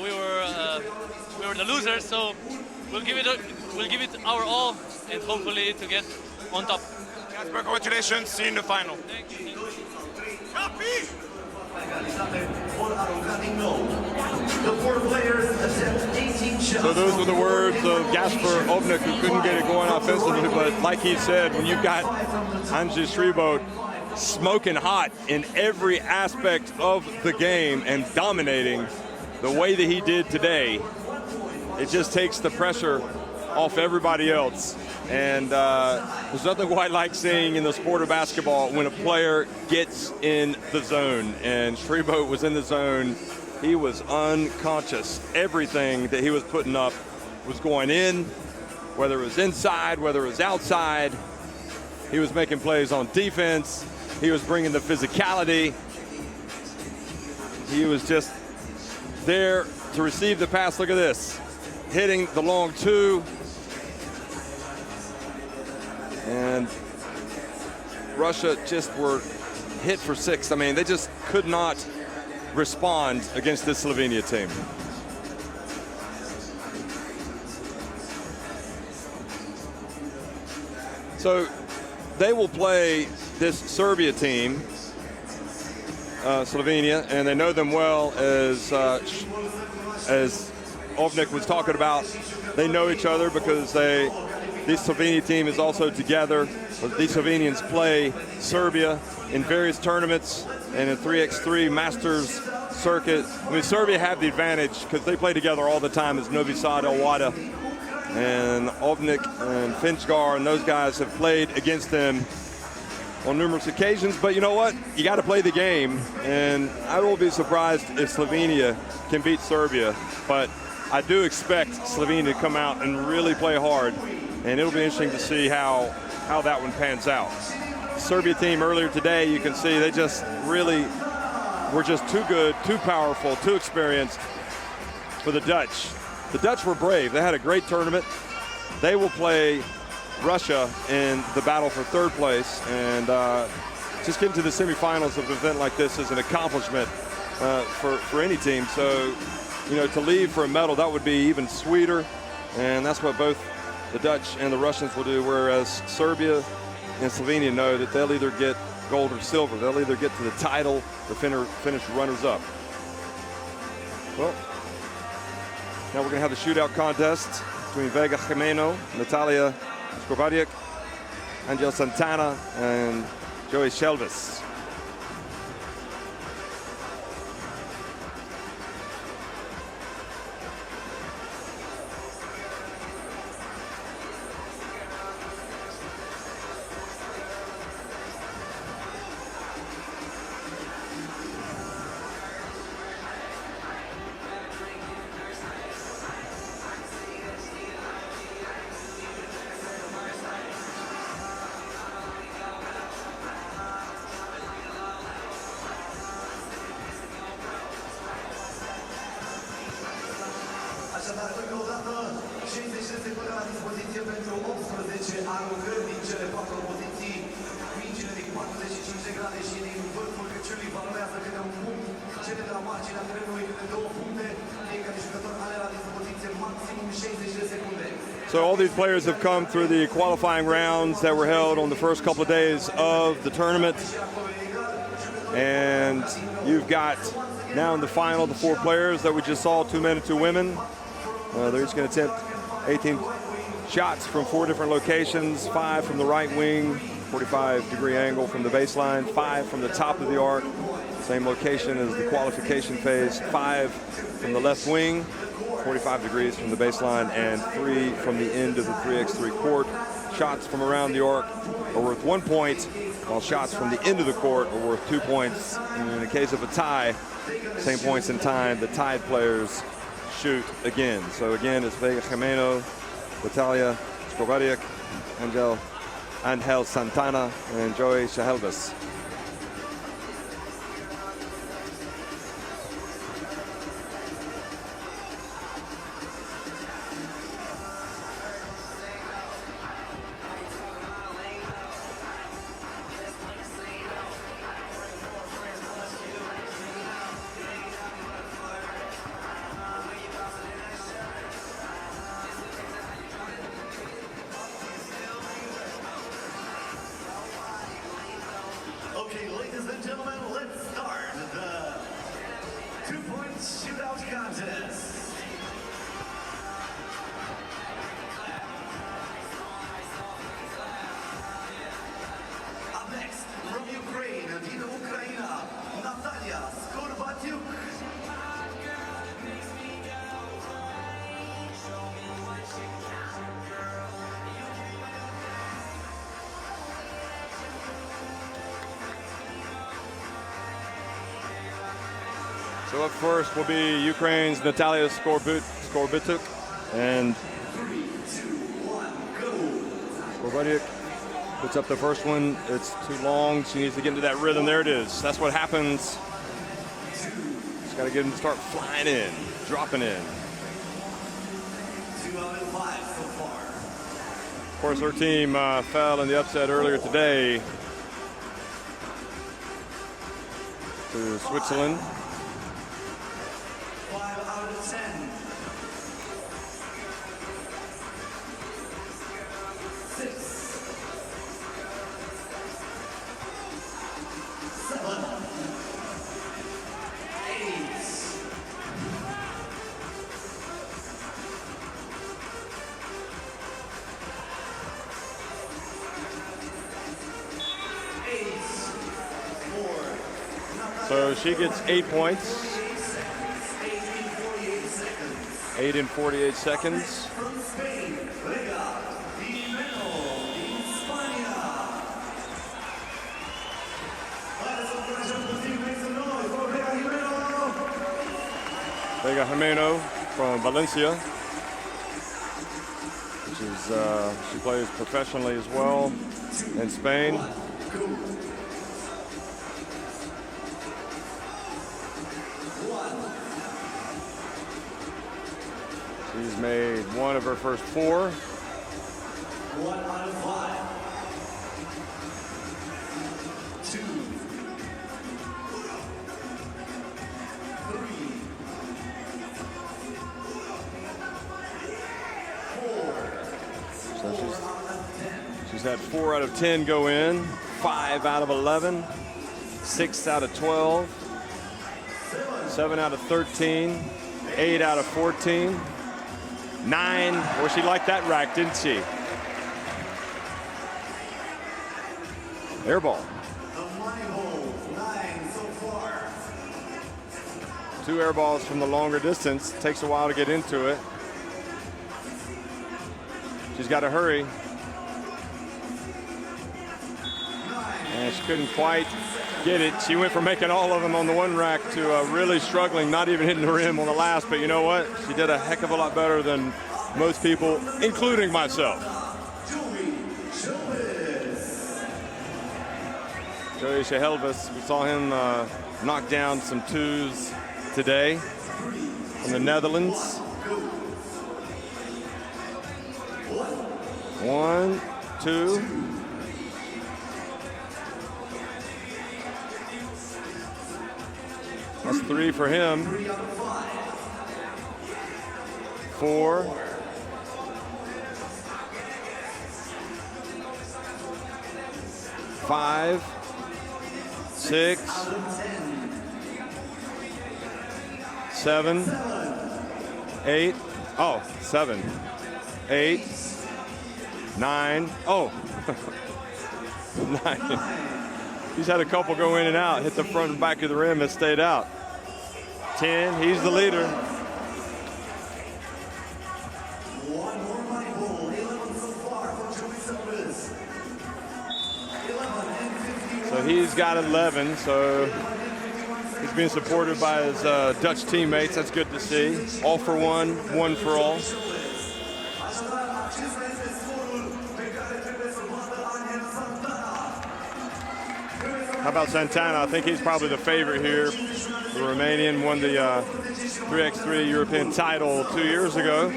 we were the losers. So we'll give it our all, and hopefully to get on top. Gasper, congratulations. See you in the final. Thank you. Copy. So those were the words of Gasper Ovnik, who couldn't get it going offensively, but like he said, when you've got Anže Sribot smoking hot in every aspect of the game and dominating the way that he did today, it just takes the pressure off everybody else. And there's nothing quite like seeing in the sport of basketball when a player gets in the zone. And Sribot was in the zone. He was unconscious. Everything that he was putting up was going in, whether it was inside, whether it was outside. He was making plays on defense. He was bringing the physicality. He was just there to receive the pass. Look at this. Hitting the long two. And Russia just were hit for 6. I mean, they just could not respond against this Slovenia team. So they will play this Serbia team, Slovenia, and they know them well, as Ovnik was talking about. They know each other because this Slovenia team is also together. These Slovenians play Serbia in various tournaments and in 3x3 Masters circuit. I mean, Serbia have the advantage because they play together all the time as Novi Sad, El Wada, and Ovnik and Finchgar, and those guys have played against them on numerous occasions. But you know what? You got to play the game, and I will be surprised if Slovenia can beat Serbia. But I do expect Slovenia to come out and really play hard, and it'll be interesting to see how that one pans out. The Serbia team earlier today, you can see they just really were just too good, too powerful, too experienced for the Dutch. The Dutch were brave. They had a great tournament. They will play Russia in the battle for third place, and just getting to the semifinals of an event like this is an accomplishment for any team. So, you know, to leave for a medal, that would be even sweeter. And that's what both the Dutch and the Russians will do, whereas Serbia and Slovenia know that they'll either get gold or silver. They'll either get to the title or finish runners-up. Well, now we're going to have the shootout contest between Vega Jimeno, Natalia Skobadiak, Angel Santana, and Joey Shelvis. Așadar, încă o dată, 60 de secunde la dispoziție pentru 18 aruncări din cele 4 poziții. Mingile din 45 de grade și din vârful căciulii valorează câte un punct. Cele de la marginea terenului câte 2 puncte. Fiecare jucător are la dispoziție maximum 60 de secunde. So all these players have come through the qualifying rounds that were held on the first couple of days of the tournament. And you've got now in the final the 4 players that we just saw, 2 men and 2 women. They're each going to attempt 18 shots from 4 different locations, 5 from the right wing, 45-degree angle from the baseline, 5 from the top of the arc, same location as the qualification phase, 5 from the left wing, 45 degrees from the baseline, and 3 from the end of the 3x3 court. Shots from around the arc are worth 1 point, while shots from the end of the court are worth 2 points. And in the case of a tie, same points in time, the tied players shoot again. So again, it's Vega Jimeno, Natalia Skobadiak, Angel Santana, and Joey Shelvis. Okay, ladies and gentlemen, let's start the 2-point shootout contest. Up next, from Ukraine, din Ucraina, Natalia Skobadiuk. So up first will be Ukraine's Natalia Skobadiuk, and 3, 2, 1, go! Skobadiuk puts up the first one. It's too long. She needs to get into that rhythm. There it is. That's what happens. Just got to get him to start flying in, dropping in. 2 out of 5 so far. Of course, her team fell in the upset earlier today to Switzerland. 5 out of 10. 6. 7. 8. 4. So she gets 8 points. 8 in 48 seconds. From Spain, Vega Jimeno din Spania. Haideți să încurajăm puțin, make some noise for Vega Jimeno. Vega Jimeno from Valencia, which is she plays professionally as well in Spain. She's made 1 of her first 4. 1 out of 5. 2. She's had 4 out of 10 go in, 5 out of 11, 6 out of 12, 7 out of 13, 8 out of 14, 9. Well, she liked that rack, didn't she? Air ball. 2 air balls from the longer distance. Takes a while to get into it. She's got to hurry. And she couldn't quite get it. She went from making all of them on the one rack to really struggling, not even hitting the rim on the last. But you know what? She did a heck of a lot better than most people, including myself. Joey Shehelvis, we saw him knock down some 2s today from the Netherlands. 1, 2. That's 3 for him. 4. 5. 6. 7. 8. Oh, 7. 8. 9. Oh. 9. He's had a couple go in and out, hit the front and back of the rim and stayed out. 10. He's the leader. So he's got 11. So he's being supported by his Dutch teammates. That's good to see. All for one, one for all. How about Santana? I think he's probably the favorite here. The Romanian won the 3x3 European title 2 years ago.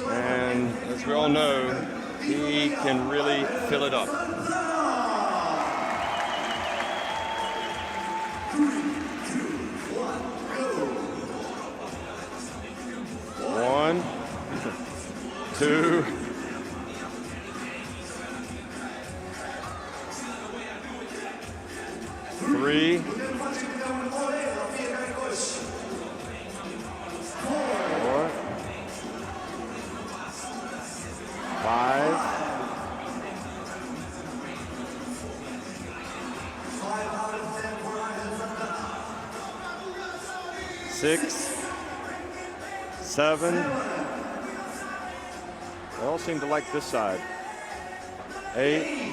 And as we all know, he can really fill it up. 1, 2. 3. 4. 5. 6. 7. They all seem to like this side. 8.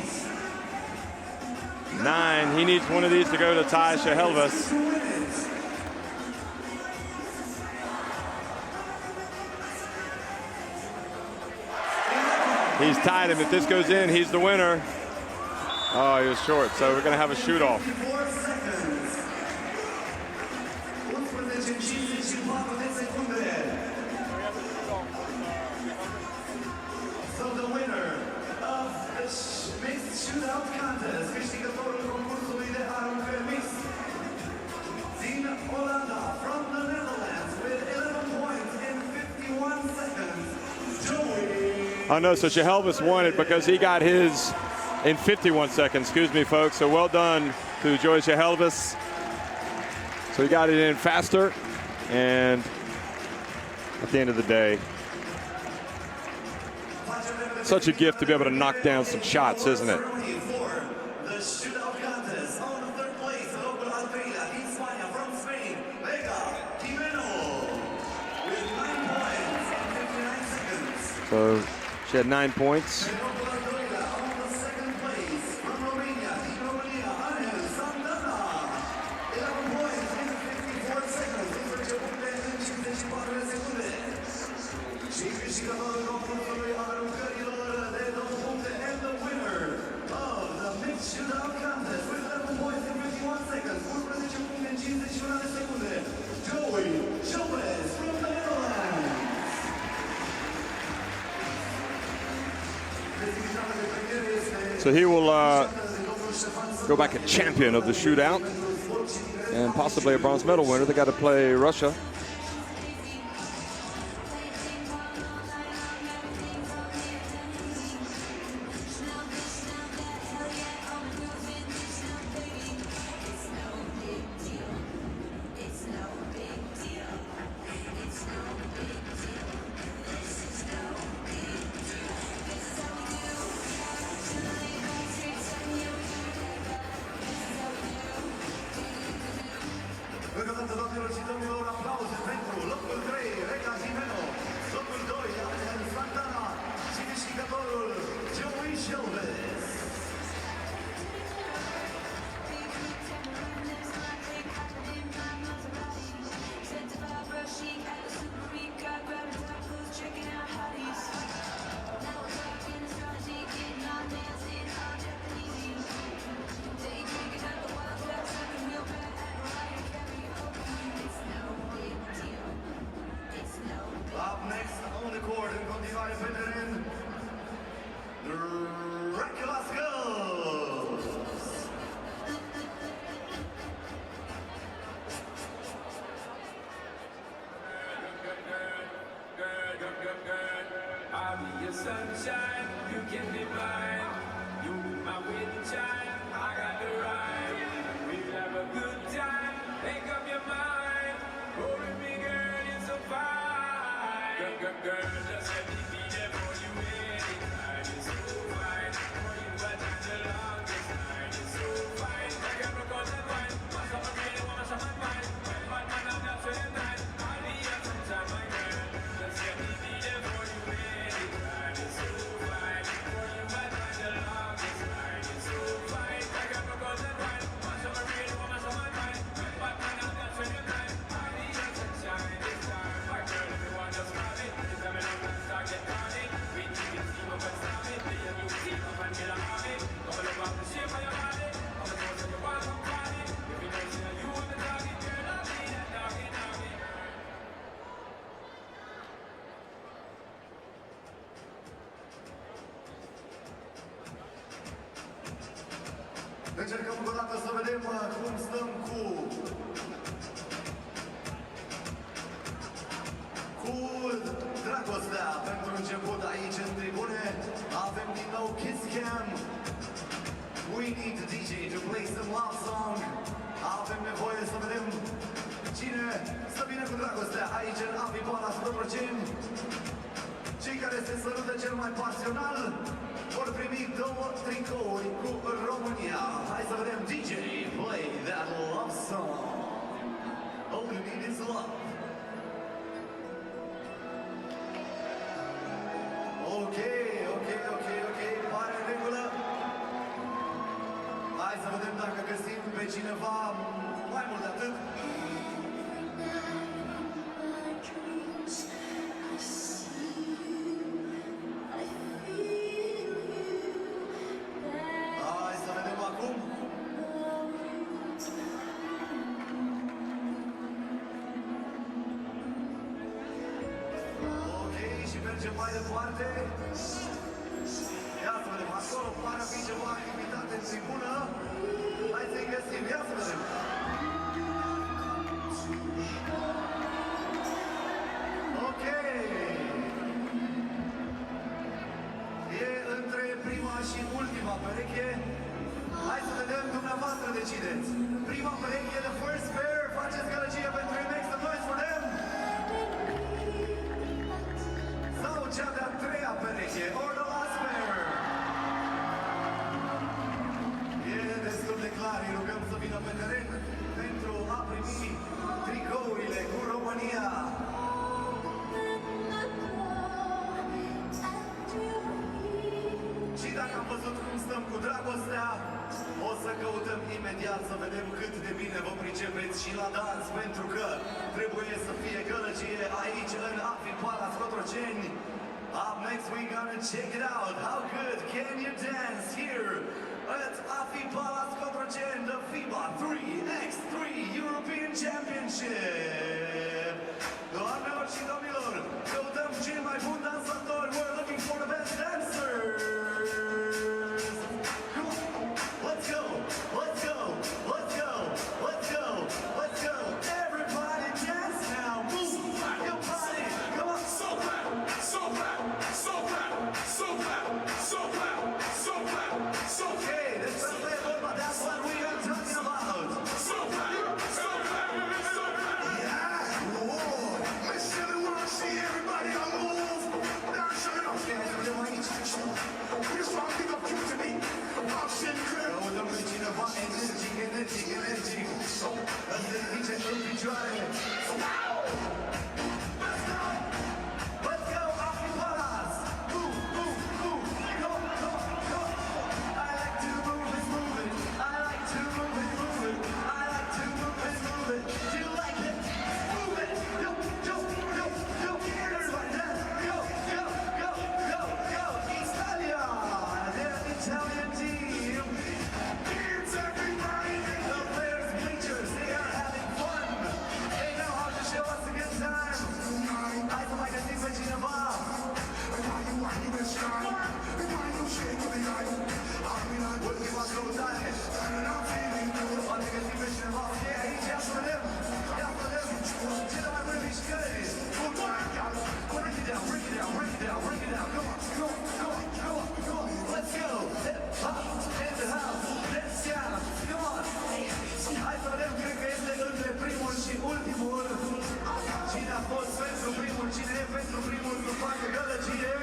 9. He needs one of these to go to tie Shehelvis. He's tied him. If this goes in, he's the winner. Oh, he was short, so we're going to have a shoot-off. So the winner of the mixed shootout contest, câștigătorul concursului de aruncă mix, din Olanda, from the Netherlands, with 11 points in 51 seconds, Joey. Oh no, so Shehelvis won it because he got his in 51 seconds. Excuse me, folks. So well done to Joey Shehelvis. So he got it in faster, and at the end of the day, such a gift to be able to knock down some shots, isn't it? The shootout contest on the third place, local Algeria, in Spain, from Spain, Vega Jimeno, with 9 points in 59 seconds. So she had 9 points. Local Algeria on the second place, from Romania, in Romania, Anel Santana, 11 points in 54 seconds, 11 puncte în 54 de secunde. Și câștigătorul concursului al aruncărilor de 2 puncte and the winner of the mixed shootout contest with 11 points in 51 seconds, 11 puncte în 51 de secunde, Joey Shehelvis from the Netherlands. So he will go back a champion of the shootout and possibly a bronze medal winner. They got to play Russia. Up next on the court, în continuare pe teren, Miraculous Girls! I'll be your sunshine, you can be mine. You be my windchime, I got the rhyme. We'll have a good time, make up your mind. Oh, with me, girl, you're so fine. Girl, just let me be there for you anytime. You're so fine, for you I time the longest time. You're so fine, I got no call that wine. What's up, I'm ready, what's up, I'm fine. But man, I'm not so night. I'll be your sunshine, my girl. Just let me be there for you anytime. You're so fine, for you I time the longest time. You're so fine, I got no call that wine. What's up, I'm ready, what's up, I'm fine. But man, I'm not so night. I'll be your sunshine this time, my girl. If you want to stop it, just have enough and start getting on it. We keep it team up and stop it. Be a new team up and get on it. Come on, about the shape of your body. I'm the most of your body, I'm party. If you know that you want the doggy, girl, I'll be that doggy, doggy. Încercăm încă o dată să vedem cum stăm cu dragostea pentru început aici în tribune. Avem din nou Kiss Cam. We need the DJ to play some love song. Avem nevoie să vedem cine să vină cu dragostea aici în FIBA 3x3. Cei care se sărută cel mai pasional vor primi 2 tricouri cu România. Hai să vedem DJ play that love song. All you need is love. Ok, pare în regulă. Hai să vedem dacă găsim pe cineva mai mult de atât. Hai să vedem acum. Ok, și mergem mai departe. Ia să vedem, acolo pare a fi ceva activitate în tribună. Hai să-i găsim, ia să vedem. Ok. E între prima și ultima pereche. Hai să vedem, dumneavoastră decideți. Prima pereche, the first pair, faceți gălăgie pentru ei, make some noise for them. Sau cea de-a treia pereche, or the last pair. E destul de clar, îi rugăm să vină pe teren pentru a primi tricourile cu România. Și dacă am văzut cum stăm cu dragostea, o să căutăm imediat să vedem cât de bine vă pricepeți și la dans, pentru că trebuie să fie gălăgie aici în FIBA 3x3. Up next we gonna check it out. How good can you dance here at FIBA 3x3, the FIBA 3x3 European Championship? Doamnelor și domnilor, căutăm cei mai buni dansatori. We're looking for the best dancers. Come on, let's go, let's go, let's go, let's go, let's go. Everybody dance now. Move your body. Come on. So clap, so clap, so clap, so clap, so clap, so clap, so clap. Okay, this is that's what we are talking about. So clap, so clap, so clap. Yeah. cine e pentru primul să facă gălăgie.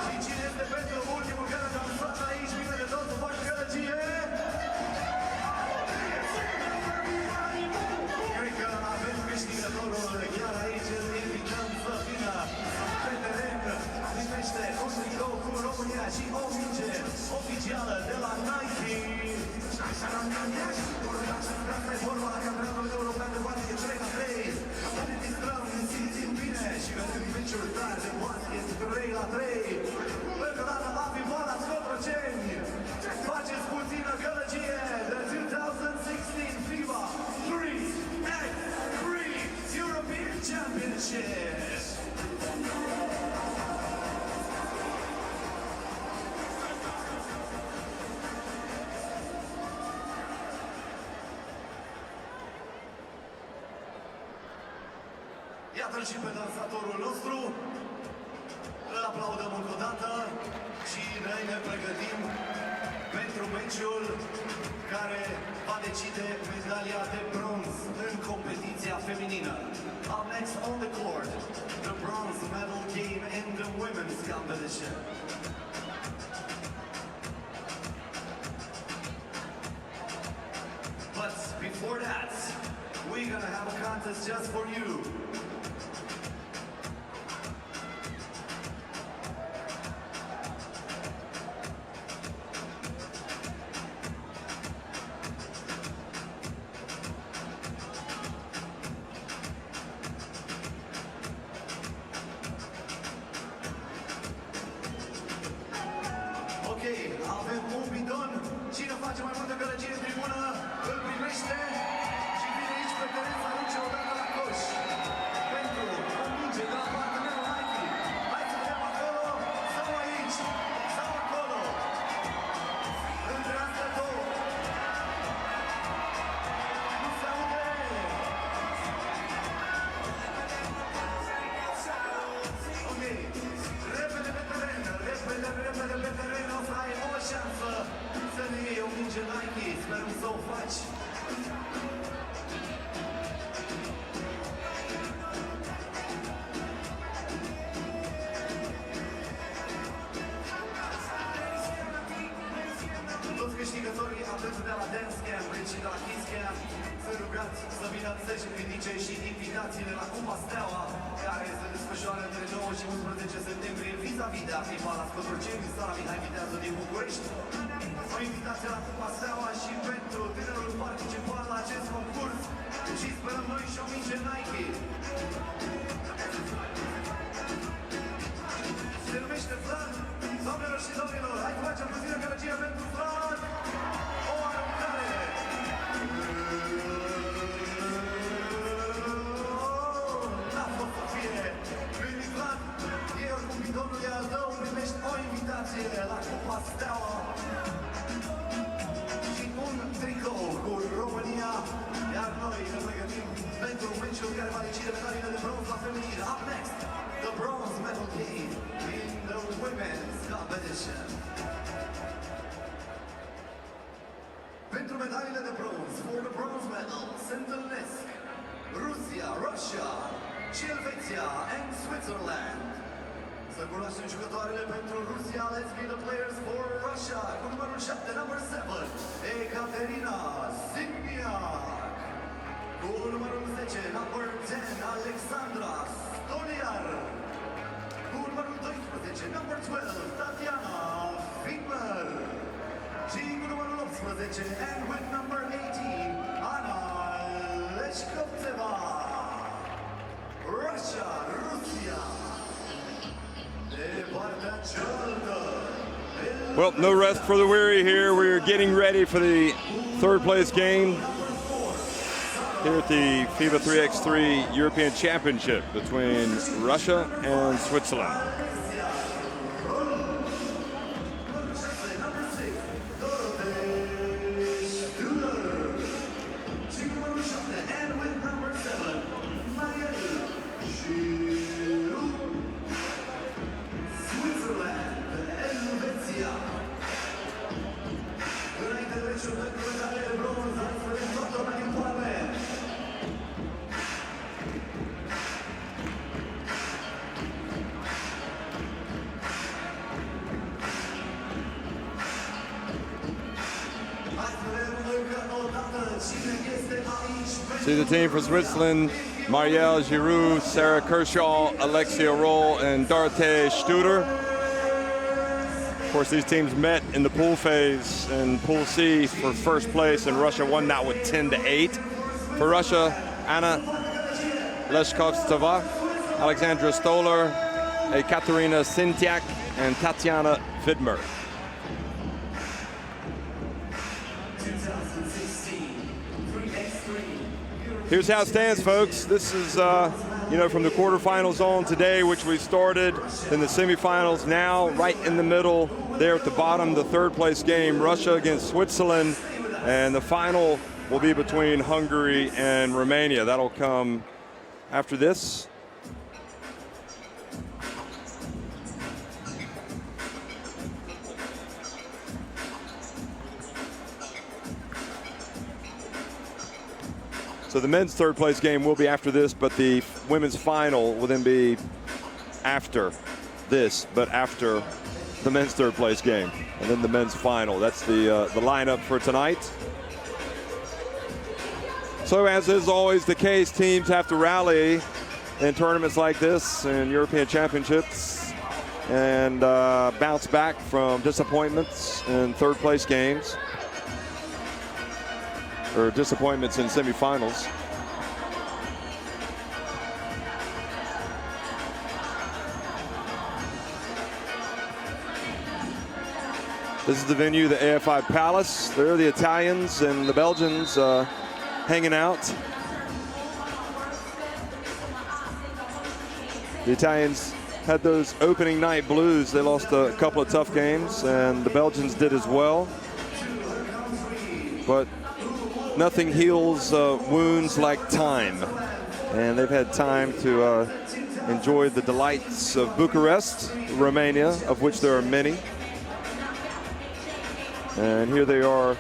Și cine este pentru ultimul care a dansat aici, bine de tot să facă gălăgie. Cred că avem câștigătorul chiar aici, îl invităm să vină pe teren. Primește un tricou cu România și o minge oficială de la Nike. Asta e vorba la campionatul european de basket 3x3. Ne distrăm, ne simțim bine și vedem meciuri tari de basket 3x3. Încă o dată la FIBA Cotroceni. Faceți puțină gălăgie de 2016 FIBA 3x3 European Championship. Iată-l și pe dansatorul nostru. Îl aplaudăm încă o dată și noi ne pregătim pentru meciul care va decide medalia de bronz în competiția feminină. Up next on the court, the bronze medal game in the women's competition. But before that, we're gonna have a contest just for you. Ok, avem un bidon. Cine face mai multă gălăgie în tribună, îl primește și vine aici pe teren să arunce o dată la coș. Pentru o minge de la partenerul Nike. Hai să vedem acolo, sau aici, sau acolo. Între astea două. Nu se aude. Ok, repede pe teren, repede pe teren, o să ai o șansă să ne iei o minge Nike, sperăm să o faci. Toți câștigătorii, atât de la Dance Camp, cât și de la Kiss Camp, sunt rugați să vină să-și ridice și invitațiile la Cupa Steaua, care se desfășoară între 9 și 11 septembrie vis-a-vis de FIBA Cotroceni, în sala Mihai Viteazul din București. O invitație la Cupa Steaua și pentru tânărul participant la acest concurs și sperăm noi și o minge Nike. Se numește Vlad. Doamnelor și domnilor, hai să facem puțină gălăgie pentru Vlad. O aruncare. N-a fost să fie. Veni Vlad, e oricum bidonul e al tău, primești o invitație la Cupa Steaua. Și un tricou cu România, iar noi ne pregătim pentru meciul care va decide medaliile de bronz la feminin. Up next, the bronze medal game in the women's competition. Pentru medaliile de bronz, for the bronze medal, se întâlnesc Rusia, Russia, și Elveția and Switzerland. Să cunoaștem jucătoarele pentru Rusia. Let's be the players for Russia. Cu numărul 7, number 7, Ekaterina Zimniak. Cu numărul 10, number 10, Alexandra Stoliar. Cu numărul 12, number 12, Tatiana Figmer. Și cu numărul 18, and with number 18, Ana Leshkovtseva. Russia, Rusia. Well, no rest for the weary here. We're getting ready for the third place game here at the FIBA 3x3 European Championship between Russia and Switzerland. See the team from Switzerland: Marielle Giroux, Sarah Kershaw, Alexia Roll, and Dorothee Studer. Of course, these teams met in the pool phase in Pool C for first place, and Russia won that with 10-8. For Russia, Anna Leshkovtsova, Alexandra Stoller, Ekaterina Sintiak, and Tatiana Vidmer. Here's how it stands, folks. This is, from the quarterfinals on today, which we started, then the semifinals now, right in the middle, there at the bottom, the third place game, Russia against Switzerland, and the final will be between Hungary and Romania. That'll come after this. So the men's third place game will be after this, but the women's final will then be after this, but after the men's third place game, and then the men's final. That's the lineup for tonight. So as is always the case, teams have to rally in tournaments like this and European championships and bounce back from disappointments in third place games, or disappointments in semifinals. This is the venue, the AFI Palace. There are the Italians and the Belgians hanging out. The Italians had those opening night blues. They lost a couple of tough games, and the Belgians did as well. But nothing heals wounds like time, and they've had time to enjoy the delights of Bucharest, Romania, of which there are many. And here they are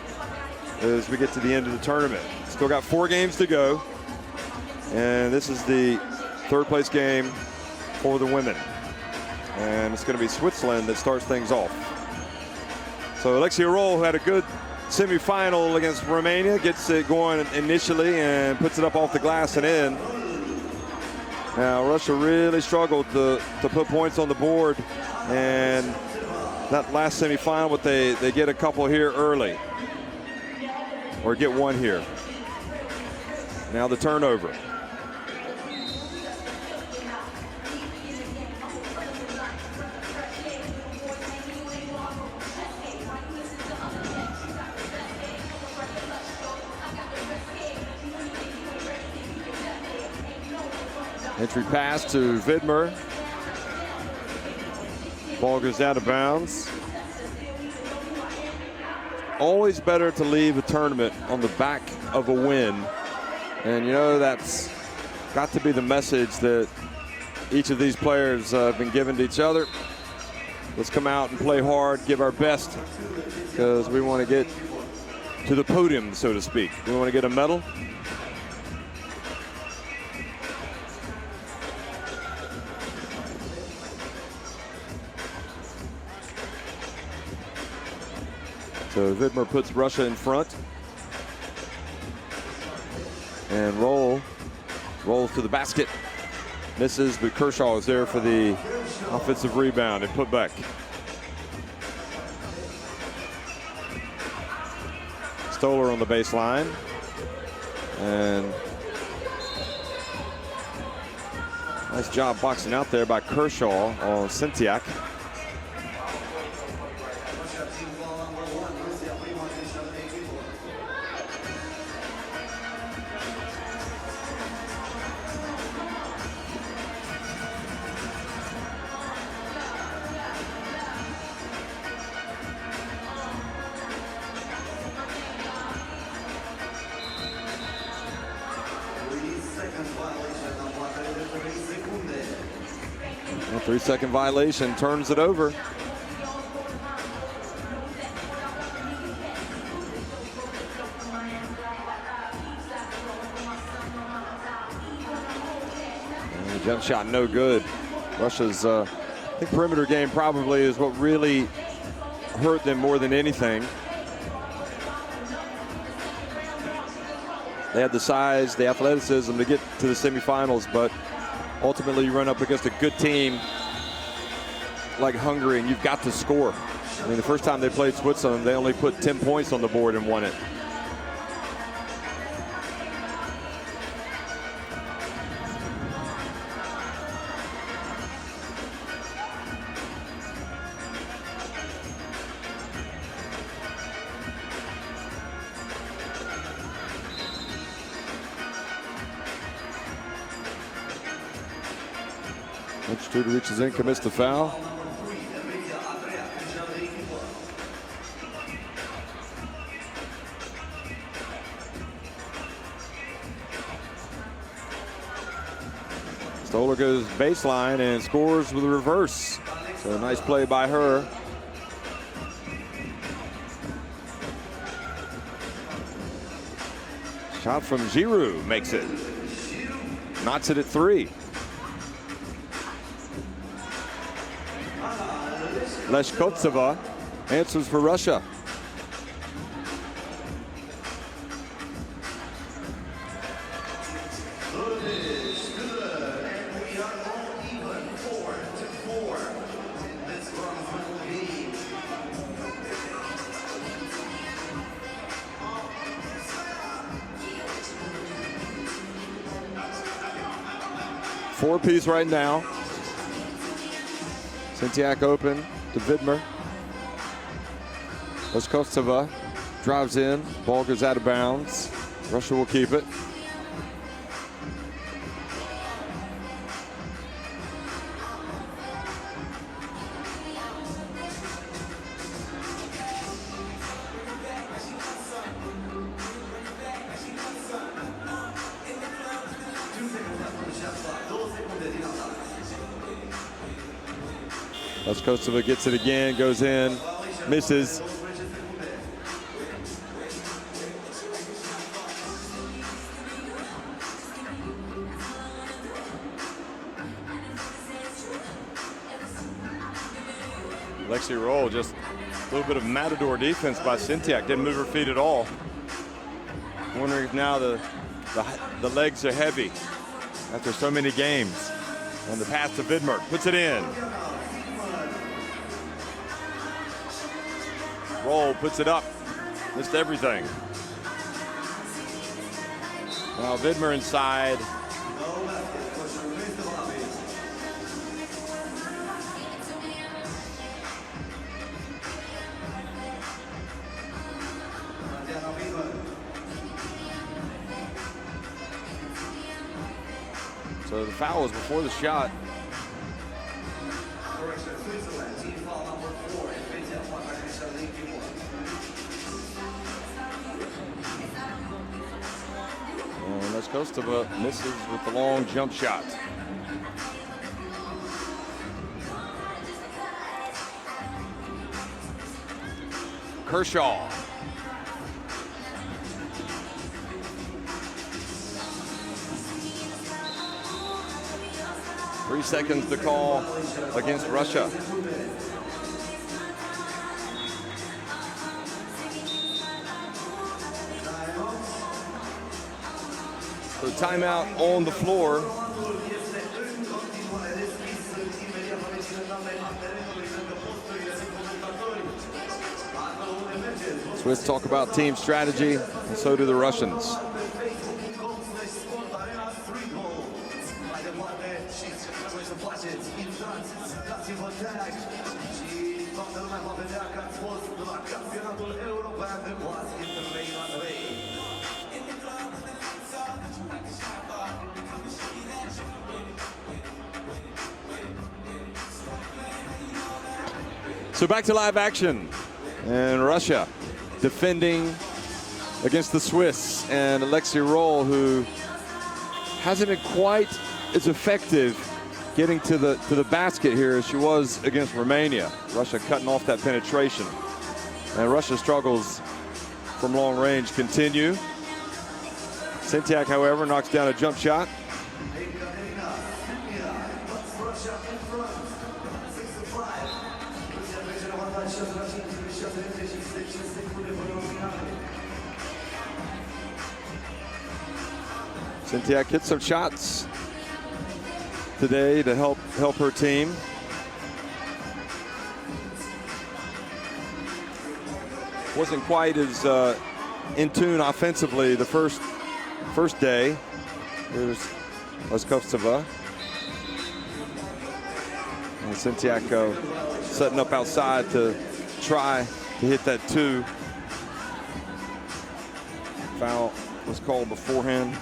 as we get to the end of the tournament. Still got 4 games to go, and this is the third place game for the women, and it's going to be Switzerland that starts things off. So Alexia Roll, who had a good semifinal against Romania, gets it going initially and puts it up off the glass and in. Now Russia really struggled to put points on the board, and that last semifinal, but they get a couple here early, or get one here. Now the turnover. Entry pass to Vidmer. Ball goes out of bounds. Always better to leave a tournament on the back of a win. And that's got to be the message that each of these players have been given to each other. Let's come out and play hard, give our best, because we want to get to the podium, so to speak. We want to get a medal. So Vidmer puts Russia in front. And rolls to the basket. Misses, but Kershaw is there for the offensive rebound and put back. Stoller on the baseline. And nice job boxing out there by Kershaw on Sintiak. A 3-second violation turns it over. And the jump shot no good. Russia's I think perimeter game probably is what really hurt them more than anything. They had the size, the athleticism to get to the semifinals, but ultimately you run up against a good team like Hungary, and you've got to score. I mean, the first time they played Switzerland, they only put 10 points on the board and won it. Studer reaches in, commits the foul. Stoller goes baseline and scores with a reverse. So a nice play by her. Shot from Giroud makes it. Knots it at 3. Leshkotseva answers for Russia. Four-piece right now. Sintiak open to Vidmer. Leshkotseva drives in. Ball goes out of bounds. Russia will keep it. Leshkotseva gets it again, goes in, misses. Lexi Roll, just a little bit of matador defense by Sintiak. Didn't move her feet at all. Wondering if now the legs are heavy after so many games. And the pass to Vidmer, puts it in. Roll puts it up, missed everything. Now Vidmer inside. So the foul was before the shot. Leshkotseva misses with the long jump shot. Kershaw. Three seconds to call against Russia. So timeout on the floor. Swiss talk about team strategy, and so do the Russians. So back to live action, and Russia defending against the Swiss, and Alexei Roll, who hasn't been quite as effective getting to the basket here as she was against Romania. Russia cutting off that penetration, and Russia struggles from long range continue. Sintiak, however, knocks down a jump shot. Cynthia hit some shots today to help her team. Wasn't quite as in tune offensively the first day. Here's Leskovtseva. And Santiago setting up outside to try to hit that 2. Foul was called beforehand.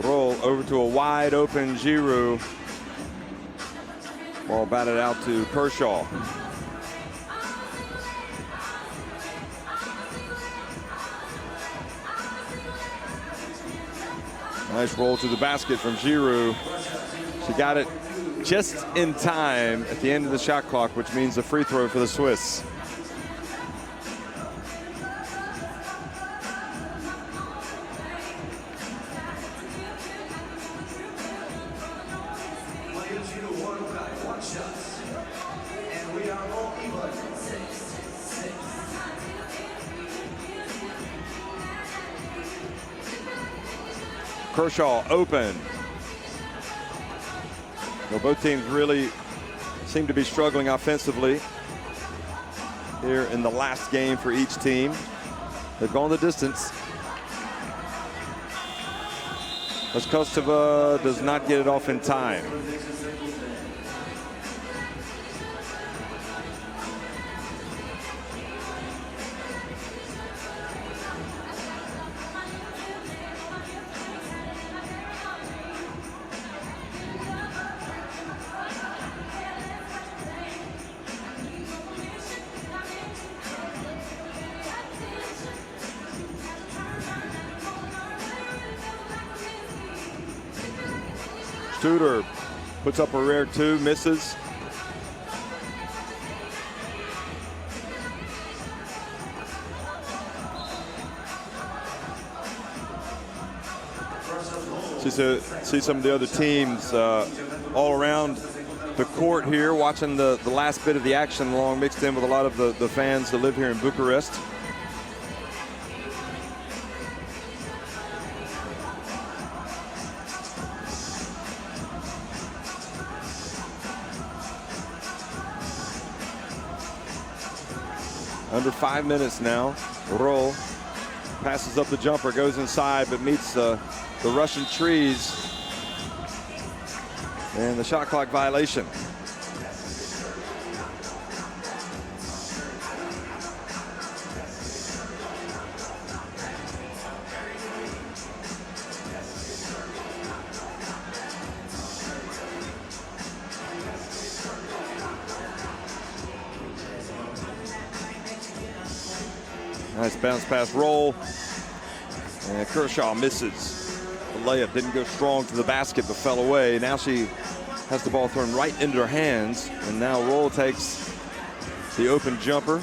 Roll over to a wide open Giroux. Ball batted out to Kershaw. Nice roll to the basket from Giroux. She got it just in time at the end of the shot clock, which means a free throw for the Swiss. Kershaw open. Well, both teams really seem to be struggling offensively here in the last game for each team. They've gone the distance. Leskovtseva does not get it off in time. Studer puts up a rare 2, misses. See some of the other teams all around the court here, watching the last bit of the action along, mixed in with a lot of the fans that live here in Bucharest. Under 5 minutes now. Roll passes up the jumper, goes inside, but meets the Russian trees and the shot clock violation. Nice bounce pass roll. And Kershaw misses. The layup didn't go strong to the basket, but fell away. Now she has the ball thrown right into her hands. And now Roll takes the open jumper.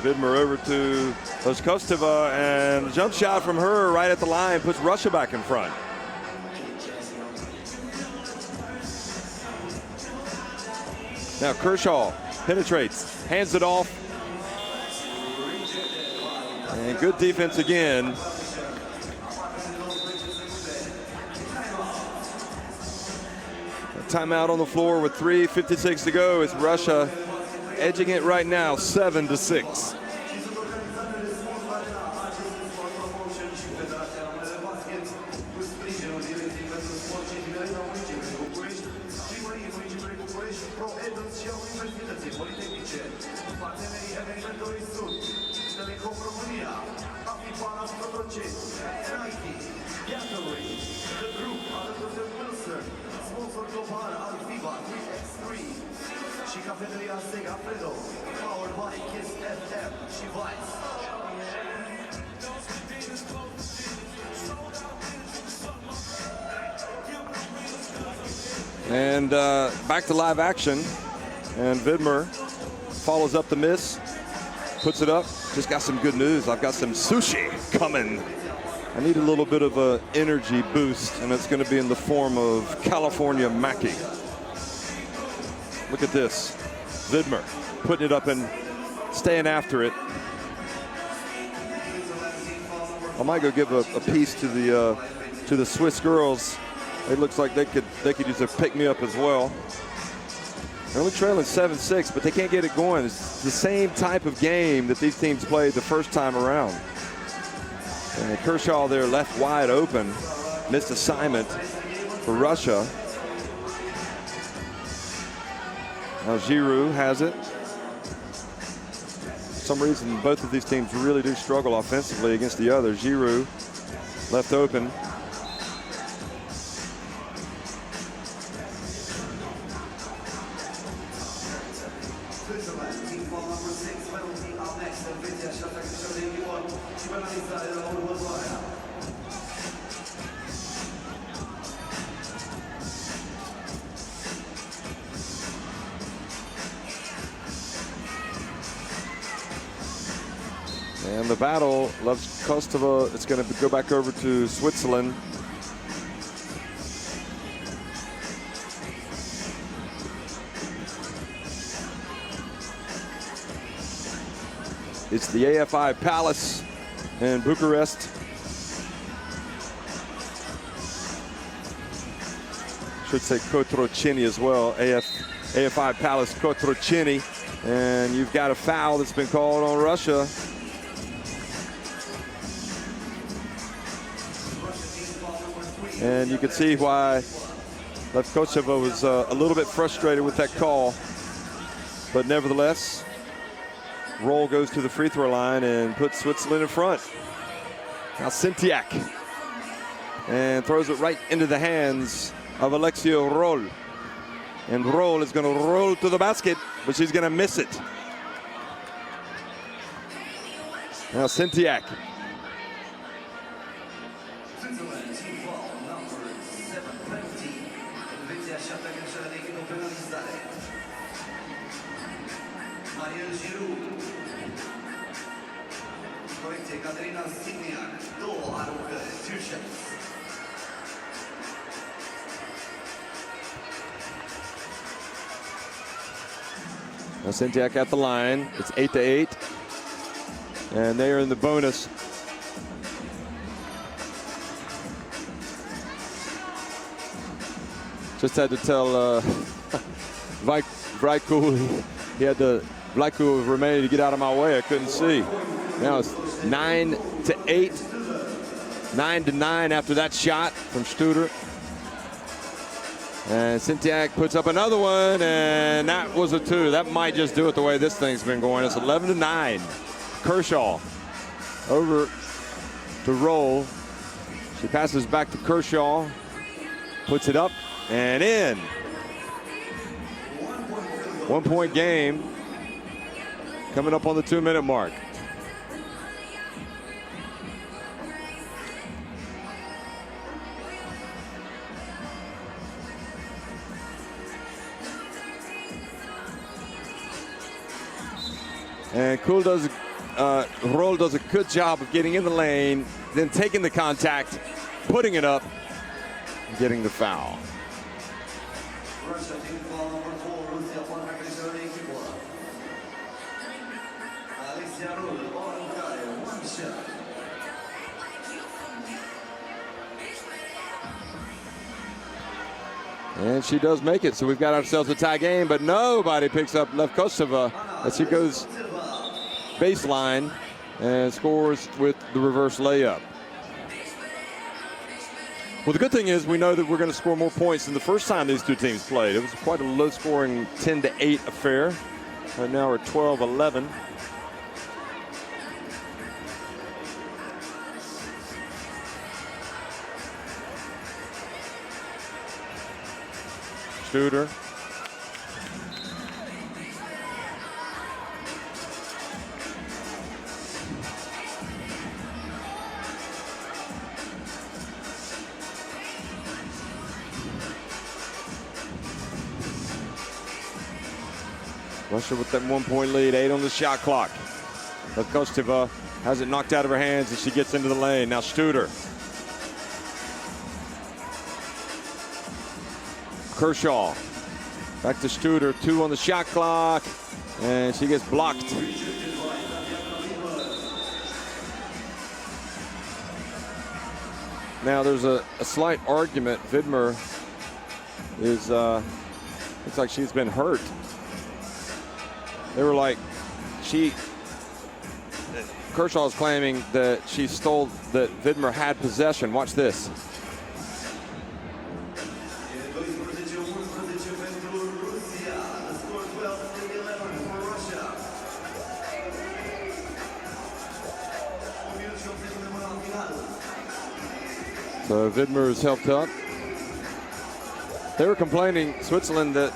Vidmer over to Leskovtseva, and a jump shot from her right at the line puts Russia back in front. Now Kershaw penetrates, hands it off, and good defense again. A timeout on the floor with 3:56 to go. It's Russia edging it right now, 7-6. Powered by Kiss FM, Device. And back to live action. And Vidmer follows up the miss, puts it up. Just got some good news. I've got some sushi coming. I need a little bit of an energy boost, and it's going to be in the form of California Maki. Look at this. Vidmer putting it up and staying after it. I might go give a piece to the Swiss girls. It looks like they could use a pick me up as well. They're only trailing 7-6, but they can't get it going. It's the same type of game that these teams played the first time around. And Kershaw there left wide open, missed assignment for Russia. Now Giroud has it. For some reason, both of these teams really do struggle offensively against the other. Giroud left open. And the battle, Kostova, it's going to go back over to Switzerland. It's the AFI Palace in Bucharest. Should say Cotroceni as well. AFI Palace Cotroceni. And you've got a foul that's been called on Russia. And you can see why Levkosheva was a little bit frustrated with that call. But nevertheless, Roll goes to the free throw line and puts Switzerland in front. Now Sintiak. And throws it right into the hands of Alexio Roll. And Roll is going to roll to the basket, but she's going to miss it. Now Sintiak. Now Sintiak at the line. It's 8-8. And they are in the bonus. Just had to tell Vraiku, he had to, Vlaicu of Romania, to get out of my way. I couldn't see. Now it's 9-8. 9-9 after that shot from Studer. And Sintiak puts up another one, and that was a two. That might just do it the way this thing's been going. It's 11-9. Kershaw over to Roll. She passes back to Kershaw, puts it up and in. 1 point game coming up on the 2-minute mark. And Roll does a good job of getting in the lane, then taking the contact, putting it up, and getting the foul. And she does make it, so we've got ourselves a tie game, but nobody picks up Levkosova as she goes baseline and scores with the reverse layup. Well, the good thing is we know that we're going to score more points than the first time these two teams played. It was quite a low-scoring 10-8 affair. Right now we're 12-11. Studer. Russia with that 1-point lead, 8 on the shot clock. Kostova has it knocked out of her hands as she gets into the lane. Now Studer. Kershaw. Back to Studer, 2 on the shot clock, and she gets blocked. Now there's a slight argument. Vidmer is, looks like she's been hurt. They were like, Kershaw's claiming that she stole, that Vidmer had possession. Watch this. So Vidmer is helped up. They were complaining, Switzerland, that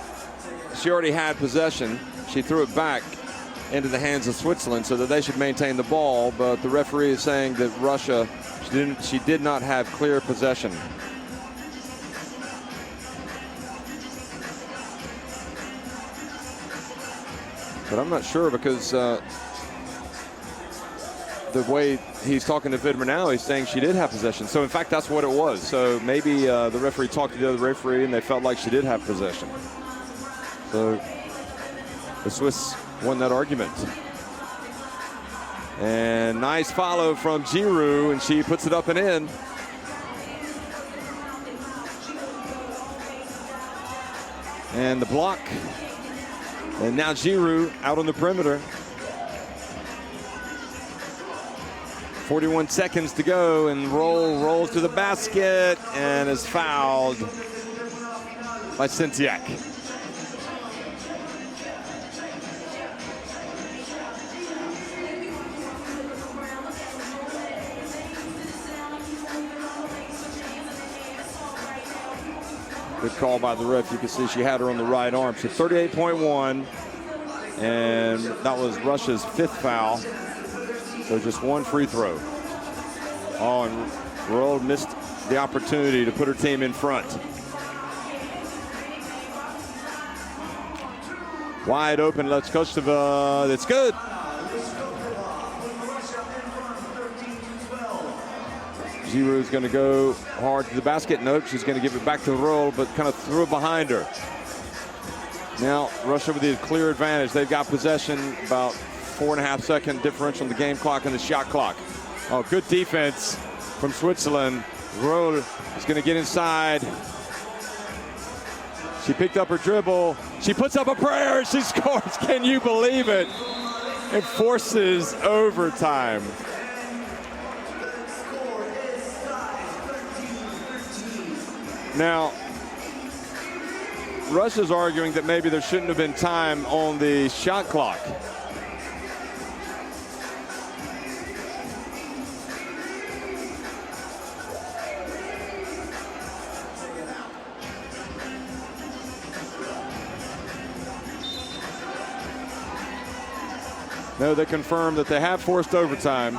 she already had possession. She threw it back into the hands of Switzerland so that they should maintain the ball, but the referee is saying that Russia, she did not have clear possession. But I'm not sure, because the way he's talking to Vidmer now, he's saying she did have possession. So in fact, that's what it was. So maybe the referee talked to the other referee and they felt like she did have possession. So the Swiss won that argument. And nice follow from Giroud, and she puts it up and in. And the block. And now Giroud out on the perimeter. 41 seconds to go, and rolls to the basket and is fouled by Sintiak. Good call by the ref. You can see she had her on the right arm. So 38.1, and that was Russia's 5th foul. So just 1 free throw. Oh, and Rold missed the opportunity to put her team in front. Wide open, Let's Kostova. That's good. Giroud's going to go hard to the basket. Nope, she's going to give it back to Rold, but kind of threw it behind her. Now Russia with the clear advantage. They've got possession, about 4.5-second differential on the game clock and the shot clock. Oh, good defense from Switzerland. Rold is going to get inside. She picked up her dribble. She puts up a prayer and she scores. Can you believe it? It forces overtime. Now, Russia's arguing that maybe there shouldn't have been time on the shot clock. No, they confirmed that they have forced overtime.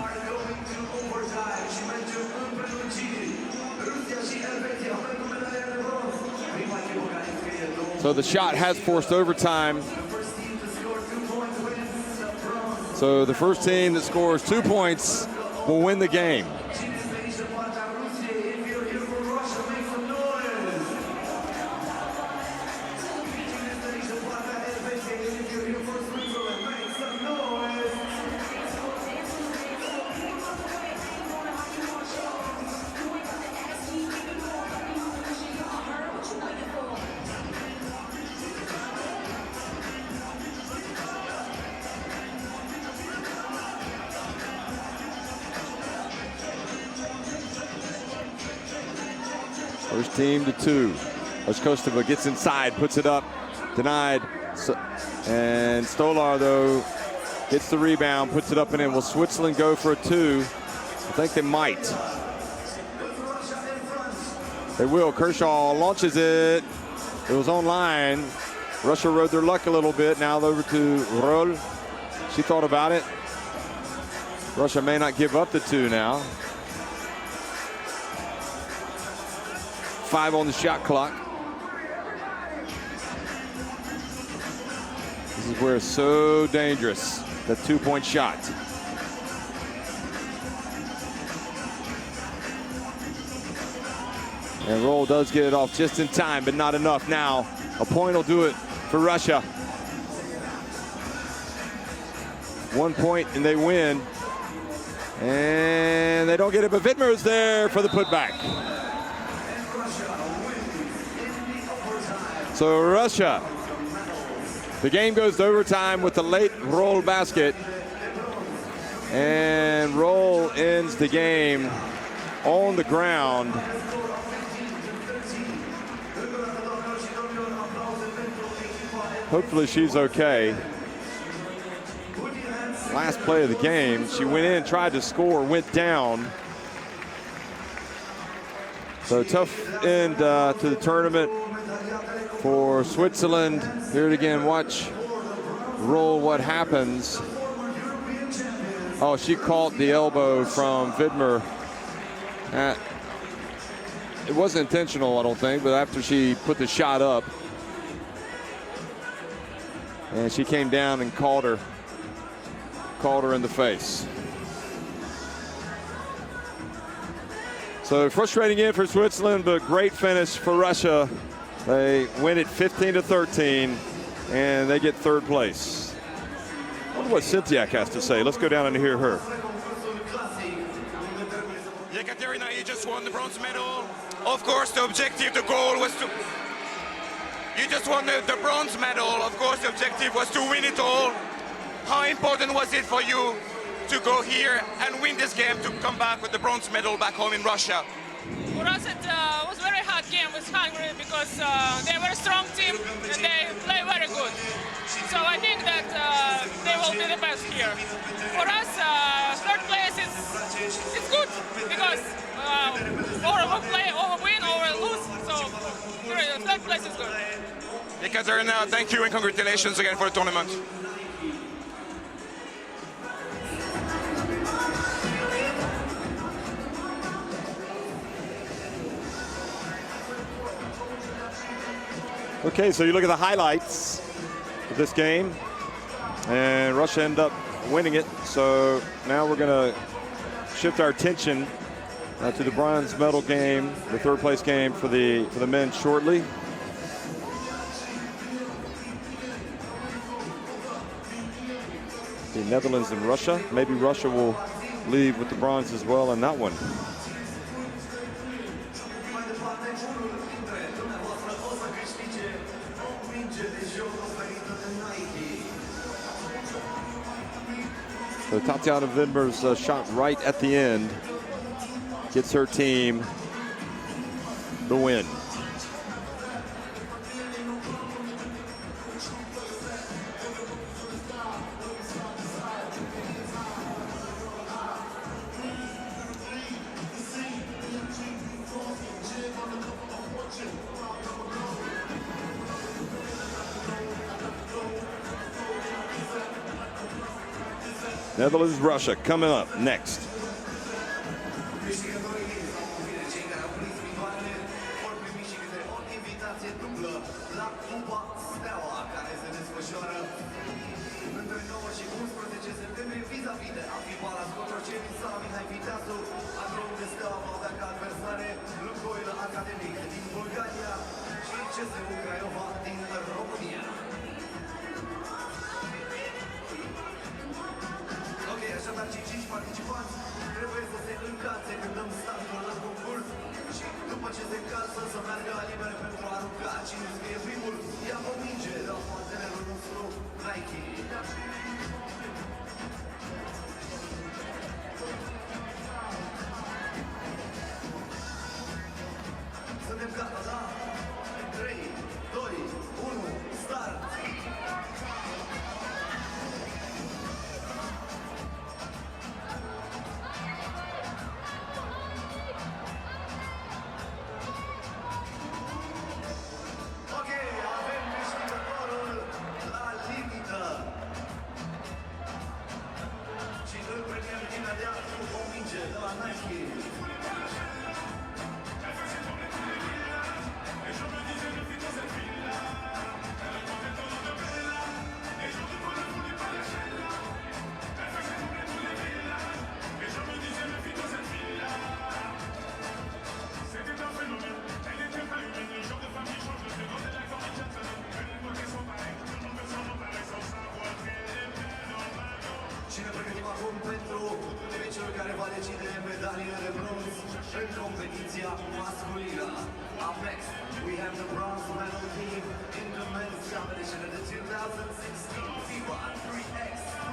So the shot has forced overtime. So the first team that scores 2 points will win the game. First team to 2. Kostova gets inside, puts it up, denied. And Stolar, though, gets the rebound, puts it up and in. Will Switzerland go for a 2? I think they might. They will. Kershaw launches it. It was online. Russia rode their luck a little bit. Now over to Roll. She thought about it. Russia may not give up the 2 now. 5 on the shot clock. This is where it's so dangerous, the two-point shot. And Roll does get it off just in time, but not enough now. A point will do it for Russia. 1 point and they win. And they don't get it, but Widmer is there for the putback. So Russia, the game goes to overtime with the late Roll basket. And Roll ends the game on the ground. Hopefully she's okay. Last play of the game, she went in, tried to score, went down. So tough end to the tournament for Switzerland. Here it again, watch Roll what happens. Oh, she caught the elbow from Widmer. It wasn't intentional, I don't think, but after she put the shot up, and she came down and caught her in the face. So frustrating end for Switzerland, but great finish for Russia. They win it 15-13, and they get third place. I wonder what Cynthia has to say. Let's go down and hear her. Ekaterina, you just won the bronze medal. Of course, the objective, the goal was to... You just won the bronze medal. Of course, the objective was to win it all. How important was it for you to go here and win this game to come back with the bronze medal back home in Russia? For us, it was a very hard game with Hungary because they were a strong team and they play very good. So I think that they will be the best here. For us, third place is good because or we play, or win, or lose. So third place is good. Ekaterina, thank you and congratulations again for the tournament. Okay, so you look at the highlights of this game, and Russia ended up winning it. So now we're going to shift our attention to the bronze medal game, the third place game for the men shortly. The Netherlands and Russia. Maybe Russia will leave with the bronze as well in that one. So Tatiana Widmer's shot right at the end gets her team the win. Netherlands, Russia coming up next. în competiția masculină. Up next, we have the bronze medal team in the men's competition at the 2016 FIBA 3x3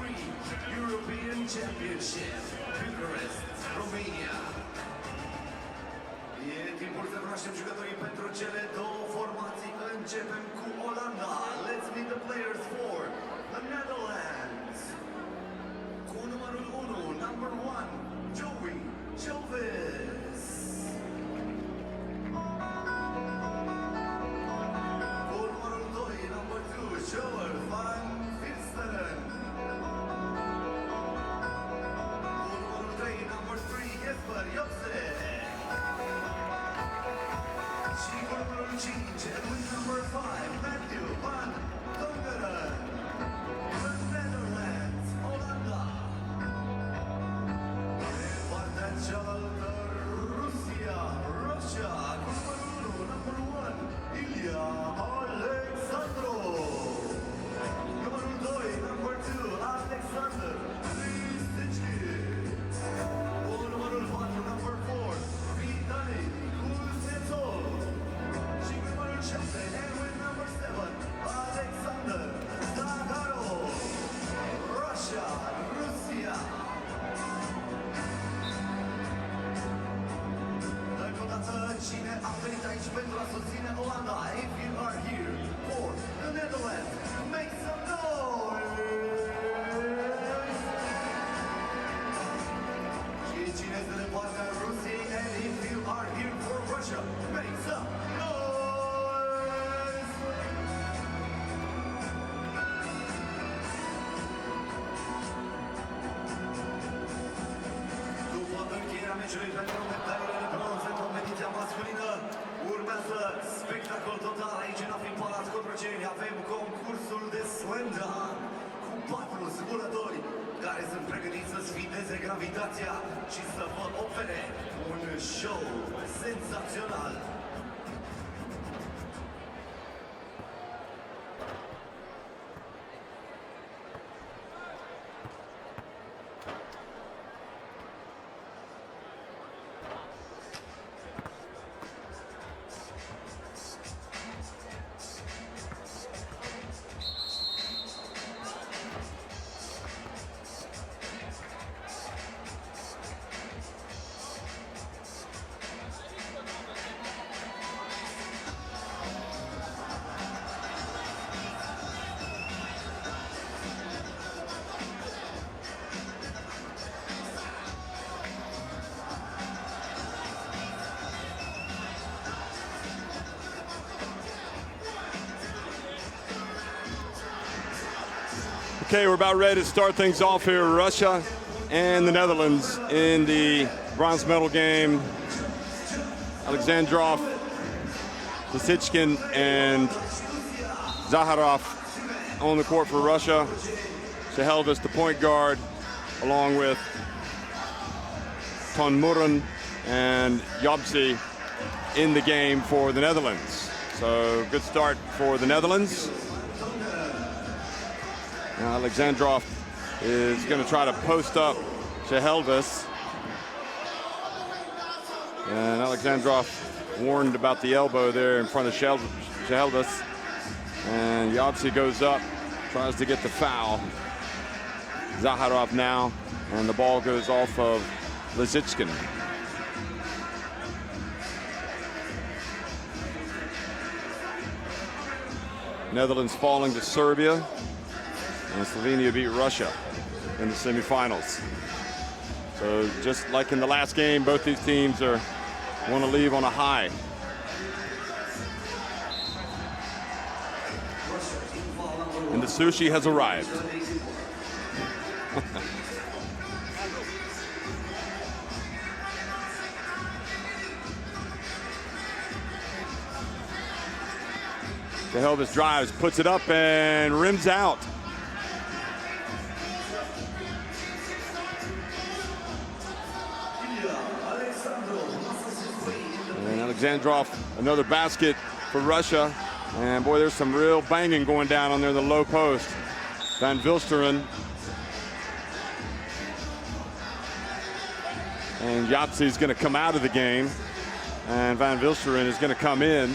European Championship, Bucharest, Romania. E timpul să cunoaștem jucătorii pentru cele două formații. Începem cu Olanda. Let's meet the players for the Netherlands. Cu numărul 1, number 1, Joey Jovis. Cu numărul 2, number 2, Joel van Filsteren. Cu numărul 3, number 3, Jesper Jopse. Și cu numărul 5, and with number 5, Matthew van Tongeren. The Netherlands, Olanda. Pe partea cealaltă, Rusia, Russia, cu numărul 1, number 1, Ilya Alexandrov. Numărul 2, number 2, Alexander Lisichkin. Cu numărul 4, number 4, Vitali Kuznetsov. Și cu numărul 7, and with number 7, Alexander Zakharov. Russia, Rusia. Încă o dată, cine a venit aici pentru a susține Olanda? If you are here for the Netherlands, make some noise! Și cine este de partea Rusiei? And if you are here for Russia, make some noise! După încheierea meciului pentru medaliile de bronz în competiția masculină, urmează spectacol total aici în FIBA Cotroceni. Avem concursul de slam dunk cu 4 zburători care sunt pregătiți să sfideze gravitația și să vă ofere un show senzațional. Okay, we're about ready to start things off here. Russia and the Netherlands in the bronze medal game. Alexandrov, Lisichkin, and Zakharov on the court for Russia. Sheheldis, the point guard, along with Tonmuren and Jobsi in the game for the Netherlands. So good start for the Netherlands. Now Alexandrov is going to try to post up Sheheldis. And Alexandrov warned about the elbow there in front of Sheheldis. And Jobsi goes up, tries to get the foul. Zakharov now, and the ball goes off of Lisichkin. Netherlands falling to Serbia, and Slovenia beat Russia in the semifinals. So just like in the last game, both these teams want to leave on a high. And the sushi has arrived. Sheheldis drives, puts it up, and rims out. And Alexandrov, another basket for Russia. And boy, there's some real banging going down on there in the low post. Van Vilsteren. And Yahtzee is going to come out of the game. And Van Vilsteren is going to come in.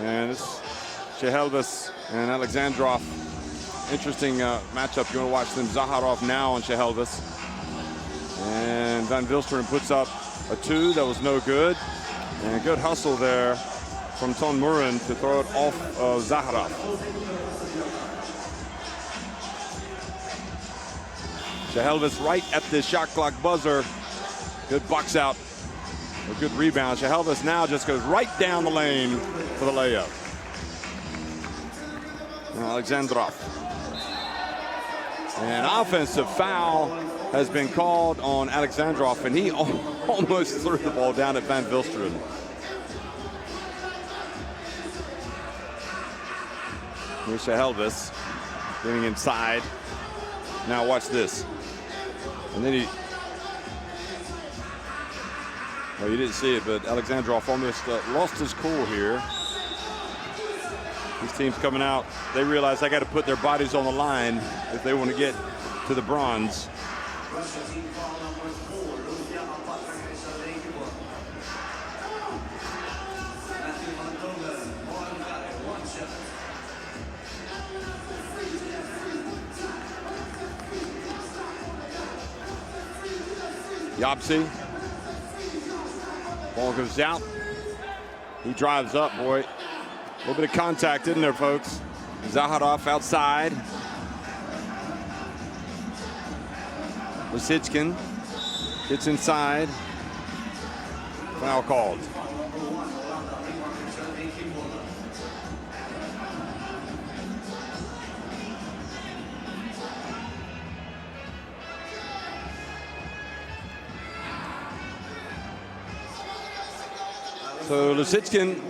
And it's Shehelvis and Alexandrov. Interesting matchup. You want to watch them. Zaharov now on Shehelvis. And Van Vilsteren puts up a 2 that was no good. And good hustle there from Ton Muren to throw it off of Zaharov. Shehelvis right at the shot clock buzzer. Good box out. A good rebound. Shehelvis now just goes right down the lane for the layup. Alexandrov. An offensive foul has been called on Alexandrov, and he almost threw the ball down at Van Vilsteren. Here's Shehelvis getting inside. Now watch this. And then well, you didn't see it, but Alexandrov almost lost his cool here. These teams coming out, they realize they got to put their bodies on the line if they want to get to the bronze. Yahtzee. Ball goes out. He drives up, boy. A little bit of contact, isn't there, folks? Zaharov outside. Lisitskin gets inside. Foul called. So Lisitskin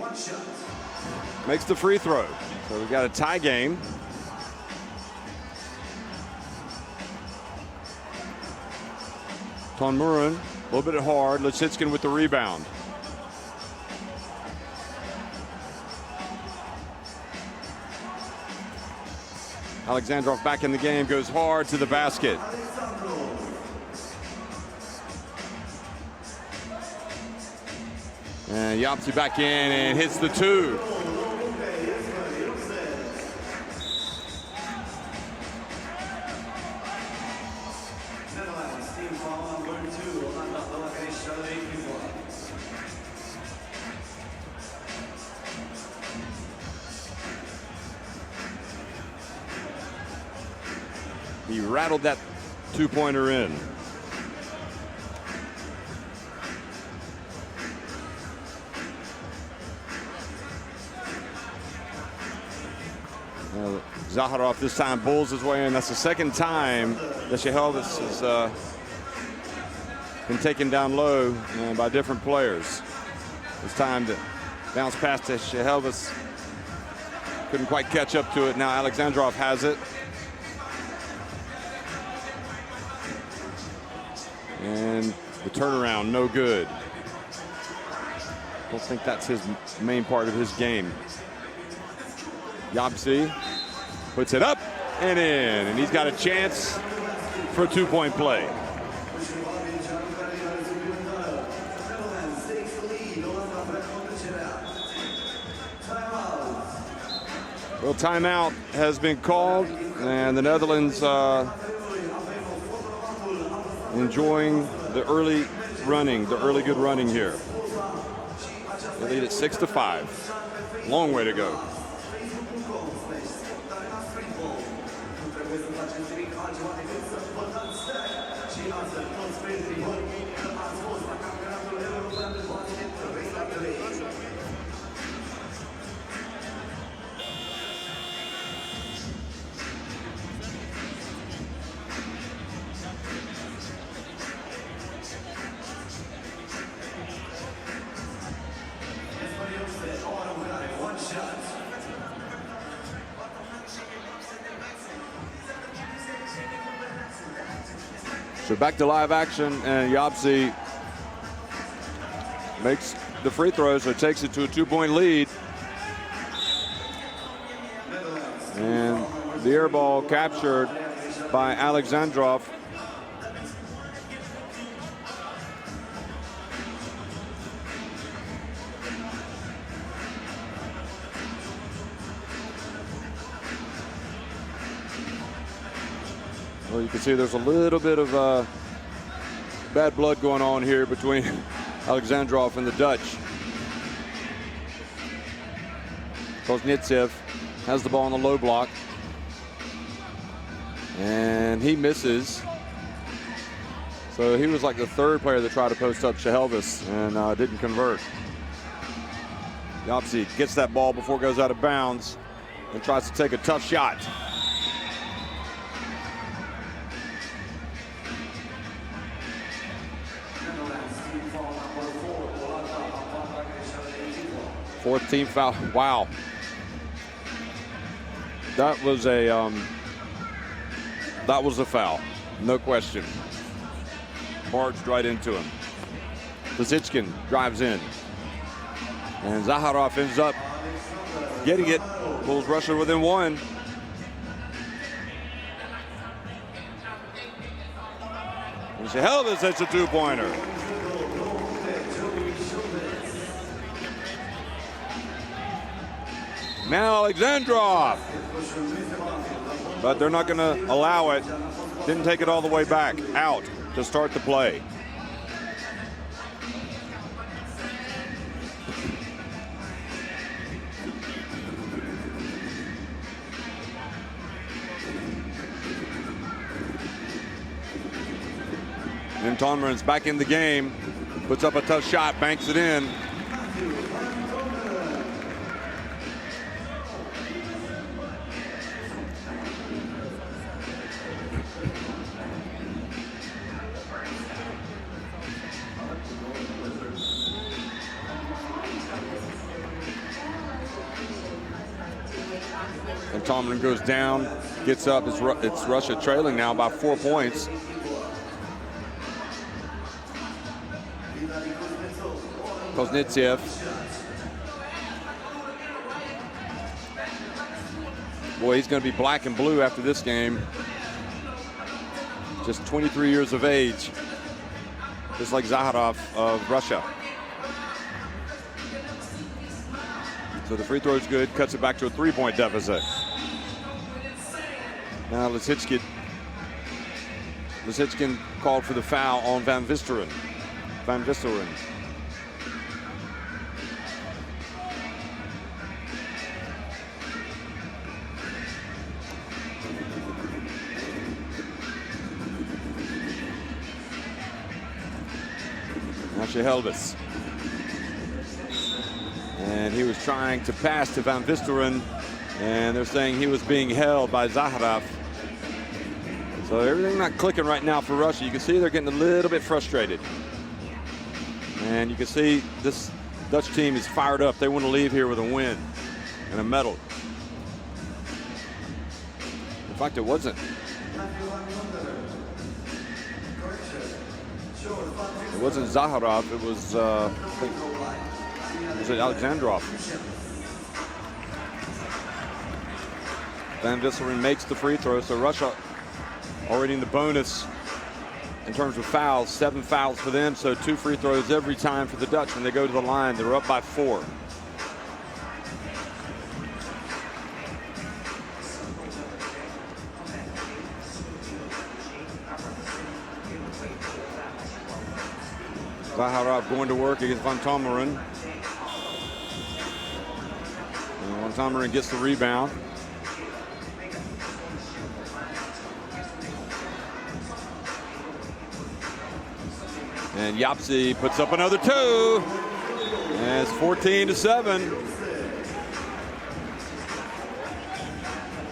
makes the free throw. So we've got a tie game. Ton Muren, a little bit hard. Lisitskin with the rebound. Alexandrov back in the game, goes hard to the basket. And Yahtzee back in and hits the 2. He rattled that 2-pointer in. Zaharov this time bulls his way in. That's the second time that Shehelvis has been taken down low by different players. This time to bounce past to Shehelvis. Couldn't quite catch up to it. Now Alexandrov has it. And the turnaround, no good. Don't think that's his main part of his game. Yahtzee puts it up and in, and he's got a chance for a 2-point play. Well, timeout has been called, and the Netherlands enjoying the early good running here. They lead at 6-5. Long way to go. So back to live action, and Yahtzee makes the free throw, so it takes it to a 2-point lead. And the air ball captured by Alexandrov. Well, you can see there's a little bit of bad blood going on here between Alexandrov and the Dutch. Kuznetsov has the ball on the low block. And he misses. So he was like the third player that tried to post up Shehelvis and didn't convert. Yapsi gets that ball before it goes out of bounds and tries to take a tough shot. Fourth team foul. Wow. That was a foul, no question. Barged right into him. Lisichkin drives in. And Zaharov ends up getting it, pulls Russia within one. And Shehelvis hits a two-pointer. Now Alexandrov. But they're not going to allow it. Didn't take it all the way back. Out to start the play. And Tomrin's back in the game. Puts up a tough shot, banks it in. And Tomlin goes down, gets up. It's Russia trailing now by 4 points. Kuznetsov. Boy, he's going to be black and blue after this game. Just 23 years of age, just like Zaharov of Russia. So the free throw is good, cuts it back to a 3-point deficit. Now Lisichkin called for the foul on Van Visteren. Now Shehelvis. And he was trying to pass to Van Visteren, and they're saying he was being held by Zaharov. So everything not clicking right now for Russia. You can see they're getting a little bit frustrated. And you can see this Dutch team is fired up. They want to leave here with a win and a medal. In fact, it wasn't. It wasn't Zaharov. It was Alexandrov. Van Visteren makes the free throw, so Russia already in the bonus in terms of fouls. 7 fouls for them, so 2 free throws every time for the Dutch when they go to the line. They're up by 4. Zaharov going to work against Van Tomeren. And Van Tomeren gets the rebound. And Yapsi puts up another 2. And it's 14-7.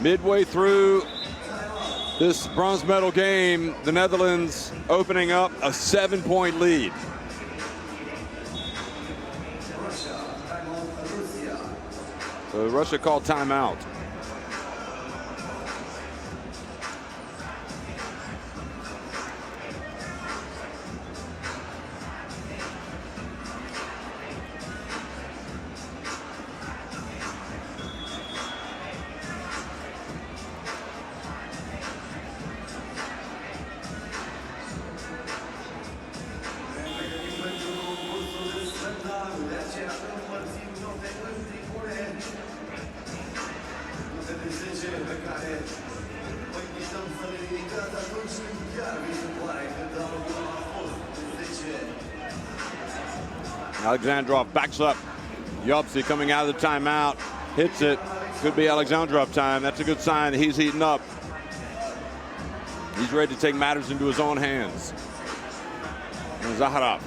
Midway through this bronze medal game, the Netherlands opening up a 7-point lead. So Russia called timeout. Alexandrov backs up. Yopsi coming out of the timeout, hits it. Could be Alexandrov time. That's a good sign. He's heating up. He's ready to take matters into his own hands. And Zaharov.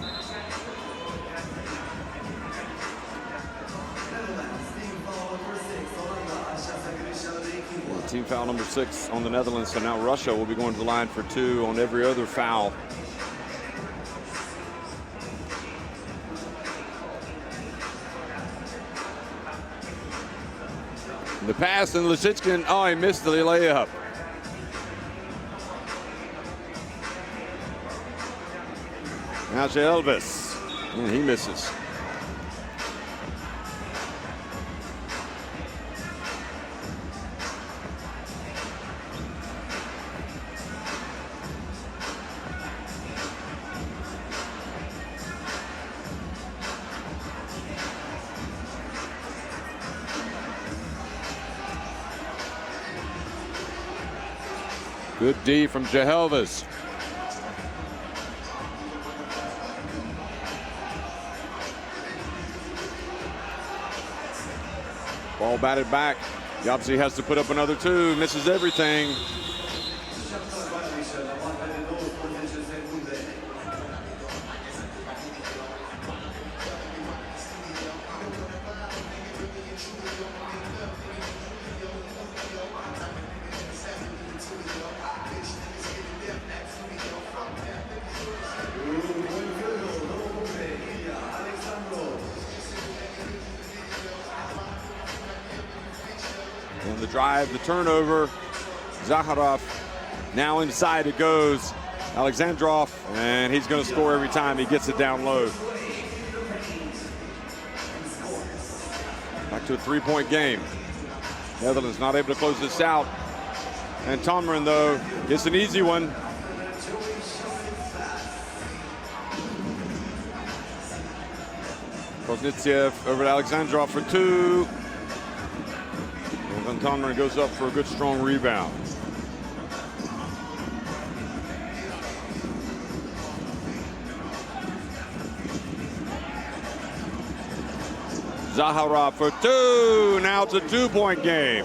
Team foul number 6 on the Netherlands. So now Russia will be going to the line for 2 on every other foul. The pass, and Lisitskin, oh, he missed the layup. Now to Elvis, and he misses. Good D from Jehelvis. Ball batted back. Yopsi has to put up another 2. Misses everything. And the drive, the turnover. Zaharov now inside it goes. Alexandrov, and he's going to score every time he gets it down low. Back to a 3-point game. Netherlands not able to close this out. And Tomrin, though, gets an easy one. Koznitsev over to Alexandrov for 2. And Tomrin goes up for a good, strong rebound. Zaharov for 2. Now it's a 2-point game.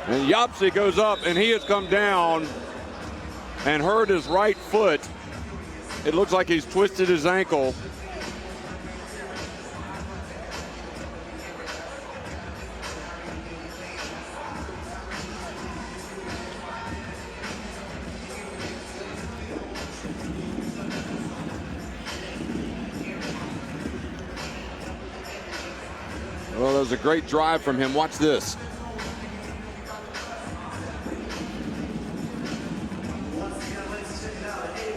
And Yopsi goes up, and he has come down and hurt his right foot. It looks like he's twisted his ankle. Well, that was a great drive from him. Watch this.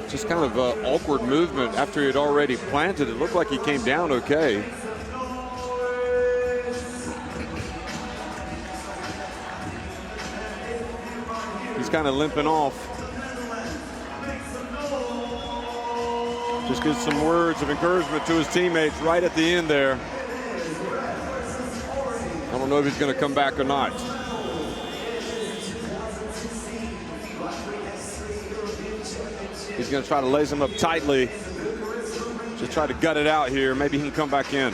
Just kind of an awkward movement after he had already planted. It looked like he came down okay. He's kind of limping off. Just gives some words of encouragement to his teammates right at the end there. I don't know if he's going to come back or not. He's going to try to lace him up tightly. Just try to gut it out here. Maybe he can come back in.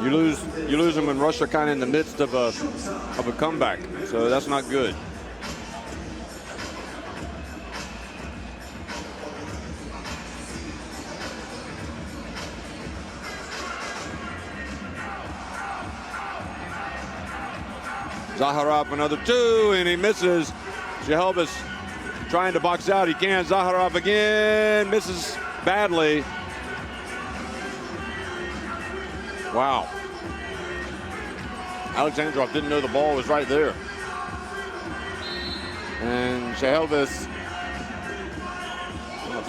You lose him when Russia kind of in the midst of a comeback. So that's not good. Zaharov another 2, and he misses. Jehelvis trying to box out. He can. Zaharov again. Misses badly. Wow. Alexandrov didn't know the ball was right there. And Jehelvis,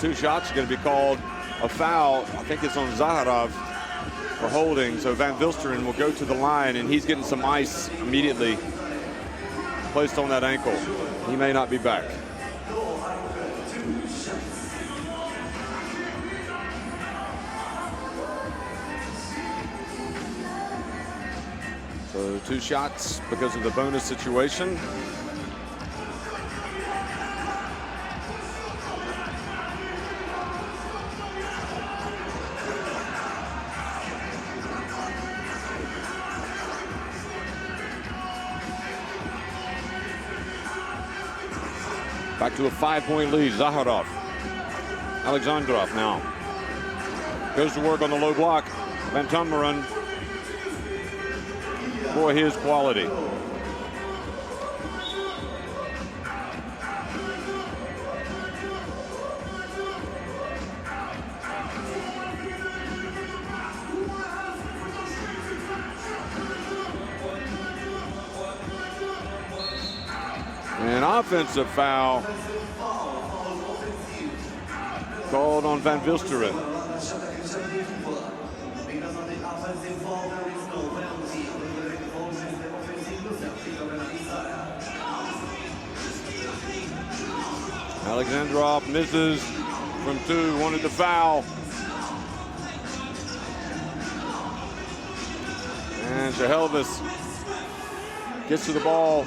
2 shots are going to be called a foul. I think it's on Zaharov for holding. So Van Vilsteren will go to the line, and he's getting some ice immediately placed on that ankle. He may not be back. So 2 shots because of the bonus situation. Back to a 5-point lead. Zaharov. Alexandrov now. Goes to work on the low block. Van Tumeren. Boy, his quality. An offensive foul called on Van Vilsteren. Alexandrov misses from 2, wanted to foul. And Shehelvis gets to the ball.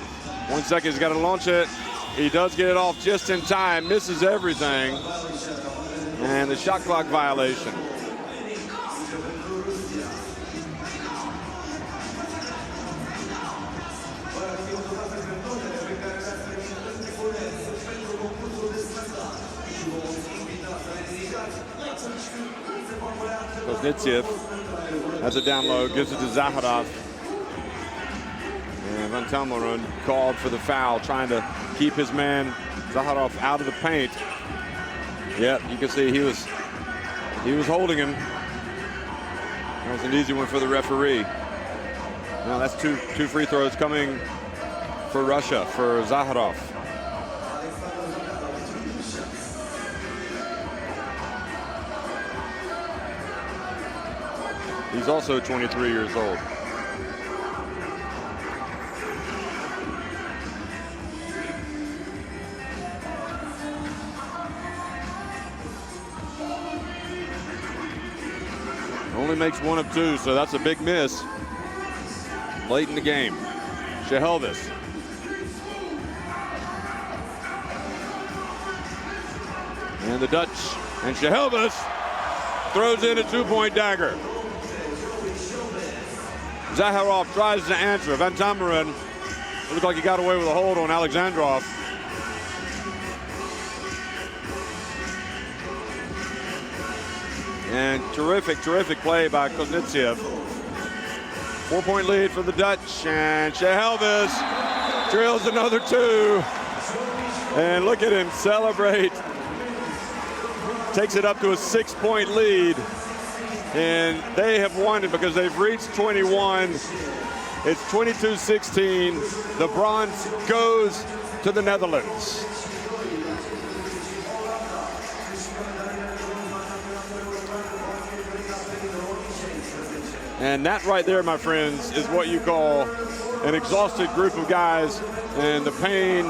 1 second, he's got to launch it. He does get it off just in time, misses everything. And the shot clock violation. Kuznetsov has a down low, gives it to Zaharov. And Van Tumeren called for the foul, trying to keep his man Zaharov out of the paint. Yep, you can see he was holding him. That was an easy one for the referee. Now that's two free throws coming for Russia, for Zaharov. He's also 23 years old. Only makes 1 of 2, so that's a big miss late in the game. Shehelvis. And the Dutch, and Shehelvis throws in a 2-point dagger. Zaharov tries to answer. Van Tumeren looked like he got away with a hold on Alexandrov. And terrific play by Kuznetsov. 4-point lead for the Dutch, and Shehelvis drills another 2. And look at him celebrate. Takes it up to a 6-point lead. And they have won it because they've reached 21. It's 22-16. The bronze goes to the Netherlands. And that right there, my friends, is what you call an exhausted group of guys. And the pain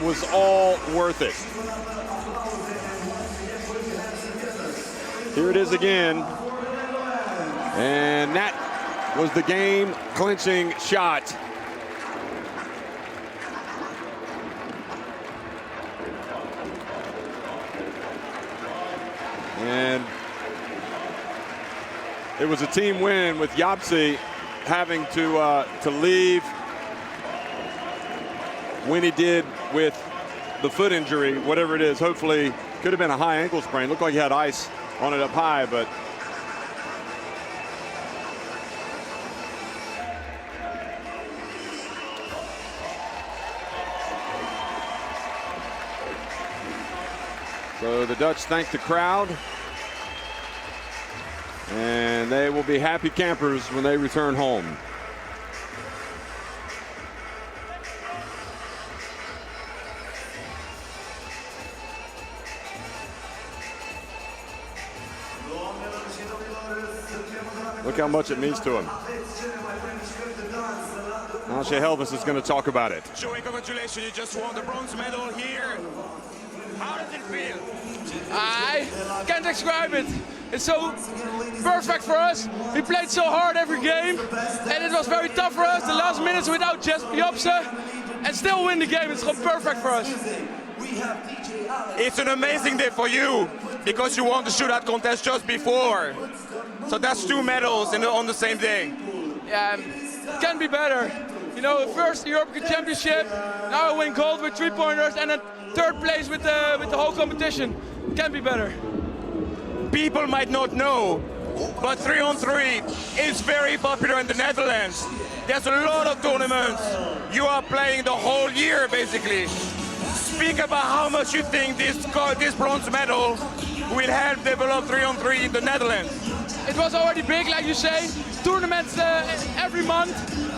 was all worth it. Here it is again. And that was the game-clinching shot. And it was a team win with Yapsi having to leave when he did with the foot injury, whatever it is. Hopefully, could have been a high ankle sprain. Looked like he had ice on it up high, but so the Dutch thank the crowd, and they will be happy campers when they return home. Look how much it means to him. Now Shehelvis is going to talk about it. Joey, congratulations, you just won the bronze medal here. How does it feel? I can't describe it. It's so perfect for us. We played so hard every game, and it was very tough for us. The last minutes without Jopse, and still win the game. It's perfect for us. It's an amazing day for you because you won the shootout contest just before. So that's 2 medals on the same day. Yeah, it can be better. You know, first European Championship, now I win gold with 3-pointers, and then third place with the whole competition. Can't be better. People might not know, but 3-on-3 is very popular in the Netherlands. There's a lot of tournaments. You are playing the whole year, basically. Speak about how much you think this bronze medal will help develop 3-on-3 in the Netherlands. It was already big, like you say, tournaments every month,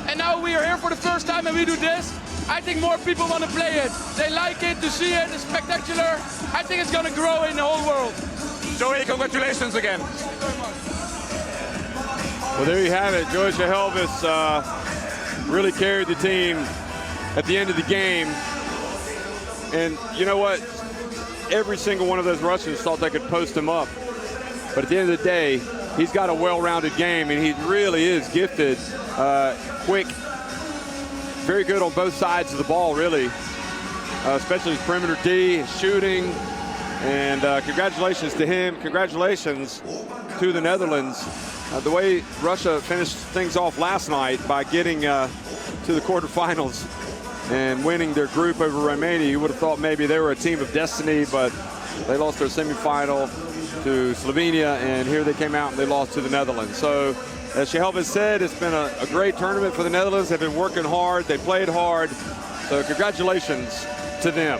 and now we are here for the first time and we do this. I think more people want to play it. They like it, to see it, it's spectacular. I think it's going to grow in the whole world. Joey, congratulations again. Well, there you have it. Joey Helvis really carried the team at the end of the game. And you know what? Every single one of those Russians thought they could post him up. But at the end of the day, he's got a well-rounded game, and he really is gifted, quick, very good on both sides of the ball, really, especially his perimeter D, his shooting. And congratulations to him. Congratulations to the Netherlands. The way Russia finished things off last night by getting to the quarterfinals and winning their group over Romania, you would have thought maybe they were a team of destiny, but they lost their semifinal to Slovenia, and here they came out and they lost to the Netherlands. So, as Shehelvis said, it's been a great tournament for the Netherlands. They've been working hard. They played hard. So congratulations to them.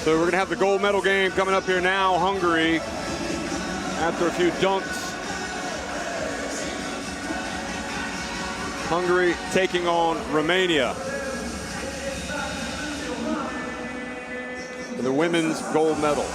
So we're going to have the gold medal game coming up here now. Hungary, after a few dunks. Hungary taking on Romania for the women's gold medal.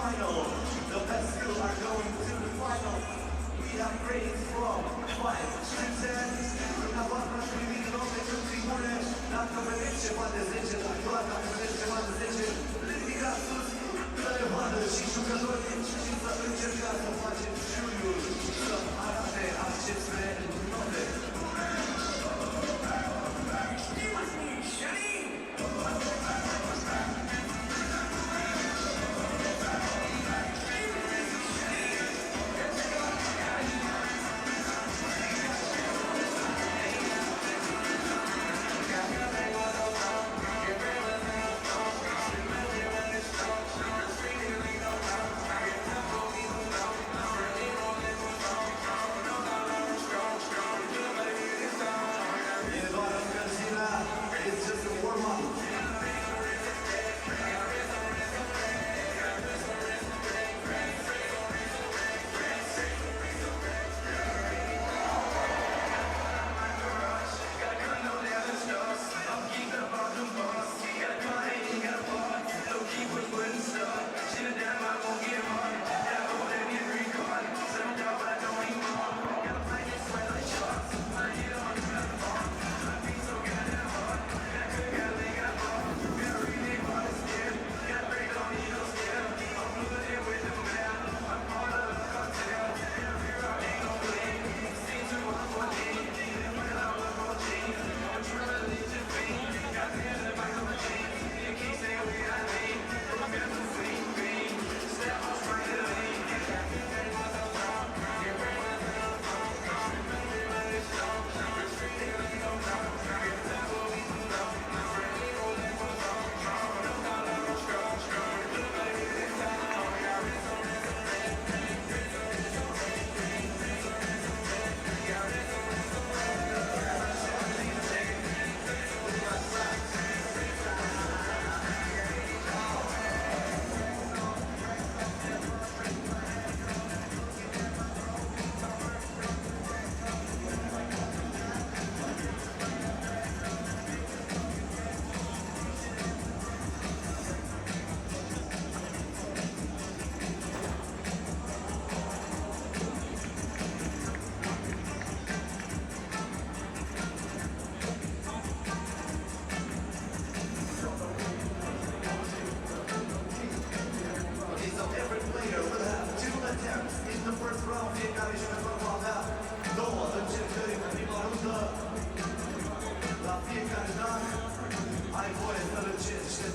final. The best two are going to the final. We have grades from 5 to 10. Dumneavoastră ați primit note în tribune. Dacă vedeți ceva de 10, dacă vedeți ceva de 10, ridicați sus, să le vadă și jucătorii și să încercați să faceți juriul să arate aceste note. It's just a warm-up.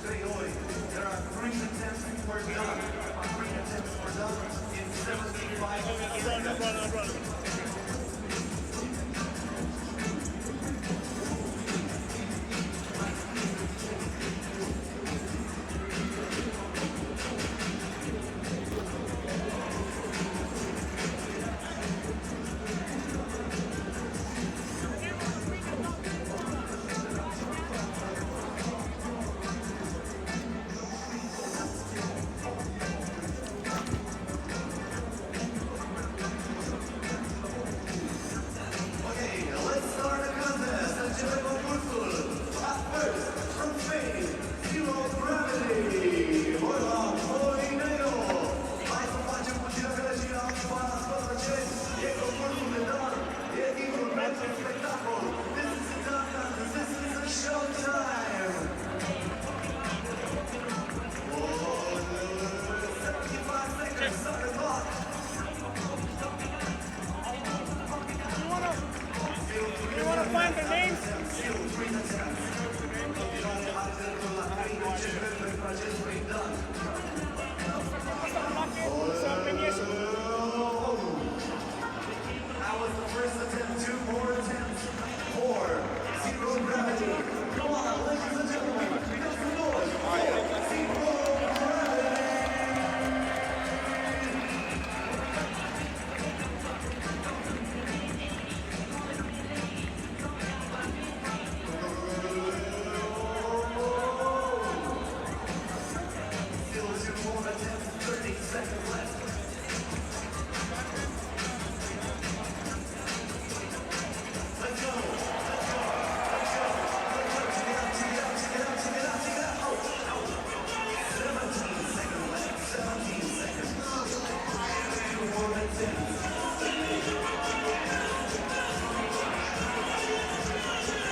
There are 3 attempts per done. 3 attempts per done in 75 seconds.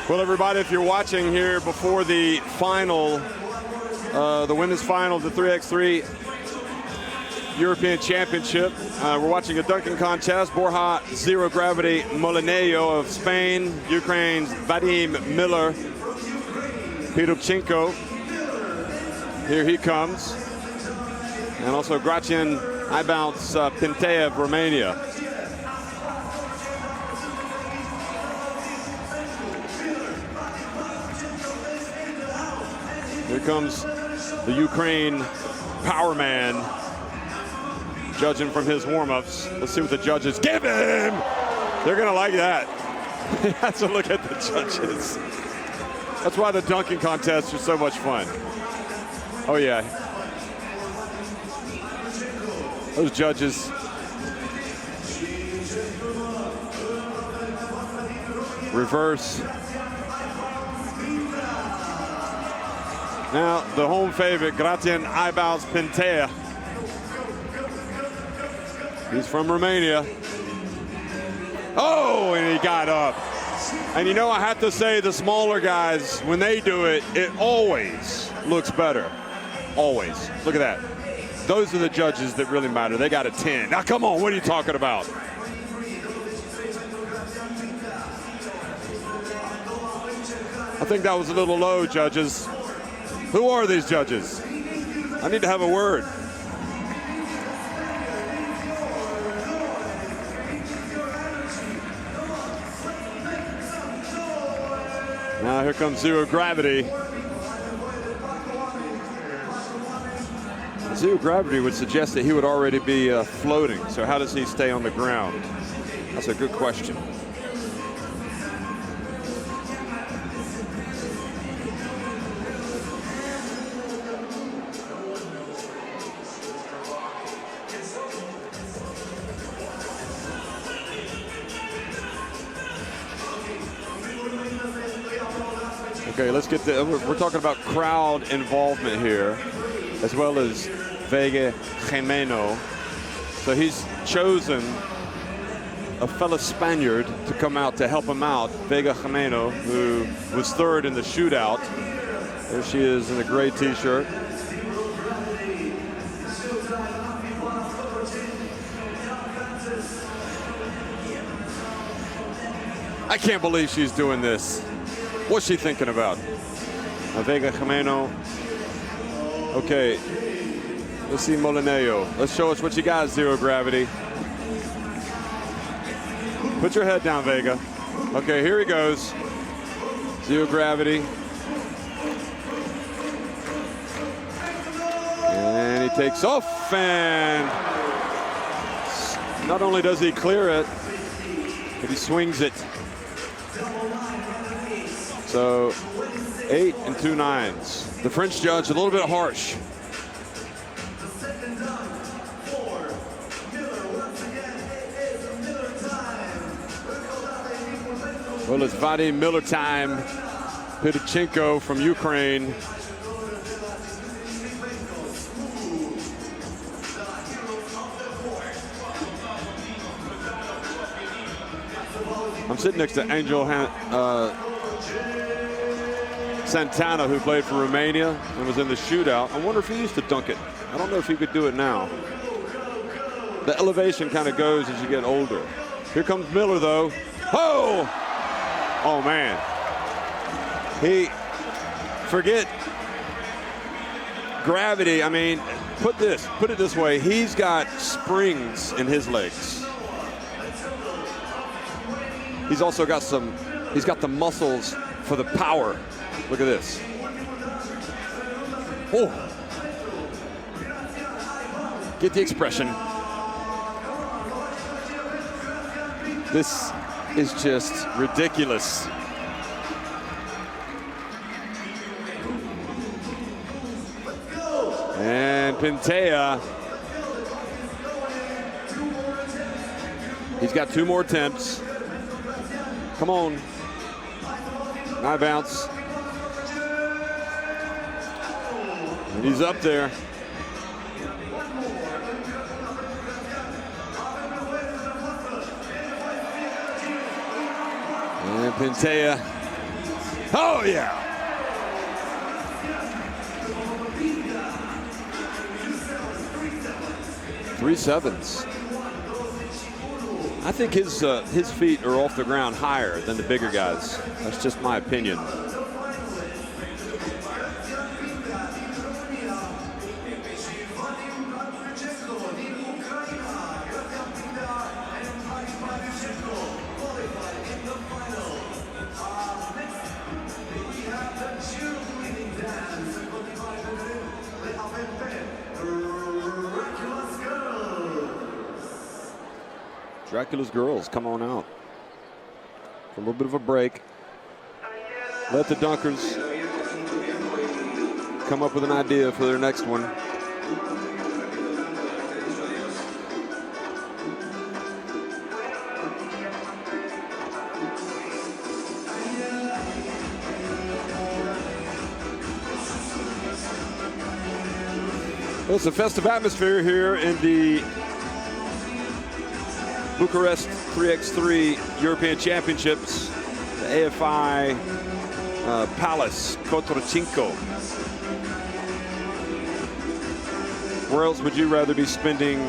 Well, everybody, if you're watching here before the final, the women's final of the 3x3 European Championship, we're watching a dunking contest. Borja Zero Gravity Molineo of Spain, Ukraine's Vadim Miller Pirubchenko. Here he comes. And also Gracian Ibounce Pintea of Romania. Here comes the Ukraine power man judging from his warm-ups. Let's see what the judges give him. They're gonna like that. That's a look at the judges. That's why the dunking contests are so much fun. Oh yeah. Those judges. Reverse. Now the home favorite, Gracian Ibounce Pintea. He's from Romania. Oh, and he got up. And you know, I have to say, the smaller guys, when they do it, it always looks better. Always. Look at that. Those are the judges that really matter. They got a 10. Now, come on, what are you talking about? I think that was a little low, judges. Who are these judges? I need to have a word. Now here comes Zero Gravity. Zero Gravity would suggest that he would already be floating. So how does he stay on the ground? That's a good question. Okay, let's get to, we're talking about crowd involvement here, as well as Vega Jimeno. So he's chosen a fellow Spaniard to come out to help him out, Vega Jimeno, who was third in the shootout. There she is in a gray t-shirt. I can't believe she's doing this. What's she thinking about? Vega Jimeno. Okay, let's see Molineo. Let's show us what you got, Zero Gravity. Put your head down, Vega. Okay, here he goes. Zero Gravity. And he takes off, and not only does he clear it, but he swings it. So 8 and 2 9s. The French judge a little bit harsh. Well, it's Vadim Miller time. Pirubchenko from Ukraine. I'm sitting next to Angel Santana, who played for Romania and was in the shootout. I wonder if he used to dunk it. I don't know if he could do it now. The elevation kind of goes as you get older. Here comes Miller, though. Oh! Oh, man. Forget gravity. I mean, put it this way. He's got springs in his legs. He's also got he's got the muscles for the power. Look at this. Oh. Get the expression. This is just ridiculous. And Pintea. He's got 2 more attempts. Come on. High bounce. And he's up there. And Pintea Oh, yeah. Three sevens. I think his feet are off the ground higher than the bigger guys. That's just my opinion. Dracula's girls, come on out. A little bit of a break. Let the Dunkers come up with an idea for their next one. Well, it's a festive atmosphere here in the Bucharest 3x3 European Championships, the AFI Palace, Quarterfinal. Where else would you rather be spending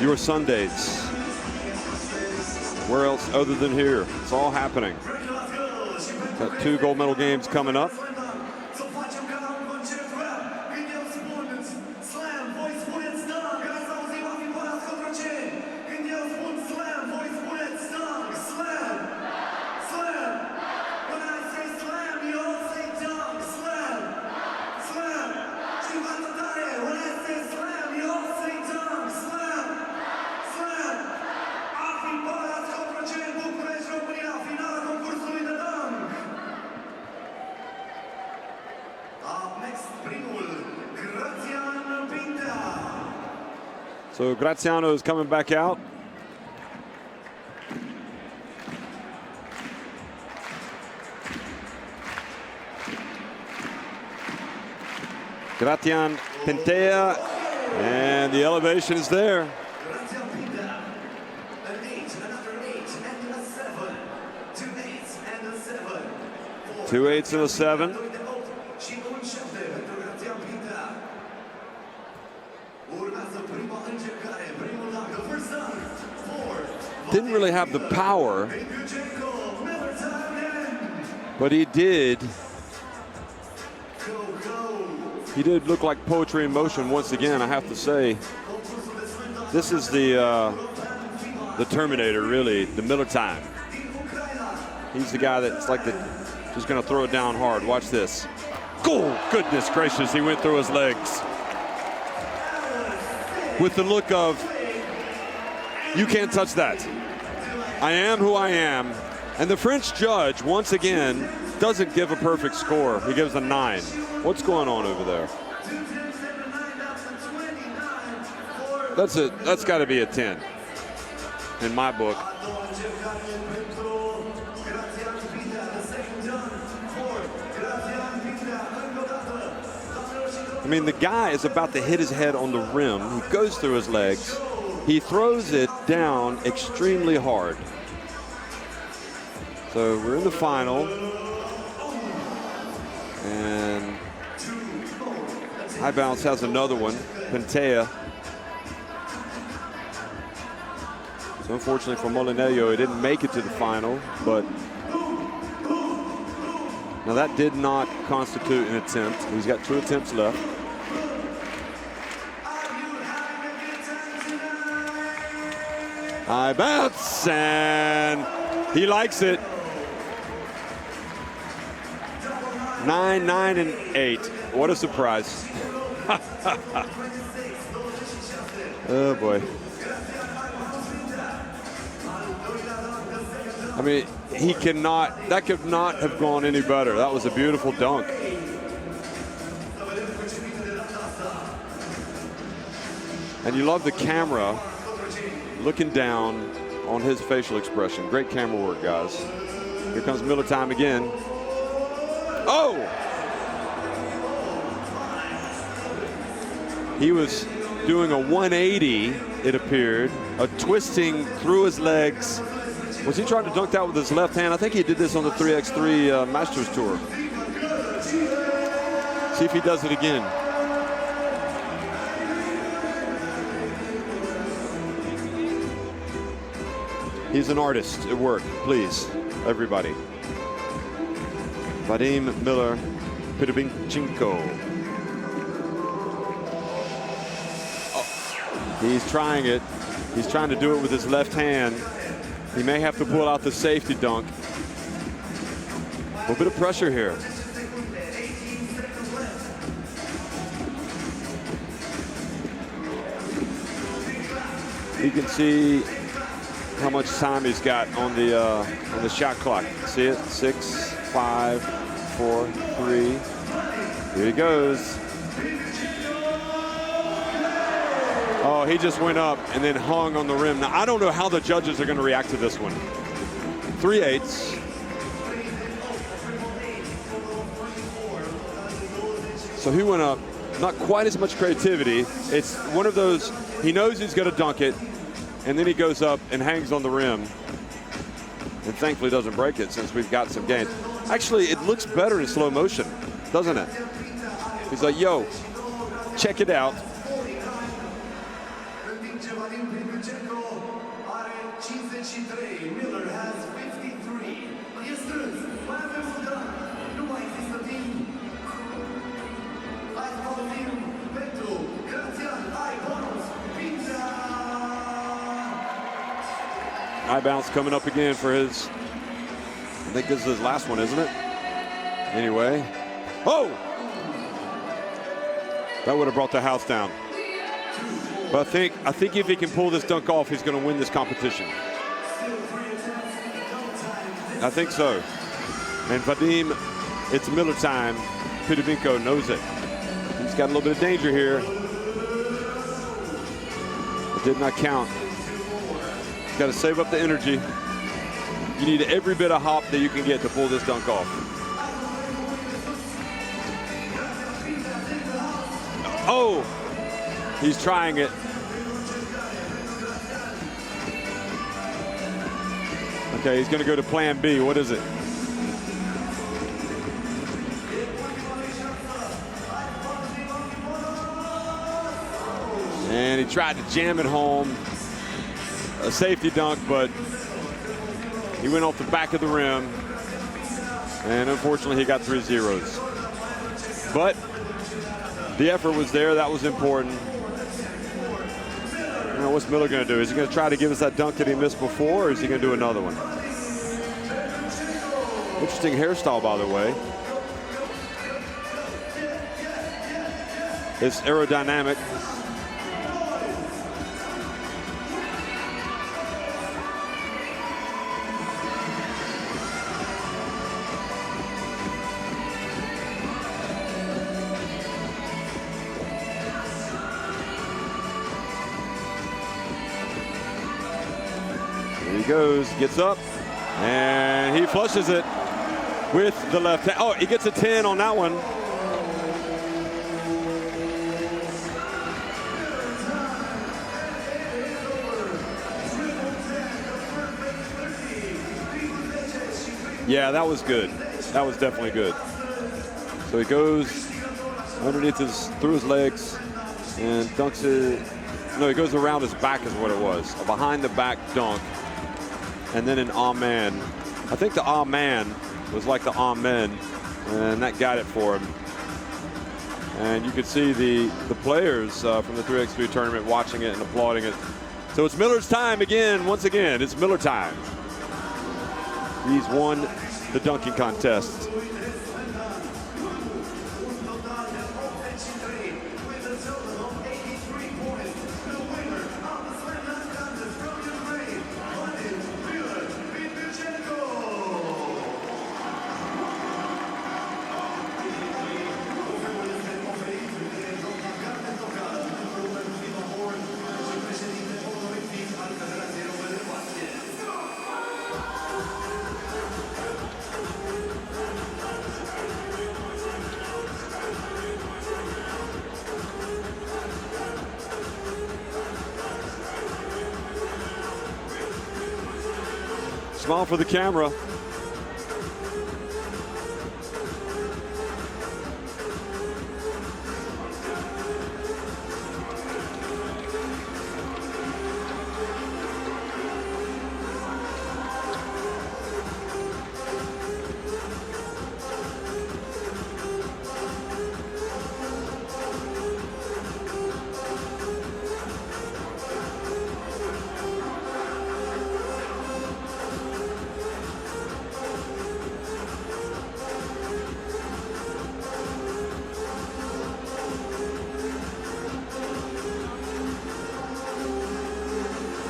your Sundays? Where else other than here? It's all happening. Got 2 gold medal games coming up. So Graziano is coming back out. Gratian Pintea, and the elevation is there. 2 8s and a 7. Didn't really have the power, but he did look like poetry in motion once again. I have to say, this is the Terminator, really, the Miller time. He's the guy that's like just going to throw it down hard. Watch this. Oh, goodness gracious, he went through his legs with the look of, you can't touch that. I am who I am. And the French judge, once again, doesn't give a perfect score. He gives a 9. What's going on over there? That's got to be a 10 in my book. I mean, the guy is about to hit his head on the rim. He goes through his legs. He throws it down extremely hard. So we're in the final. And High Bounce has another one, Pintea. So unfortunately for Molinello, he didn't make it to the final, but now that did not constitute an attempt. He's got 2 attempts left. High bounce, and he likes it. 9, 9, and 8. What a surprise. Oh boy. I mean, that could not have gone any better. That was a beautiful dunk. And you love the camera looking down on his facial expression. Great camera work, guys. Here comes Miller time again. Oh! He was doing a 180, it appeared, a twisting through his legs Was he trying to dunk that with his left hand? I think he did this on the 3x3 Masters Tour. See if he does it again. He's an artist at work, please, everybody. Vadim Miller Pidobinchenko. Oh, he's trying it. He's trying to do it with his left hand. He may have to pull out the safety dunk. A little bit of pressure here. You can see how much time he's got on the shot clock. See it? 6, 5, 4, 3. Here he goes. Oh, he just went up and then hung on the rim. Now, I don't know how the judges are going to react to this one. 3/8. So he went up, not quite as much creativity. It's one of those, he knows he's going to dunk it, and then he goes up and hangs on the rim. And thankfully doesn't break it since we've got some gains. Actually, it looks better in slow motion, doesn't it? He's like, yo, check it out. Miller has 53. E strâns. Mai avem un dan. Nu mai există timp. Hai să auzim pentru Grațian. Ai bonus. Pizza. High bounce coming up again for his, I think this is his last one, isn't it? Anyway. Oh! That would have brought the house down. But I think if he can pull this dunk off, he's going to win this competition. I think so. And Vadim, it's Miller time. Pidovinko knows it. He's got a little bit of danger here. It did not count. He's got to save up the energy. You need every bit of hop that you can get to pull this dunk off. Oh, he's trying it. Okay, he's going to go to plan B. What is it? And he tried to jam it home. A safety dunk, but he went off the back of the rim. And unfortunately, he got 3 zeros. But the effort was there. That was important. You know, what's Miller going to do? Is he going to try to give us that dunk that he missed before, or is he going to do another one? Interesting hairstyle, by the way. It's aerodynamic. He goes, gets up, and he flushes it with the left hand. Oh, he gets a 10 on that one. Yeah, that was good. That was definitely good. So he goes underneath through his legs and dunks it. No, he goes around his back is what it was. A behind the back dunk. And then an amen. I think the amen was like the amen, and that got it for him. And you could see the players from the 3x3 tournament watching it and applauding it. So it's Miller's time again. Once again, it's Miller time. He's won the dunking contest. Smile for the camera.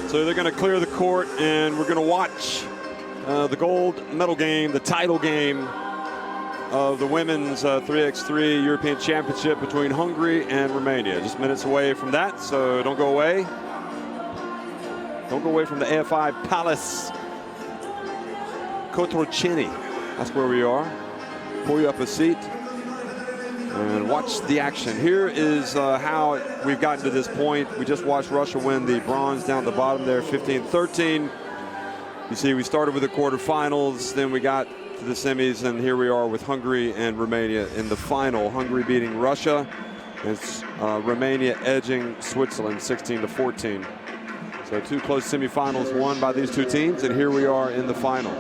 So they're going to clear the court, and we're going to watch the gold medal game, the title game of the women's 3x3 European Championship between Hungary and Romania. Just minutes away from that, so don't go away. Don't go away from the AFI Palace. Quarterfinal. That's where we are. Pull you up a seat and watch the action. Here is how we've gotten to this point. We just watched Russia win the bronze down at the bottom there, 15-13. You see, we started with the quarterfinals, then we got to the semis, and here we are with Hungary and Romania in the final. Hungary beating Russia, and Romania edging Switzerland 16-14. So 2 close semifinals won by these 2 teams, and here we are in the final.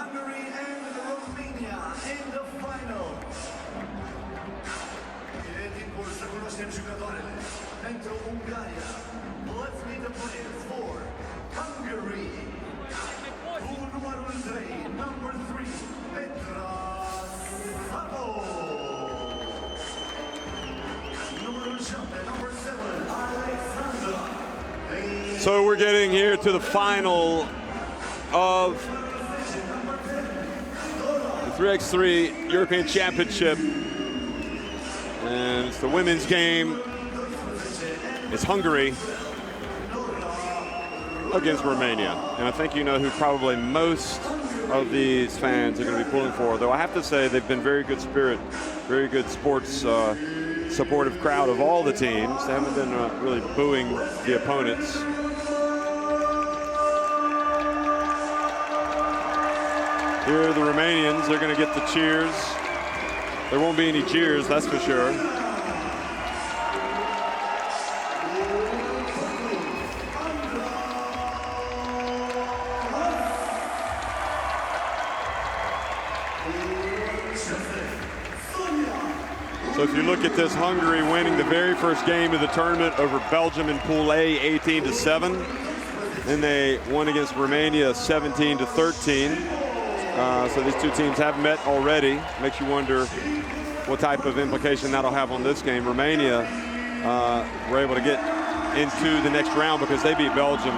Hungary and Romania in the final. E timpul să cunoaștem jucătoarele. Pentru Ungaria, let's meet the players for Hungary. Cu numărul 3, number 3, Petra Sabo. Numărul 7, number 7, Alexandra. So we're getting here to the final of the 3x3 European Championship, and it's the women's game. It's Hungary against Romania, and I think you know who probably most of these fans are going to be pulling for, though I have to say they've been very good spirit, very good sports supportive crowd of all the teams. They haven't been really booing the opponents. Here are the Romanians. They're going to get the cheers. There won't be any cheers, that's for sure. So if you look at this, Hungary winning the very first game of the tournament over Belgium in Pool A, 18-7. Then they won against Romania, 17-13. So these 2 teams have met already. Makes you wonder what type of implication that'll have on this game. Romania were able to get into the next round because they beat Belgium.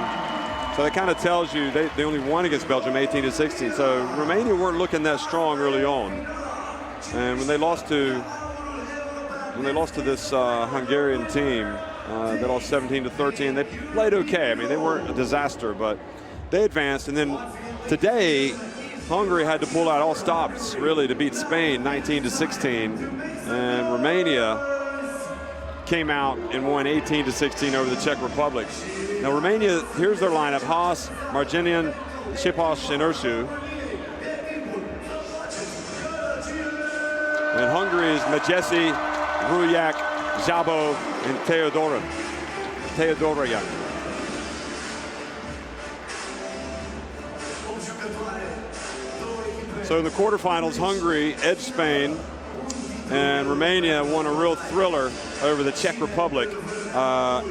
So that kind of tells you they only won against Belgium 18-16. So Romania weren't looking that strong early on. And when they lost to this Hungarian team, they lost 17-13. They played okay. I mean, they weren't a disaster, but they advanced. And then today, Hungary had to pull out all stops, really, to beat Spain 19-16. And Romania came out and won 18-16 over the Czech Republic. Now Romania, here's their lineup: Haas, Marginian, Chipos, and Ursu. And Hungary is Majesi, Rujak, Zabo, and Teodoran. So in the quarterfinals, Hungary edged Spain, and Romania won a real thriller over the Czech Republic.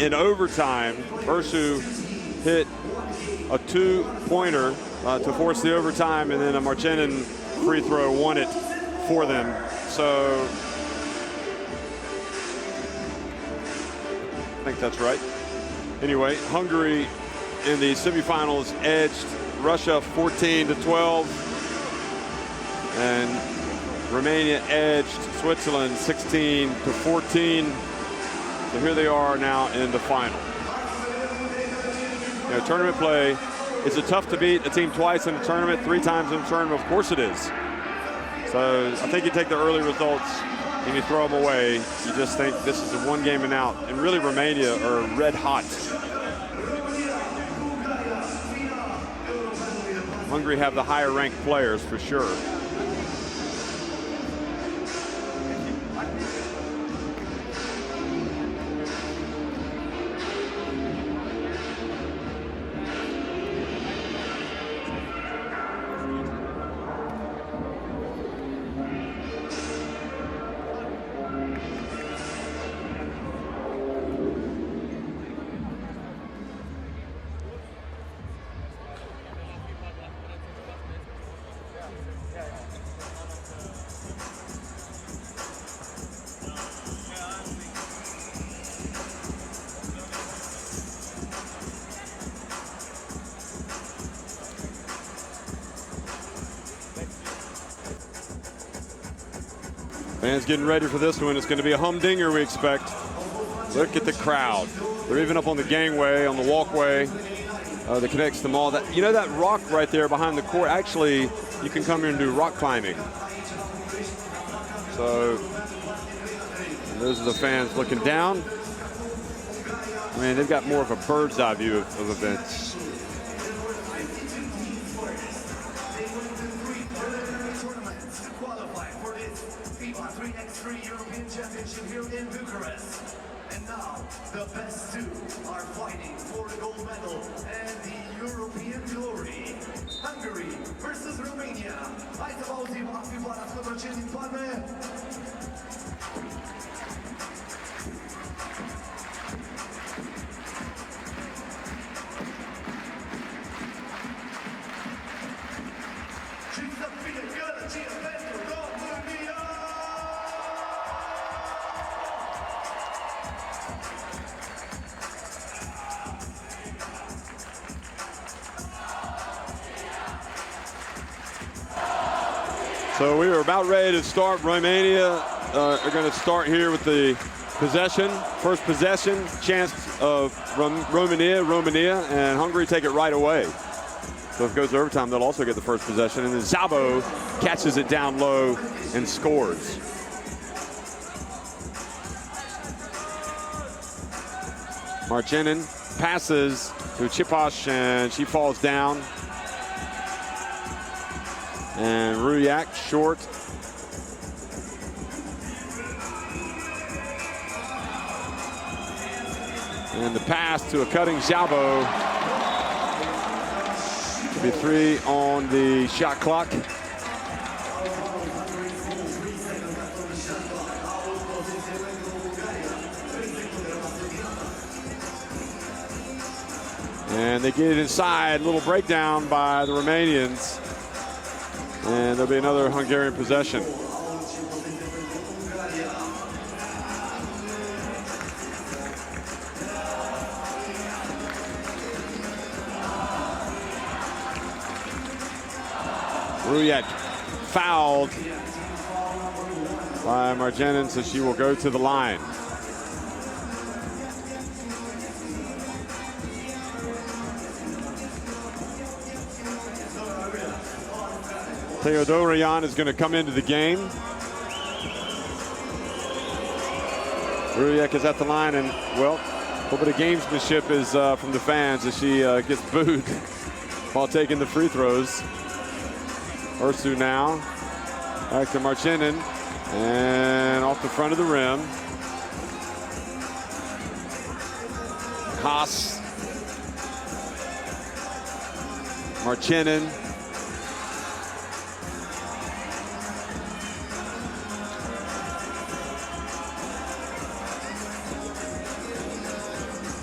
In overtime, Ursu hit a 2-pointer to force the overtime, and then a Marchinin free throw won it for them. So I think that's right. Anyway, Hungary in the semifinals edged Russia 14-12, and Romania edged Switzerland 16-14. So here they are now in the final. You know, tournament play, is it tough to beat a team twice in a tournament, 3 times in a tournament? Of course it is. So I think you take the early results and you throw them away. You just think this is a 1 game and out. And really Romania are red hot. Hungary have the higher ranked players for sure. Fans getting ready for this one. It's going to be a humdinger, we expect. Look at the crowd. They're even up on the gangway, on the walkway that connects them all. That, you know, that rock right there behind the court, actually, you can come here and do rock climbing. So those are the fans looking down. I mean, they've got more of a bird's eye view of events. FIBA 3x3 European Championship here in Bucharest. And now, the best 2 are fighting for the gold medal and the European glory. Hungary versus Romania. Hai să vă auzim FIBA 3x3 din palme. So we are about ready to start. Romania are going to start here with the possession. First possession, chance of Romania, and Hungary take it right away. So if it goes to overtime, they'll also get the first possession. And then Zabo catches it down low and scores. Marchinin passes to Chipos, and she falls down. And Rujak short. And the pass to a cutting Zabo. Be 3 on the shot clock. And they get it inside. Little breakdown by the Romanians. And there'll be another Hungarian possession. Rujak fouled by Marginin, so she will go to the line. Teodoran is going to come into the game. Rujek is at the line, and well, a little bit of gamesmanship is from the fans as she gets booed while taking the free throws. Ursu now back to Marchinin, and off the front of the rim. Haas, Marchinin,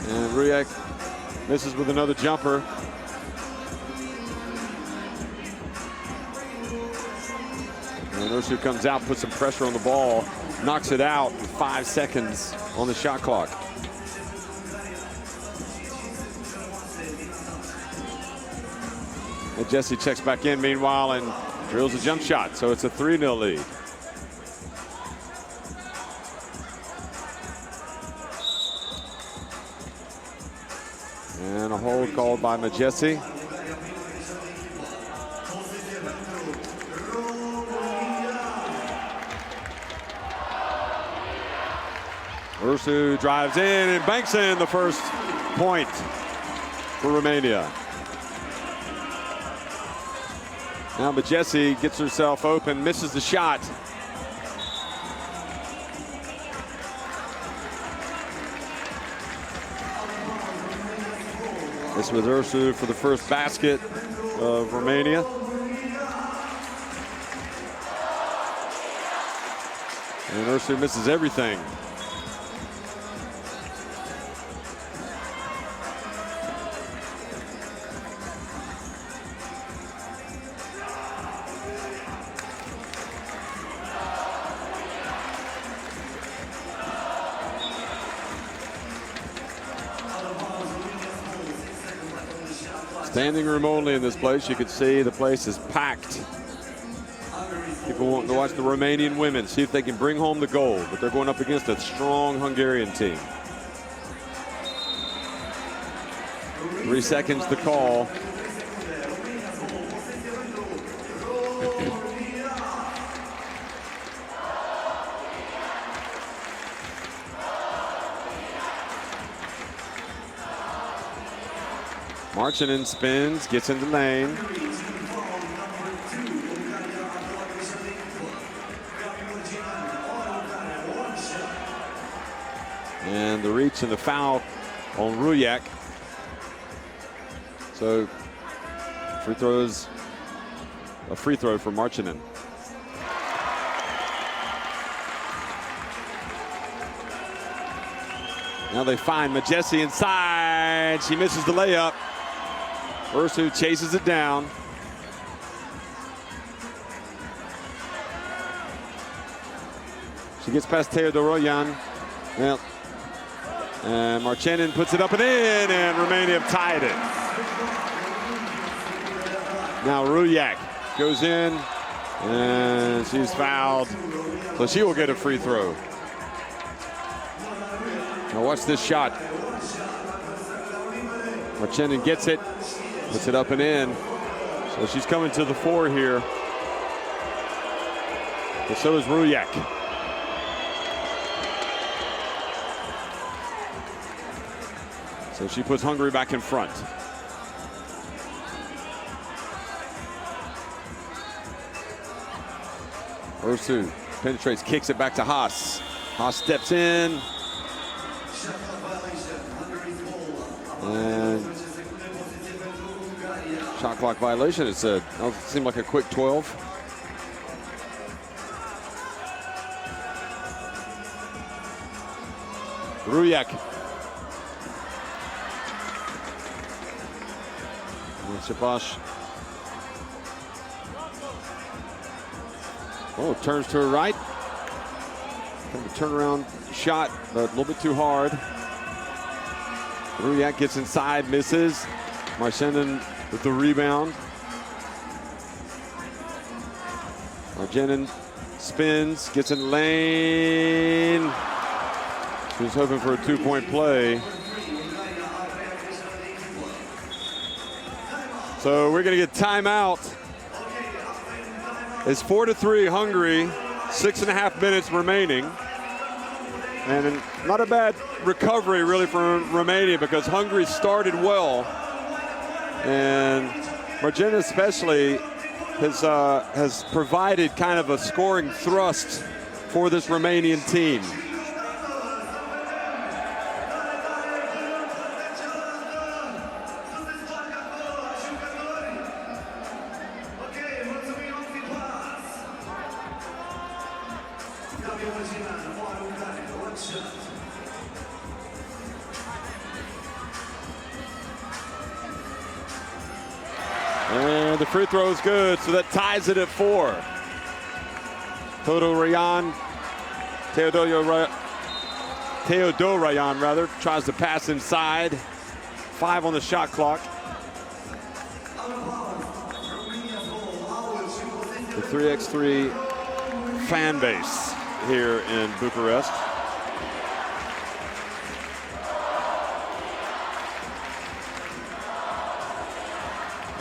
and Rujek misses with another jumper. And Ursu comes out, puts some pressure on the ball, knocks it out with 5 seconds on the shot clock. And Jesse checks back in meanwhile and drills a jump shot, so it's a 3-0 lead. And a hold called by Majesi. Ursu drives in and banks in the first point for Romania. Now Majesi gets herself open, misses the shot. This was Ursu for the first basket of Romania. And Ursu misses everything. Standing room only in this place. You can see the place is packed. People want to watch the Romanian women, see if they can bring home the gold, but they're going up against a strong Hungarian team. 3 seconds to call. Marchinin spins, gets into lane. And the reach and the foul on Rujek. So free throws, a free throw for Marchinin. Now they find Majesi inside. She misses the layup. Ursu chases it down. She gets past Teodoroyan. Well, and Marchinin puts it up and in, and Romania have tied it. Now Rujek goes in, and she's fouled, so she will get a free throw. Now watch this shot. Marchinin gets it, puts it up and in. So she's coming to the 4 here. But so is Rujek. So she puts Hungary back in front. Ursu penetrates, kicks it back to Haas. Haas steps in. And shot clock violation. It seemed like a quick 12. Rujek. Shabash. Oh, turns to her right. Kind of a turnaround shot, but a little bit too hard. Rujek gets inside, misses. Marchinin with the rebound. Marchinin spins, gets in the lane. She was hoping for a 2-point play. So we're going to get timeout. It's 4-3 Hungary, 6.5 minutes remaining. And not a bad recovery really for Romania, because Hungary started well. And Margina especially has provided kind of a scoring thrust for this Romanian team. And the free throw is good, so that ties it at 4. Teodorayan tries to pass inside. 5 on the shot clock. The 3x3 fan base here in Bucharest.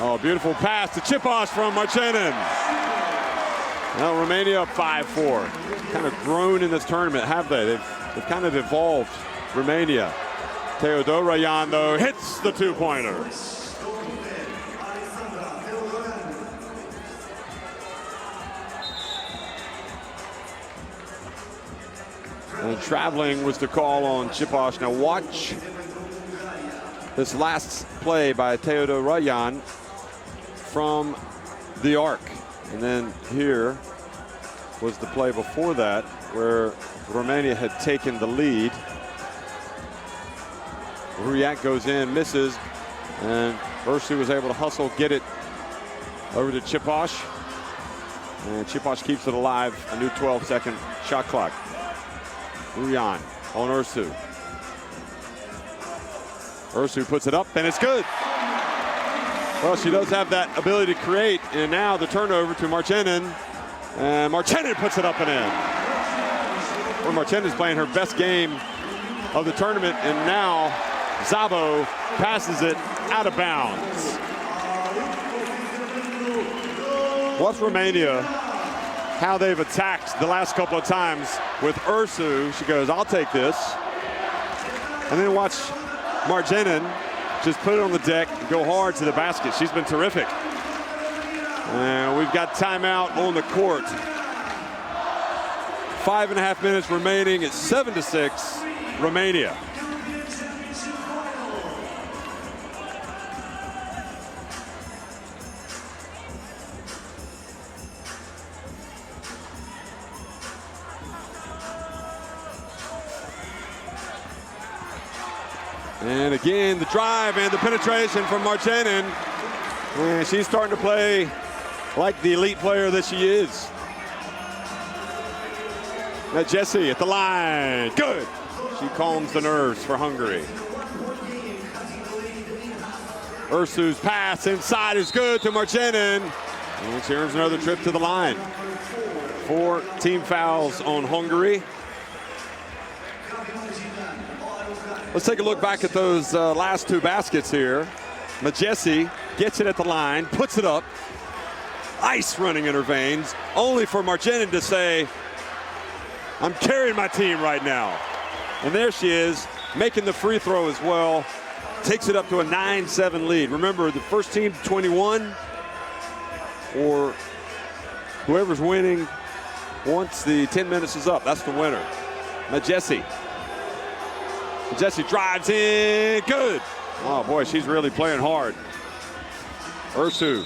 Oh, beautiful pass to Chiposh from Marchenin. Now Romania up 5-4. Kind of grown in this tournament, have they? They've kind of evolved, Romania. Teodorayan, though, hits the two-pointer. And traveling was the call on Chiposh. Now watch this last play by Teodorayan from the arc. And then here was the play before that where Romania had taken the lead. Ruyak goes in, misses, and Ursu was able to hustle, get it over to Chiposh. And Chiposh keeps it alive, a new 12-second shot clock. Ruyan on Ursu. Ursu puts it up, and it's good. Well, she does have that ability to create, and now the turnover to Marchenin, and Marchenin puts it up and in. Well, Marchenin's playing her best game of the tournament, and now Szabo passes it out of bounds. Watch Romania, how they've attacked the last couple of times with Ursu. She goes, I'll take this. And then watch Marchenin just put it on the deck and go hard to the basket. She's been terrific. And we've got timeout on the court. 5.5 minutes remaining. It's 7-6, Romania. And again, the drive and the penetration from Marchenin. And she's starting to play like the elite player that she is. Now Jesse at the line, good. She calms the nerves for Hungary. Ursu's pass inside is good to Marchenin. And she earns another trip to the line. 4 team fouls on Hungary. Let's take a look back at those last 2 baskets here. Majesi gets it at the line, puts it up. Ice running in her veins, only for Marchenin to say, I'm carrying my team right now. And there she is, making the free throw as well. Takes it up to a 9-7 lead. Remember, the first team 21, or whoever's winning once the 10 minutes is up, that's the winner. Majesi. Jesse drives in, good. Oh boy, she's really playing hard. Ursu.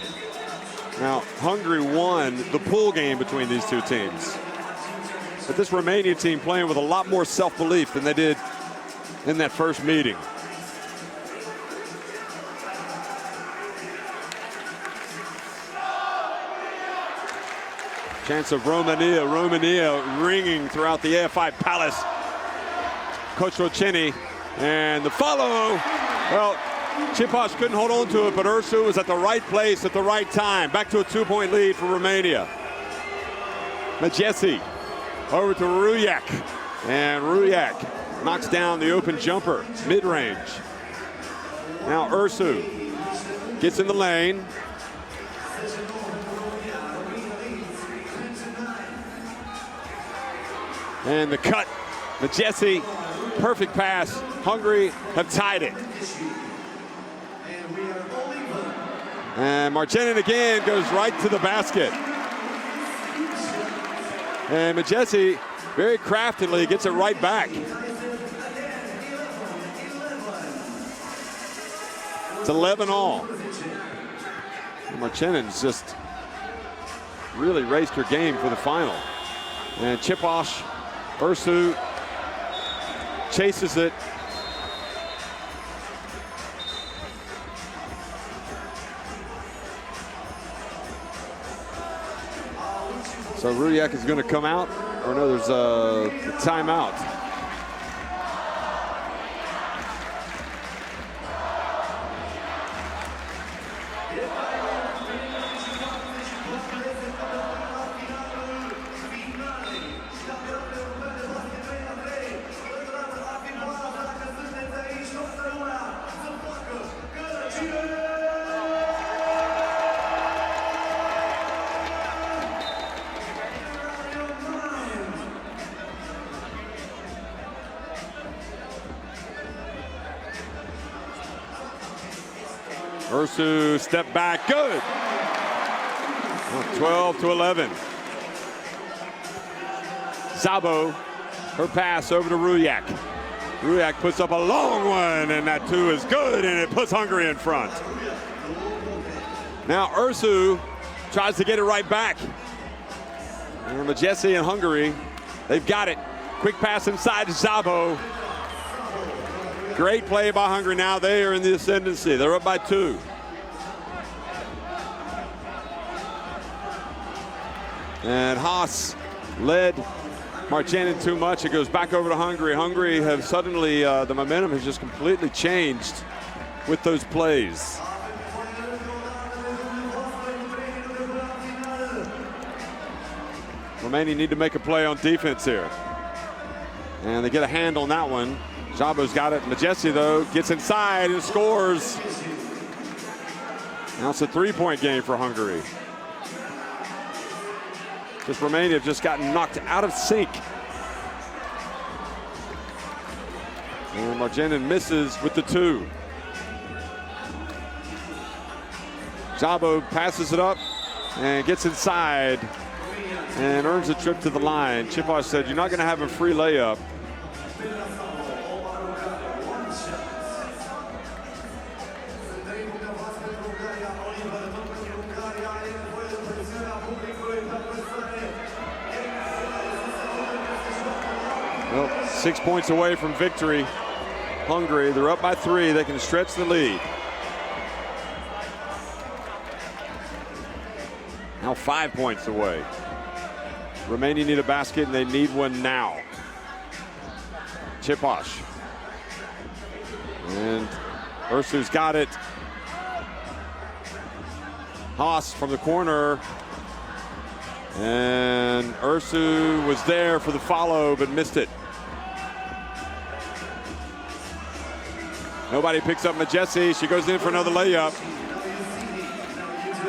Now, Hungary won the pool game between these 2 teams. But this Romanian team playing with a lot more self-belief than they did in that first meeting. Chance of Romania ringing throughout the AFI Palace. Coach Rocini, and the follow. Well, Chiposh couldn't hold on to it, but Ursu was at the right place at the right time. Back to a 2-point lead for Romania. Majesi over to Ruyak, and Ruyak knocks down the open jumper, mid-range. Now Ursu gets in the lane. And the cut Majesi, perfect pass. Hungary have tied it. And Marchenin again goes right to the basket. And Majesi very craftily gets it right back. It's 11 all. Marchenin's just really raised her game for the final. And Chiposh, Ursu chases it. So Rudiak is going to come out, or no, there's a timeout. Ursu step back, good. 12-11. Szabo, her pass over to Rudiak. Rudiak puts up a long one, and that two is good, and it puts Hungary in front. Now Ursu tries to get it right back. And Majesi and Hungary, they've got it. Quick pass inside to Szabo. Great play by Hungary. Now they are in the ascendancy. They're up by 2. And Haas led Marchenin too much. It goes back over to Hungary. Hungary have suddenly, the momentum has just completely changed with those plays. Romania need to make a play on defense here. And they get a hand on that one. Szabo's got it. Majesi, though, gets inside and scores. Now it's a 3-point game for Hungary. Just Romania have just gotten knocked out of sync. And Marchenin misses with the 2. Szabo passes it up and gets inside and earns a trip to the line. Chiposh said, "You're not going to have a free layup." Well, 6 points away from victory. Hungary, they're up by 3. They can stretch the lead. Now 5 points away. Romania need a basket, and they need one now. Chiposh. And Ursu's got it. Haas from the corner. And Ursu was there for the follow, but missed it. Nobody picks up Majesi. She goes in for another layup.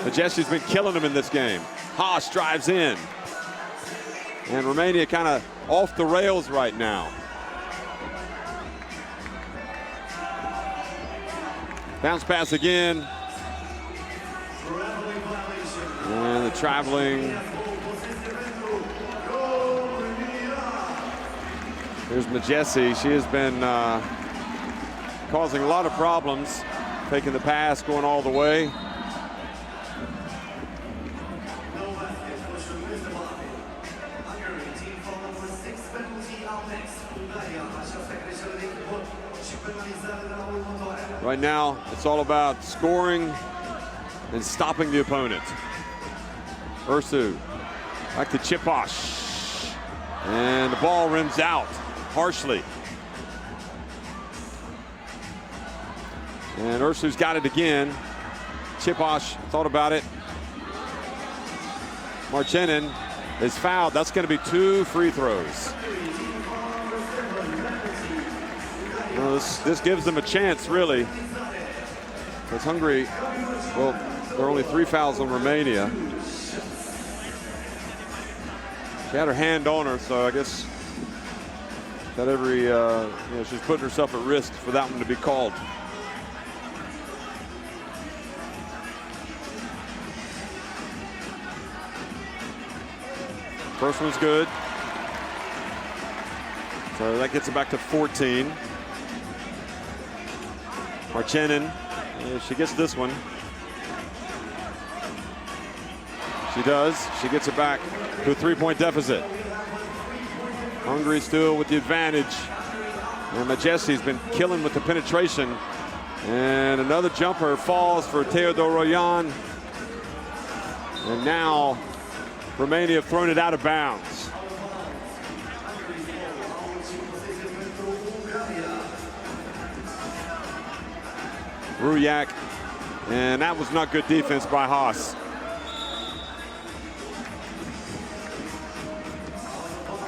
Majesi's been killing them in this game. Haas drives in. And Romania kind of off the rails right now. Bounce pass again. And the traveling. Here's Majesi. She has been causing a lot of problems. Taking the pass, going all the way. Right now, it's all about scoring and stopping the opponent. Ursu, back to Chiposh. And the ball rims out harshly. And Ursu's got it again. Chiposh thought about it. Marchenin is fouled. That's going to be 2 free throws. Well, this gives them a chance, really. Because Hungary, well, there are only 3 fouls on Romania. She had her hand on her, so I guess got every, you know, she's putting herself at risk for that one to be called. First one's good. So that gets it back to 14. Marchenin, she gets this one. She does. She gets it back to a 3-point deficit. Hungary still with the advantage. And Majesti's been killing with the penetration. And another jumper falls for Teodoroyan. And now Romania have thrown it out of bounds. Rujak, and that was not good defense by Haas.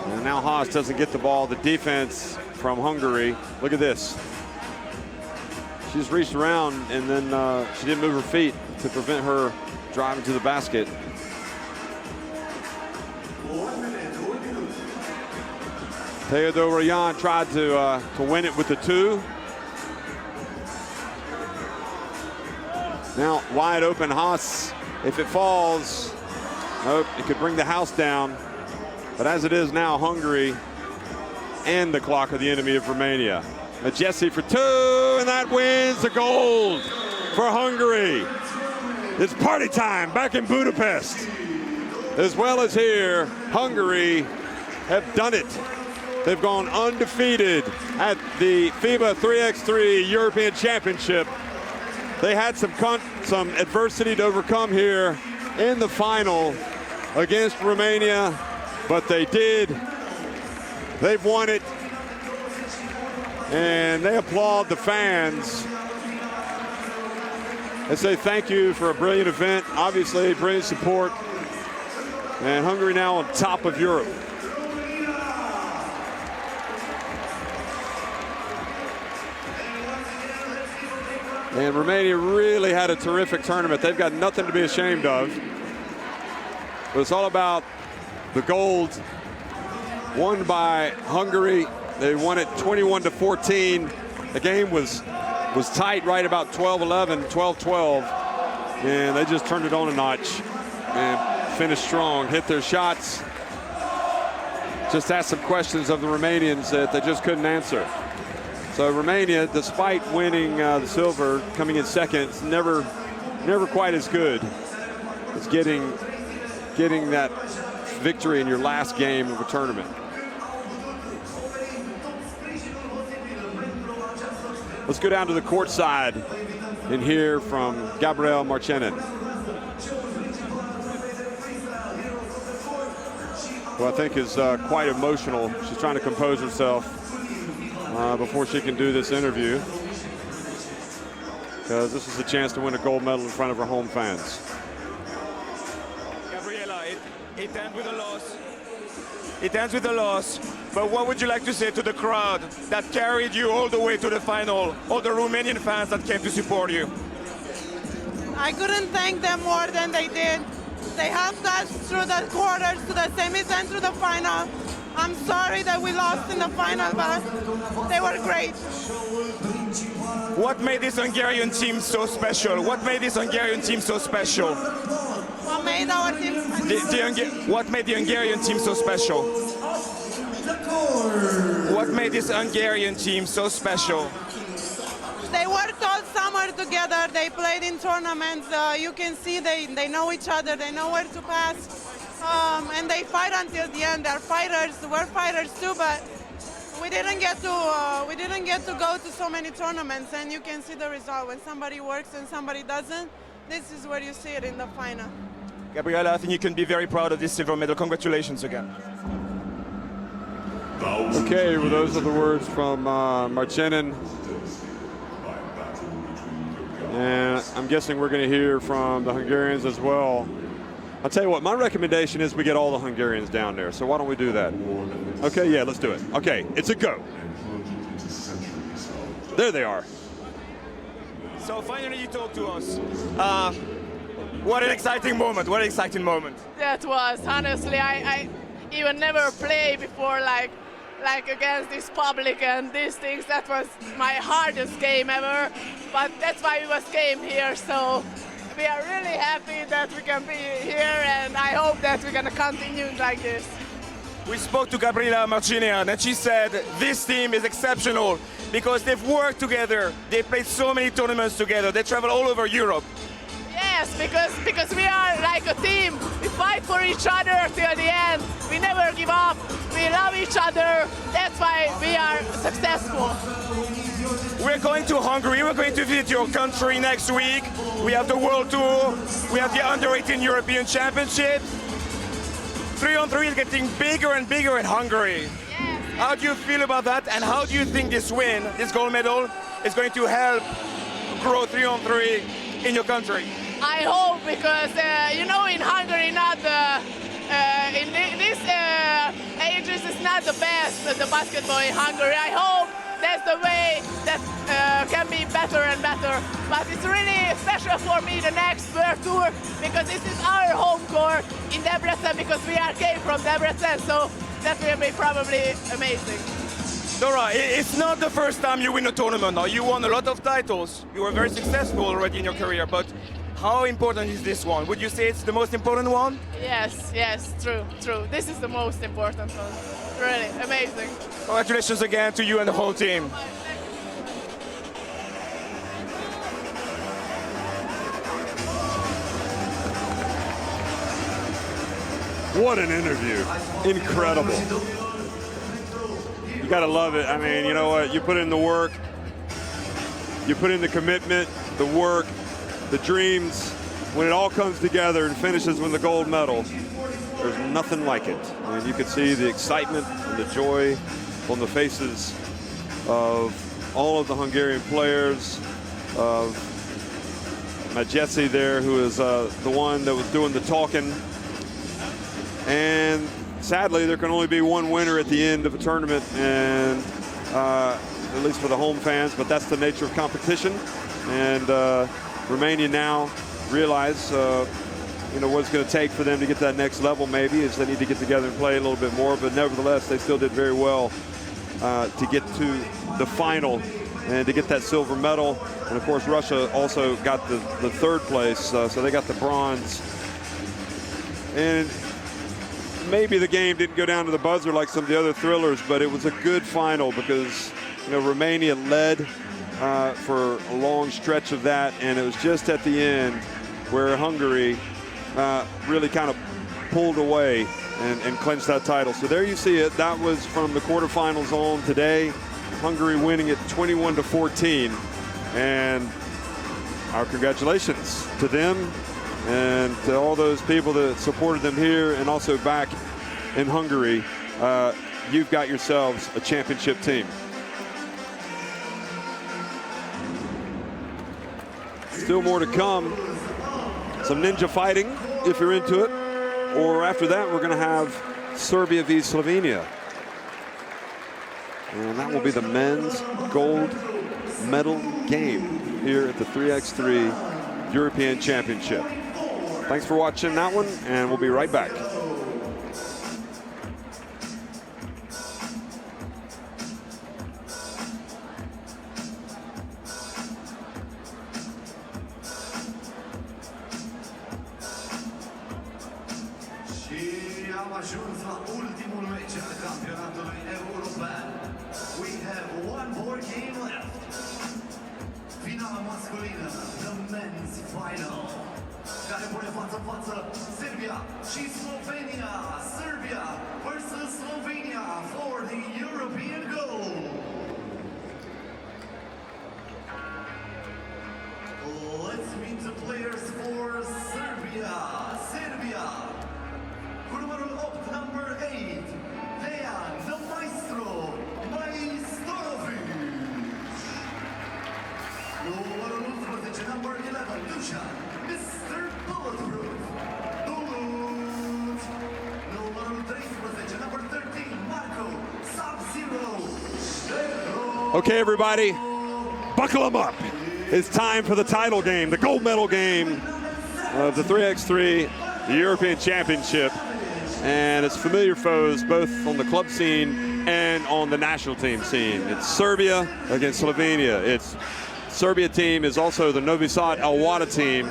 And now Haas doesn't get the ball. The defense from Hungary, look at this. She just reached around and then she didn't move her feet to prevent her driving to the basket. Teodoroyan tried to win it with the 2. Now wide open Haas. If it falls, nope, it could bring the house down. But as it is now, Hungary and the clock are the enemy of Romania. Majesti for 2, and that wins the gold for Hungary. It's party time back in Budapest. As well as here, Hungary have done it. They've gone undefeated at the FIBA 3x3 European Championship. They had some adversity to overcome here in the final against Romania, but they did. They've won it, and they applaud the fans. They say thank you for a brilliant event, obviously brilliant support, and Hungary now on top of Europe. And Romania really had a terrific tournament. They've got nothing to be ashamed of. But it's all about the gold won by Hungary. They won it 21-14. The game was tight right about 12-11, 12-12. And they just turned it on a notch and finished strong, hit their shots. Just asked some questions of the Romanians that they just couldn't answer. So Romania, despite winning the silver, coming in second, it's never quite as good as getting that victory in your last game of a tournament. Let's go down to the court side and hear from Gabriel Marchenin, who I think is quite emotional. She's trying to compose herself before she can do this interview, because this is a chance to win a gold medal in front of her home fans. Gabriela, it ends with a loss. It ends with a loss, but what would you like to say to the crowd that carried you all the way to the final, all the Romanian fans that came to support you? I couldn't thank them more than they did. They helped us through the quarters, to the semis, and through the final. I'm sorry that we lost in the final, but they were great. What made this Hungarian team so special? What made this Hungarian team so special? What made our team What made the Hungarian team so special? What made this Hungarian team so special? They worked all summer together. They played in tournaments. You can see they know each other. They know where to pass. And they fight until the end. They're fighters. We're fighters too, but we didn't get to go to so many tournaments. And you can see the result when somebody works and somebody doesn't. This is where you see it in the final. Gabriela, I think you can be very proud of this silver medal. Congratulations again. Okay, well, those are the words from Marchenin. And I'm guessing we're going to hear from the Hungarians as well. I'll tell you what, my recommendation is we get all the Hungarians down there. So why don't we do that? Okay, yeah, let's do it. Okay, it's a go. There they are. So finally you talk to us. What an exciting moment, what an exciting moment. That was, honestly, I even never played before like like against this public and these things. That was my hardest game ever, but that's why we came here. So we are really happy that we can be here, and I hope that we're gonna continue like this. We spoke to Gabriela Marcinian, and she said this team is exceptional because they've worked together. They played so many tournaments together. They travel all over Europe. Yes, because we are like a team. We fight for each other till the end. We never give up. We love each other. That's why we are successful. We're going to Hungary. We're going to visit your country next week. We have the World Tour. We have the Under-18 European Championship. 3-on-3 is getting bigger and bigger in Hungary. Yes. How do you feel about that? And how do you think this win, this gold medal, is going to help grow 3-on-3 in your country? I hope, because you know, in Hungary, not in this ages is not the best the basketball in Hungary. I hope that's the way that can be better and better. But it's really special for me the next World Tour, because this is our home court in Debrecen, because we came from Debrecen, so that will be probably amazing. Dora, it's not the first time you win a tournament now. You won a lot of titles. You were very successful already in your career, but how important is this one? Would you say it's the most important one? Yes, true. This is the most important one. Really amazing. Congratulations again to you and the whole team. What an interview. Incredible. You gotta love it. I mean, you know what? You put in the work, you put in the commitment, the work, the dreams. When it all comes together and finishes with the gold medal, there's nothing like it. I mean, you could see the excitement and the joy on the faces of all of the Hungarian players, of Jesse there, who is the one that was doing the talking. And sadly, there can only be one winner at the end of a tournament, and at least for the home fans, but that's the nature of competition. And Romania now realize you know, what it's going to take for them to get that next level. Maybe is they need to get together and play a little bit more, but nevertheless they still did very well to get to the final and to get that silver medal. And of course Russia also got the third place, so they got the bronze. And maybe the game didn't go down to the buzzer like some of the other thrillers, but it was a good final because, you know, Romania led for a long stretch of that, and it was just at the end where Hungary really kind of pulled away and clinched that title. So there you see it. That was from the quarterfinals on today. Hungary winning it 21-14, and our congratulations to them and to all those people that supported them here and also back in Hungary. You've got yourselves a championship team. Still more to come. Some ninja fighting, if you're into it. Or after that, we're going to have Serbia v Slovenia. And that will be the men's gold medal game here at the 3x3 European Championship. Thanks for watching that one, and we'll be right back. Am ajuns la ultimul meci al campionatului european. We have one more game left. Finala masculină, the men's final, care pune față în față Serbia și Slovenia. Serbia versus Slovenia for the European gold. Let's meet the players for Serbia. Serbia. Cu numărul 8, number 8, Dejan, the maestro, Majstorovic. Numărul 11, number 11, Dusan, Mr. Bulletproof, Bulut. Numărul 13, number 13, Marco, Sub-Zero, Okay, everybody, buckle them up. It's time for the title game, the gold medal game of the 3x3 European Championship. and it's familiar foes both on the club scene and on the national team scene. It's Serbia against Slovenia. It's Serbia team is also the Novi Sad Alwada team,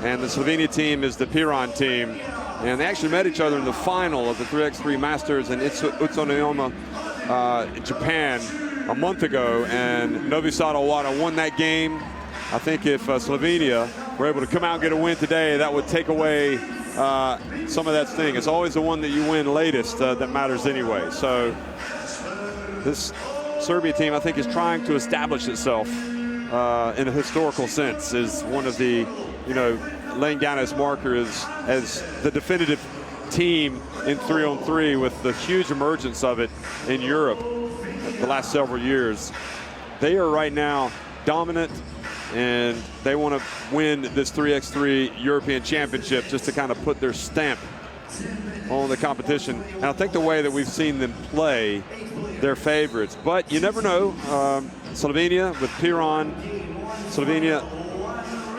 and the Slovenia team is the Piran team. And they actually met each other in the final of the 3x3 Masters in Utsunomiya in Japan a month ago, and Novi Sad Alwada won that game. I think if Slovenia were able to come out and get a win today, that would take away some of that sting. It's always the one that you win latest that matters anyway. So this Serbia team, I think, is trying to establish itself in a historical sense as one of the, laying down its marker as the definitive team in 3-on-3 with the huge emergence of it in Europe the last several years. They are right now dominant, and they want to win this 3x3 European Championship just to kind of put their stamp on the competition. And I think the way that we've seen them play, they're favorites. But you never know. Slovenia with Piran, Slovenia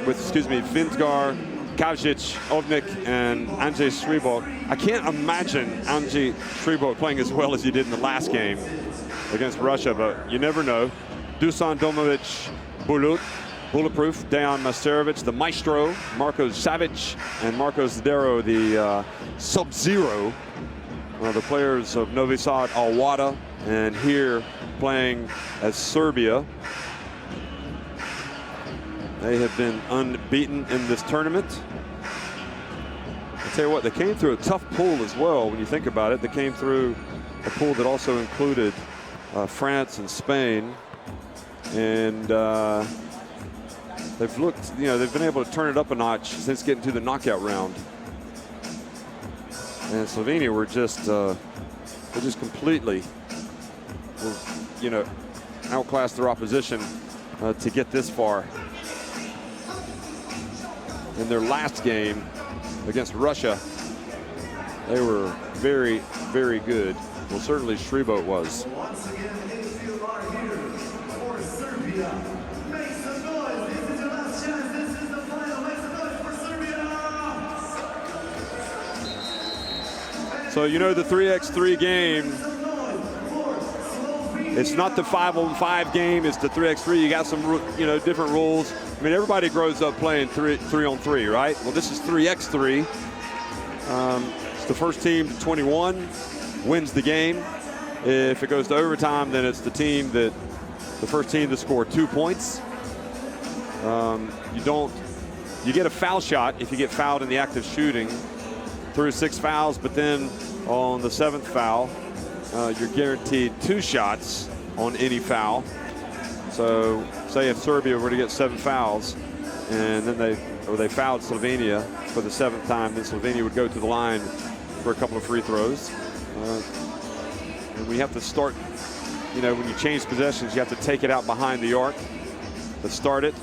with, Finsgar, Kavcic, Ovnik, and Andrzej Sribot. I can't imagine Andrzej Sribot playing as well as he did in the last game against Russia, but you never know. Dusan Domovic, Bulut, Bulletproof, Dejan Masterovic, the Maestro, Marko Savic, and Marko Zdero, the Sub-Zero, the players of Novi Sad Alwada, and here playing as Serbia. They have been unbeaten in this tournament. I'll tell you what, they came through a tough pool as well when you think about it. They came through a pool that also included France and Spain. And they've looked, they've been able to turn it up a notch since getting to the knockout round. And Slovenia were just completely, outclassed their opposition to get this far. In their last game against Russia, they were very, very good. Well, certainly Sribot was. Once again, if you are here for Serbia, make some noise. This is your last chance. This is the final. Make some noise for Serbia. So the 3x3 game, it's not the 5-on-5 game, it's the 3x3. You got some, different rules. I mean, everybody grows up playing 3-on-3, right? Well, this is 3x3. It's the first team to 21 wins the game. If it goes to overtime, then it's the first team to score 2 points. You get a foul shot if you get fouled in the act of shooting through 6 fouls, but then on the 7th foul, you're guaranteed 2 shots on any foul. So say if Serbia were to get 7 fouls and then they fouled Slovenia for the 7th time, then Slovenia would go to the line for a couple of free throws. And we have to start, when you change possessions, you have to take it out behind the arc to start it.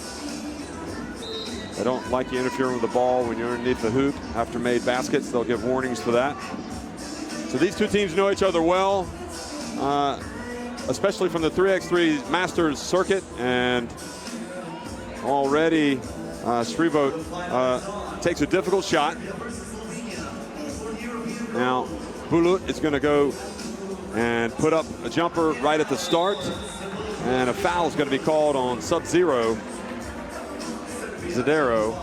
They don't like you interfering with the ball when you're underneath the hoop after made baskets. They'll give warnings for that. So these two teams know each other well, especially from the 3x3 Masters circuit. And already Sribot takes a difficult shot. Now Bulut is going to go and put up a jumper right at the start. And a foul is going to be called on Sub-Zero, Zdero.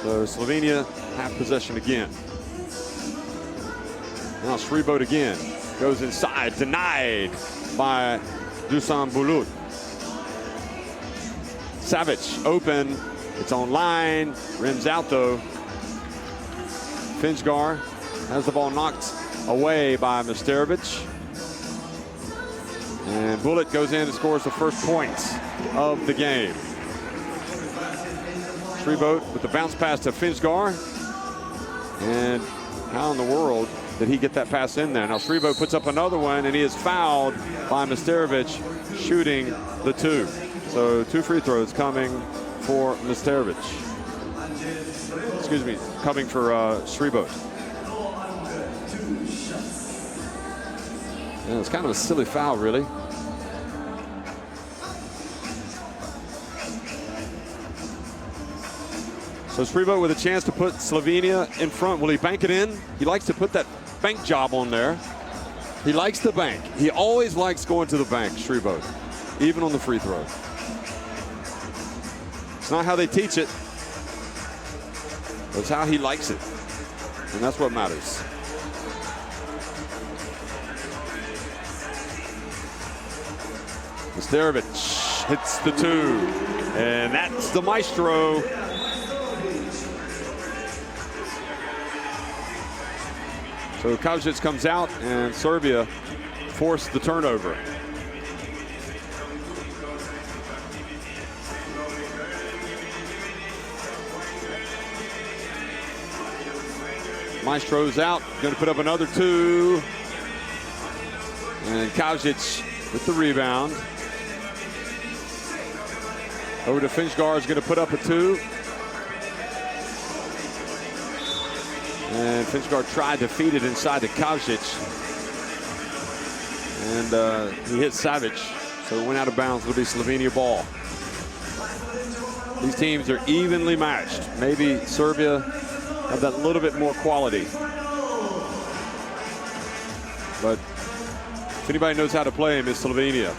So Slovenia have possession again. Now Sribot again goes inside, denied by Dusan Bulut. Savic open, it's on line, rims out though. Finsgar has the ball knocked away by Masterovic. And Bulut goes in and scores the first points of the game. Sribot with the bounce pass to Finsgar. And how in the world did he get that pass in there? Now Sribot puts up another one, and he is fouled by Masterovic, shooting the 2. So 2 free throws coming for Masterovic. Excuse me, coming for Sribot. And it's kind of a silly foul, really. So Šribo with a chance to put Slovenia in front. Will he bank it in? He likes to put that bank job on there. He likes the bank. He always likes going to the bank, Šribo, even on the free throw. It's not how they teach it. It's how he likes it. And that's what matters. Mesterovic hits the 2. And that's the maestro. So Kauzic comes out and Serbia forced the turnover. Maestro's out, going to put up another 2. And Kauzic with the rebound. Over to Finchgar is going to put up a 2. And Finchgar tried to feed it inside to Kauzic. And he hit Savic, so it went out of bounds. It'll be Slovenia ball. These teams are evenly matched. Maybe Serbia have that little bit more quality. But if anybody knows how to play him, it's Slovenia.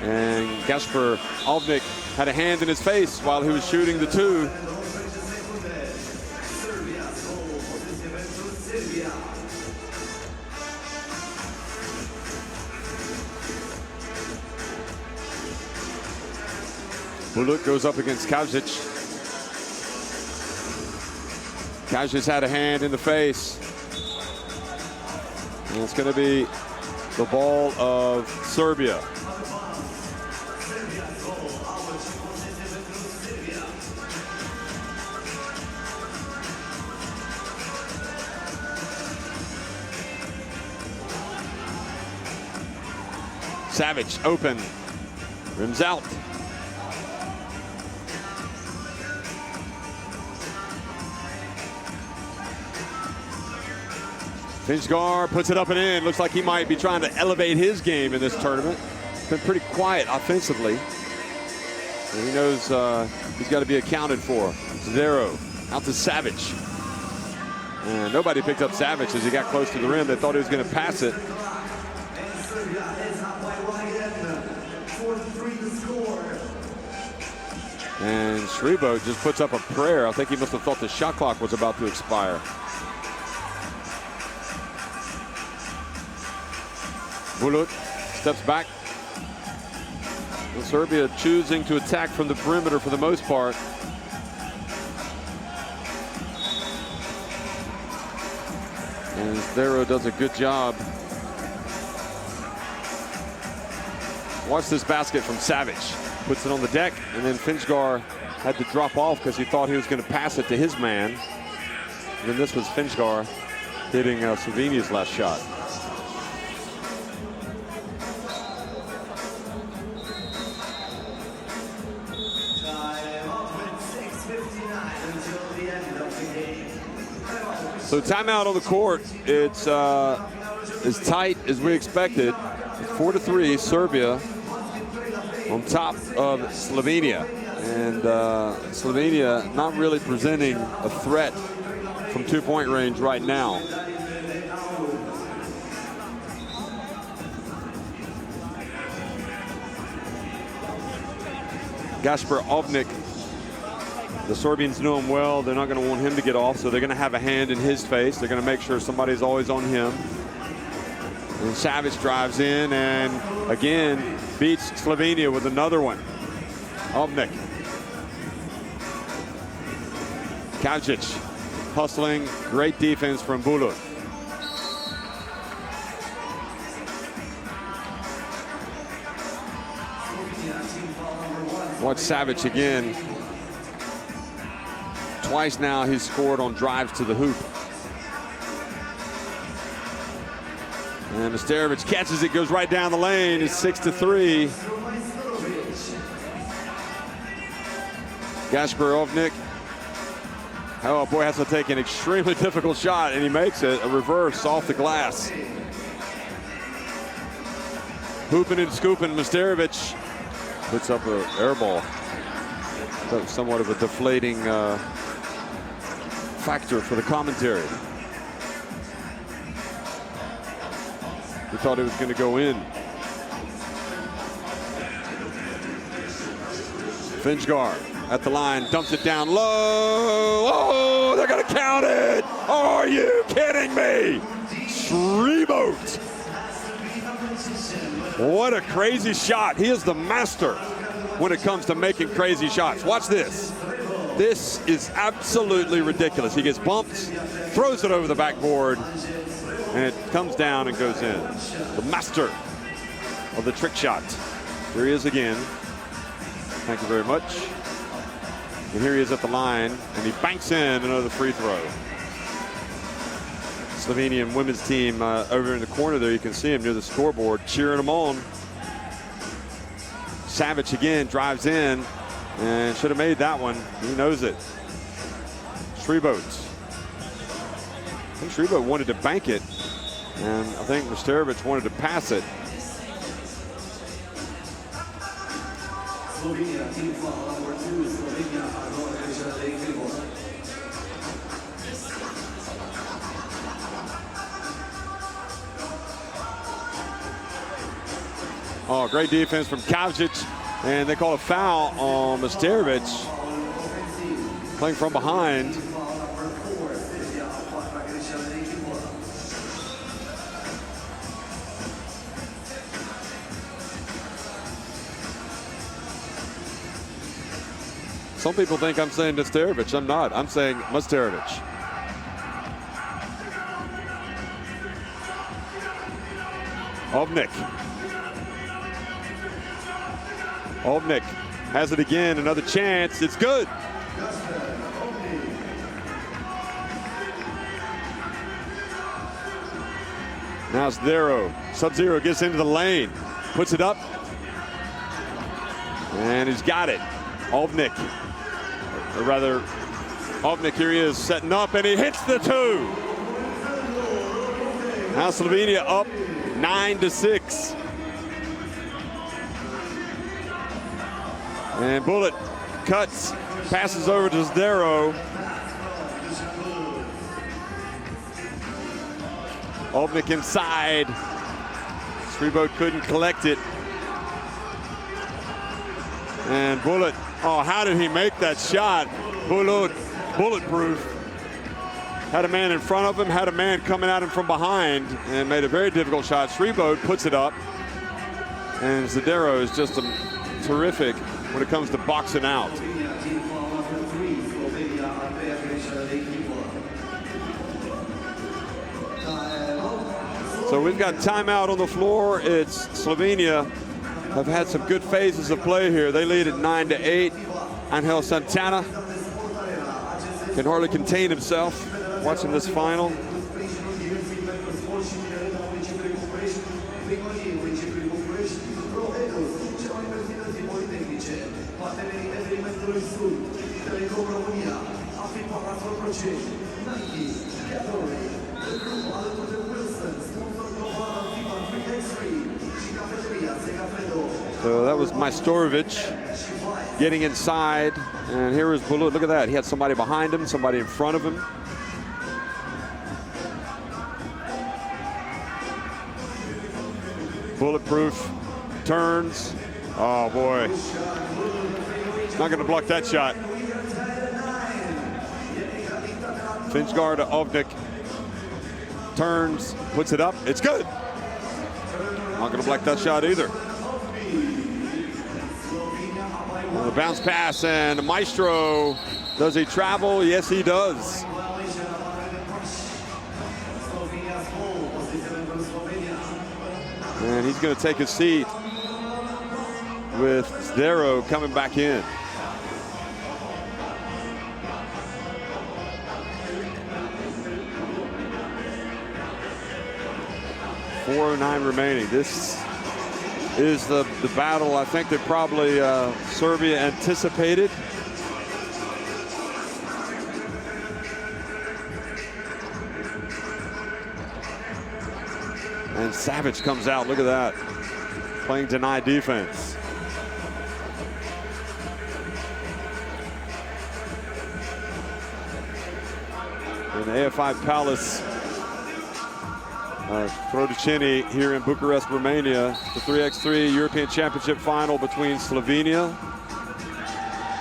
And Gaspar Ovnik had a hand in his face while he was shooting the 2. Bulut goes up against Kauzic. Kauzic had a hand in the face. And it's going to be the ball of Serbia. Savic open, rims out. Finchgar puts it up and in. Looks like he might be trying to elevate his game in this tournament. Been pretty quiet offensively. And he knows he's got to be accounted for. Zero out to Savic. And nobody picked up Savic as he got close to the rim. They thought he was going to pass it. And Šribo just puts up a prayer. I think he must have thought the shot clock was about to expire. Bulut steps back. And Serbia choosing to attack from the perimeter for the most part. And Zdero does a good job. Watch this basket from Savic. Puts it on the deck, and then Finchgar had to drop off because he thought he was going to pass it to his man. And then this was Finchgar hitting Slovenia's last shot. So timeout on the court. It's as tight as we expected. 4-3, Serbia on top of Slovenia. And Slovenia not really presenting a threat from two-point range right now. Gaspar Ovnik, the Serbians know him well. They're not going to want him to get off, so they're going to have a hand in his face. They're going to make sure somebody's always on him. And Savic drives in and again beats Slovenia with another one. Ovnik. Kauzic hustling. Great defense from Bulut. Watch Savic again. Twice now he's scored on drives to the hoop. And Mesterovic catches it, goes right down the lane. It's 6-3. Gaspar Ovnik. Oh boy, has to take an extremely difficult shot, and he makes it. A reverse off the glass. Hooping and scooping. Mesterovic puts up an air ball. So somewhat of a deflating factor for the commentary. We thought it was going to go in. Finchgar at the line, dumps it down low. Oh, they're going to count it. Are you kidding me? Reboot. What a crazy shot. He is the master when it comes to making crazy shots. Watch this. This is absolutely ridiculous. He gets bumped, throws it over the backboard, and it comes down and goes in. The master of the trick shot. Here he is again. Thank you very much. And here he is at the line, and he banks in another free throw. Slovenian women's team over in the corner there, you can see him near the scoreboard cheering them on. Savic again drives in and should have made that one. He knows it. Shreboat. I think Shreboat wanted to bank it, and I think Masterovic wanted to pass it. Slovenia, team foul number 2, Slovenia are going to the table. Oh, great defense from Kavcic, and they call a foul on Masterovic, playing from behind. Some people think I'm saying Masterovic. I'm not. I'm saying Masterovic. Ovnik has it again, another chance, it's good. Now it's Zero. Sub-Zero gets into the lane, puts it up, and he's got it. Ovnik, or rather, Ovnik, here he is setting up, and he hits the two. Now Slovenia up 9-6. And Bullet cuts, passes over to Zdero. Ovnik inside. Shreboat couldn't collect it. And Bullet, oh, how did he make that shot? Bulletproof. Had a man in front of him, had a man coming at him from behind, and made a very difficult shot. Shreboat puts it up. And Zdero is just terrific when it comes to boxing out. So we've got timeout on the floor. It's Slovenia have had some good phases of play here. They lead at 9-8. Angel Santana can hardly contain himself watching this final. So that was Majstorovic getting inside, and here is Bullet. Look at that. He had somebody behind him, somebody in front of him. Bulletproof turns. Oh boy. He's not going to block that shot. Finchgar to Ovnik. Turns, puts it up. It's good. Not going to block that shot either. Well, the bounce pass, and Maestro, does he travel? Yes, he does. And he's going to take his seat with Zdero coming back in. .409 remaining. This is the battle I think that probably Serbia anticipated. And Savic comes out, look at that, playing deny defense. in the AFI Palace Quarterfinal here in Bucharest, Romania. The 3x3 European Championship final between Slovenia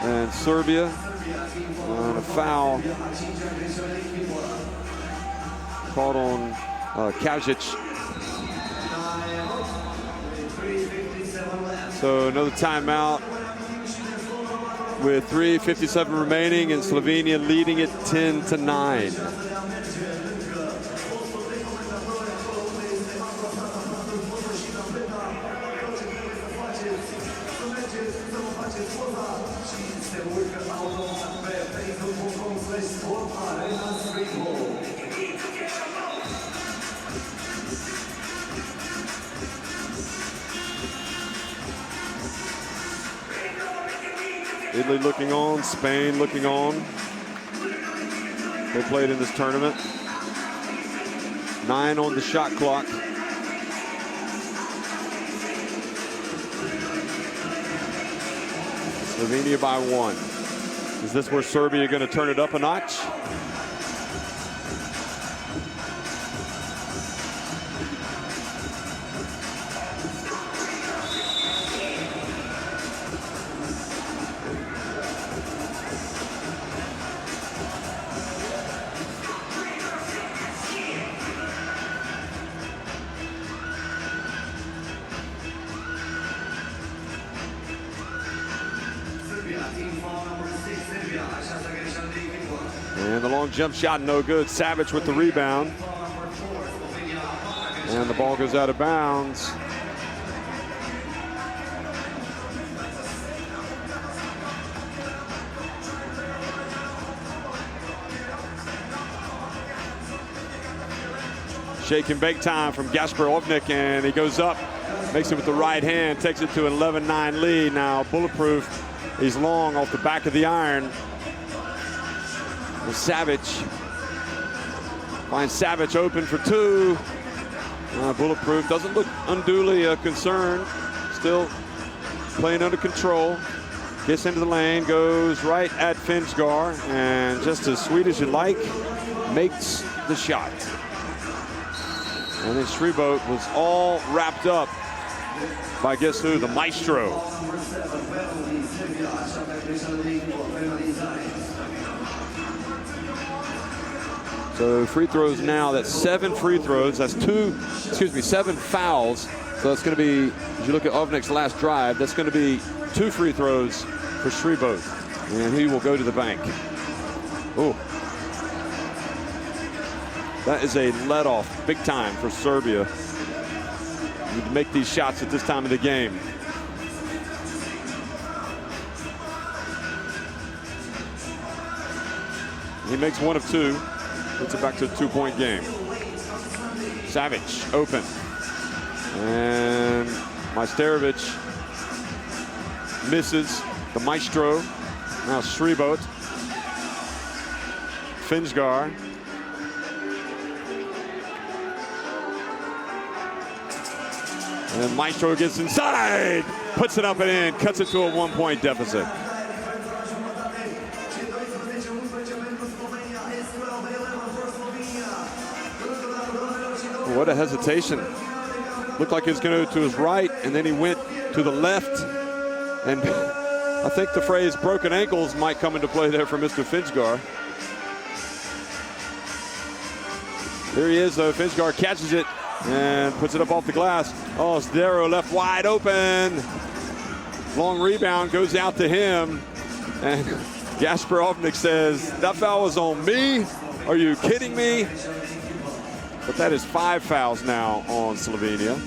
and Serbia. And a foul called on Kajic. So another timeout with 3:57 remaining, and Slovenia leading it 10-9. Italy looking on, Spain looking on. They played in this tournament. 9 on the shot clock. Slovenia by 1. Is this where Serbia going to turn it up a notch? And the long jump shot, no good. Savage with the rebound. And the ball goes out of bounds. Shake and bake time from Gasper Ovnik, and he goes up, makes it with the right hand, takes it to an 11-9 lead. Now Bulletproof, he's long off the back of the iron. Savage finds Savage open for 2. Bulletproof doesn't look unduly concerned. Still playing under control. Gets into the lane, goes right at Finsgar, and just as sweet as you like, makes the shot. And then Shrebo was all wrapped up by guess who? The maestro. So free throws now, that's 7 free throws. That's 7 fouls. So that's going to be, as you look at Ovnik's last drive, that's going to be 2 free throws for Shrebo. And he will go to the bank. Oh. That is a let-off, big time for Serbia. You need to make these shots at this time of the game. He makes 1 of 2. Puts it back to a 2-point game. Savage open. And Majsterovic misses the maestro. Now Shrebo. Finsgar. And Maestro gets inside, puts it up and in, cuts it to a 1-point deficit. What a hesitation. Looked like he was going to go to his right, and then he went to the left. And I think the phrase broken ankles might come into play there for Mr. Finsgar. There he is, though. Finsgar catches it and puts it up off the glass. Oh, Zdero left wide open. Long rebound goes out to him. And Gasper Ovnik says, that foul was on me? Are you kidding me? But that is 5 fouls now on Slovenia.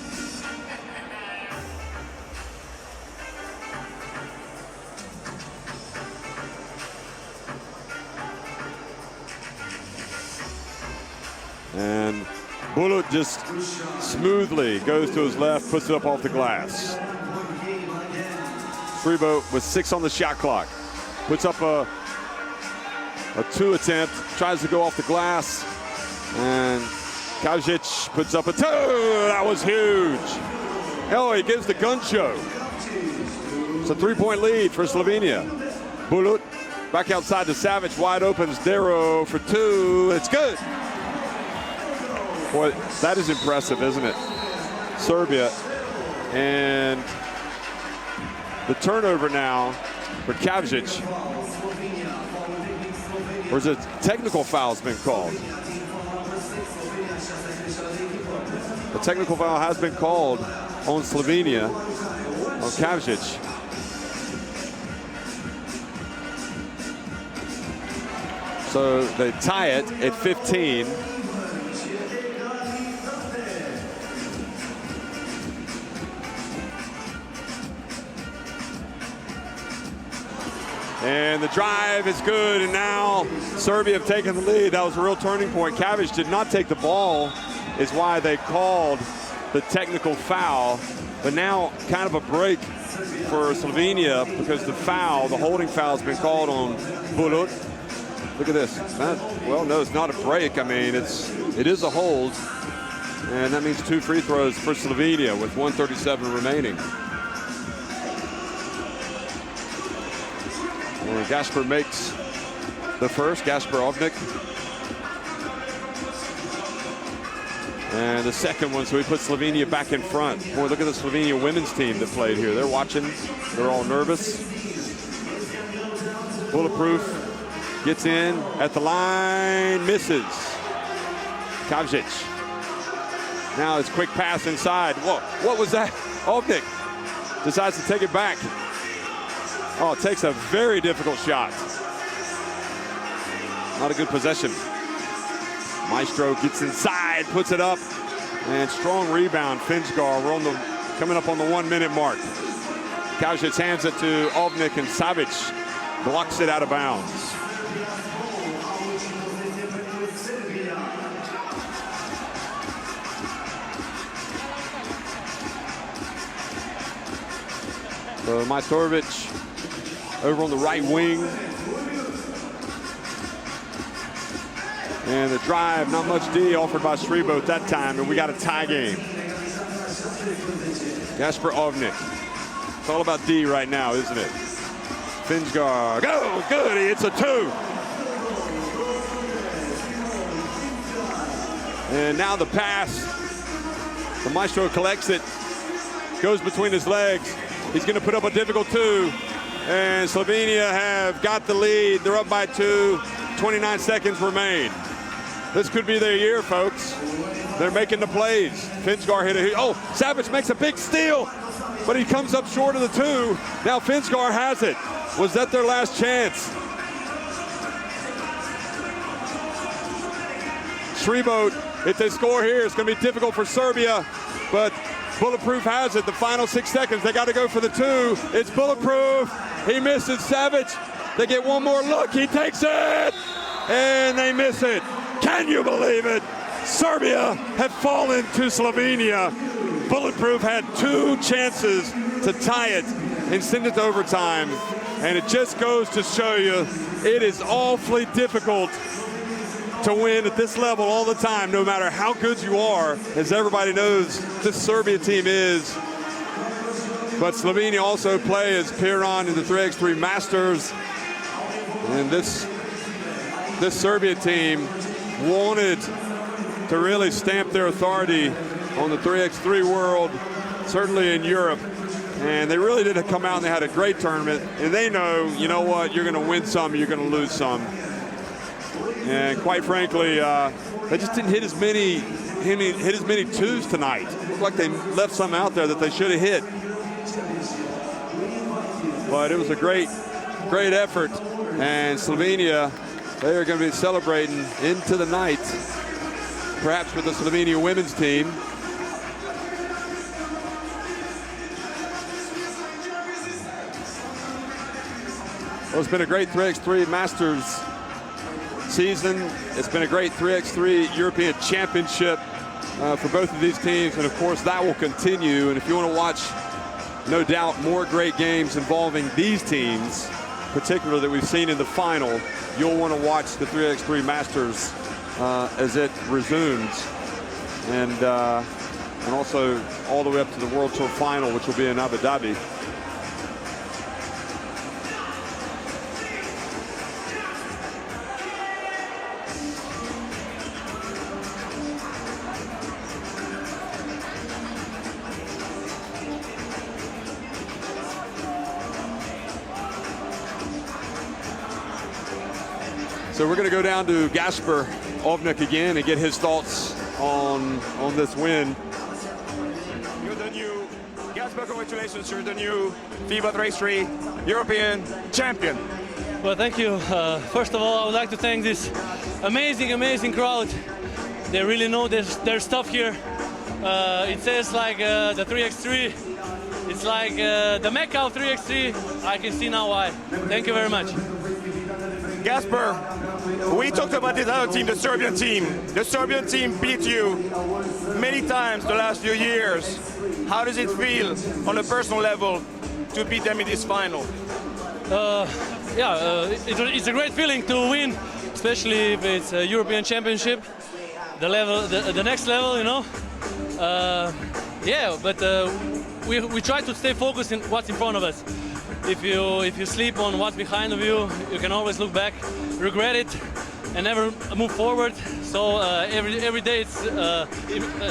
And Bulut just smoothly goes to his left, puts it up off the glass. Shrebo with 6 on the shot clock. Puts up a 2 attempt, tries to go off the glass, and Kajic puts up a 2. That was huge. Oh, he gives the gun show. It's a 3-point lead for Slovenia. Bulut Back outside to Savage, wide open. Zdero for two. It's good. Boy, that is impressive, isn't it? Serbia. And the turnover now for Kavžić. Where's a technical foul's been called? The technical foul has been called on Slovenia, on Kavžić. So they tie it at 15. And the drive is good, and now Serbia have taken the lead. That was a real turning point. Kavžić did not take the ball, is why they called the technical foul. But now kind of a break for Slovenia because the foul, the holding foul, has been called on Bulut. Look at this. Well, no, it's not a break. I mean, it is a hold, and that means 2 free throws for Slovenia with 1:37 remaining. And Gasper makes the first, Gasper Ovnik. And the second one, so he puts Slovenia back in front. Boy, look at the Slovenia women's team that played here. They're watching. They're all nervous. Bulletproof. Gets in at the line, misses. Kavžić. Now his quick pass inside. Whoa, what was that? Ovnik decides to take it back. Oh, it takes a very difficult shot. Not a good possession. Maestro gets inside, puts it up, and strong rebound. Finsgar, we're coming up on the 1 minute mark. Kavžić hands it to Ovnik, and Savic blocks it out of bounds. So Majstorovic over on the right wing. And the drive, not much D offered by Sribo at that time, and we got a tie game. Gasper Ovnik. It's all about D right now, isn't it? Finsgar, go, good, it's a 2. And now the pass. The Maestro collects it, goes between his legs. He's going to put up a difficult 2. And Slovenia have got the lead. They're up by 2. 29 seconds remain. This could be their year, folks. They're making the plays. Finsgar hit it. Oh, Savic makes a big steal, but he comes up short of the 2. Now Finsgar has it. Was that their last chance? Sribo, if they score here, it's going to be difficult for Serbia, but Bulletproof has it. The final 6 seconds, they got to go for the 2. It's Bulletproof. He misses Savic. They get one more look. He takes it, and they miss it. Can you believe it? Serbia have fallen to Slovenia. Bulletproof had 2 chances to tie it and send it to overtime. And it just goes to show you it is awfully difficult to win at this level all the time, no matter how good you are. As everybody knows, this Serbia team is. But Slovenia also play as Piran in the 3x3 Masters. And this Serbia team wanted to really stamp their authority on the 3x3 world, certainly in Europe. And they really did come out and they had a great tournament. And they know, you know what, you're going to win some, you're going to lose some. And quite frankly, they just didn't hit as many 2s tonight. It looked like they left some out there that they should have hit. But it was a great effort. And Slovenia, they are going to be celebrating into the night, perhaps with the Slovenia women's team. Well, it's been a great 3x3 Masters season. It's been a great 3x3 European Championship for both of these teams, and of course that will continue. And if you want to watch, no doubt, more great games involving these teams, particularly that we've seen in the final, you'll want to watch the 3x3 Masters as it resumes, and also all the way up to the World Tour Final, which will be in Abu Dhabi. So we're going to go down to Gasper Ovnik again and get his thoughts on this win. You're the new, Gasper, congratulations, you're the new FIBA 3x3 European champion. Well, thank you. First of all, I would like to thank this amazing crowd. They really know their stuff here. It says like the 3x3. It's like the Mecca of 3x3. I can see now why. Thank you very much. Gasper, we talked about this other team, the Serbian team. The Serbian team beat you many times the last few years. How does it feel on a personal level to beat them in this final? It's a great feeling to win, especially if it's a European Championship, the next level, you know. We try to stay focused in what's in front of us. If you sleep on what's behind of you, you can always look back, regret it, and never move forward. So every day it's a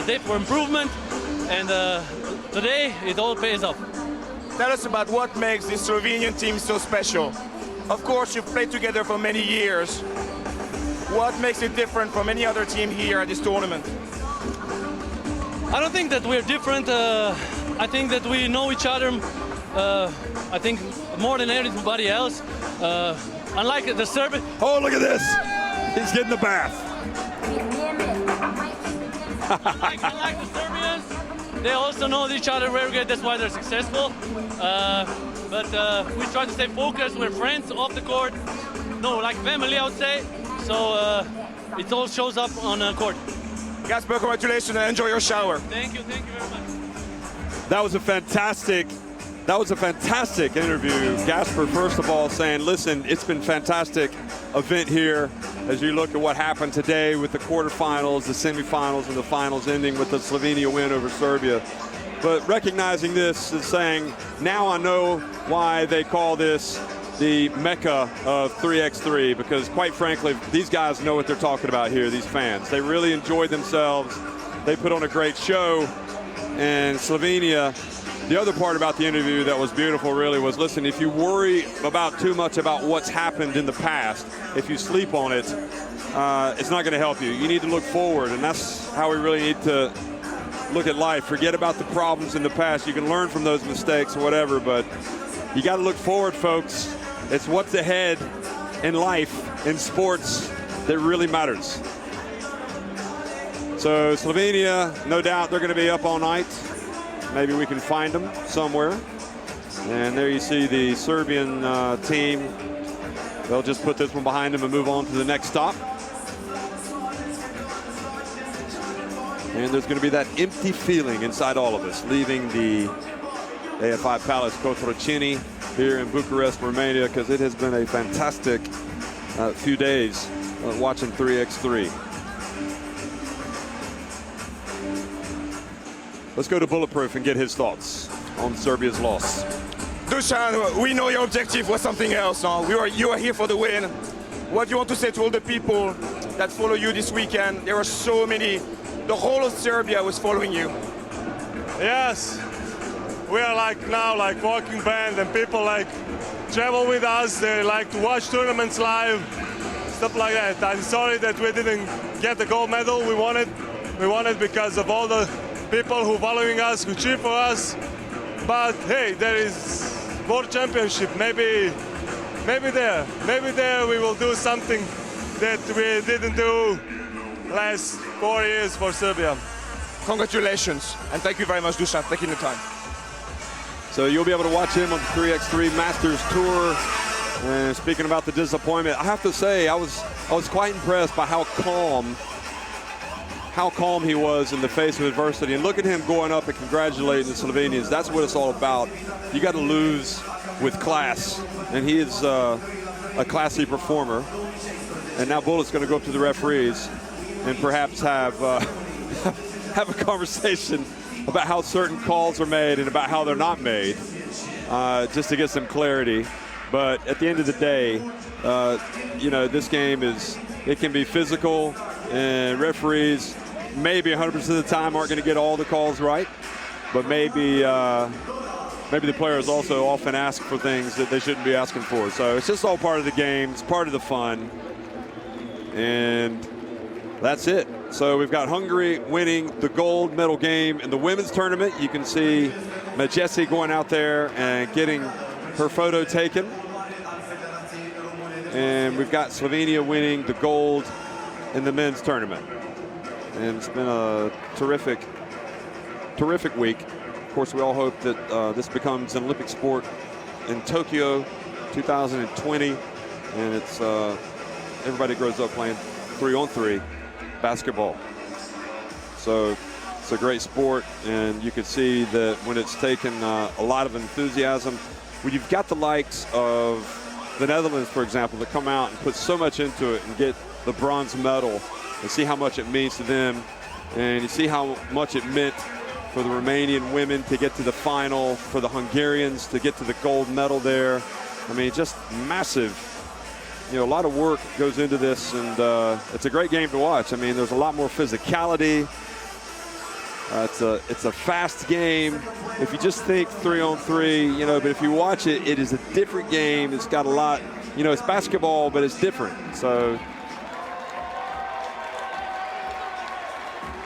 day for improvement, and today it all pays off. Tell us about what makes this Slovenian team so special. Of course, you've played together for many years. What makes it different from any other team here at this tournament? I don't think that we're different. I think that we know each other. I think more than anybody else. Unlike the Serbians. Oh, look at this! He's getting the bath. Unlike the Serbians, they also know each other very good. That's why they're successful. But we try to stay focused. We're friends off the court. No, like family, I would say. So it all shows up on the court. Gasper, congratulations and enjoy your shower. Thank you very much. That was a fantastic interview. Gasper, first of all, saying, listen, it's been a fantastic event here as you look at what happened today with the quarterfinals, the semifinals, and the finals ending with the Slovenia win over Serbia. But recognizing this is saying, now I know why they call this the Mecca of 3x3, because quite frankly, these guys know what they're talking about here, these fans. They really enjoyed themselves. They put on a great show. And Slovenia, the other part about the interview that was beautiful really was, listen, if you worry about too much about what's happened in the past, if you sleep on it, it's not going to help you. You need to look forward, and that's how we really need to look at life. Forget about the problems in the past. You can learn from those mistakes or whatever, but you got to look forward, folks. It's what's ahead in life, in sports, that really matters. So Slovenia, no doubt they're going to be up all night. Maybe we can find them somewhere. And there you see the Serbian team. They'll just put this one behind them and move on to the next stop. And there's going to be that empty feeling inside all of us, leaving the AFI Palace Quarterfinal here in Bucharest, Romania, because it has been a fantastic few days watching 3x3. Let's go to Bulletproof and get his thoughts on Serbia's loss. Dusan, we know your objective was something else. You are here for the win. What do you want to say to all the people that follow you this weekend? There are so many. The whole of Serbia was following you. Yes, we are now like walking band, and people like travel with us. They like to watch tournaments live, stuff like that. I'm sorry that we didn't get the gold medal we wanted. We wanted because of all the people who following us, who cheer for us. But hey, there is World Championship. Maybe there we will do something that we didn't do last 4 years for Serbia. Congratulations, and thank you very much, Dusan, taking the time. So you'll be able to watch him on the 3x3 Masters Tour. And speaking about the disappointment, I have to say I was quite impressed by how calm he was in the face of adversity. And look at him going up and congratulating the Slovenians. That's what it's all about. You got to lose with class, and he is a classy performer. And now Bullet's going to go up to the referees and perhaps have a conversation about how certain calls are made and about how they're not made, just to get some clarity. But at the end of the day, you know, this game it can be physical, and referees maybe 100% of the time aren't going to get all the calls right, but maybe the players also often ask for things that they shouldn't be asking for. So it's just all part of the game. It's part of the fun. And that's it. So we've got Hungary winning the gold medal game in the women's tournament. You can see Majessi going out there and getting her photo taken. And we've got Slovenia winning the gold in the men's tournament. And it's been a terrific week. Of course, we all hope that this becomes an Olympic sport in Tokyo 2020. And it's everybody grows up playing 3-on-3 basketball. So it's a great sport, and you can see that when it's taken a lot of enthusiasm, when you've got the likes of the Netherlands, for example, that come out and put so much into it and get the bronze medal, and see how much it means to them, and you see how much it meant for the Romanian women to get to the final, for the Hungarians to get to the gold medal there. I mean, just massive. You know, a lot of work goes into this, and it's a great game to watch. I mean, there's a lot more physicality. It's a fast game. If you just think 3-on-3, you know, but if you watch it, it is a different game. It's got a lot, you know, it's basketball, but it's different. So,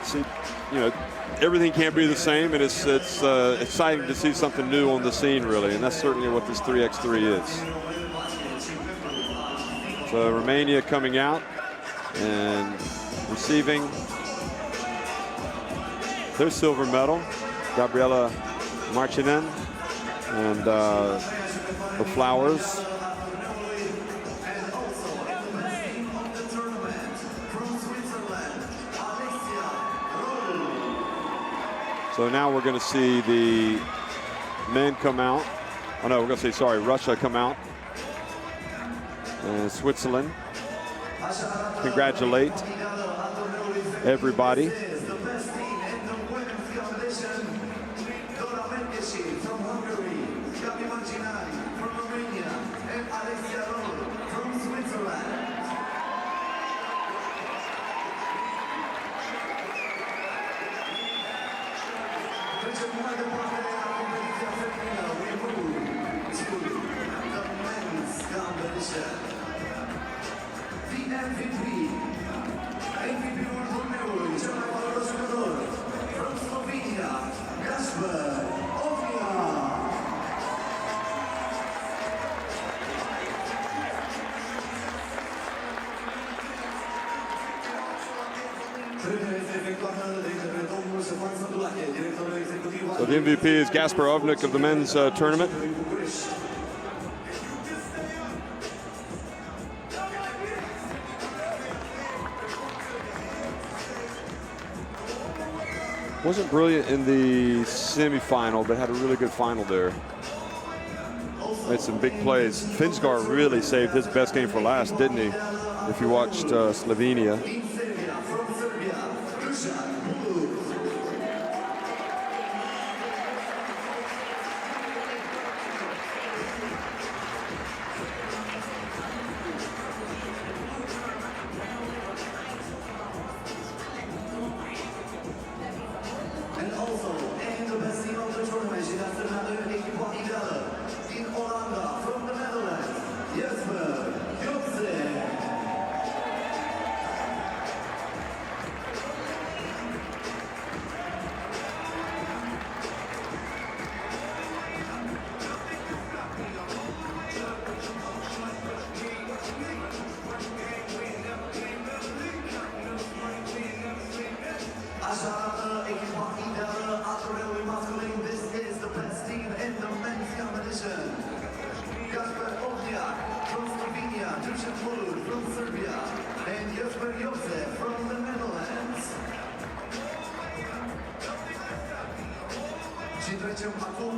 see, you know, everything can't be the same, and it's exciting to see something new on the scene, really, and that's certainly what this 3x3 is. So Romania coming out and receiving their silver medal, Gabriela Marchinen, and the flowers. So now we're going to see the men come out. Oh no, we're going to see, sorry, Russia come out. And Switzerland. Congratulate everybody. From Hungary, Gabi Marcinai from Romania, and Alexia Roll from Switzerland. Trecem mai departe la competiția feminină. We move to the men's competition. The MVP-ul turneului, cel mai valoros jucător, from Slovenia, Kasper. So the MVP is Gasper Ovnik of the men's tournament. Wasn't brilliant in the semifinal, but had a really good final there. Made some big plays. Finsgar really saved his best game for last, didn't he? If you watched Slovenia. Și trecem acum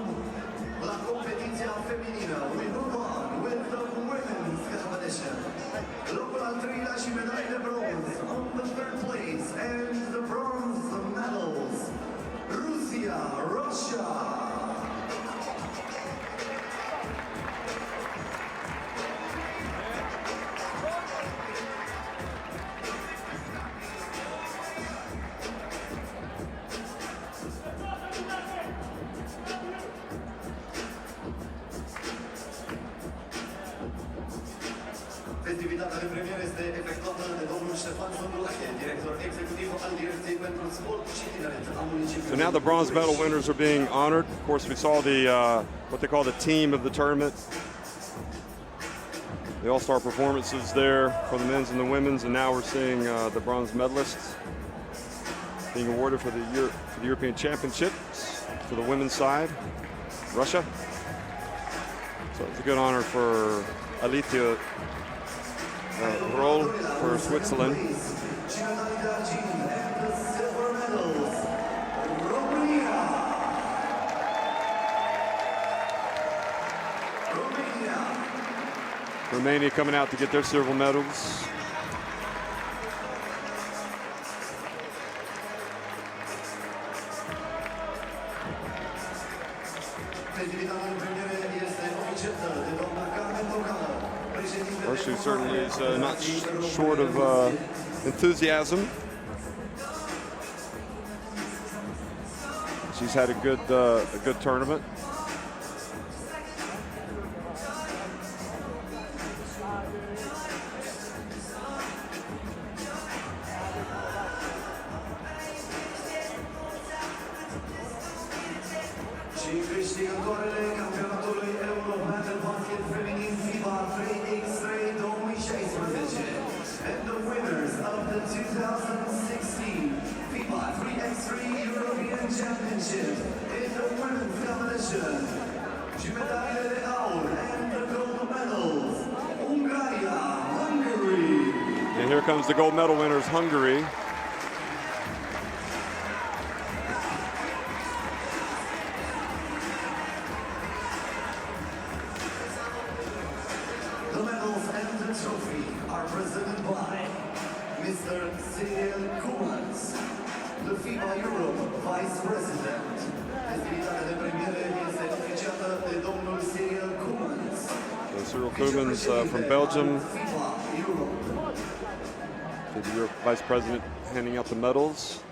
la competiția feminină. We move on with the women's competition. Locul al treilea și medaile de bronz on the third place and the bronze medals. Russia. Festivitatea de premieră este efectuată de domnul Ștefan Zâmbulache, director executiv al Direcției pentru Sport și Tineret al municipiului. So now the bronze medal winners are being honored. Of course, we saw the what they call the team of the tournament. The all-star performances there for the men's and the women's, and now we're seeing the bronze medalists being awarded for the European Championships for the women's side, Russia. So it's a good honor for Alicia Roll for Switzerland. Romania coming out to get their silver medals. Russia certainly is not short of enthusiasm. She's had a good tournament. Și câștigătoarele campionatului european de basket feminin FIBA 3x3 2016 and the winners of the 2016 FIBA 3x3 European Championship in the women's competition. Și medalele de aur and the gold medals, Hungary. And here comes the gold medal winners, Hungary. The medals and the trophy are presented by Mr. Cyril Kumans, the FIBA Europe Vice President. Festivitatea de premiere este oficiată de domnul Cyril Kumans. Cyril Kumans from Belgium, FIBA Europe. the Europe Vice President, handing out the medals.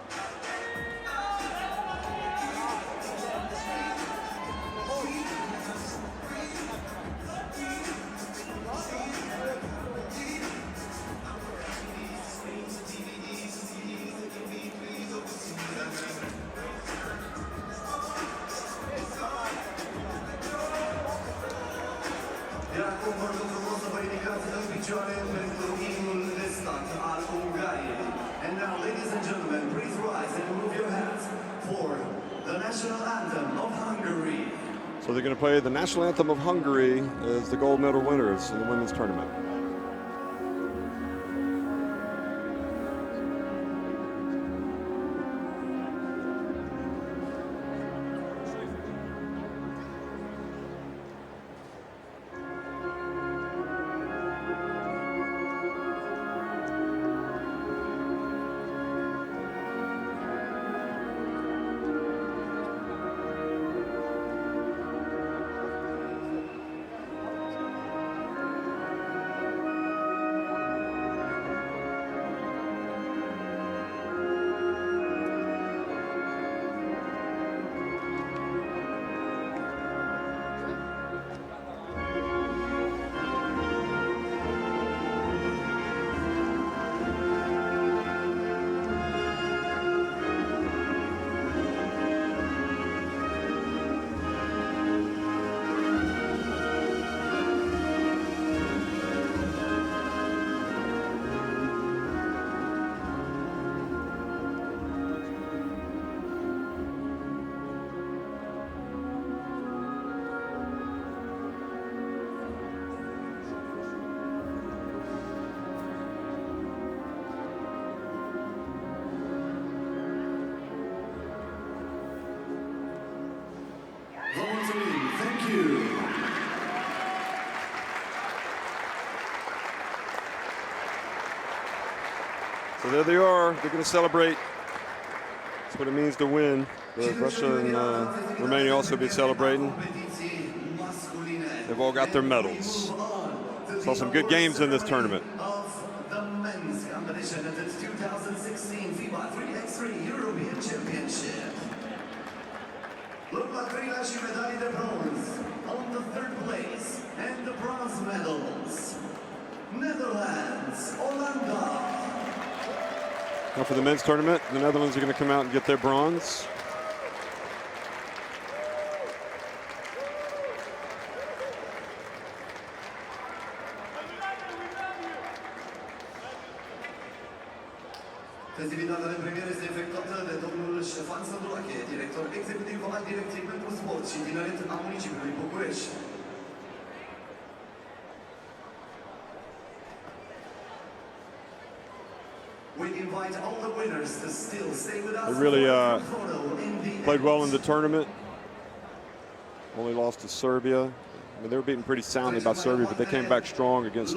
Iar acum vă rog frumos să vă ridicați în picioare pentru imnul de stat al Ungariei. And now, ladies and gentlemen, please rise and remove your hats for the national anthem of Hungary. So they're going to play the national anthem of Hungary as the gold medal winners in the women's tournament. Vă mulțumim. Thank you. So there they are. They're going to celebrate. That's what it means to win. Russia and Romania also be celebrating. They've all got their medals. Saw some good games in this tournament. Of the men's competition at the 2016 FIBA 3x3 European Championship. Lupla Trila și medalii de bronz on the third place and the bronze medals. Netherlands, Hollanda. Now for the men's tournament, the Netherlands are going to come out and get their bronze. Festivitatea de premiere este efectuată de domnul Ștefan Sădulache, director executiv al Direcției pentru Sport și Tineret a municipiului București. We invite all the winners to still stay with us. They really played well in the tournament. Only lost to Serbia. I mean, they were beaten pretty soundly by Serbia, but they came back strong against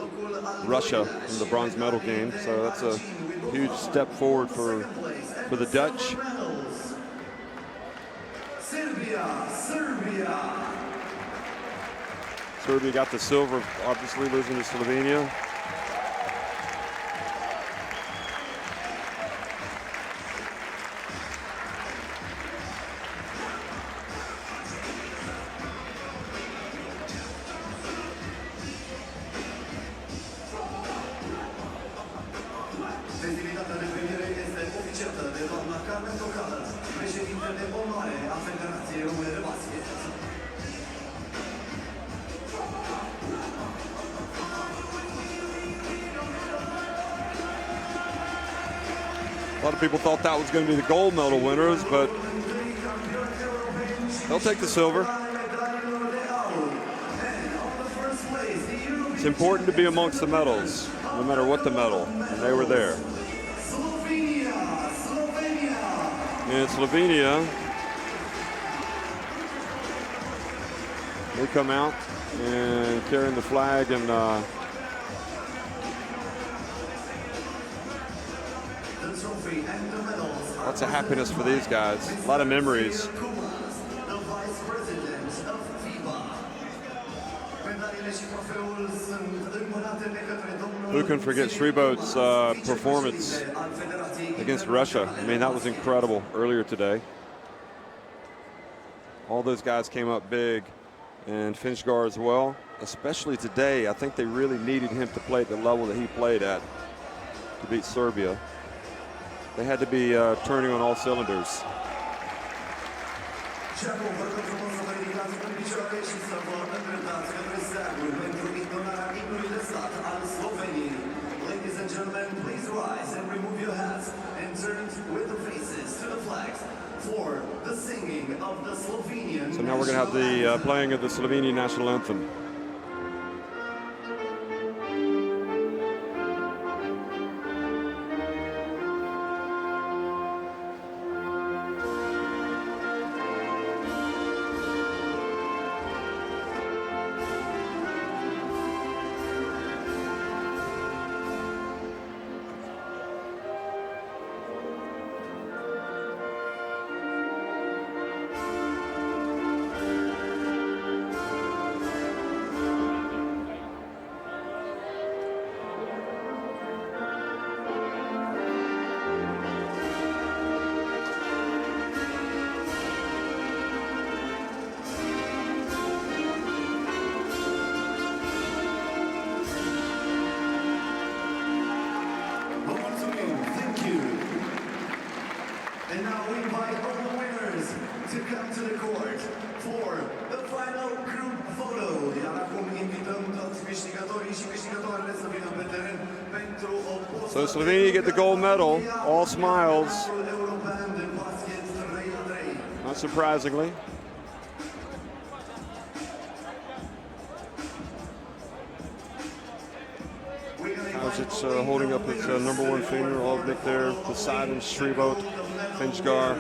Russia in the bronze medal game. So that's a huge step forward for the Dutch. Serbia got the silver, obviously losing to Slovenia. A lot of people thought that was going to be the gold medal winners, but they'll take the silver. It's important to be amongst the medals, no matter what the medal, and they were there. And Slovenia, they come out and carrying the flag, and lots of happiness for these guys. A lot of memories. Who can forget Sribote's performance against Russia? I mean, that was incredible earlier today. All those guys came up big, and Finchgar as well. Especially today, I think they really needed him to play at the level that he played at to beat Serbia. They had to be turning on all cylinders. Ladies and gentlemen, please rise and remove your hats and turn with the faces to the flags for the singing of the Slovenian. So now we're going to have the playing of the Slovenian national anthem. And now we invite all the winners to come to the court for the final group photo. Iar acum invităm toți câștigătorii și câștigătoarele să vină pe teren pentru o poză. So Slovenia get the gold medal, all smiles. Not surprisingly. It's holding up his number one finger, Ovnik there, Poseidon, Sribote, Finchgar.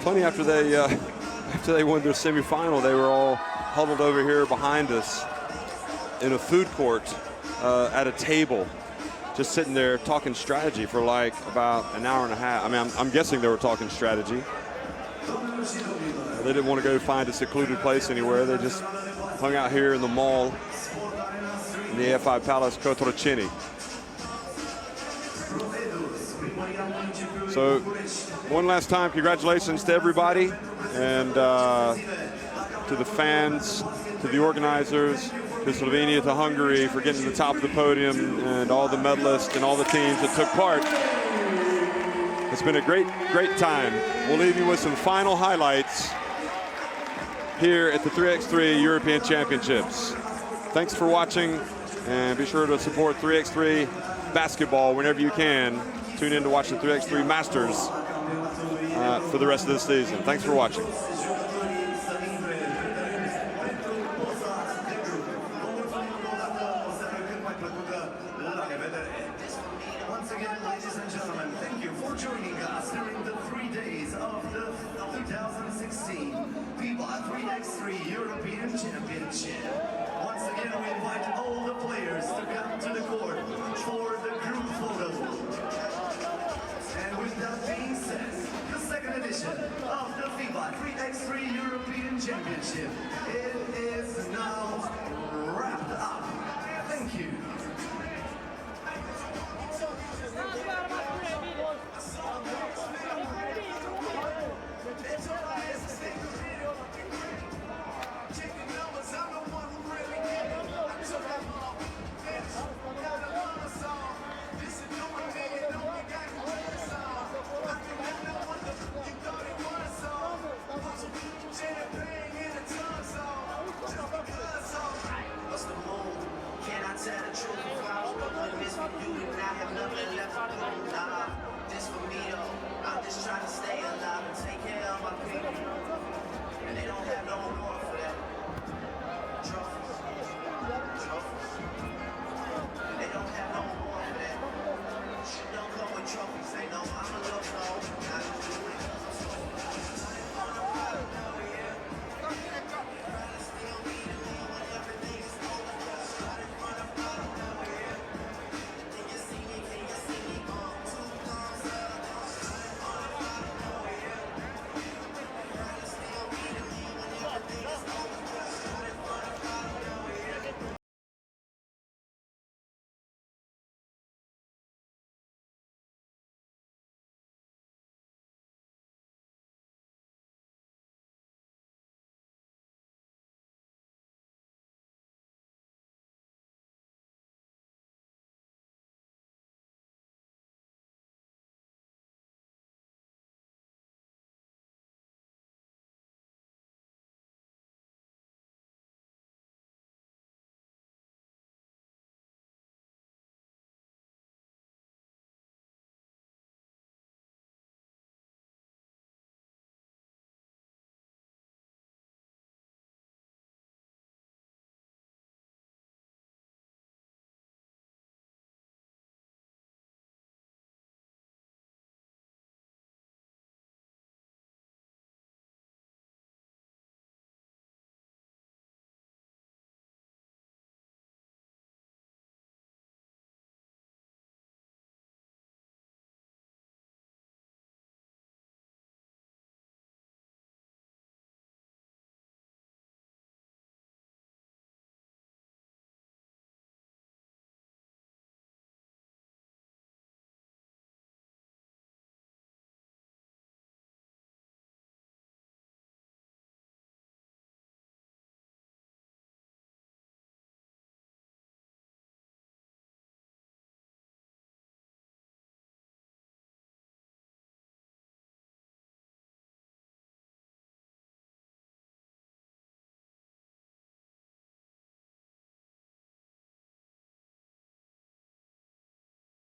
Funny, after they won their semifinal, they were all huddled over here behind us in a food court at a table, just sitting there talking strategy for like about an hour and a half. I mean, I'm guessing they were talking strategy. They didn't want to go find a secluded place anywhere. They just hung out here in the mall in the FI Palace, Quarterfinal. So one last time, congratulations to everybody, and to the fans, to the organizers, to Slovenia, to Hungary for getting to the top of the podium, and all the medalists and all the teams that took part. It's been a great, great time. We'll leave you with some final highlights here at the 3x3 European Championships. Thanks for watching, and be sure to support 3x3 basketball whenever you can. Tune in to watch the 3x3 Masters for the rest of this season. Thanks for watching. Once again, ladies and gentlemen, thank you for joining us during the 3 days of the 2016 FIBA 3x3 European Championship. Once again, we invite all the players to come to the court for the group photo. And with that being said, the second edition of the FIBA 3x3 European Championship, it is now wrapped up. Thank you. What's the moon? Can I tell the truth? If I was Brooklyn, miss me, you and I have nothing left to do. Nah, this for me though. I'm just trying to stay alive and take care of my people. And they don't have no reward for that. Trophy.